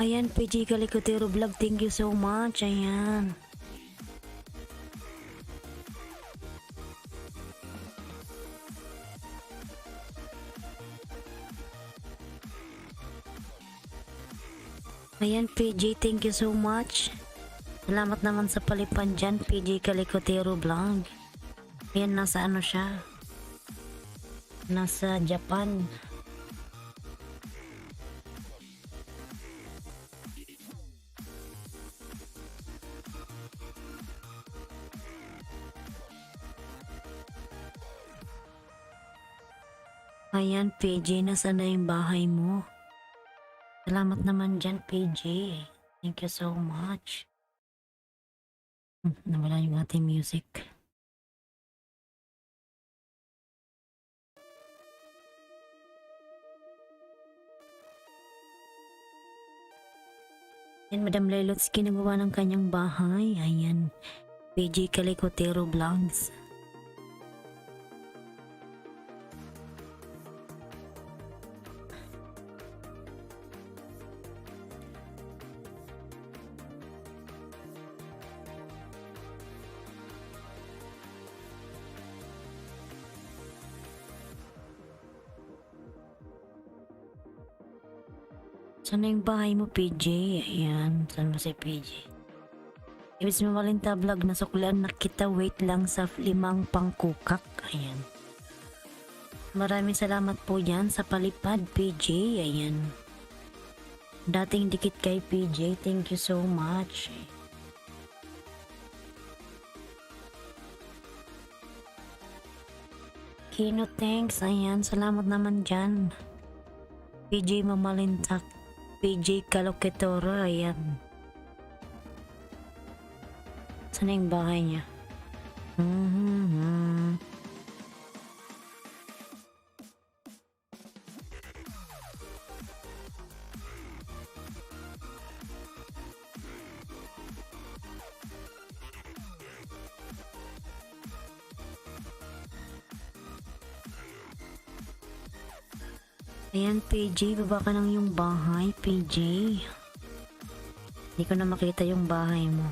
Ayan, PJ Kalikotero Vlog, thank you so much, ayan. Ayan, PJ, thank you so much. Salamat naman sa palipan dyan, PJ Kalikotero Vlog. Ayan, nasa ano siya? Nasa Japan. Ayan, PJ, nasa na yung bahay mo? Salamat naman dyan, PJ. Thank you so much. Nawala yung ating music. Ayan, Madam Lelotsky nagawa ng kanyang bahay. Ayan, PJ Kalikotero Vlogs. Saan na yung bahay mo, PJ? Ayan, saan mo si PJ? Ibig Mamalinta Vlog, nasuklaan na kita, wait lang sa 5 pangkukak. Ayan. Maraming salamat po yan sa palipad, PJ. Ayan. Dating dikit kay PJ, thank you so much. Kino, thanks. Ayan, salamat naman dyan. PJ Mamalinta. PJ Kalikotero, ayan. Saan yung bahay niya? Mhm. Ayan, PJ, baba ka ng yung bahay, PJ. Hindi ko na makita yung bahay mo.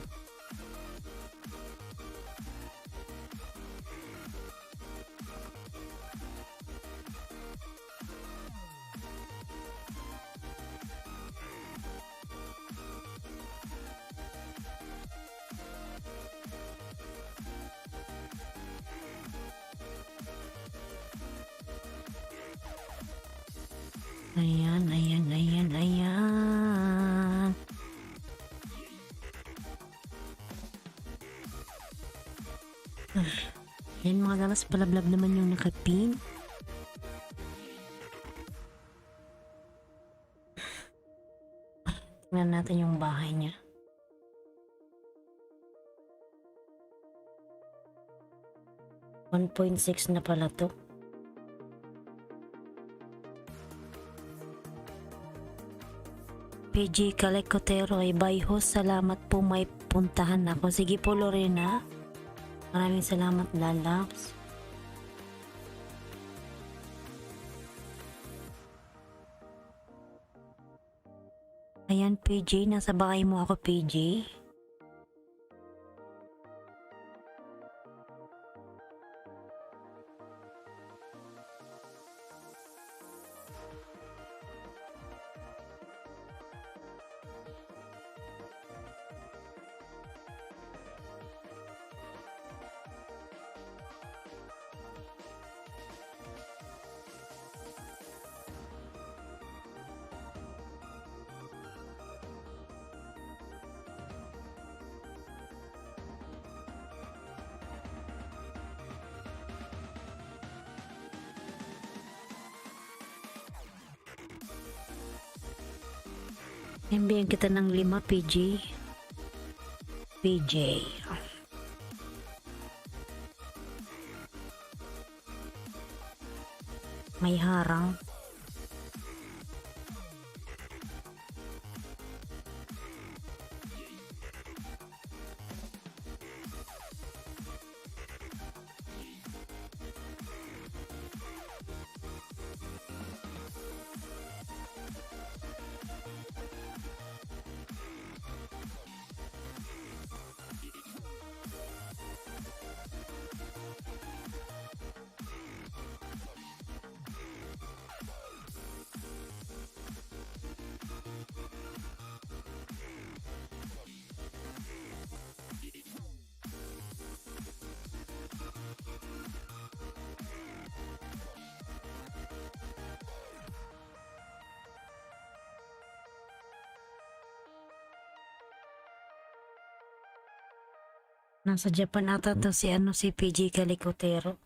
Ayan, ayan, ayan, ayan. Ayan mga galas, palablab naman yung nakapin. Tingnan natin yung bahay niya. $1.6 na pala to. PJ Callecotero ay by host, salamat po, may puntahan ako. Sige po Lorena. Maraming salamat Lalaps. Ayan PJ, nasa bahay mo ako PJ. Bigyan kita ng 5 PJ. PJ. May harang. Nasa Japan ata to si PJ Callecotero.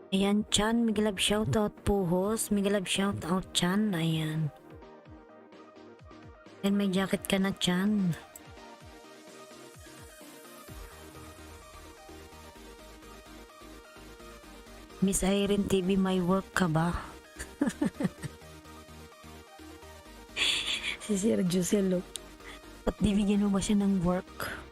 Ayan, Chan, migalab shoutout po host. Migalab shoutout, Chan. Ayan. And may jacket ka na, Chan. Miss Irene TV, may work ka ba? Si Sir Juselo. Ba't di bigyan mo ba siya ng work?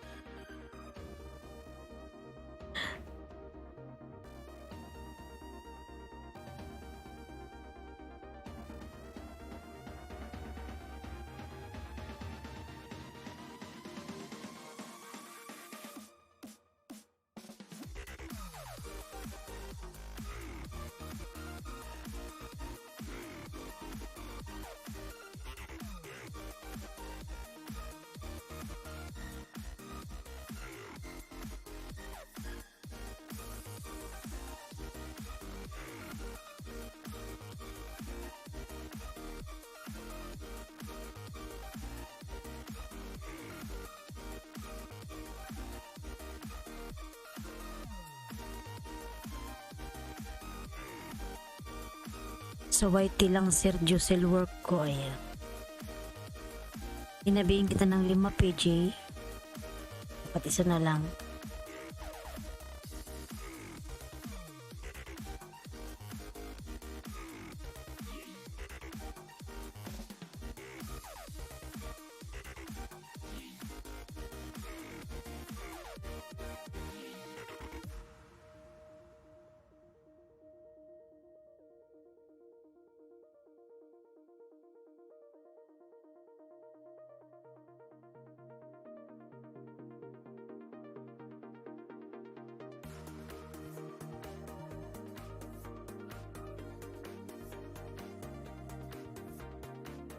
Sa YT lang Sergio work ko, ayan. Inabihin kita ng 5 PJ. Dapat isa na lang.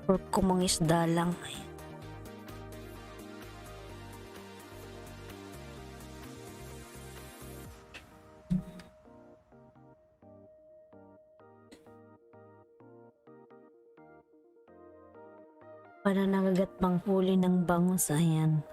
Pork ko mga isda lang. Para nagagat pang huli ng bangus, ayan.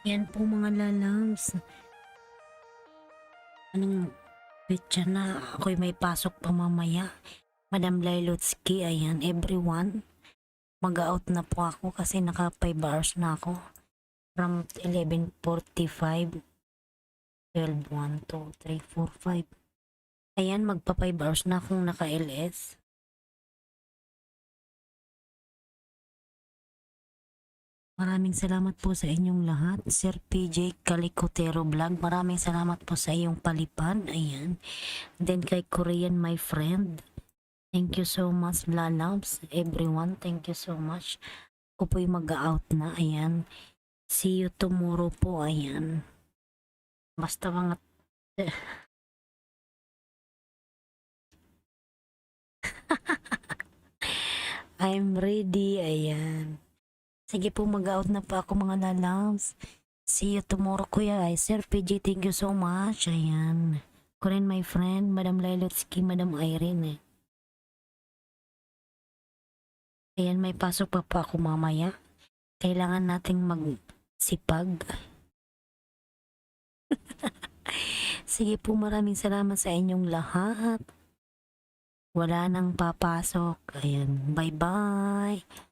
Yan po mga lalams. Anong petsa na? Ako'y may pasok pa mamaya. Madam Lailotsky, ayan, everyone. Mag-out na po ako kasi naka 5 hours na ako. From 11:45. 12, 1, 2, 3, 4, 5. Ayan, magpa 5 hours na akong naka-LS. Maraming salamat po sa inyong lahat. Sir PJ Calicotero Vlog, maraming salamat po sa iyong palipad. Ayan. Then kay Korean, my friend. Thank you so much, lalabs. Everyone, thank you so much. Ako po'y mag-out na. Ayan. See you tomorrow po. Ayan. Basta mga... I'm ready. Ayan. Sige po, mag-out na po ako mga lalabs. See you tomorrow, kuya. Ay, Sir PJ, thank you so much. Ayan. Korean, my friend. Madam Lailotsky, Madam Irene. Ayan, may pasok pa po ako mamaya. Kailangan nating magsipag. Sige po, maraming salamat sa inyong lahat. Wala nang papasok. Ayan, bye-bye.